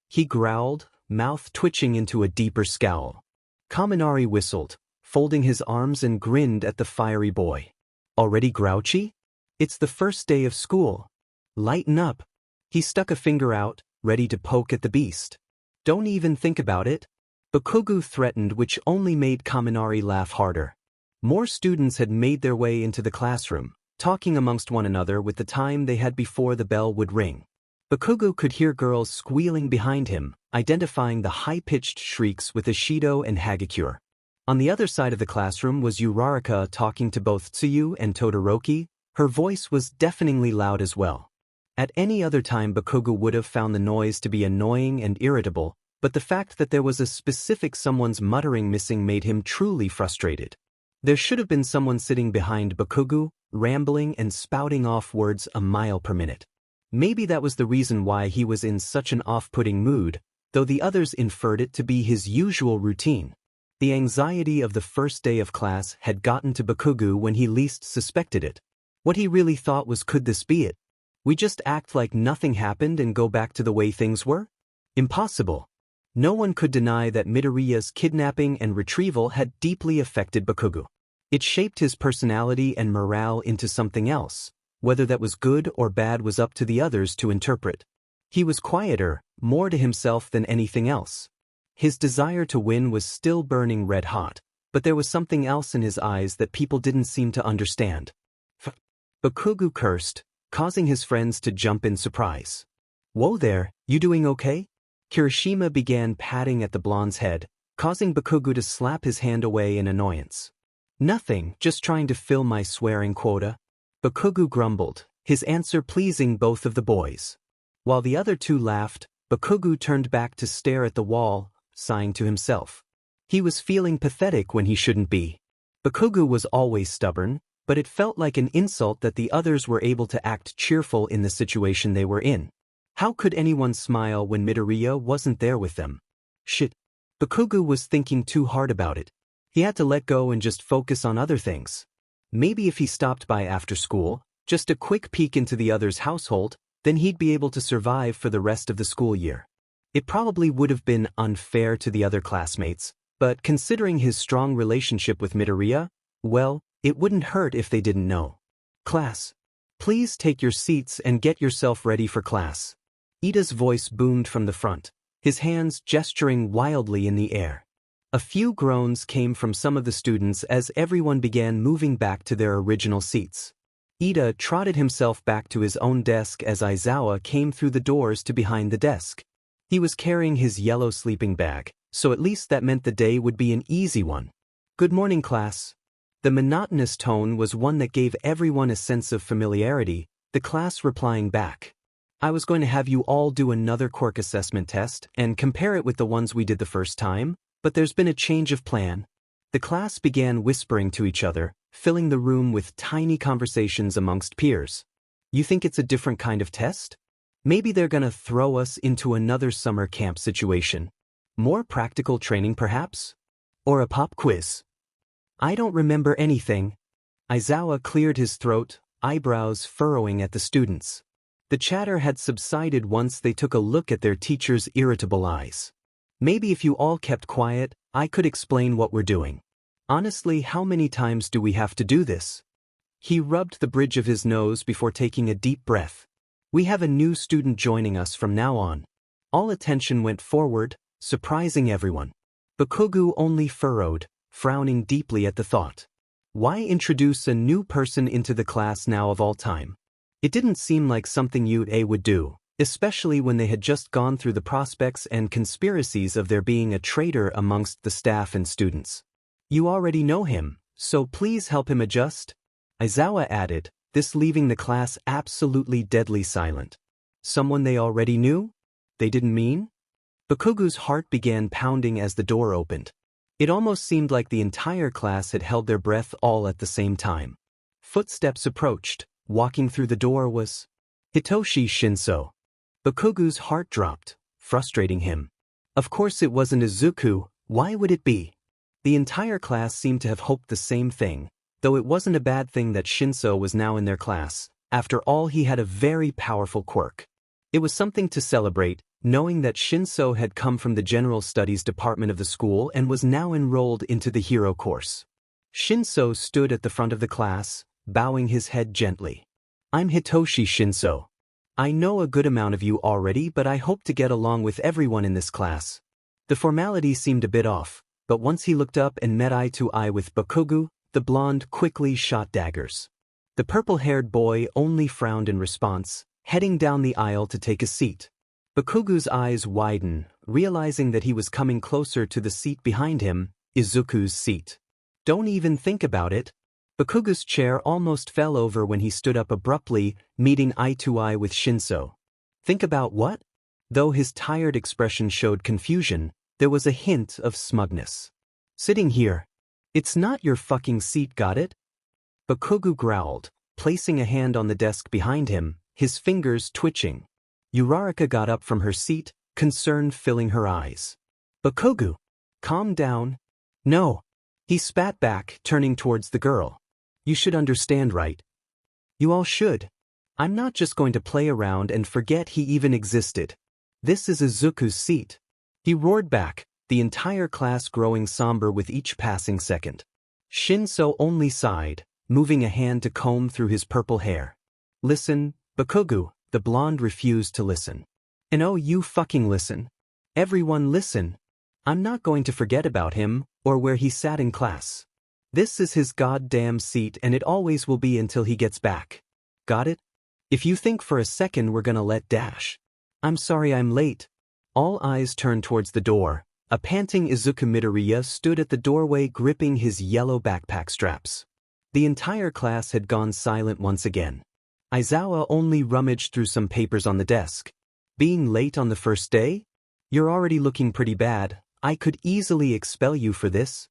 He growled, mouth twitching into a deeper scowl. Kaminari whistled, folding his arms and grinned at the fiery boy. Already grouchy? It's the first day of school. Lighten up. He stuck a finger out, ready to poke at the beast. Don't even think about it. Bakugo threatened, which only made Kaminari laugh harder. More students had made their way into the classroom, talking amongst one another with the time they had before the bell would ring. Bakugo could hear girls squealing behind him, identifying the high-pitched shrieks with Ishido and Hagakure. On the other side of the classroom was Uraraka talking to both Tsuyu and Todoroki. Her voice was deafeningly loud as well. At any other time Bakugo would have found the noise to be annoying and irritable, but the fact that there was a specific someone's muttering missing made him truly frustrated. There should have been someone sitting behind Bakugo, rambling and spouting off words a mile per minute. Maybe that was the reason why he was in such an off-putting mood, though the others inferred it to be his usual routine. The anxiety of the first day of class had gotten to Bakugo when he least suspected it. What he really thought was, could this be it? We just act like nothing happened and go back to the way things were? Impossible. No one could deny that Midoriya's kidnapping and retrieval had deeply affected Bakugo. It shaped his personality and morale into something else. Whether that was good or bad was up to the others to interpret. He was quieter, more to himself than anything else. His desire to win was still burning red hot, but there was something else in his eyes that people didn't seem to understand. Bakugo cursed, causing his friends to jump in surprise. Whoa there, you doing okay? Kirishima began patting at the blonde's head, causing Bakugo to slap his hand away in annoyance. Nothing, just trying to fill my swearing quota. Bakugo grumbled, his answer pleasing both of the boys. While the other two laughed, Bakugo turned back to stare at the wall, sighing to himself. He was feeling pathetic when he shouldn't be. Bakugo was always stubborn, but it felt like an insult that the others were able to act cheerful in the situation they were in. How could anyone smile when Midoriya wasn't there with them? Shit. Bakugo was thinking too hard about it. He had to let go and just focus on other things. Maybe if he stopped by after school, just a quick peek into the other's household, then he'd be able to survive for the rest of the school year. It probably would have been unfair to the other classmates, but considering his strong relationship with Midoriya, well, it wouldn't hurt if they didn't know. Class. Please take your seats and get yourself ready for class. Ida's voice boomed from the front, his hands gesturing wildly in the air. A few groans came from some of the students as everyone began moving back to their original seats. Ida trotted himself back to his own desk as Aizawa came through the doors to behind the desk. He was carrying his yellow sleeping bag, so at least that meant the day would be an easy one. Good morning, class. The monotonous tone was one that gave everyone a sense of familiarity, the class replying back. I was going to have you all do another quirk assessment test and compare it with the ones we did the first time, but there's been a change of plan. The class began whispering to each other, filling the room with tiny conversations amongst peers. You think it's a different kind of test? Maybe they're gonna throw us into another summer camp situation. More practical training perhaps? Or a pop quiz? I don't remember anything. Aizawa cleared his throat, eyebrows furrowing at the students. The chatter had subsided once they took a look at their teacher's irritable eyes. Maybe if you all kept quiet, I could explain what we're doing. Honestly, how many times do we have to do this? He rubbed the bridge of his nose before taking a deep breath. We have a new student joining us from now on. All attention went forward, surprising everyone. Bakugo only furrowed, frowning deeply at the thought. Why introduce a new person into the class now of all time? It didn't seem like something Yuta would do, especially when they had just gone through the prospects and conspiracies of there being a traitor amongst the staff and students. You already know him, so please help him adjust, Izawa added, this leaving the class absolutely deadly silent. Someone they already knew? They didn't mean? Bakugo's heart began pounding as the door opened. It almost seemed like the entire class had held their breath all at the same time. Footsteps approached. Walking through the door was Hitoshi Shinso. Bakugo's heart dropped, frustrating him. Of course it wasn't Izuku, why would it be? The entire class seemed to have hoped the same thing, though it wasn't a bad thing that Shinso was now in their class. After all, he had a very powerful quirk. It was something to celebrate, knowing that Shinso had come from the General Studies department of the school and was now enrolled into the hero course. Shinso stood at the front of the class, bowing his head gently. I'm Hitoshi Shinso. I know a good amount of you already, but I hope to get along with everyone in this class. The formality seemed a bit off, but once he looked up and met eye to eye with Bakugo, the blonde quickly shot daggers. The purple-haired boy only frowned in response, heading down the aisle to take a seat. Bakugo's eyes widened, realizing that he was coming closer to the seat behind him, Izuku's seat. Don't even think about it. Bakugo's chair almost fell over when he stood up abruptly, meeting eye to eye with Shinso. Think about what? Though his tired expression showed confusion, there was a hint of smugness. Sitting here. It's not your fucking seat, got it? Bakugo growled, placing a hand on the desk behind him, his fingers twitching. Uraraka got up from her seat, concern filling her eyes. Bakugo, calm down. No. He spat back, turning towards the girl. You should understand, right? You all should. I'm not just going to play around and forget he even existed. This is Izuku's seat. He roared back, the entire class growing somber with each passing second. Shinso only sighed, moving a hand to comb through his purple hair. Listen, Bakugo, the blonde refused to listen. And oh, you fucking listen. Everyone listen. I'm not going to forget about him, or where he sat in class. This is his goddamn seat and it always will be until he gets back. Got it? If you think for a second we're gonna let dash. I'm sorry I'm late. All eyes turned towards the door. A panting Izuku Midoriya stood at the doorway gripping his yellow backpack straps. The entire class had gone silent once again. Izawa only rummaged through some papers on the desk. Being late on the first day? You're already looking pretty bad. I could easily expel you for this.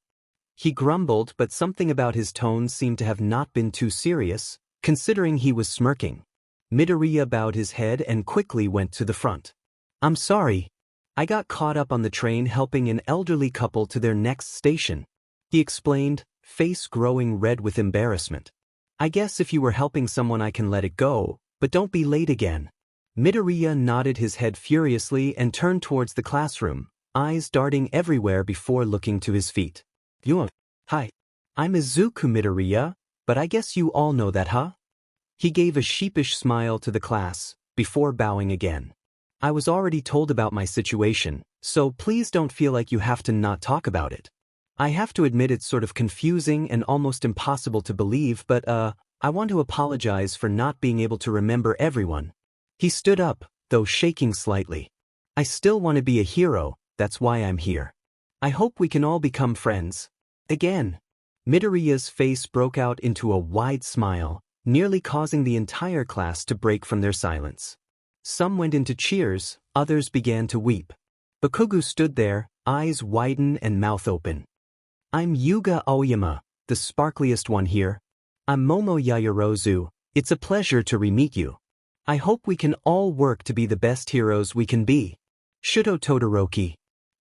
He grumbled, but something about his tone seemed to have not been too serious, considering he was smirking. Midoriya bowed his head and quickly went to the front. I'm sorry. I got caught up on the train helping an elderly couple to their next station. He explained, face growing red with embarrassment. I guess if you were helping someone I can let it go, but don't be late again. Midoriya nodded his head furiously and turned towards the classroom, eyes darting everywhere before looking to his feet. Hi. I'm Izuku Midoriya, but I guess you all know that, huh? He gave a sheepish smile to the class, before bowing again. I was already told about my situation, so please don't feel like you have to not talk about it. I have to admit it's sort of confusing and almost impossible to believe, but I want to apologize for not being able to remember everyone. He stood up, though shaking slightly. I still want to be a hero, that's why I'm here. I hope we can all become friends. Again. Midoriya's face broke out into a wide smile, nearly causing the entire class to break from their silence. Some went into cheers, others began to weep. Bakugo stood there, eyes widen and mouth open. I'm Yuga Aoyama, the sparkliest one here. I'm Momo Yaoyorozu, it's a pleasure to re-meet you. I hope we can all work to be the best heroes we can be. Shuto Todoroki.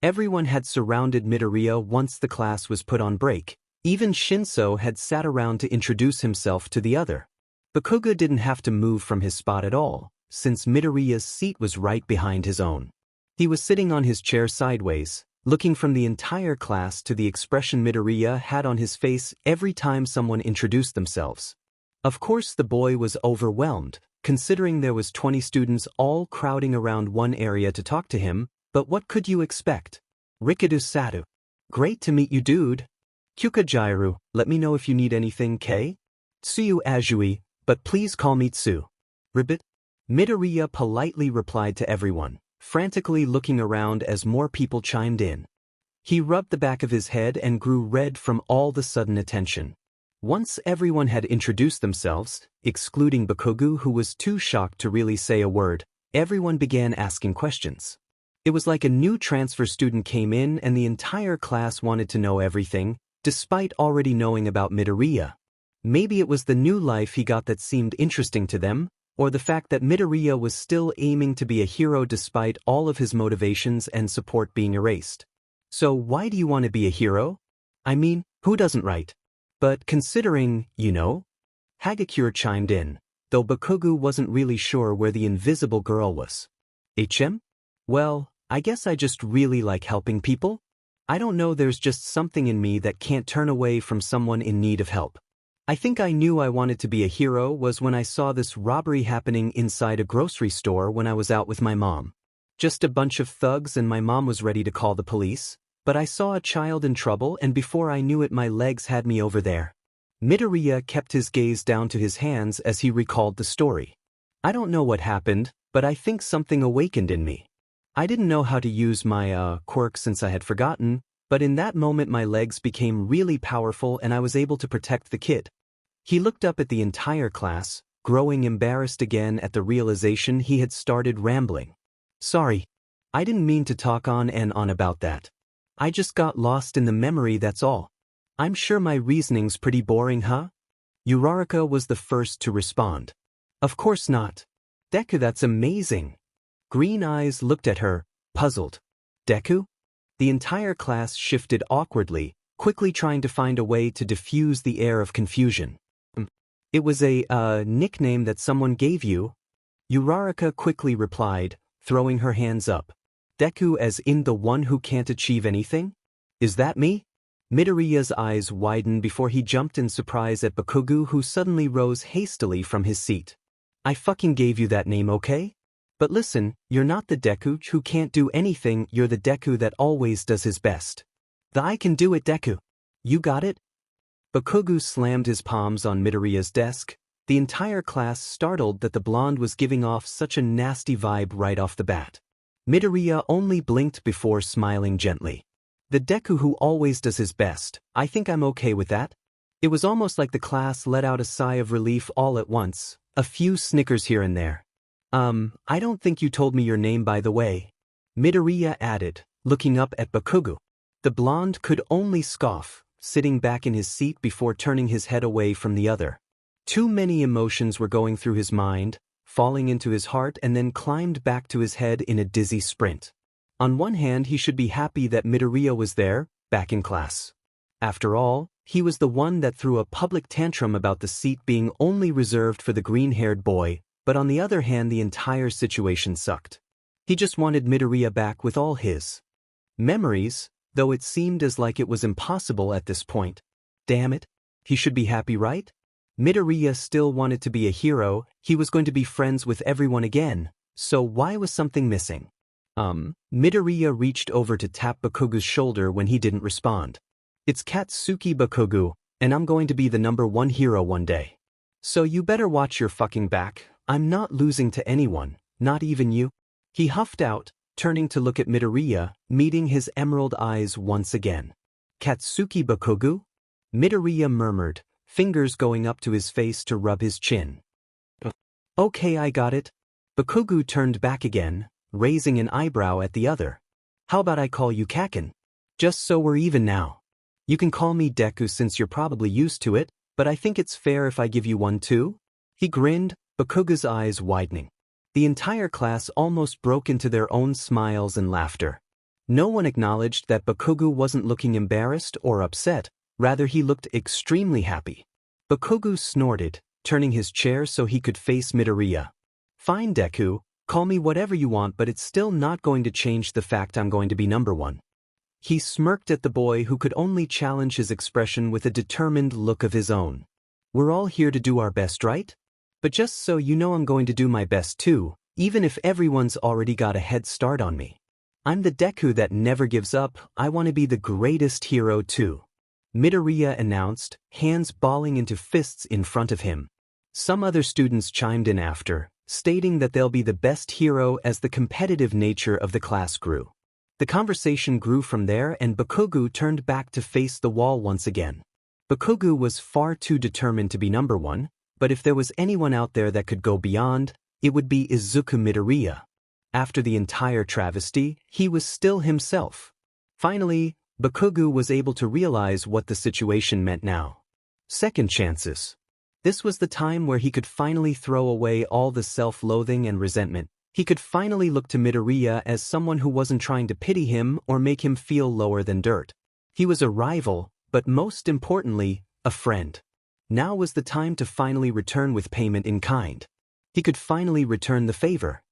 Everyone had surrounded Midoriya once the class was put on break. Even Shinso had sat around to introduce himself to the other. Bakugo didn't have to move from his spot at all, since Midoriya's seat was right behind his own. He was sitting on his chair sideways, looking from the entire class to the expression Midoriya had on his face every time someone introduced themselves. Of course the boy was overwhelmed, considering there was 20 students all crowding around one area to talk to him, but what could you expect? Rikudo Satu. Great to meet you, dude. Kyukajairu, let me know if you need anything, K? Tsuyu Azui, but please call me Tsu. Ribbit? Midoriya politely replied to everyone, frantically looking around as more people chimed in. He rubbed the back of his head and grew red from all the sudden attention. Once everyone had introduced themselves, excluding Bakugo who was too shocked to really say a word, everyone began asking questions. It was like a new transfer student came in and the entire class wanted to know everything, despite already knowing about Midoriya. Maybe it was the new life he got that seemed interesting to them, or the fact that Midoriya was still aiming to be a hero despite all of his motivations and support being erased. So why do you want to be a hero? I mean, who doesn't, right? But considering, Hagakure chimed in, though Bakugo wasn't really sure where the invisible girl was. HM? Well, I guess I just really like helping people. I don't know, there's just something in me that can't turn away from someone in need of help. I think I knew I wanted to be a hero was when I saw this robbery happening inside a grocery store when I was out with my mom. Just a bunch of thugs and my mom was ready to call the police, but I saw a child in trouble and before I knew it my legs had me over there. Midoriya kept his gaze down to his hands as he recalled the story. I don't know what happened, but I think something awakened in me. I didn't know how to use my quirk since I had forgotten, but in that moment my legs became really powerful and I was able to protect the kid. He looked up at the entire class, growing embarrassed again at the realization he had started rambling. Sorry. I didn't mean to talk on and on about that. I just got lost in the memory, that's all. I'm sure my reasoning's pretty boring, huh? Uraraka was the first to respond. Of course not. Deku, that's amazing. Green Eyes looked at her, puzzled. Deku? The entire class shifted awkwardly, quickly trying to find a way to diffuse the air of confusion. It was a, nickname that someone gave you? Uraraka quickly replied, throwing her hands up. Deku as in the one who can't achieve anything? Is that me? Midoriya's eyes widened before he jumped in surprise at Bakugo who suddenly rose hastily from his seat. I fucking gave you that name, okay? But listen, you're not the Deku who can't do anything, you're the Deku that always does his best. The I can do it Deku. You got it? Bakugo slammed his palms on Midoriya's desk, the entire class startled that the blonde was giving off such a nasty vibe right off the bat. Midoriya only blinked before smiling gently. The Deku who always does his best, I think I'm okay with that. It was almost like the class let out a sigh of relief all at once, a few snickers here and there. I don't think you told me your name by the way. Midoriya added, looking up at Bakugo. The blonde could only scoff, sitting back in his seat before turning his head away from the other. Too many emotions were going through his mind, falling into his heart and then climbed back to his head in a dizzy sprint. On one hand he should be happy that Midoriya was there, back in class. After all, he was the one that threw a public tantrum about the seat being only reserved for the green-haired boy, but on the other hand the entire situation sucked. He just wanted Midoriya back with all his memories, though it seemed as like it was impossible at this point. Damn it. He should be happy, right? Midoriya still wanted to be a hero, he was going to be friends with everyone again, so why was something missing? Midoriya reached over to tap Bakugo's shoulder when he didn't respond. It's Katsuki Bakugo, and I'm going to be the #1 hero one day. So you better watch your fucking back, I'm not losing to anyone, not even you. He huffed out, turning to look at Midoriya, meeting his emerald eyes once again. Katsuki Bakugo? Midoriya murmured, fingers going up to his face to rub his chin. Okay, I got it. Bakugo turned back again, raising an eyebrow at the other. How about I call you Kaken? Just so we're even now. You can call me Deku since you're probably used to it, but I think it's fair if I give you one too? He grinned, Bakugo's eyes widening. The entire class almost broke into their own smiles and laughter. No one acknowledged that Bakugo wasn't looking embarrassed or upset, rather he looked extremely happy. Bakugo snorted, turning his chair so he could face Midoriya. Fine Deku, call me whatever you want but it's still not going to change the fact I'm going to be #1. He smirked at the boy who could only challenge his expression with a determined look of his own. We're all here to do our best, right? But just so you know I'm going to do my best too, even if everyone's already got a head start on me. I'm the Deku that never gives up, I want to be the greatest hero too. Midoriya announced, hands balling into fists in front of him. Some other students chimed in after, stating that they'll be the best hero as the competitive nature of the class grew. The conversation grew from there and Bakugo turned back to face the wall once again. Bakugo was far too determined to be number one, but if there was anyone out there that could go beyond, it would be Izuku Midoriya. After the entire travesty, he was still himself. Finally, Bakugo was able to realize what the situation meant now. Second chances. This was the time where he could finally throw away all the self-loathing and resentment. He could finally look to Midoriya as someone who wasn't trying to pity him or make him feel lower than dirt. He was a rival, but most importantly, a friend. Now was the time to finally return with payment in kind. He could finally return the favor.